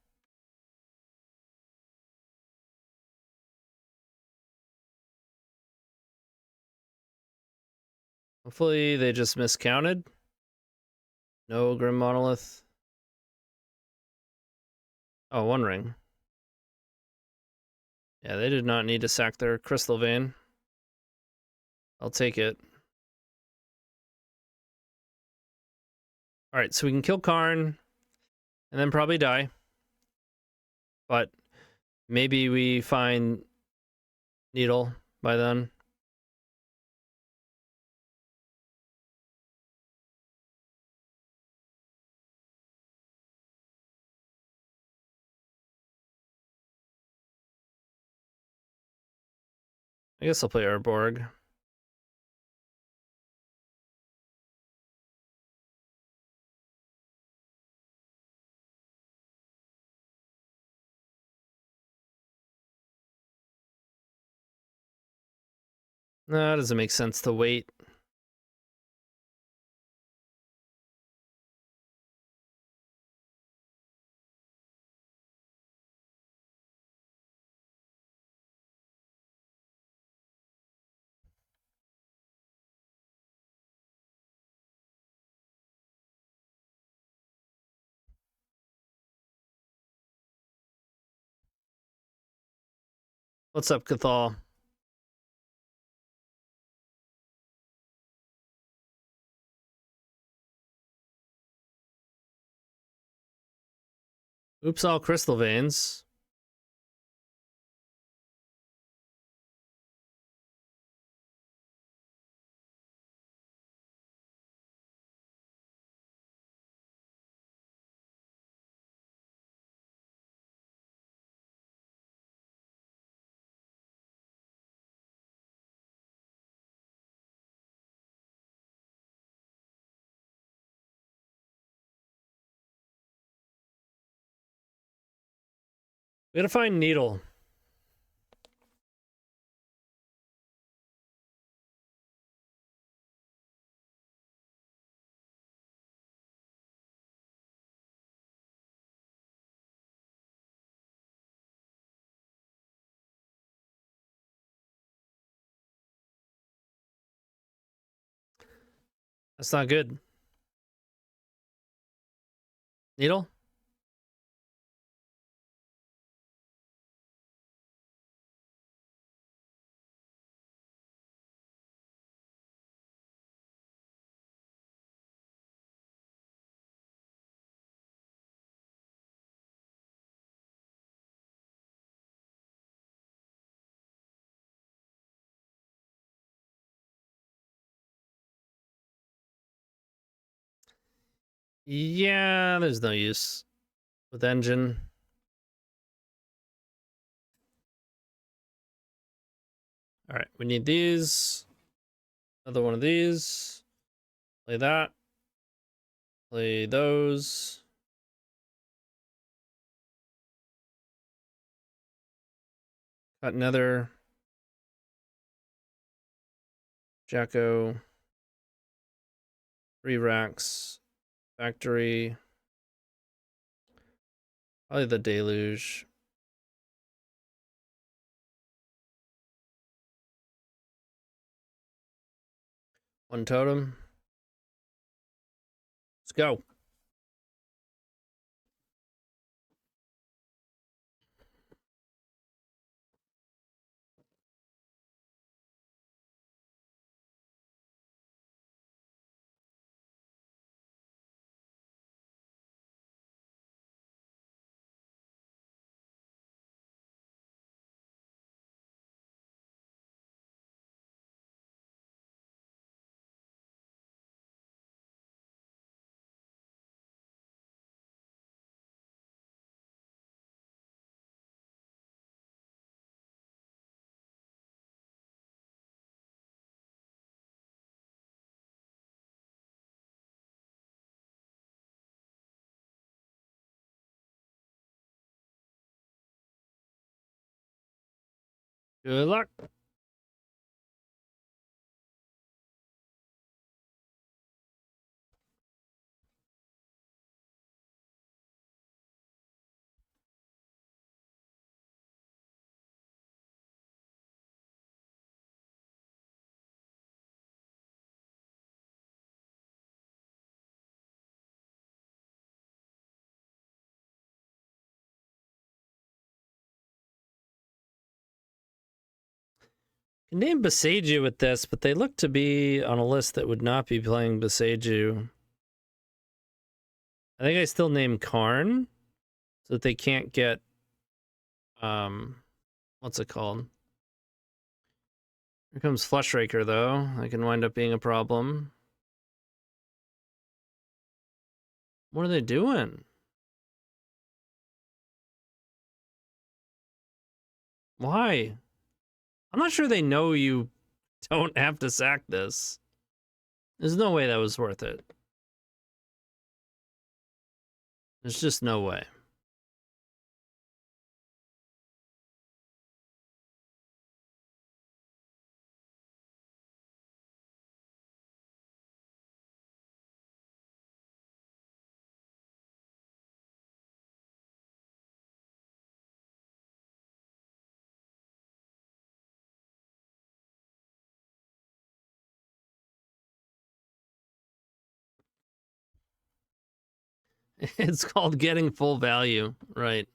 A: Hopefully they just miscounted. No Grim Monolith. Oh, One Ring. Yeah, they did not need to sack their Crystal Vein. I'll take it. Alright, so we can kill Karn and then probably die. But maybe we find Needle by then. I guess I'll play Urborg. No, it doesn't make sense to wait. What's up, Cathal? Oops, all Crystal Veins. We gotta find Needle. That's not good. Needle? Yeah, there's no use with engine. All right, we need these. Another one of these. Play that. Play those. Got another. Jacko. 3 racks. Factory. Probably the deluge. One totem. Let's go. Good luck. Can name Beseiju with this, but they look to be on a list that would not be playing Beseiju. I think I still name Karn so that they can't get what's it called? Here comes Flushraker though. That can wind up being a problem. What are they doing? Why? I'm not sure they know you don't have to sack this. There's no way that was worth it. There's just no way. It's called getting full value, right?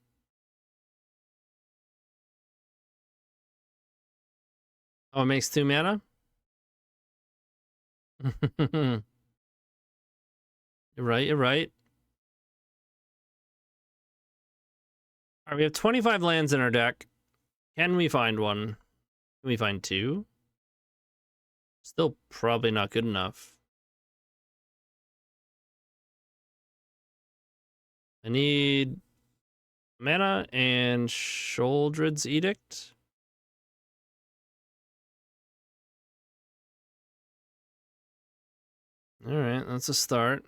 A: Oh, it makes 2 mana? You're right, you're right. All right, we have 25 lands in our deck. Can we find one? Can we find 2? Still probably not good enough. I need mana and Sholdred's Edict. All right, that's a start.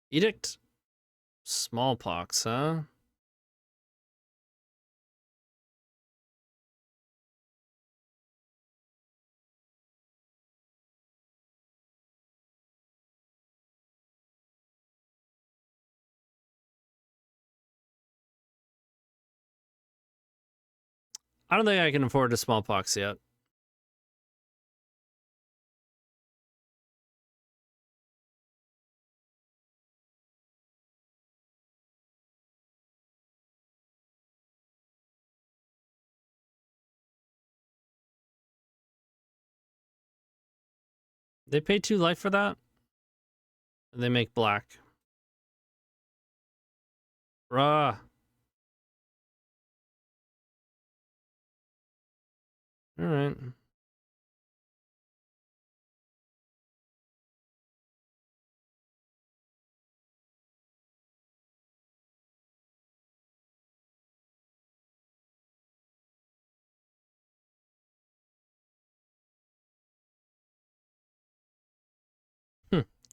A: Edict? Smallpox, huh? I don't think I can afford a smallpox yet. They pay 2 life for that? And they make black. Bruh. Alright.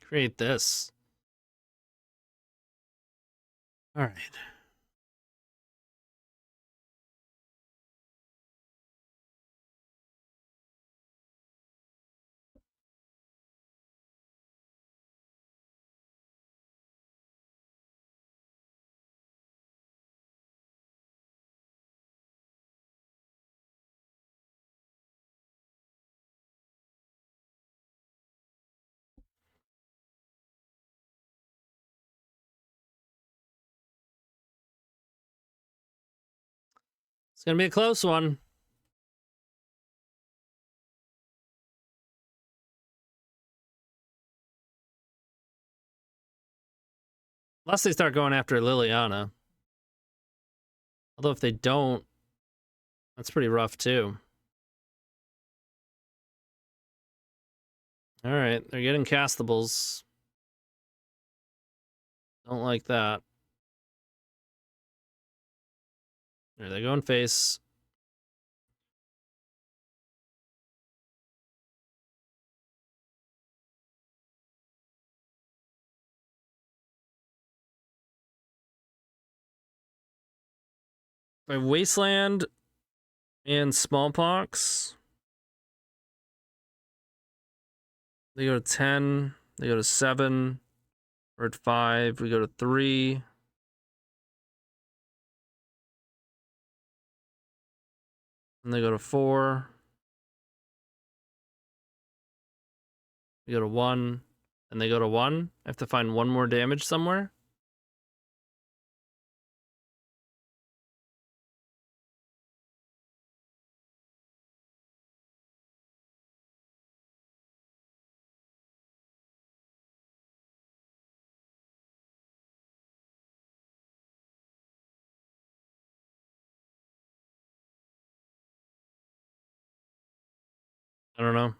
A: Create this. Alright. It's gonna be a close one. Unless they start going after Liliana. Although if they don't, that's pretty rough too. Alright, they're getting castables. Don't like that. There they go in face. By Wasteland and Smallpox. They go to 10. They go to 7. We're at 5. We go to 3. And they go to 4. We go to 1. And they go to 1. I have to find 1 more damage somewhere. I don't know.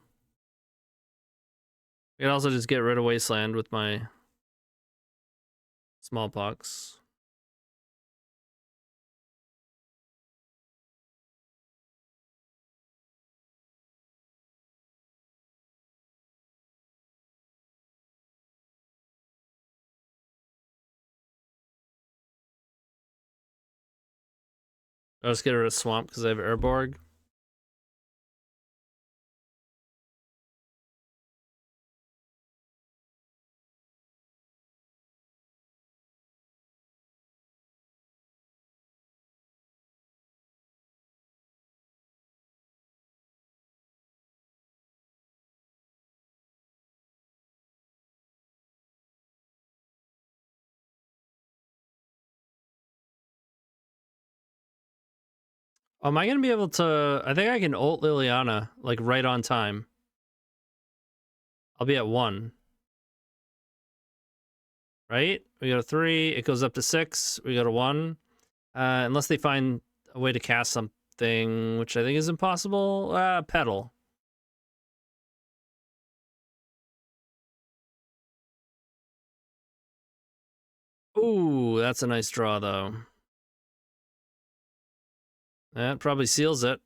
A: I can also just get rid of Wasteland with my Smallpox. I'll just get rid of Swamp because I have Airborg. Am I going to be able to... I think I can ult Liliana, like, right on time. I'll be at 1. Right? We go to 3. It goes up to 6. We go to 1. Unless they find a way to cast something, which I think is impossible. Petal. Ooh, that's a nice draw, though. That probably seals it.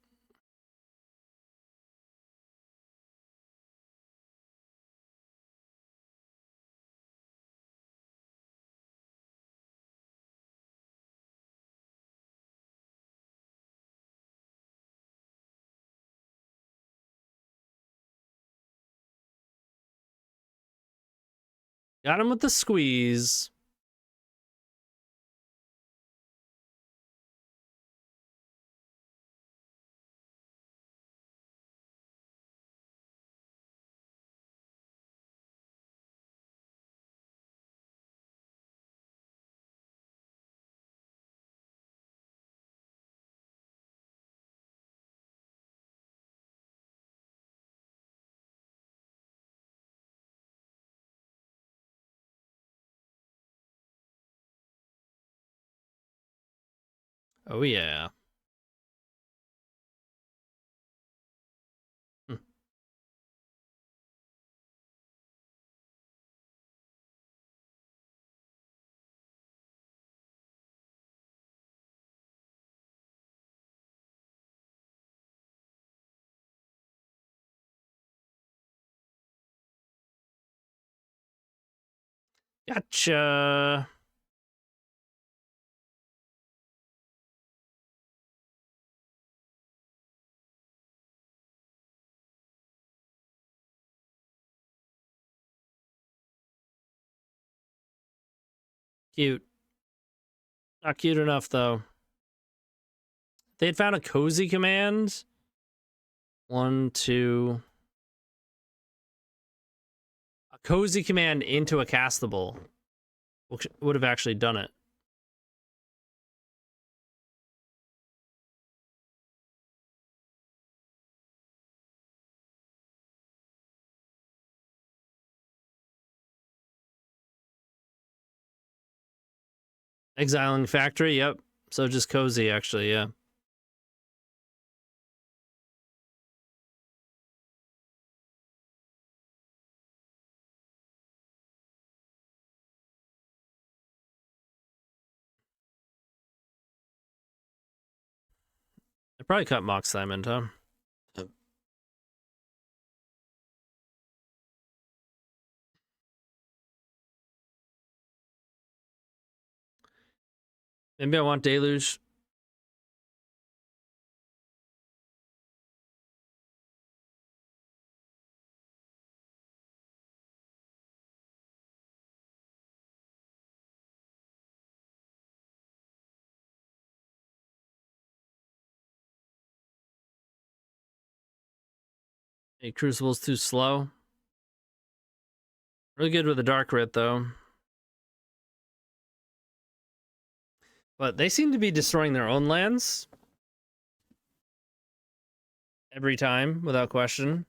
A: Got him with the squeeze. Oh, yeah. Hmm. Gotcha. Cute. Not cute enough, though. They had found a cozy command. 1, 2. A cozy command into a castable would have actually done it. Exiling Factory, yep. So just cozy, actually, yeah. I probably cut Mox Diamond, huh? Maybe I want Deluge. Hey, Crucible's too slow. Really good with the Dark Writ, though. But they seem to be destroying their own lands. Every time, without question.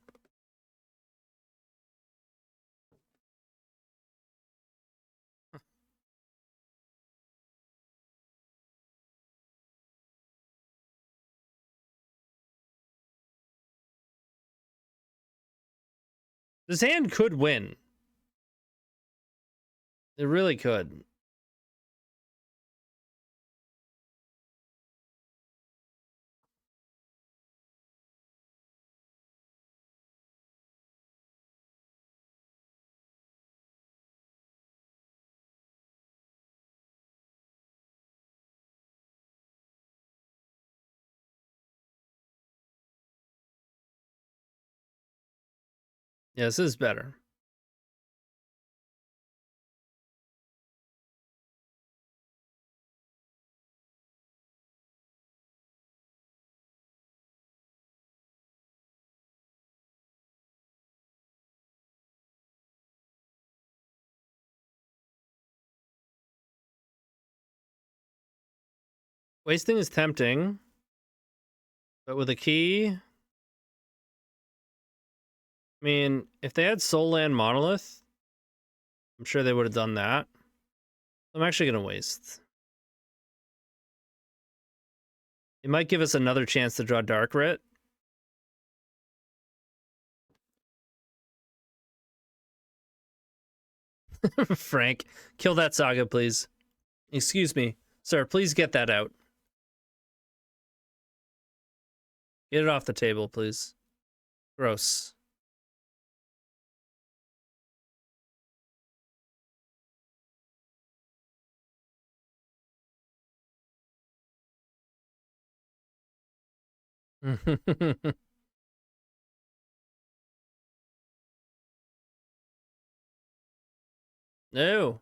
A: This hand could win. It really could. Yeah, this is better. Wasting is tempting. But with a key... I mean, if they had Soul Land Monolith, I'm sure they would have done that. I'm actually going to waste. It might give us another chance to draw Dark Writ. Frank, kill that saga, please. Excuse me. Sir, please get that out. Get it off the table, please. Gross. No.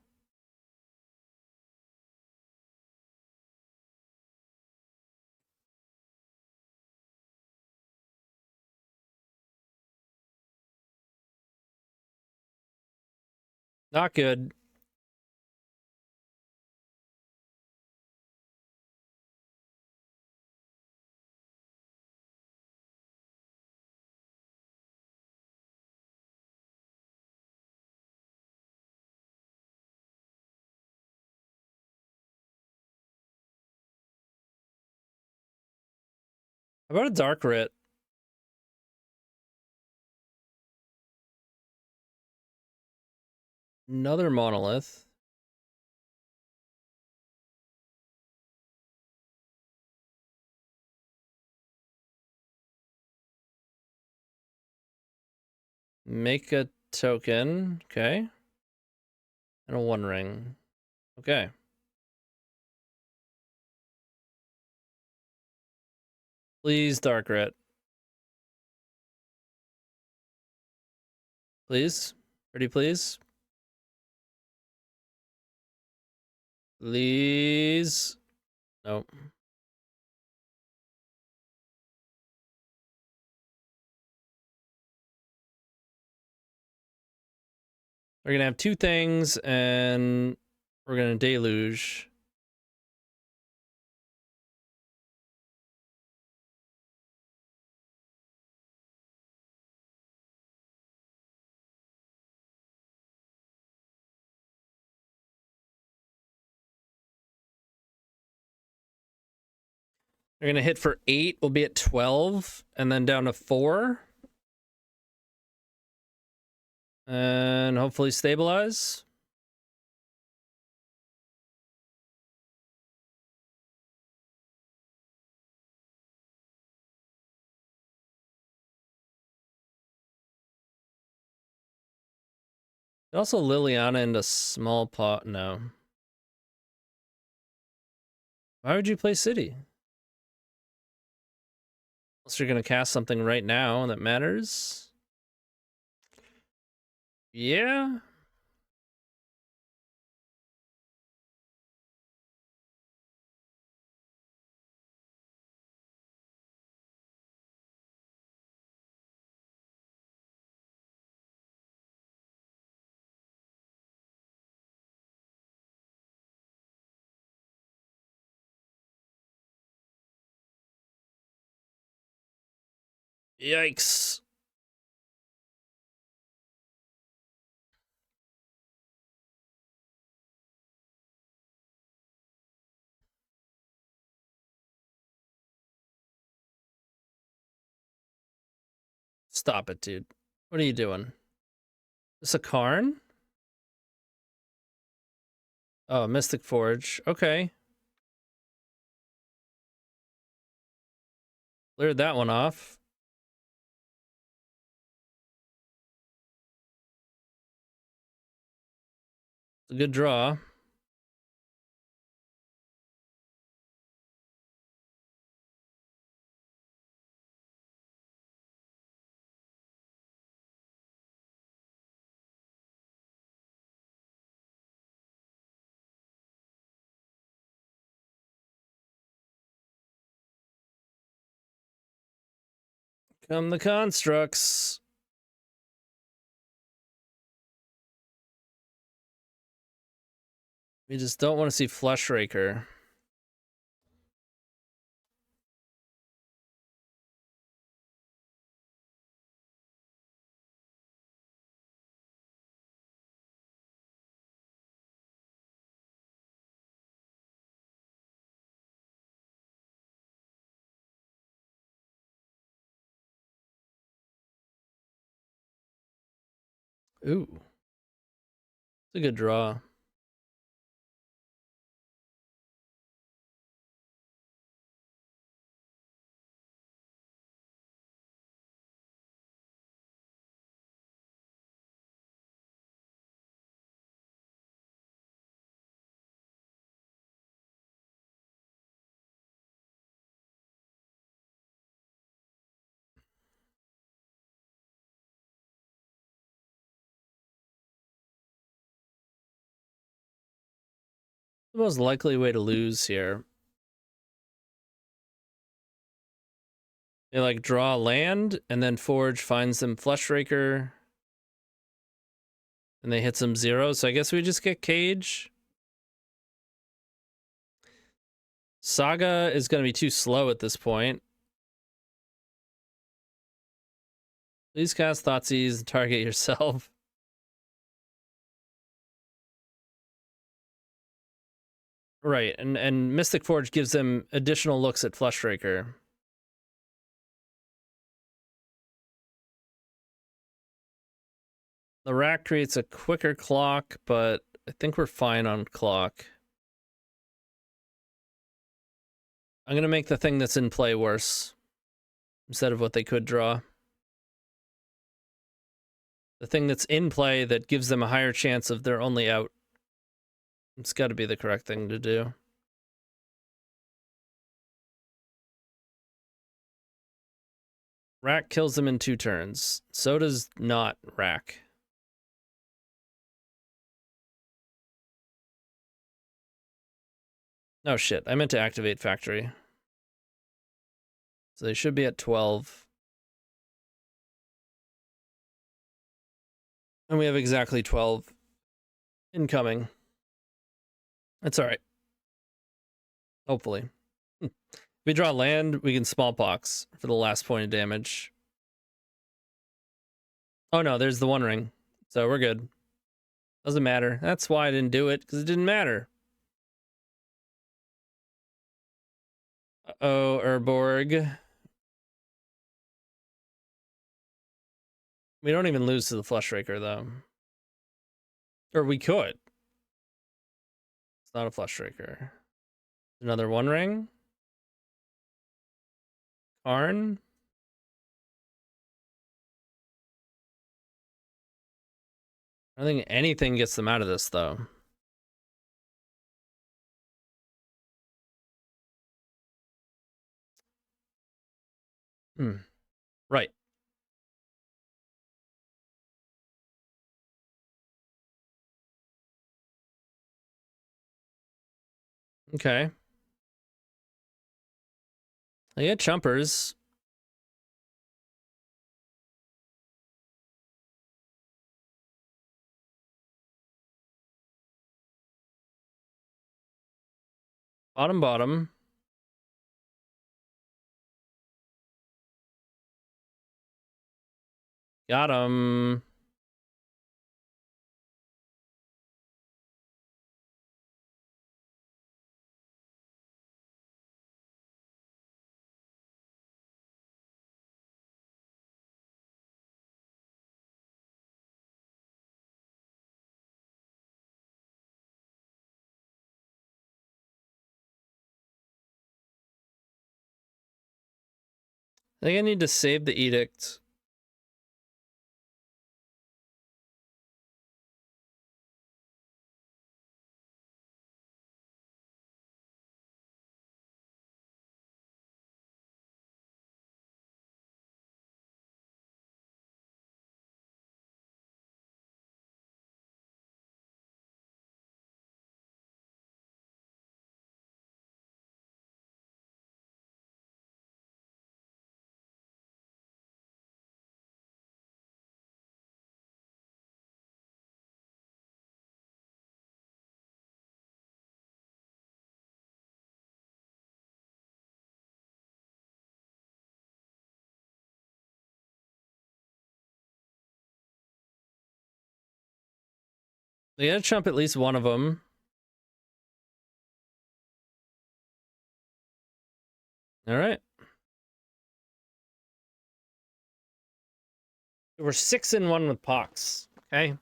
A: Not good. How about a dark writ? Another monolith. Make a token. Okay. And a one ring. Okay. Please, dark writ. Please. Pretty please. Please. Nope. We're gonna have two things, and we're gonna deluge. We're gonna hit for 8. We'll be at 12, and then down to 4. And hopefully stabilize. Also Liliana into small pot. No. Why would you play City? Unless you're gonna cast something right now that matters. Yeah. Yikes. Stop it, dude. What are you doing? This a Karn? Oh, Mystic Forge. Okay. Cleared that one off. It's a good draw. Come the constructs. We just don't want to see Flush Raker. Ooh. It's a good draw. The most likely way to lose here. They like draw land and then Forge finds them Flesh Raker. And they hit some 0. So I guess we just get Cage. Saga is going to be too slow at this point. Please cast Thoughtseize and target yourself. Right, and Mystic Forge gives them additional looks at Flesh Raker. The rack creates a quicker clock, but I think we're fine on clock. I'm going to make the thing that's in play worse instead of what they could draw. The thing that's in play that gives them a higher chance of their only out. It's got to be the correct thing to do. Rack kills them in 2 turns. So does not Rack. Oh shit, I meant to activate Factory. So they should be at 12. And we have exactly 12 incoming. That's alright. Hopefully. If we draw land, we can Smallpox for the last point of damage. Oh no, there's the One Ring. So we're good. Doesn't matter. That's why I didn't do it, because it didn't matter. Uh-oh, Urborg. We don't even lose to the Flesh Raker, though. Or we could. It's not a Flesh Raker. Another One Ring. Karn. I don't think anything gets them out of this, though. Right. Okay. I get Chumpers. Bottom. Got him. I think I need to save the Edict. They gotta chump at least one of them. All right. We're 6-1 with POX. Okay.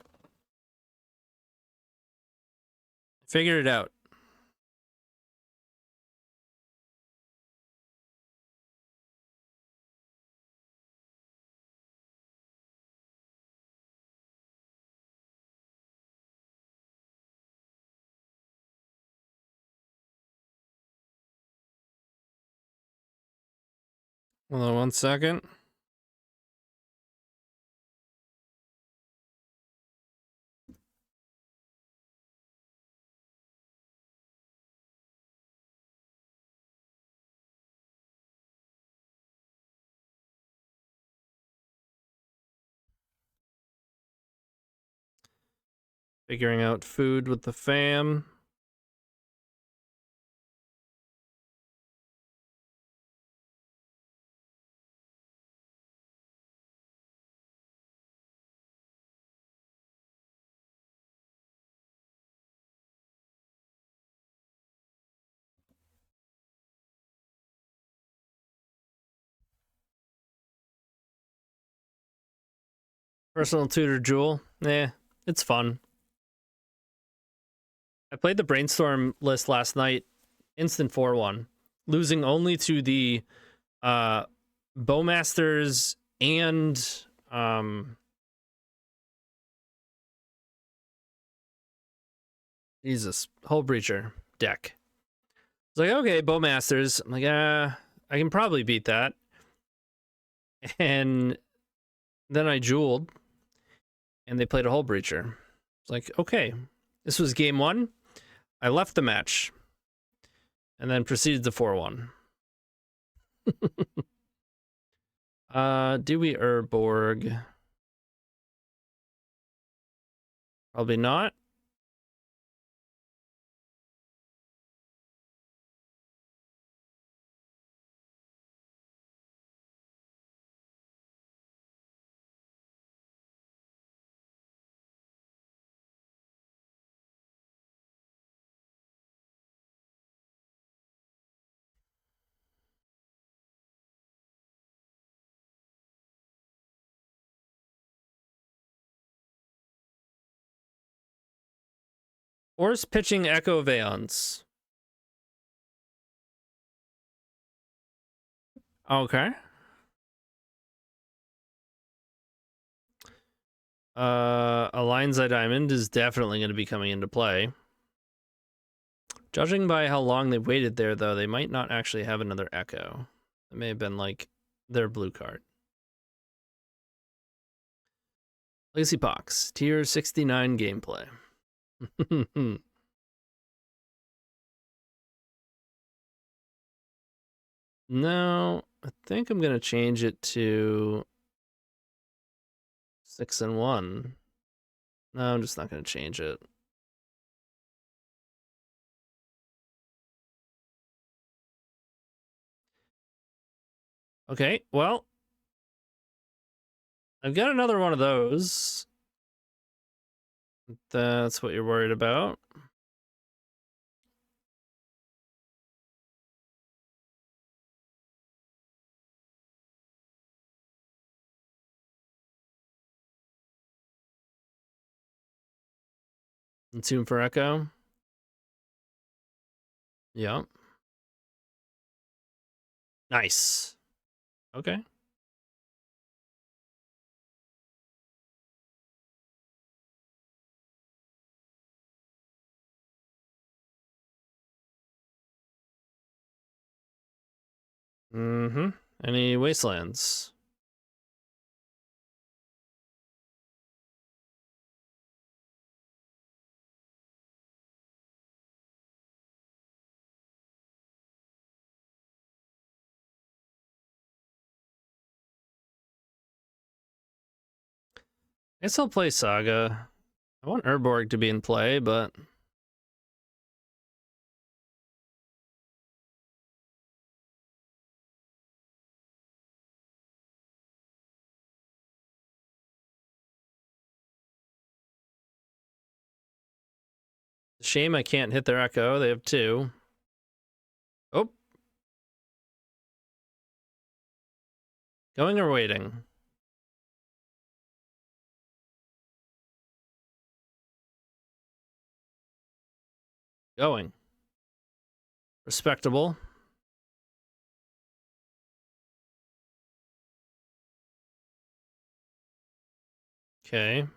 A: Figured it out. Hold on 1 second. Figuring out food with the fam. Personal tutor Jewel. It's fun. I played the brainstorm list last night. Instant 4-1. Losing only to the Bowmasters and Jesus, Hull Breacher deck. It's like, okay, Bowmasters. I'm like, I can probably beat that. And then I jeweled, and they played a Hull Breacher. It's like, okay, this was game 1. I left the match, and then proceeded to 4-1. Do we Urborg? Probably not. Or's pitching Echo Veons. Okay. A Lion's Eye Diamond is definitely going to be coming into play. Judging by how long they waited there, though, they might not actually have another Echo. It may have been like their blue card. Legacy POX, tier 69 gameplay. No, I think I'm going to change it to 6-1. No, I'm just not going to change it. Okay, well, I've got another one of those. That's what you're worried about. Tune for Echo. Yeah. Nice. Okay. Mm-hmm. Any wastelands? I guess I'll play Saga. I want Urborg to be in play, but shame I can't hit their Echo. They have 2. Oh. Going or waiting? Going. Respectable. Okay.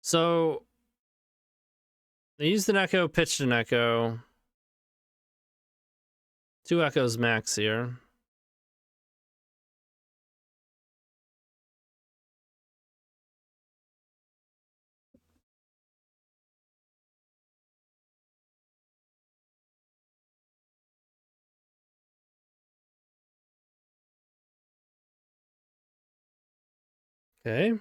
A: So they used an Echo, pitched an Echo. 2 Echoes max here. Okay.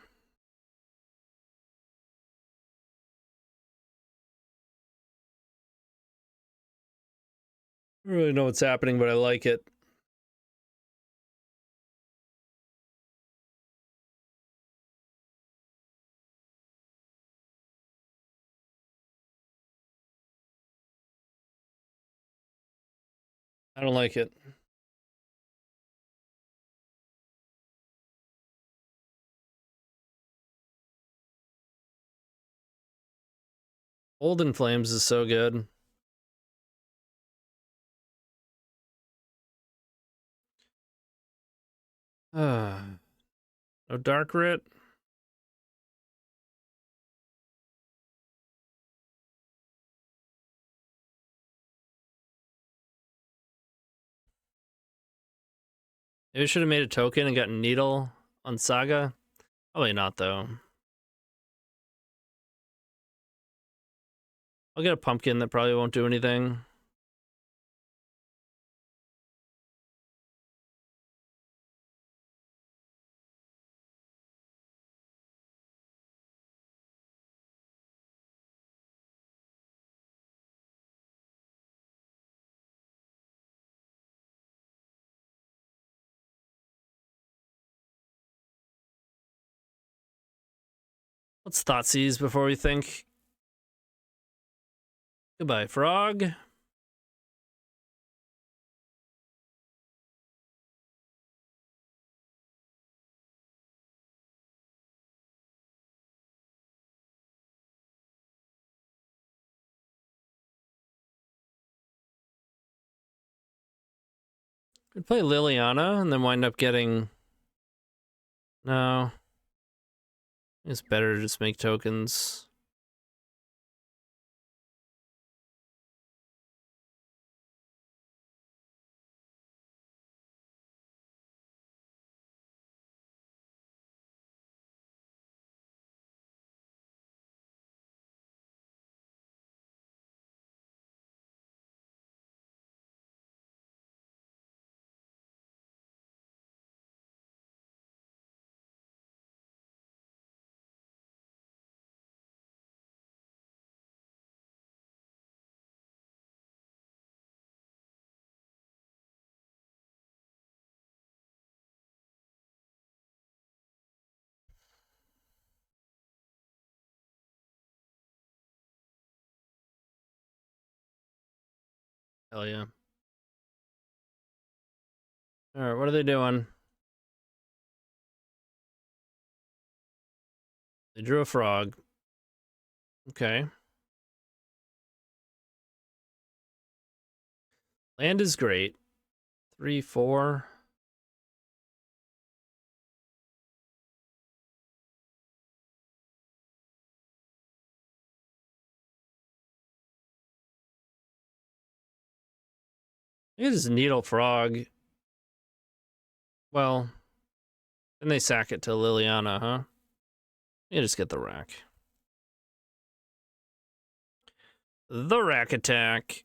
A: I don't really know what's happening, but I like it. I don't like it. Old in Flames is so good. No Dark Writ. Maybe I should have made a token and gotten Needle on Saga. Probably not, though. I'll get a Pumpkin that probably won't do anything. Let's Thoughtseize before we think. Goodbye, Frog. Could play Liliana and then wind up getting... No. It's better to just make tokens. Hell yeah. Alright, what are they doing? They drew a frog. Okay. Land is great. 3, 4. It is Needle Frog. Well, then they sack it to Liliana, huh? You just get the rack. The rack attack.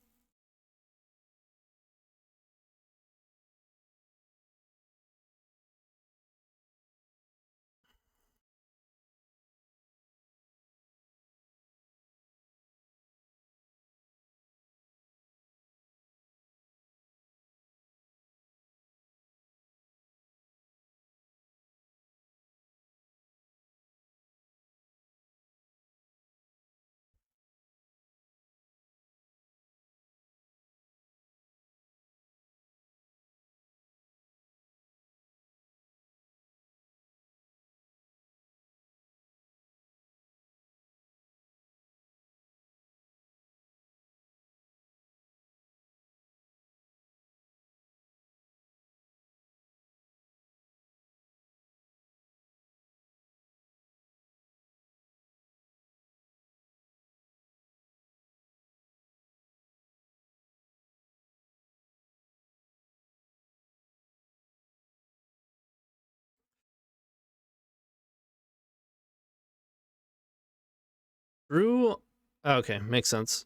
A: Drew. Okay, makes sense.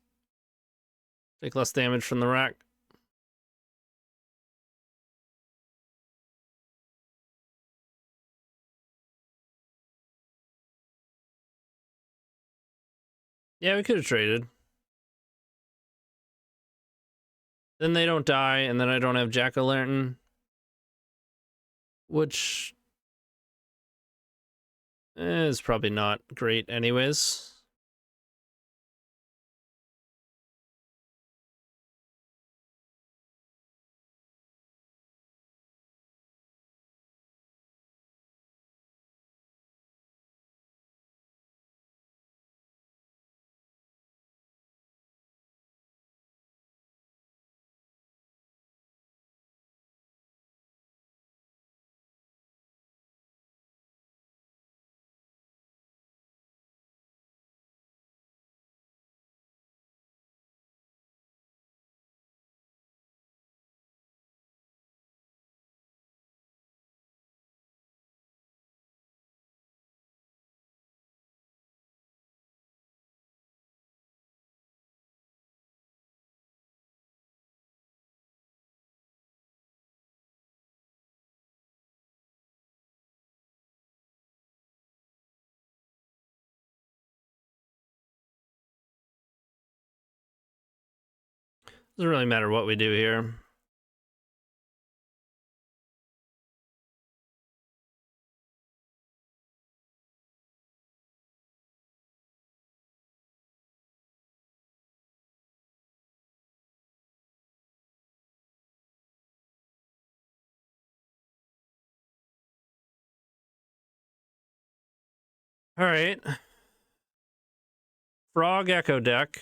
A: Take less damage from the rack. Yeah, we could have traded. Then they don't die, and then I don't have Jack-o'-lantern. Which is probably not great anyways. Doesn't really matter what we do here. All right. Frog Echo deck.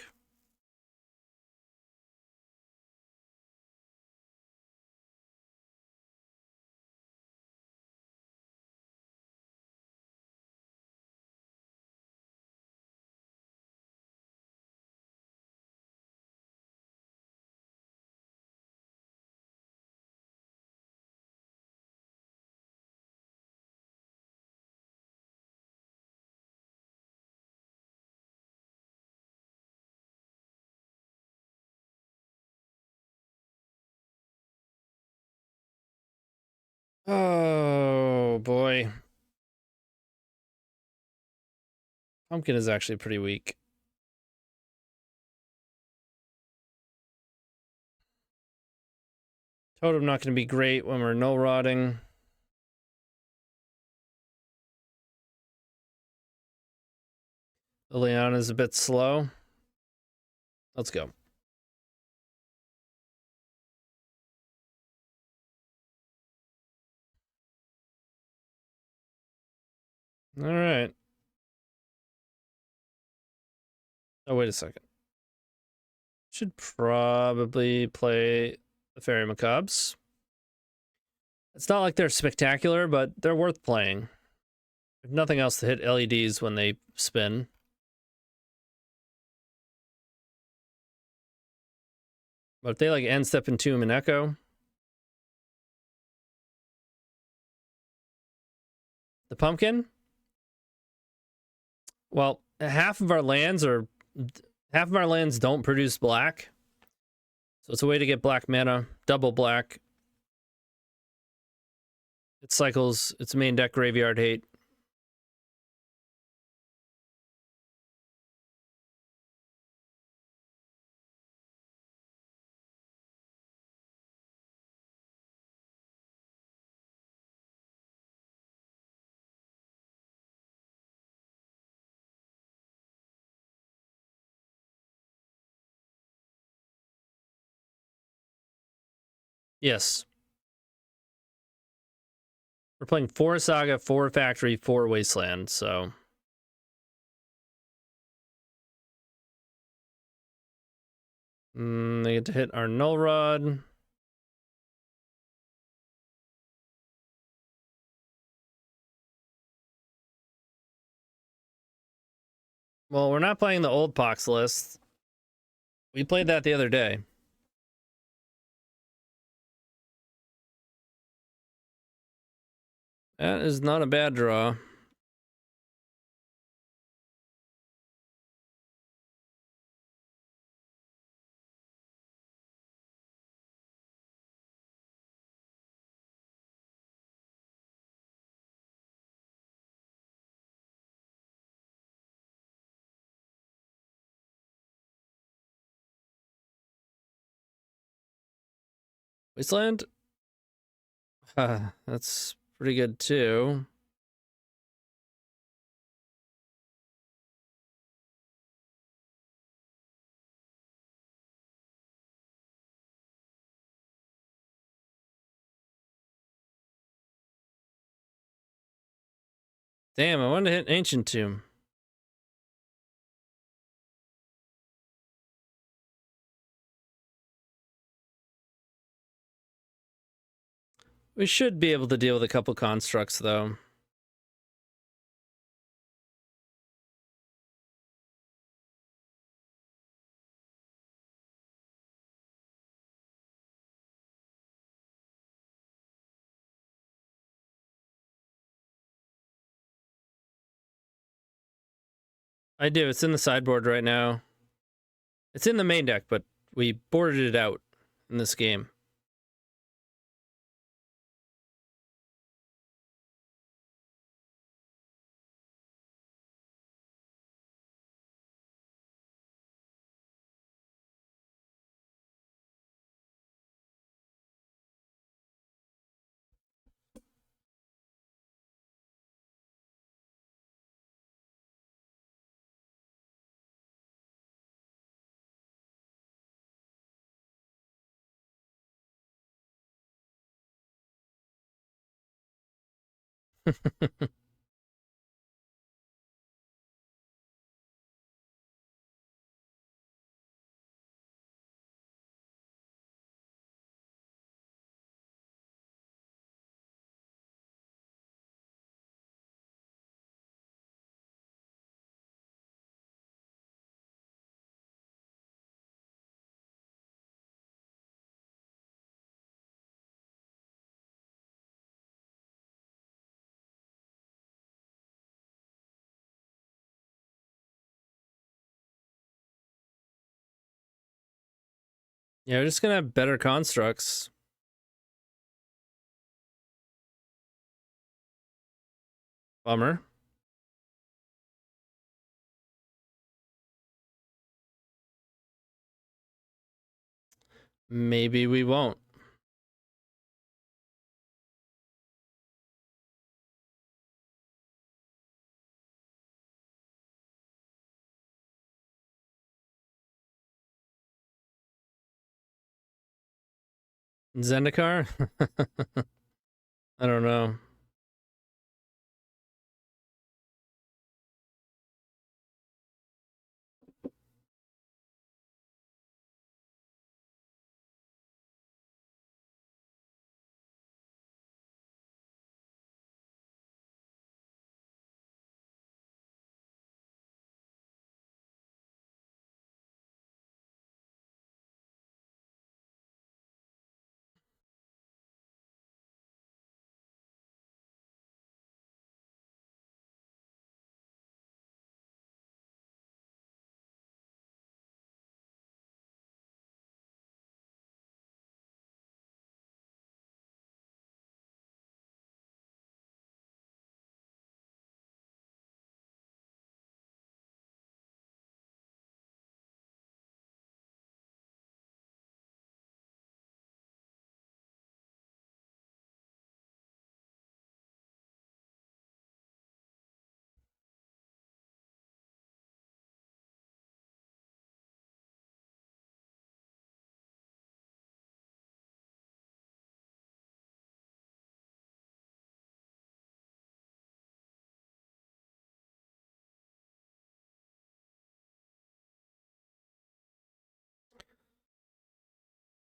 A: Oh boy. Pumpkin is actually pretty weak. Totem not going to be great when we're null rotting. Liliana's a bit slow. Let's go. All right. Oh, wait a second. Should probably play the Fairy Macabres. It's not like they're spectacular, but they're worth playing. If nothing else to hit LEDs when they spin. But if they like end step Entomb and Echo. The Pumpkin? Well, half of our lands don't produce black. So it's a way to get black mana, double black. It cycles its main deck Graveyard Hate. Yes. We're playing 4 Saga, 4 Factory, 4 Wasteland, so... they get to hit our Null Rod. Well, we're not playing the old POX list. We played that the other day. That is not a bad draw. Wasteland? That's pretty good too. Damn, I wanted to hit Ancient Tomb. We should be able to deal with a couple constructs, though. I do. It's in the sideboard right now. It's in the main deck, but we boarded it out in this game. Yeah, we're just gonna have better constructs. Bummer. Maybe we won't. Zendikar? I don't know.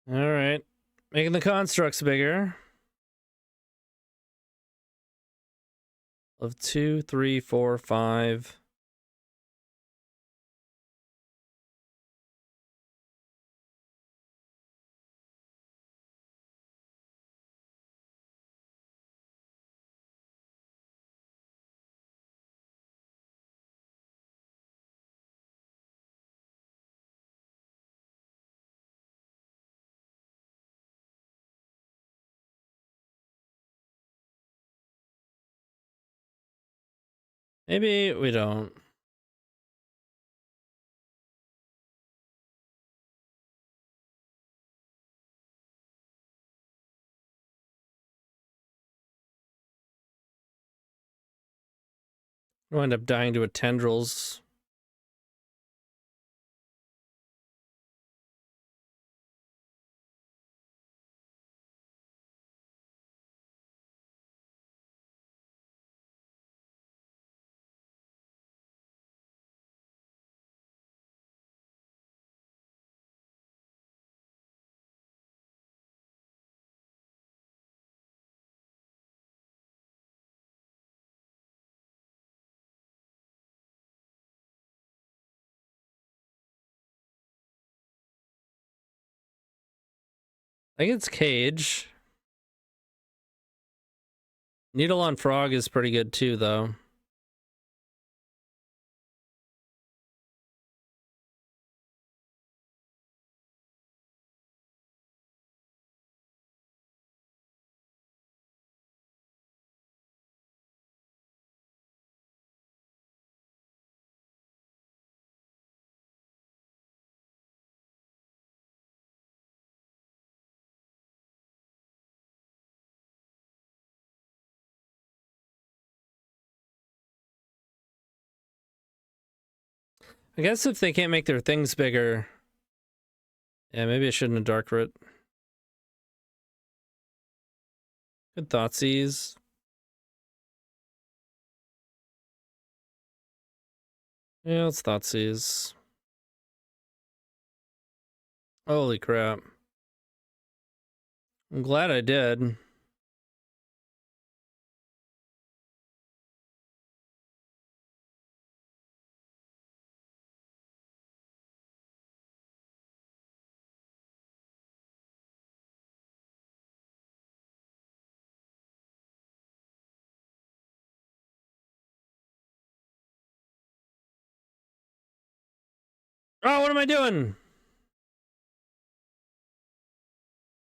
A: All right. Making the constructs bigger. Of 2, 3, 4, 5. Maybe we don't. I'll end up dying to a tendrils. I think it's Cage. Needle on Frog is pretty good too, though. I guess if they can't make their things bigger... Yeah, maybe I shouldn't have Dark Root. Good Thoughtseize. Yeah, let's Thoughtseize. Holy crap. I'm glad I did. Oh, what am I doing?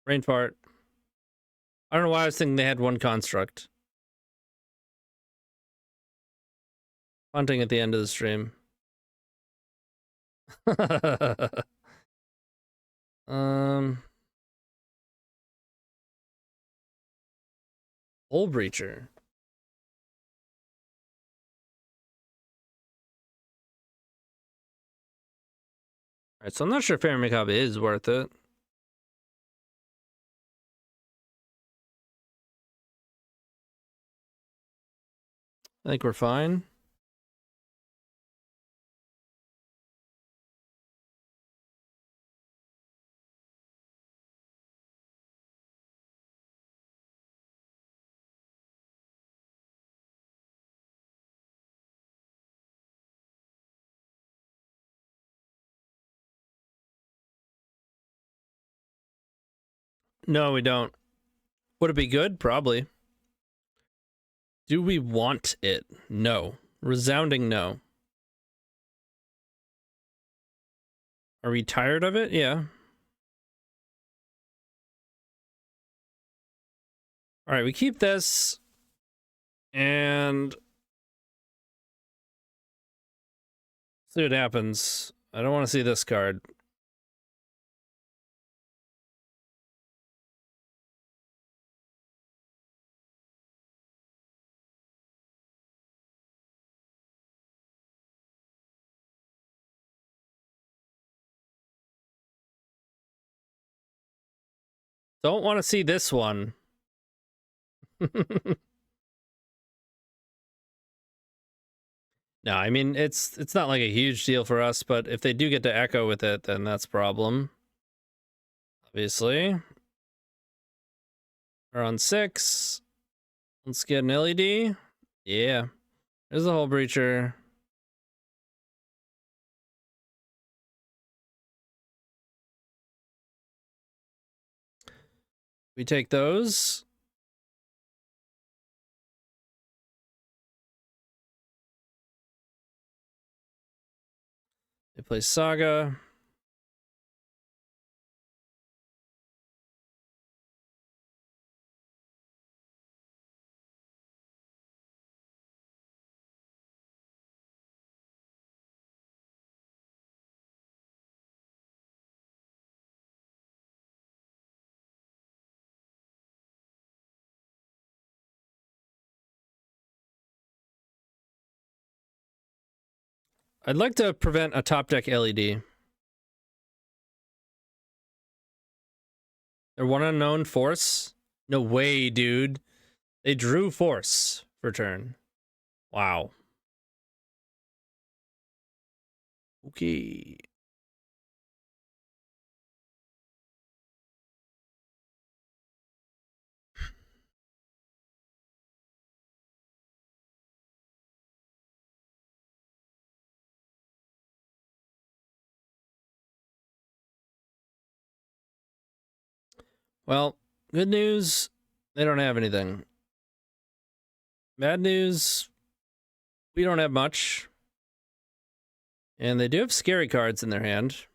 A: Brain fart. I don't know why I was thinking they had one construct. Hunting at the end of the stream. Hole Breacher. Alright, so I'm not sure Fair Makeup is worth it. I think we're fine. No, we don't. Would it be good? Probably. Do we want it? No. Resounding no. Are we tired of it? Yeah. Alright, we keep this. And... see what happens. I don't want to see this card. Don't want to see this one. No, I mean, it's not like a huge deal for us, but if they do get to echo with it, then that's a problem. Obviously. We're on 6. Let's get an LED. Yeah. There's the Hole Breacher. We take those. They play Saga. I'd like to prevent a top deck LED. They're one unknown force? No way, dude. They drew force for turn. Wow. Okay. Well, good news, they don't have anything. Bad news, we don't have much. And they do have scary cards in their hand.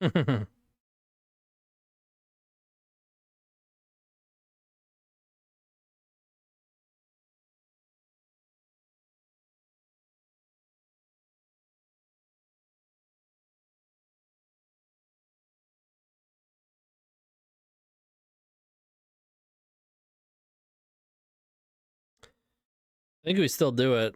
A: I think we still do it.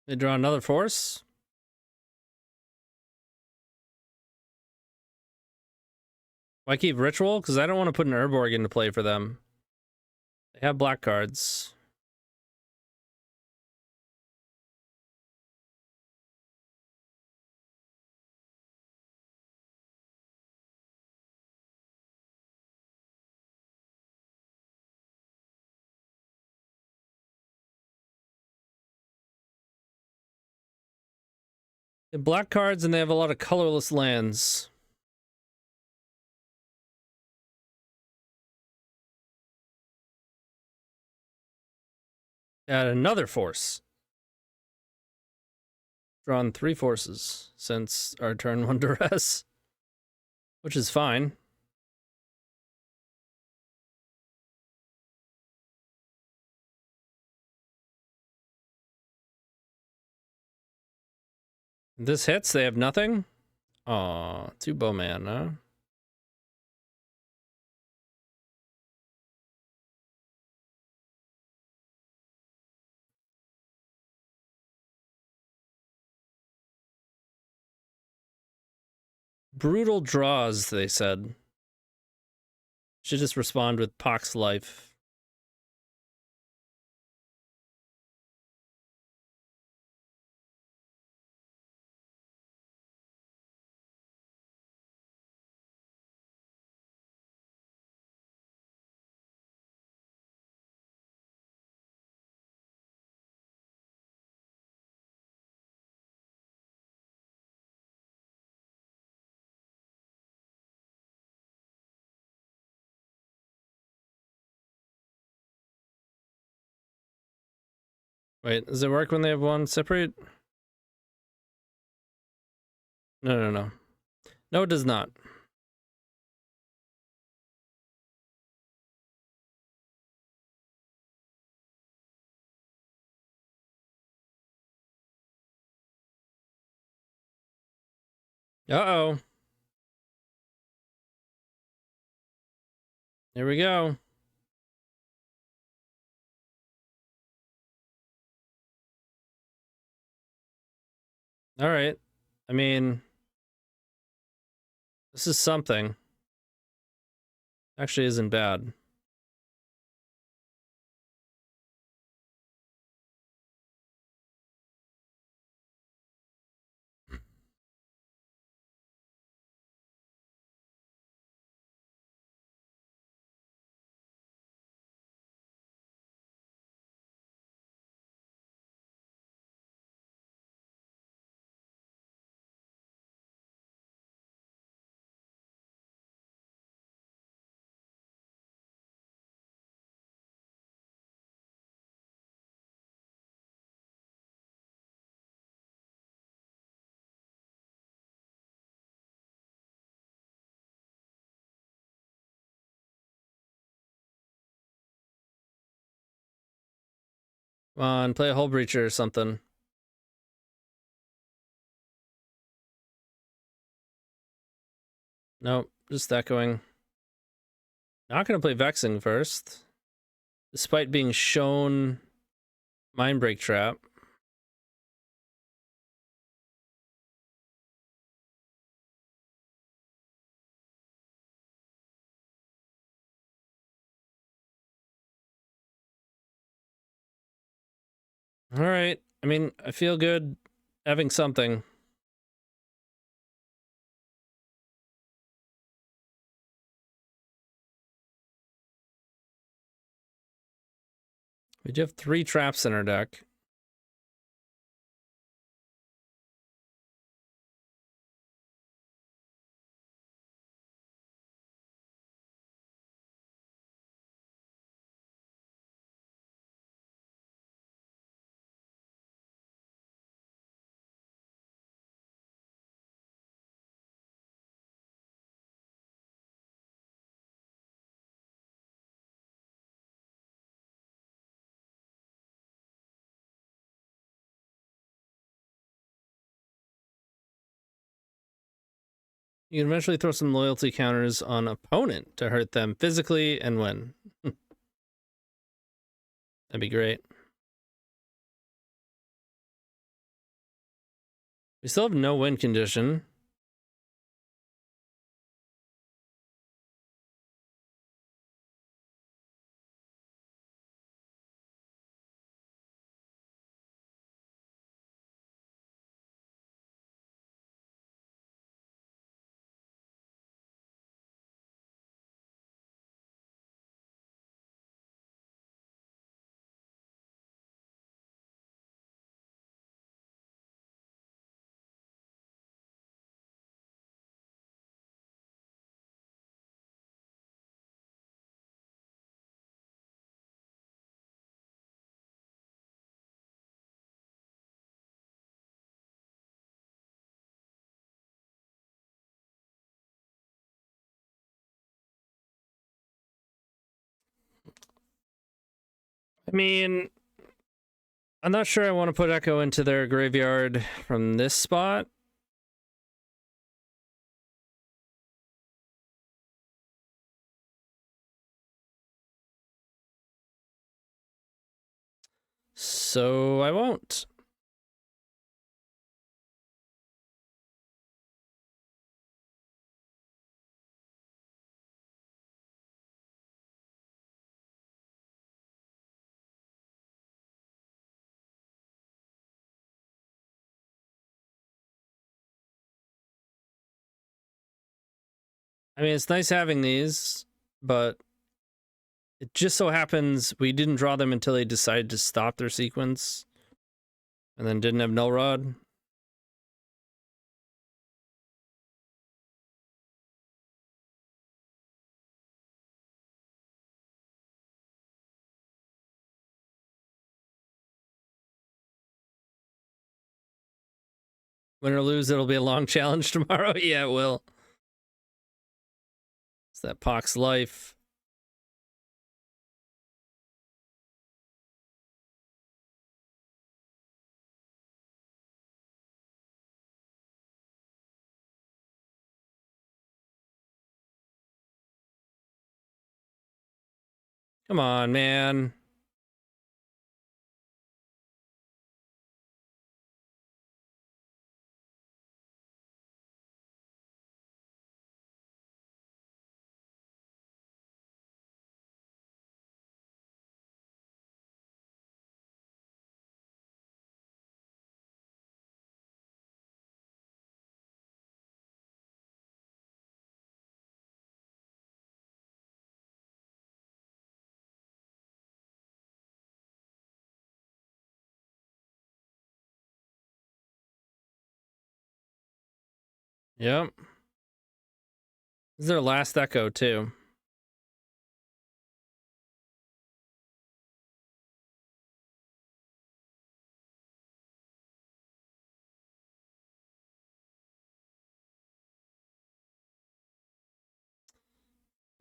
A: They draw another force. Why keep Ritual? Because I don't want to put an Urborg into play for them. They have black cards. They have black cards and they have a lot of colorless lands. Add another force. Drawn 3 forces since our turn 1 duress, which is fine. This hits, they have nothing. Aw, 2 bowman, huh? Brutal draws, they said. Should just respond with POX life. Wait, does it work when they have 1 separate? No. No, it does not. Uh-oh. Here we go. All right. I mean, this is something. Actually isn't bad. Come on, play a Hull Breacher or something. Nope, just echoing. Not gonna play Vexing first. Despite being shown Mindbreak Trap. Alright. I mean, I feel good having something. We do have 3 traps in our deck. You can eventually throw some loyalty counters on opponent to hurt them physically and win. That'd be great. We still have no win condition. I mean, I'm not sure I want to put Echo into their graveyard from this spot. So I won't. I mean, it's nice having these, but it just so happens we didn't draw them until they decided to stop their sequence and then didn't have Null Rod. Win or lose, it'll be a long challenge tomorrow. Yeah, it will. It's that POX life. Come on, man. Yep. This is their last echo, too.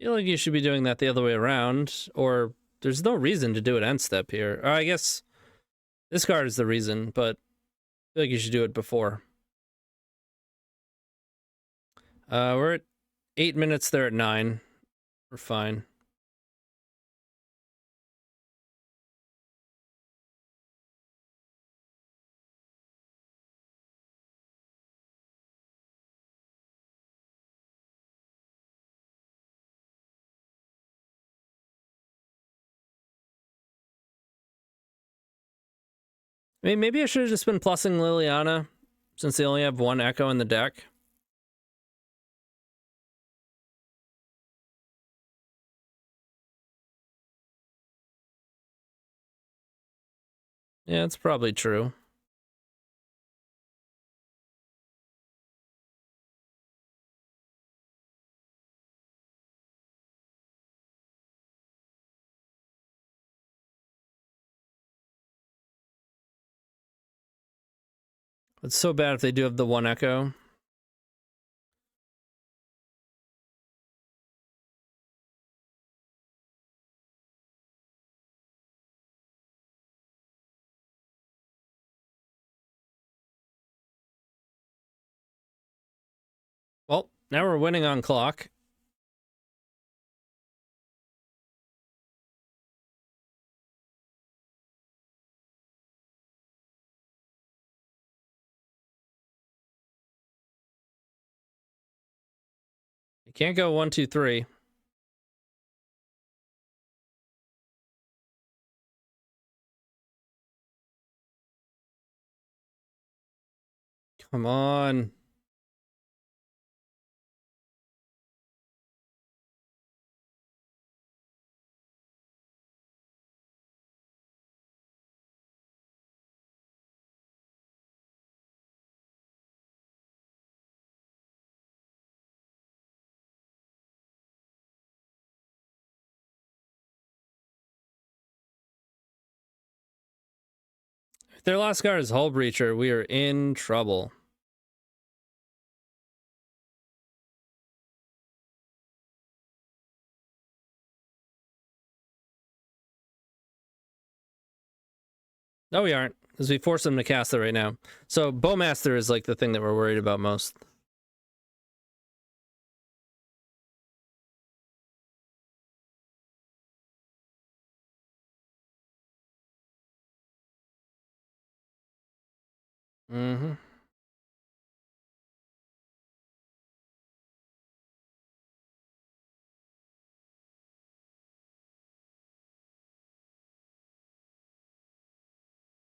A: I feel like you should be doing that the other way around, or there's no reason to do it end step here. Or I guess this card is the reason, but I feel like you should do it before. We're at 8 minutes, they're at 9. We're fine. I mean, maybe I should have just been plussing Liliana, since they only have one Echo in the deck. Yeah, it's probably true. It's so bad if they do have the one Echo. Well, now we're winning on clock. You can't go 1, 2, 3. Come on. If their last card is Hull Breacher, we are in trouble. No, we aren't, because we force them to cast it right now. So Bowmaster is like the thing that we're worried about most. Mm-hmm.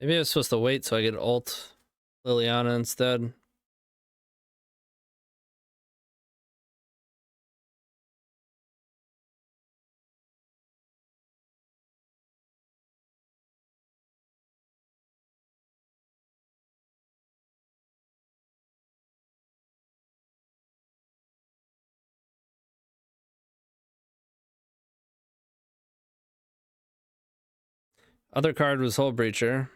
A: Maybe I was supposed to wait so I could ult Liliana instead. Other card was Hull Breacher.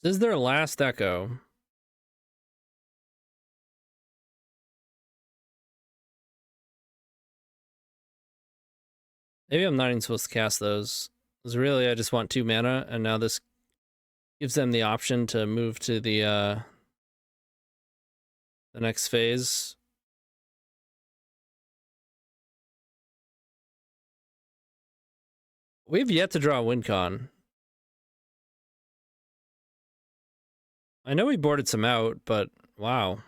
A: This is their last Echo. Maybe I'm not even supposed to cast those. Because really, I just want 2 mana, and now this gives them the option to move to the next phase. We've yet to draw a win con. I know we boarded some out, but wow.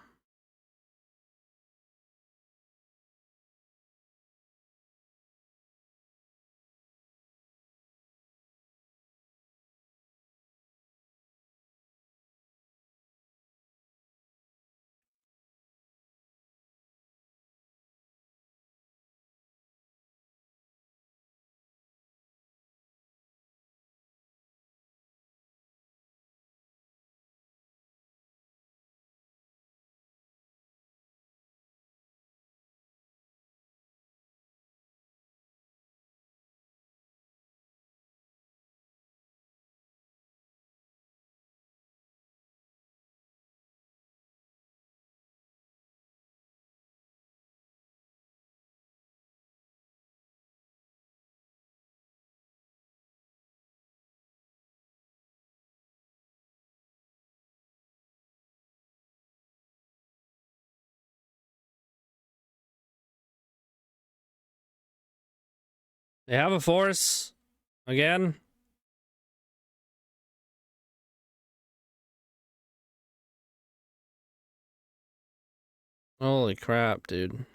A: They have a force again. Holy crap, dude.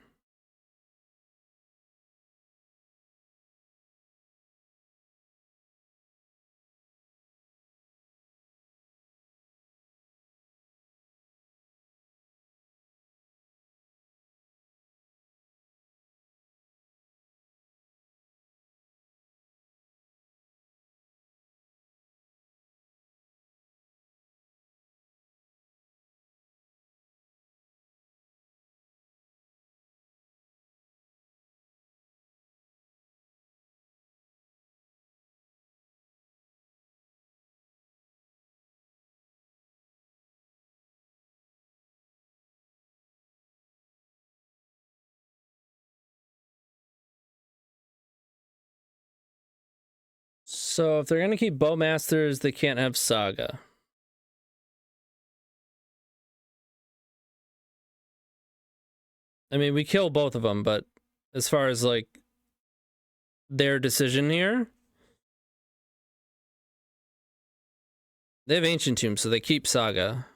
A: So if they're gonna keep Bowmasters, they can't have Saga. I mean, we kill both of them, but as far as like their decision here, they have Ancient Tomb, so they keep Saga.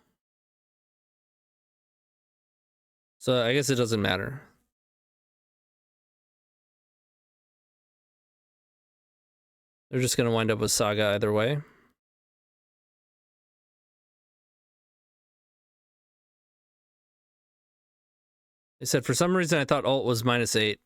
A: So I guess it doesn't matter. They're just gonna wind up with Saga either way. They said for some reason I thought alt was -8.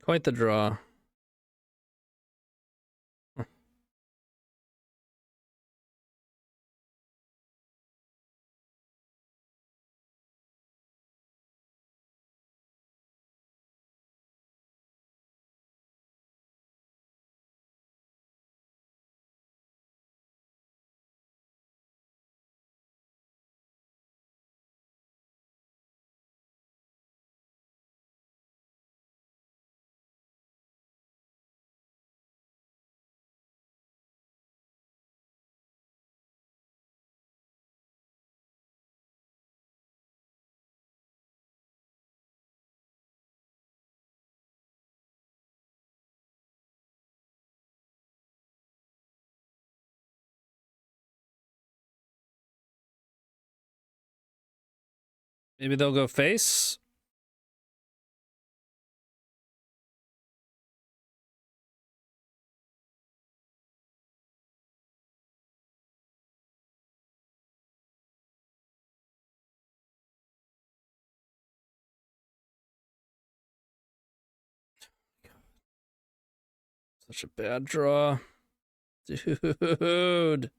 A: Quite the draw. Maybe they'll go face. Such a bad draw. Dude.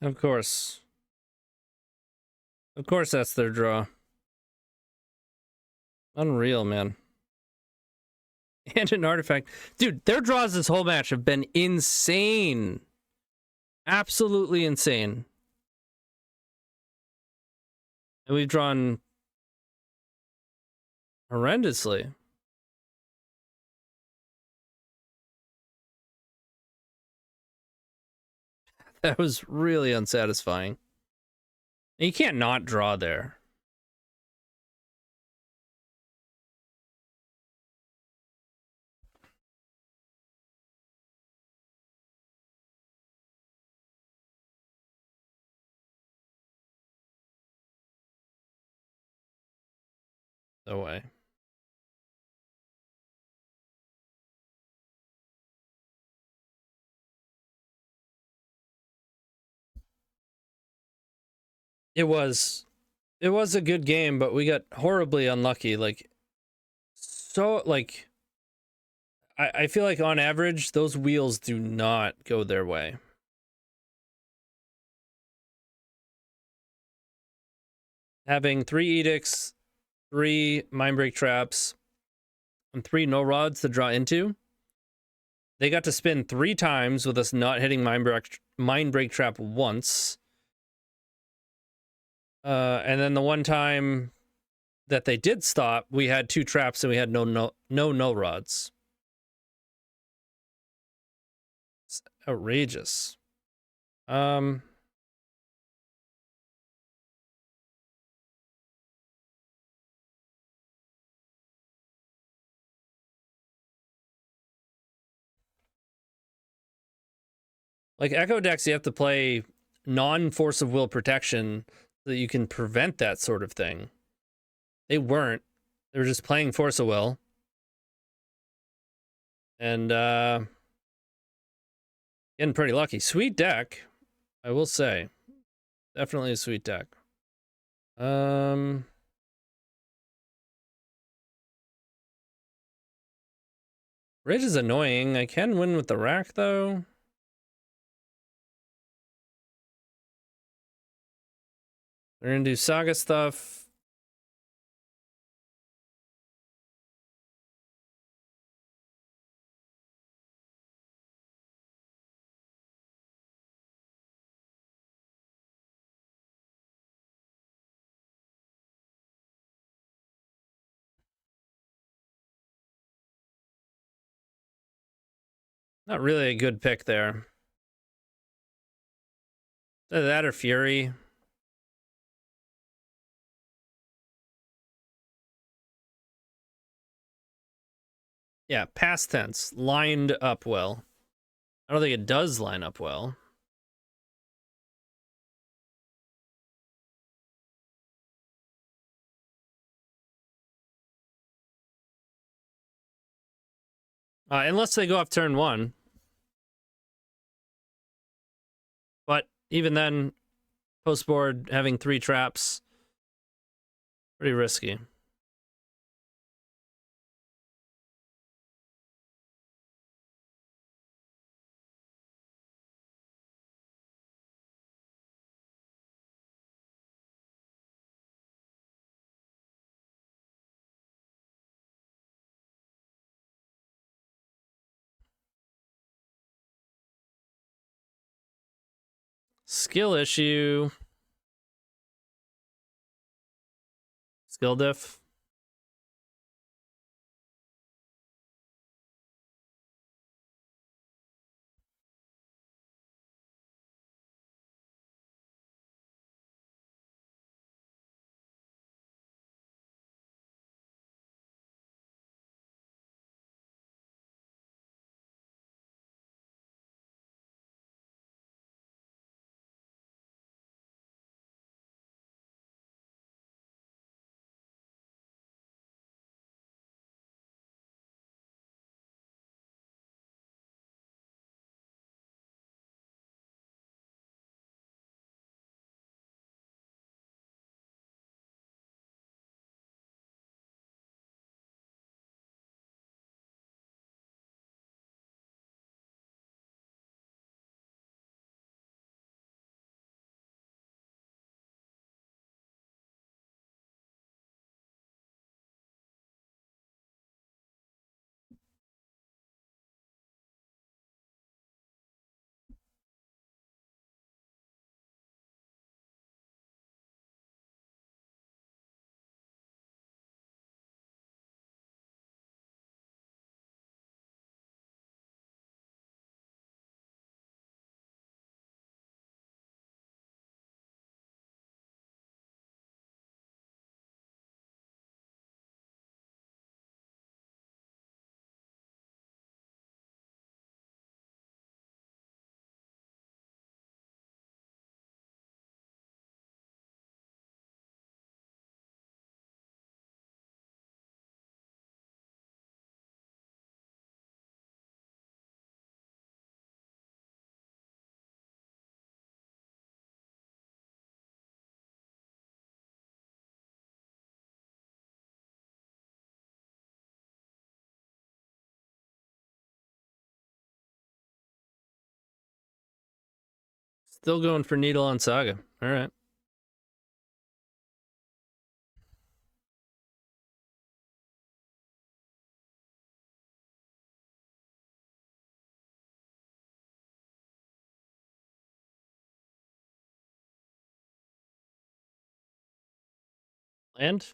A: Of course. Of course that's their draw. Unreal, man. And an artifact. Dude, their draws this whole match have been insane. Absolutely insane. And we've drawn horrendously. That was really unsatisfying. And you can't not draw there. No way. It was a good game, but we got horribly unlucky. Like, so, like, I feel like on average, those wheels do not go their way. Having 3 edicts, 3 mindbreak traps, and 3 no rods to draw into. They got to spin 3 times with us not hitting mindbreak trap once. And then the one time that they did stop, we had 2 traps and we had no rods. It's outrageous. Like Echo decks, you have to play non-force of will protection so that you can prevent that sort of thing. They weren't. They were just playing force of will. And getting pretty lucky. Sweet deck, I will say. Definitely a sweet deck. Bridge is annoying. I can win with the rack though. We're gonna do saga stuff. Not really a good pick there. Either that or Fury. Yeah, past tense. Lined up well. I don't think it does line up well. Unless they go off turn 1. But even then, post board having 3 traps, pretty risky. Skill issue. Skill diff. Still going for Needle on Saga. All right. And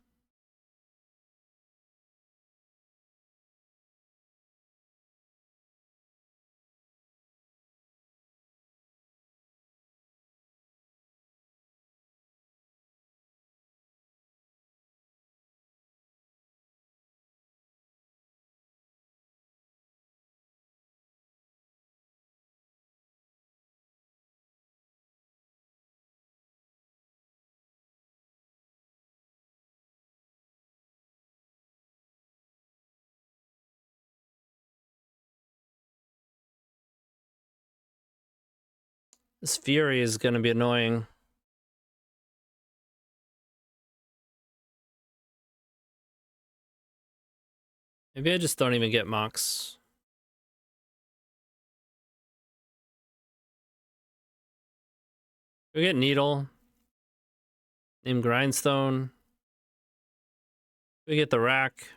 A: this Fury is going to be annoying. Maybe I just don't even get Mox. We get Needle. Name Grindstone. We get the Rack.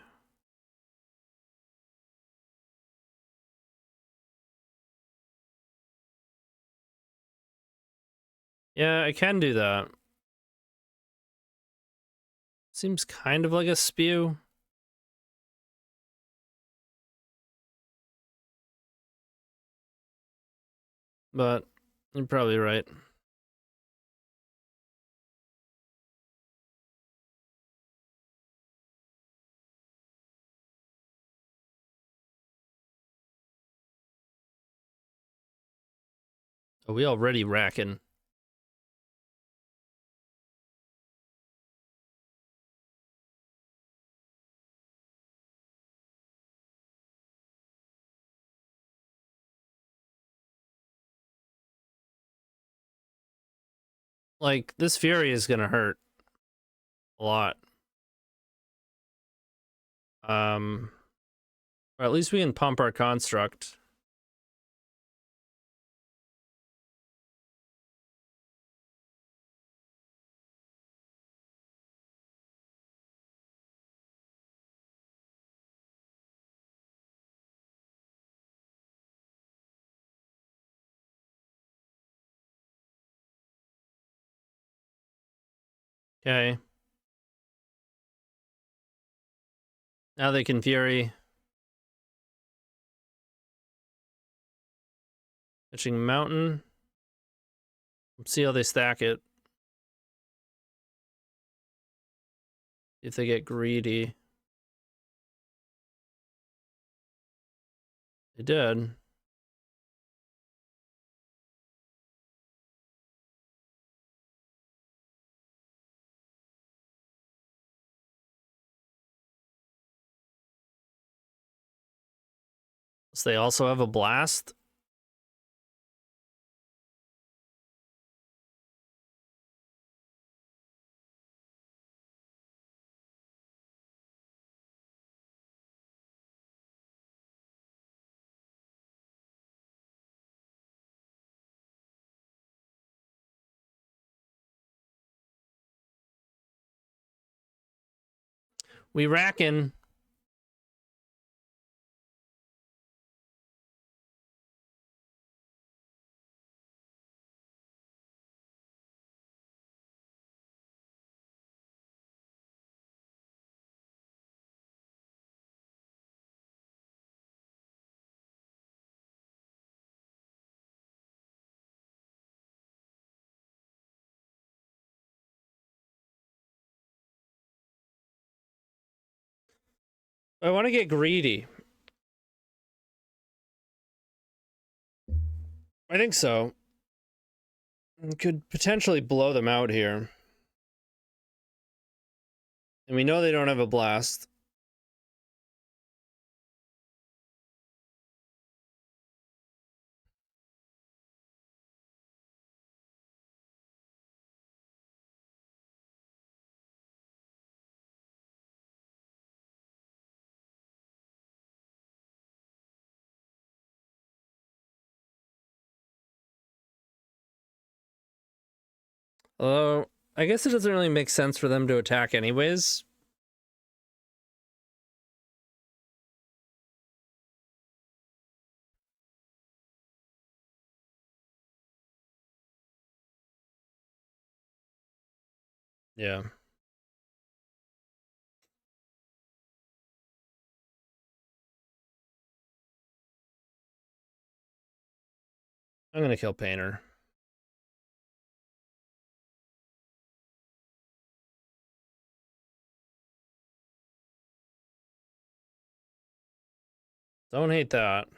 A: Yeah, I can do that. Seems kind of like a spew. But you're probably right. Oh, we already racking. Like, this Fury is gonna hurt a lot. Or at least we can pump our construct. Okay. Now they can Fury. Catching Mountain. Let's see how they stack it. If they get greedy. They did. So they also have a blast. We racking. I want to get greedy. I think so. Could potentially blow them out here. And we know they don't have a blast. Although, I guess it doesn't really make sense for them to attack anyways. Yeah. I'm gonna kill Painter. Don't hate that.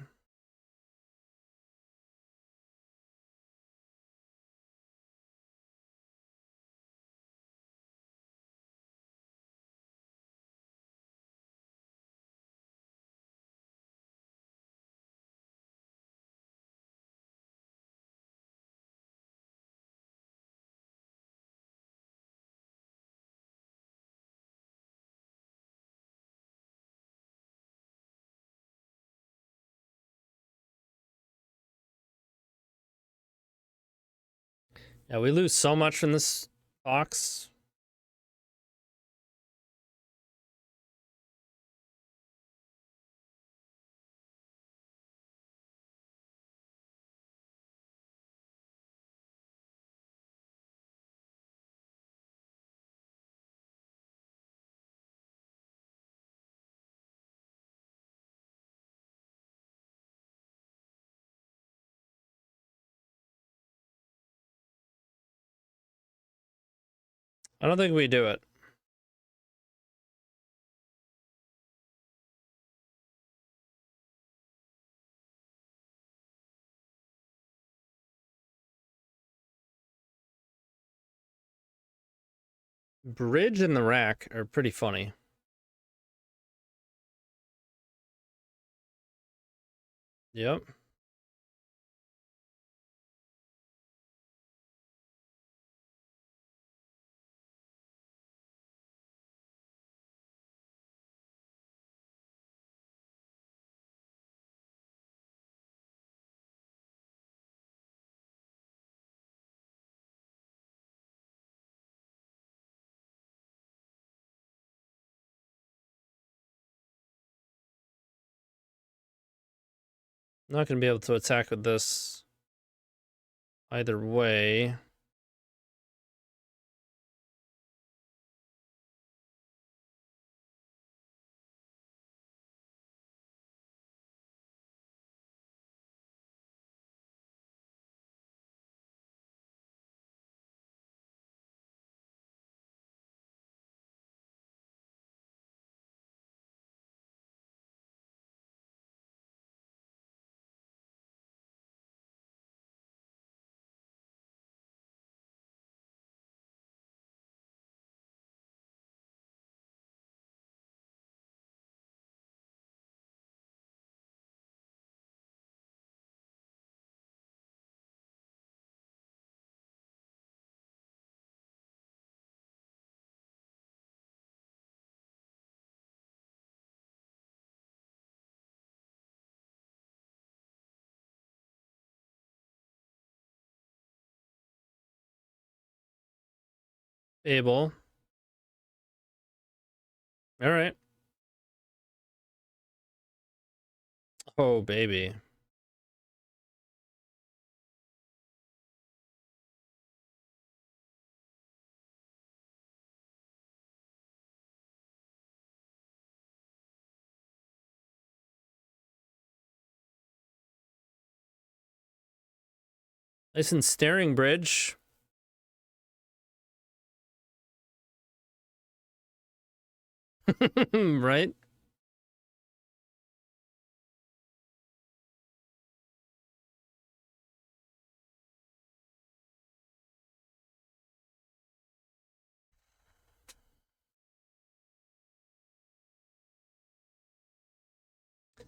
A: Yeah, we lose so much from this POX. I don't think we do it. Bridge and the rack are pretty funny. Yep. Not gonna be able to attack with this either way. Able. All right. Oh, baby. Nice and staring bridge. Right?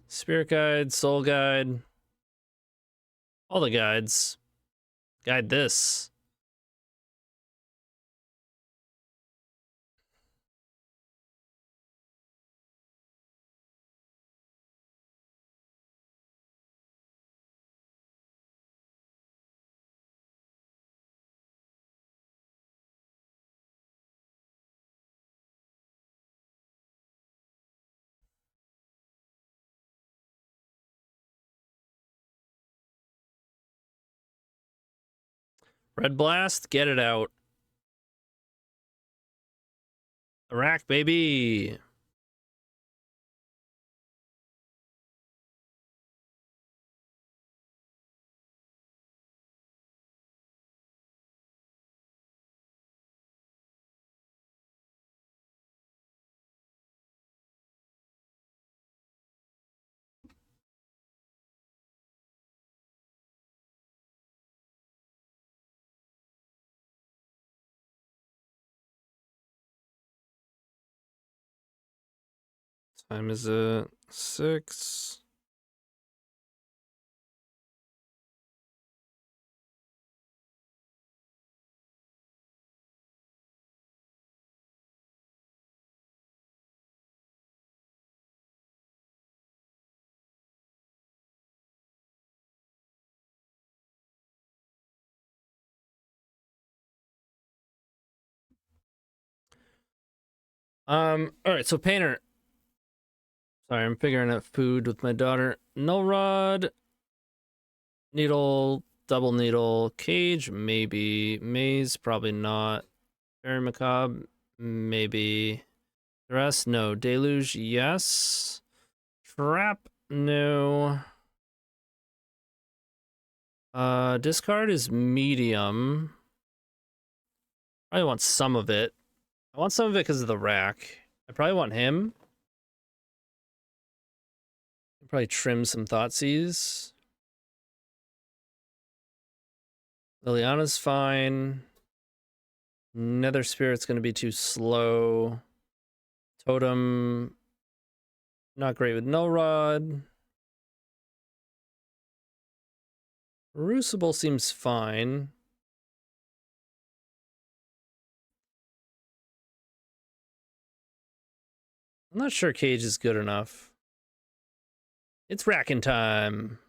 A: Spirit guide, soul guide. All the guides. Guide this. Red Blast, get it out. Iraq, baby. Time is 6. All right, so Painter. Sorry, I'm figuring out food with my daughter. Null Rod, Needle, Double Needle, Cage, maybe. Maze, probably not. Very Macabre, maybe. The rest, no. Deluge, yes. Trap, no. Discard is medium. I want some of it. I want some of it because of the rack. I probably want him. Probably trim some Thoughtseize. Liliana's fine. Nether Spirit's going to be too slow. Totem, not great with Null Rod. Crucible seems fine. I'm not sure Cage is good enough. It's racking time.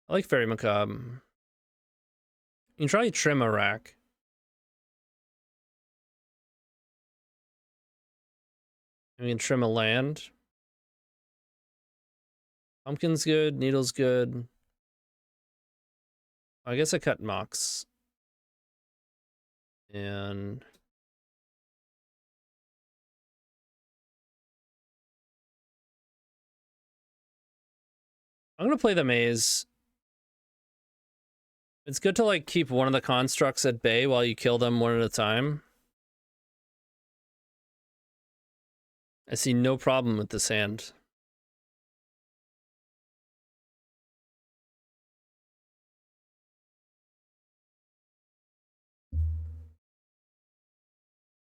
A: I like Fairy Macabre. You can try trim a rack. We can trim a land. Pumpkin's good. Needle's good. I guess I cut Mox. And I'm gonna play the maze. It's good to like keep one of the constructs at bay while you kill them one at a time. I see no problem with this hand.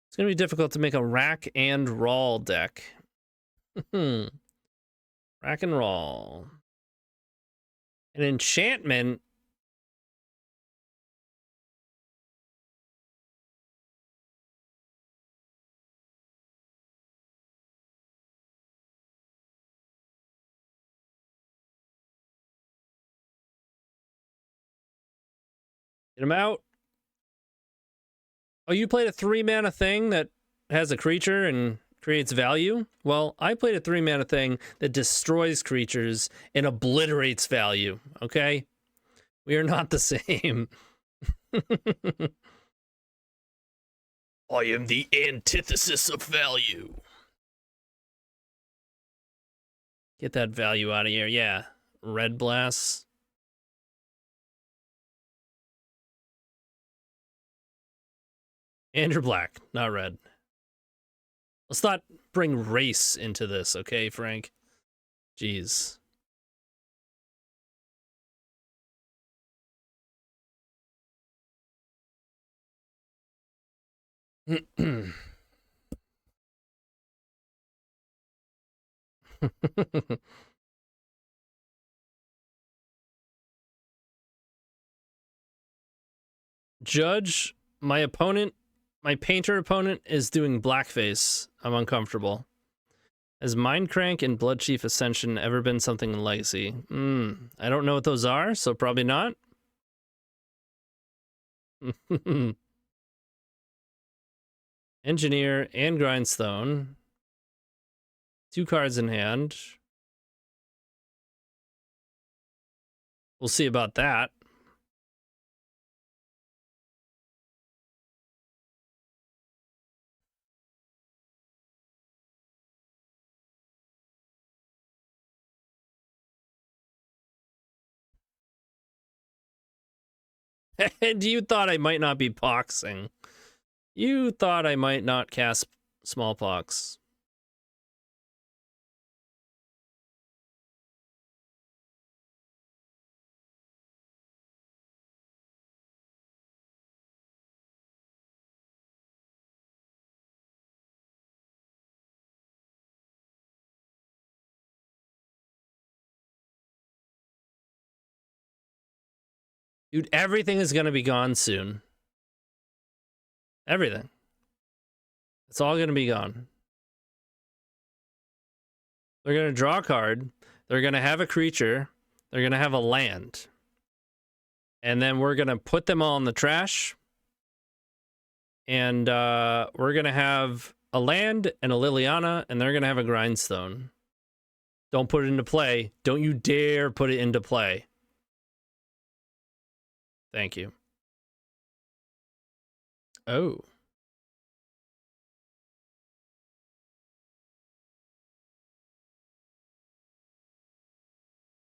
A: It's gonna be difficult to make a rack and roll deck. Rack and roll. An enchantment. Get him out. Oh, you played a 3-mana thing that has a creature and creates value? Well, I played a 3-mana thing that destroys creatures and obliterates value, okay? We are not the same. I am the antithesis of value. Get that value out of here. Yeah. Red Blast. And you're black, not red. Let's not bring race into this, okay, Frank? Jeez. Judge, my painter opponent is doing blackface. I'm uncomfortable. Has Mindcrank and Bloodchief Ascension ever been something in Legacy? I don't know what those are, so probably not. Engineer and Grindstone. 2 cards in hand. We'll see about that. And you thought I might not be poxing. You thought I might not cast smallpox. Dude, everything is going to be gone soon. Everything. It's all going to be gone. They're going to draw a card. They're going to have a creature. They're going to have a land. And then we're going to put them all in the trash. And we're going to have a land and a Liliana, and they're going to have a grindstone. Don't put it into play. Don't you dare put it into play. Thank you. Oh.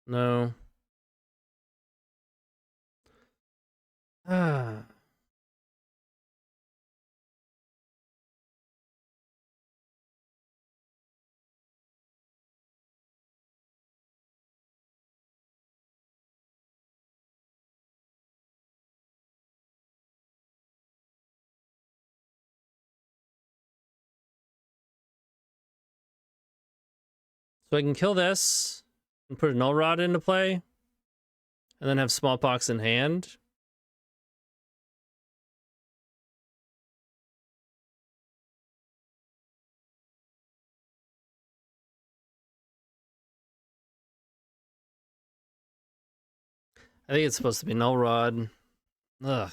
A: No. Ah. So I can kill this and put a null rod into play and then have smallpox in hand. I think it's supposed to be null rod. Ugh.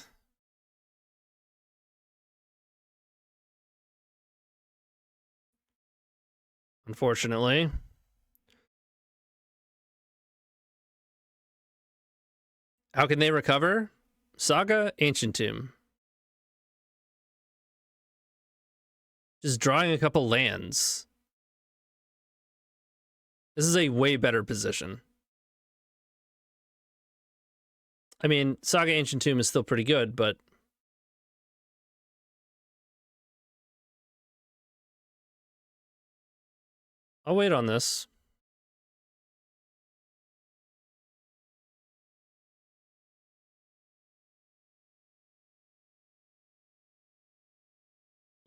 A: Unfortunately. How can they recover? Saga, Ancient Tomb. Just drawing a couple lands. This is a way better position. I mean, Saga Ancient Tomb is still pretty good, but I'll wait on this.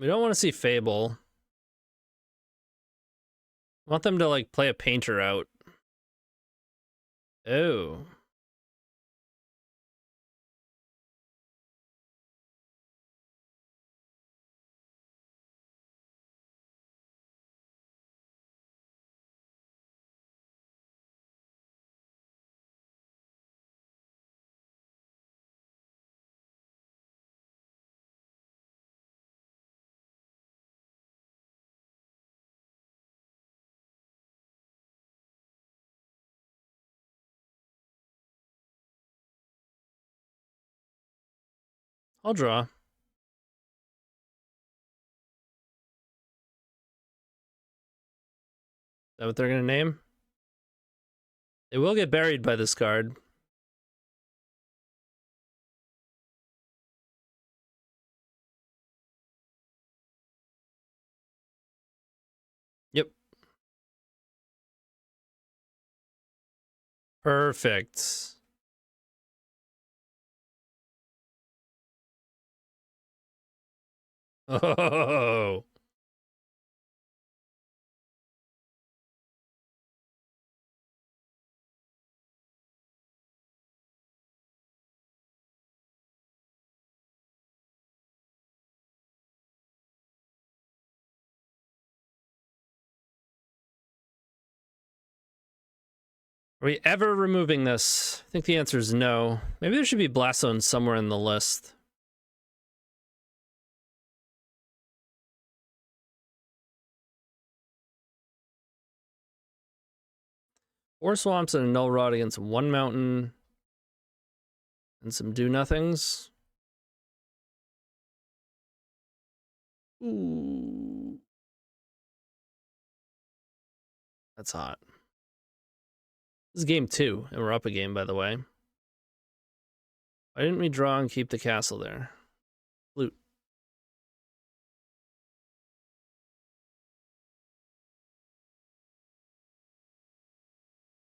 A: We don't want to see Fable. I want them to, like, play a Painter out. Oh. I'll draw. Is that what they're going to name? They will get buried by this card. Yep. Perfect. Oh. Are we ever removing this? I think the answer is no. Maybe there should be Blast Zone somewhere in the list. Four swamps and a null rod against one mountain. And some do-nothings. Ooh. That's hot. This is game 2, and we're up a game, by the way. Why didn't we draw and keep the castle there? Flute.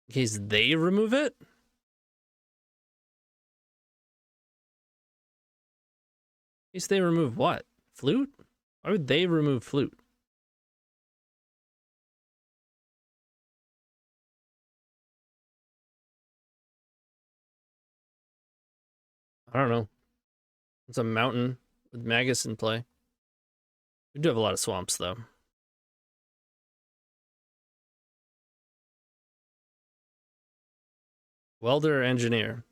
A: In case they remove it? In case they remove what? Flute? Why would they remove flute? I don't know. It's a mountain with Magus in play. We do have a lot of swamps, though. Welder or engineer?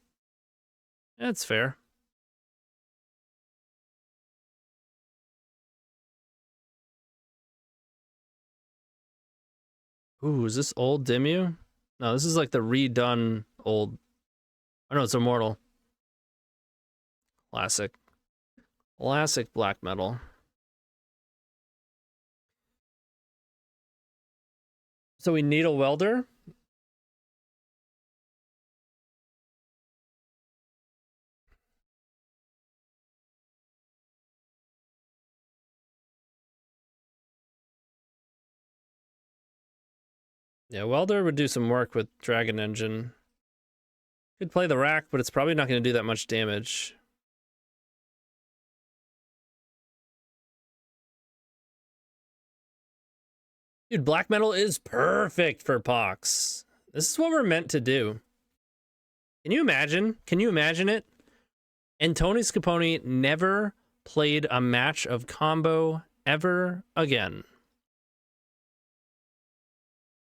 A: That's fair. Ooh, is this old Dimmu? No, this is like the redone old. Oh no, it's Immortal. Classic. Classic black metal. So we need a welder? Yeah, welder would do some work with Dragon Engine. Could play the rack, but it's probably not going to do that much damage. Dude, black metal is perfect for POX. This is what we're meant to do. Can you imagine? Can you imagine it? And TonyScapone never played a match of combo ever again.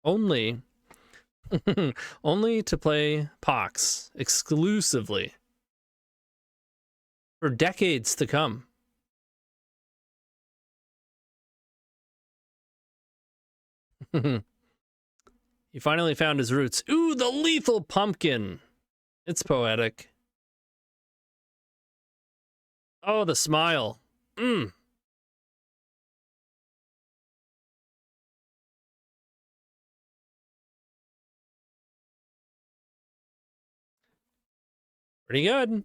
A: Only to play POX exclusively for decades to come. He finally found his roots. Ooh, the lethal pumpkin. It's poetic. Oh, the smile. Mmm. Pretty good.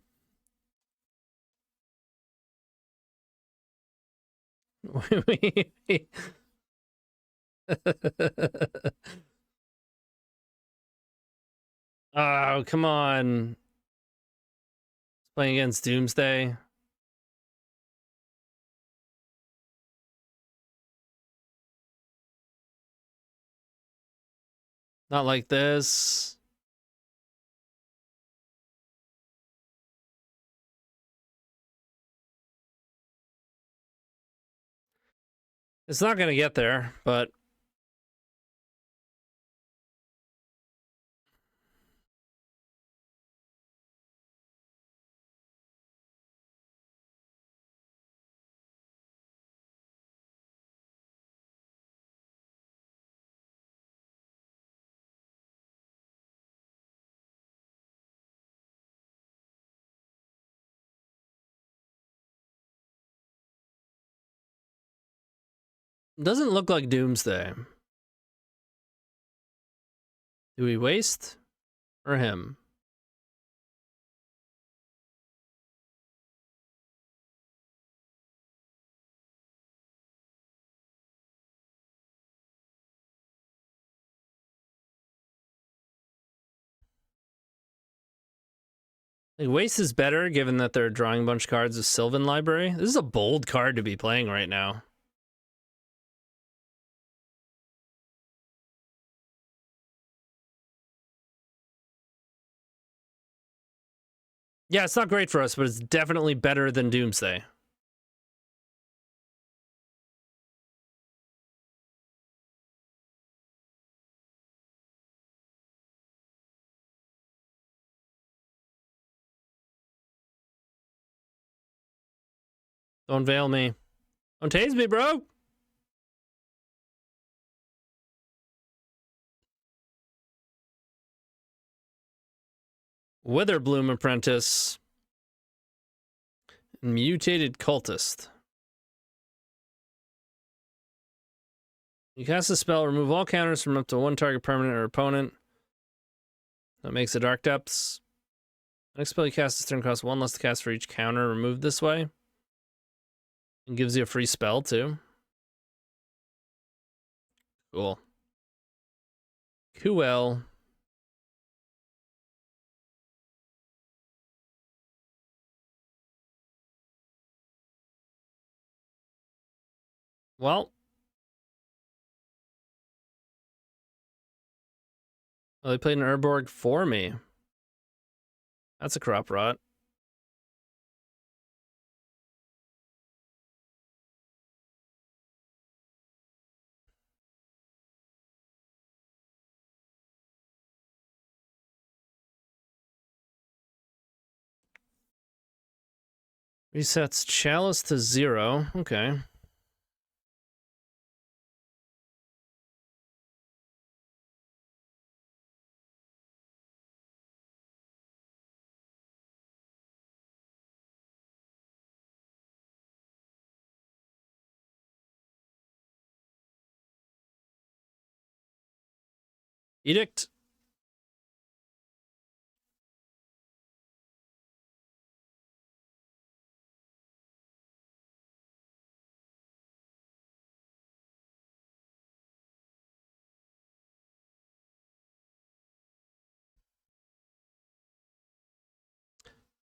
A: Oh, come on. Playing against Doomsday. Not like this. It's not going to get there, but it doesn't look like Doomsday. Do we waste or him? Like, waste is better given that they're drawing a bunch of cards of Sylvan Library. This is a bold card to be playing right now. Yeah, it's not great for us, but it's definitely better than Doomsday. Don't veil me. Don't tase me, bro! Witherbloom Apprentice. Mutated Cultist. You cast a spell, remove all counters from up to one target permanent or opponent. That makes the Dark Depths. Next spell you cast this turn costs 1 less to cast for each counter removed this way. And gives you a free spell, too. Cool. Cool. Well. Oh, they played an Urborg for me. That's a crop rot. Resets Chalice to 0. Okay. Edict.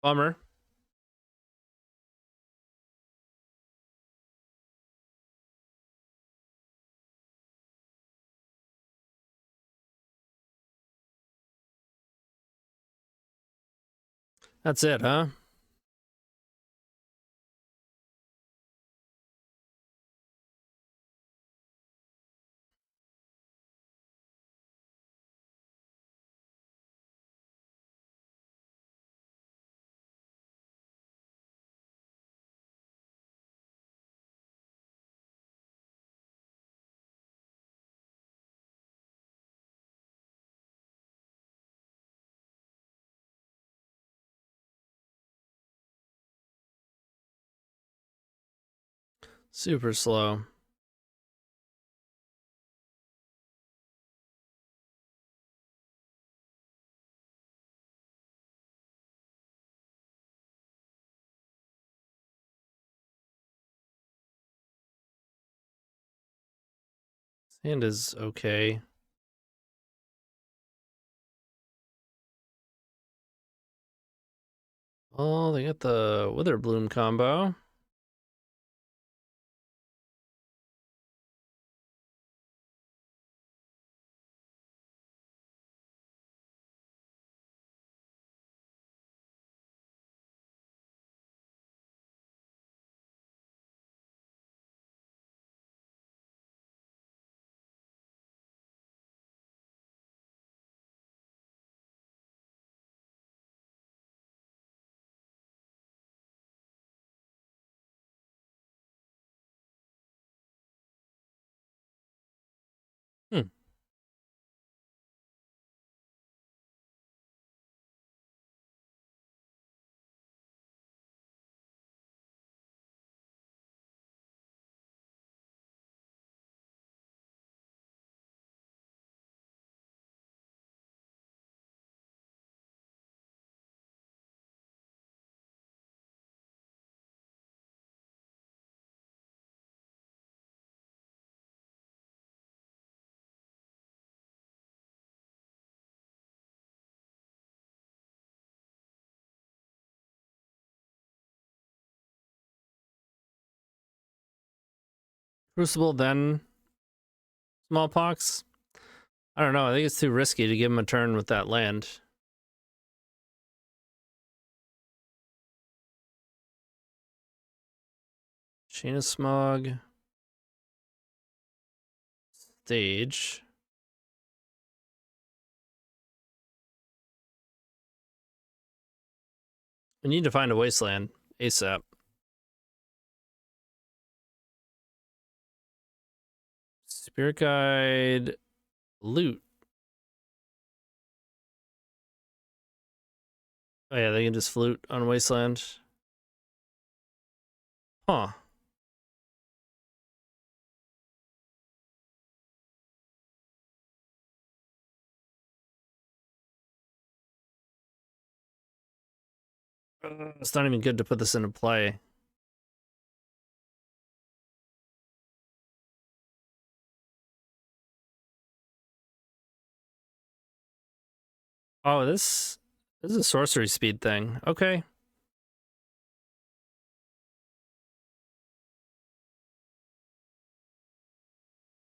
A: Bummer. That's it, huh? Super slow. This hand is okay. Oh, they got the Witherbloom combo. Hmm. Crucible, then Smallpox. I don't know. I think it's too risky to give him a turn with that land. Chain of Smog. Stage. We need to find a wasteland ASAP. Spirit Guide. Loot. Oh yeah, they can just flute on Wasteland. Huh. It's not even good to put this into play. Oh, this is a sorcery speed thing. Okay.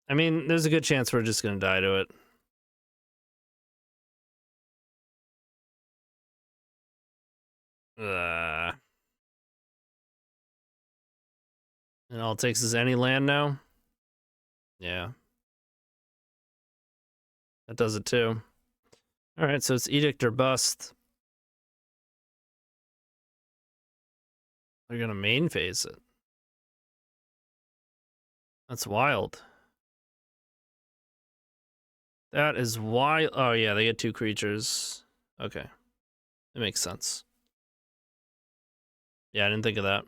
A: I mean, there's a good chance we're just gonna die to it. And all it takes is any land now. Yeah. That does it too. Alright, so it's Edict or Bust. They're gonna main phase it. That's wild. That is wild. Oh yeah, they get 2 creatures. Okay. It makes sense. Yeah, I didn't think of that.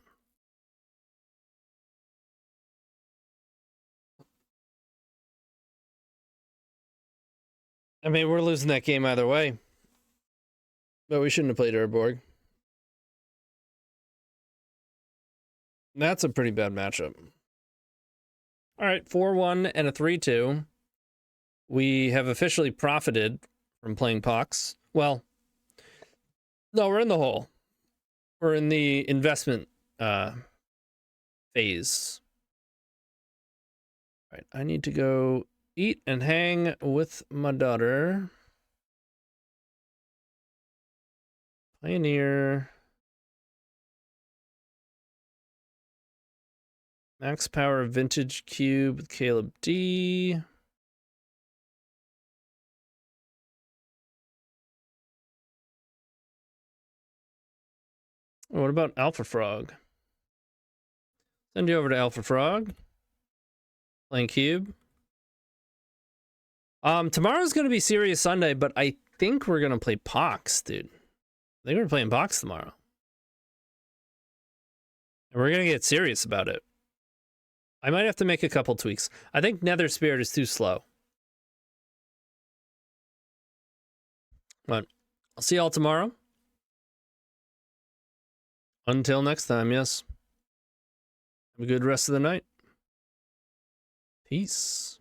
A: I mean, we're losing that game either way. But we shouldn't have played Urborg. That's a pretty bad matchup. Alright, 4-1 and a 3-2. We have officially profited from playing POX. Well, no, we're in the hole. We're in the investment phase. All right, I need to go eat and hang with my daughter. Pioneer. Max Power Vintage Cube with Caleb D. Oh, what about Alpha Frog? Send you over to Alpha Frog. Playing Cube. Tomorrow's gonna be Serious Sunday, but I think we're gonna play POX, dude. I think we're playing POX tomorrow. And we're gonna get serious about it. I might have to make a couple tweaks. I think Nether Spirit is too slow. But I'll see y'all tomorrow. Until next time, yes. Have a good rest of the night. Peace.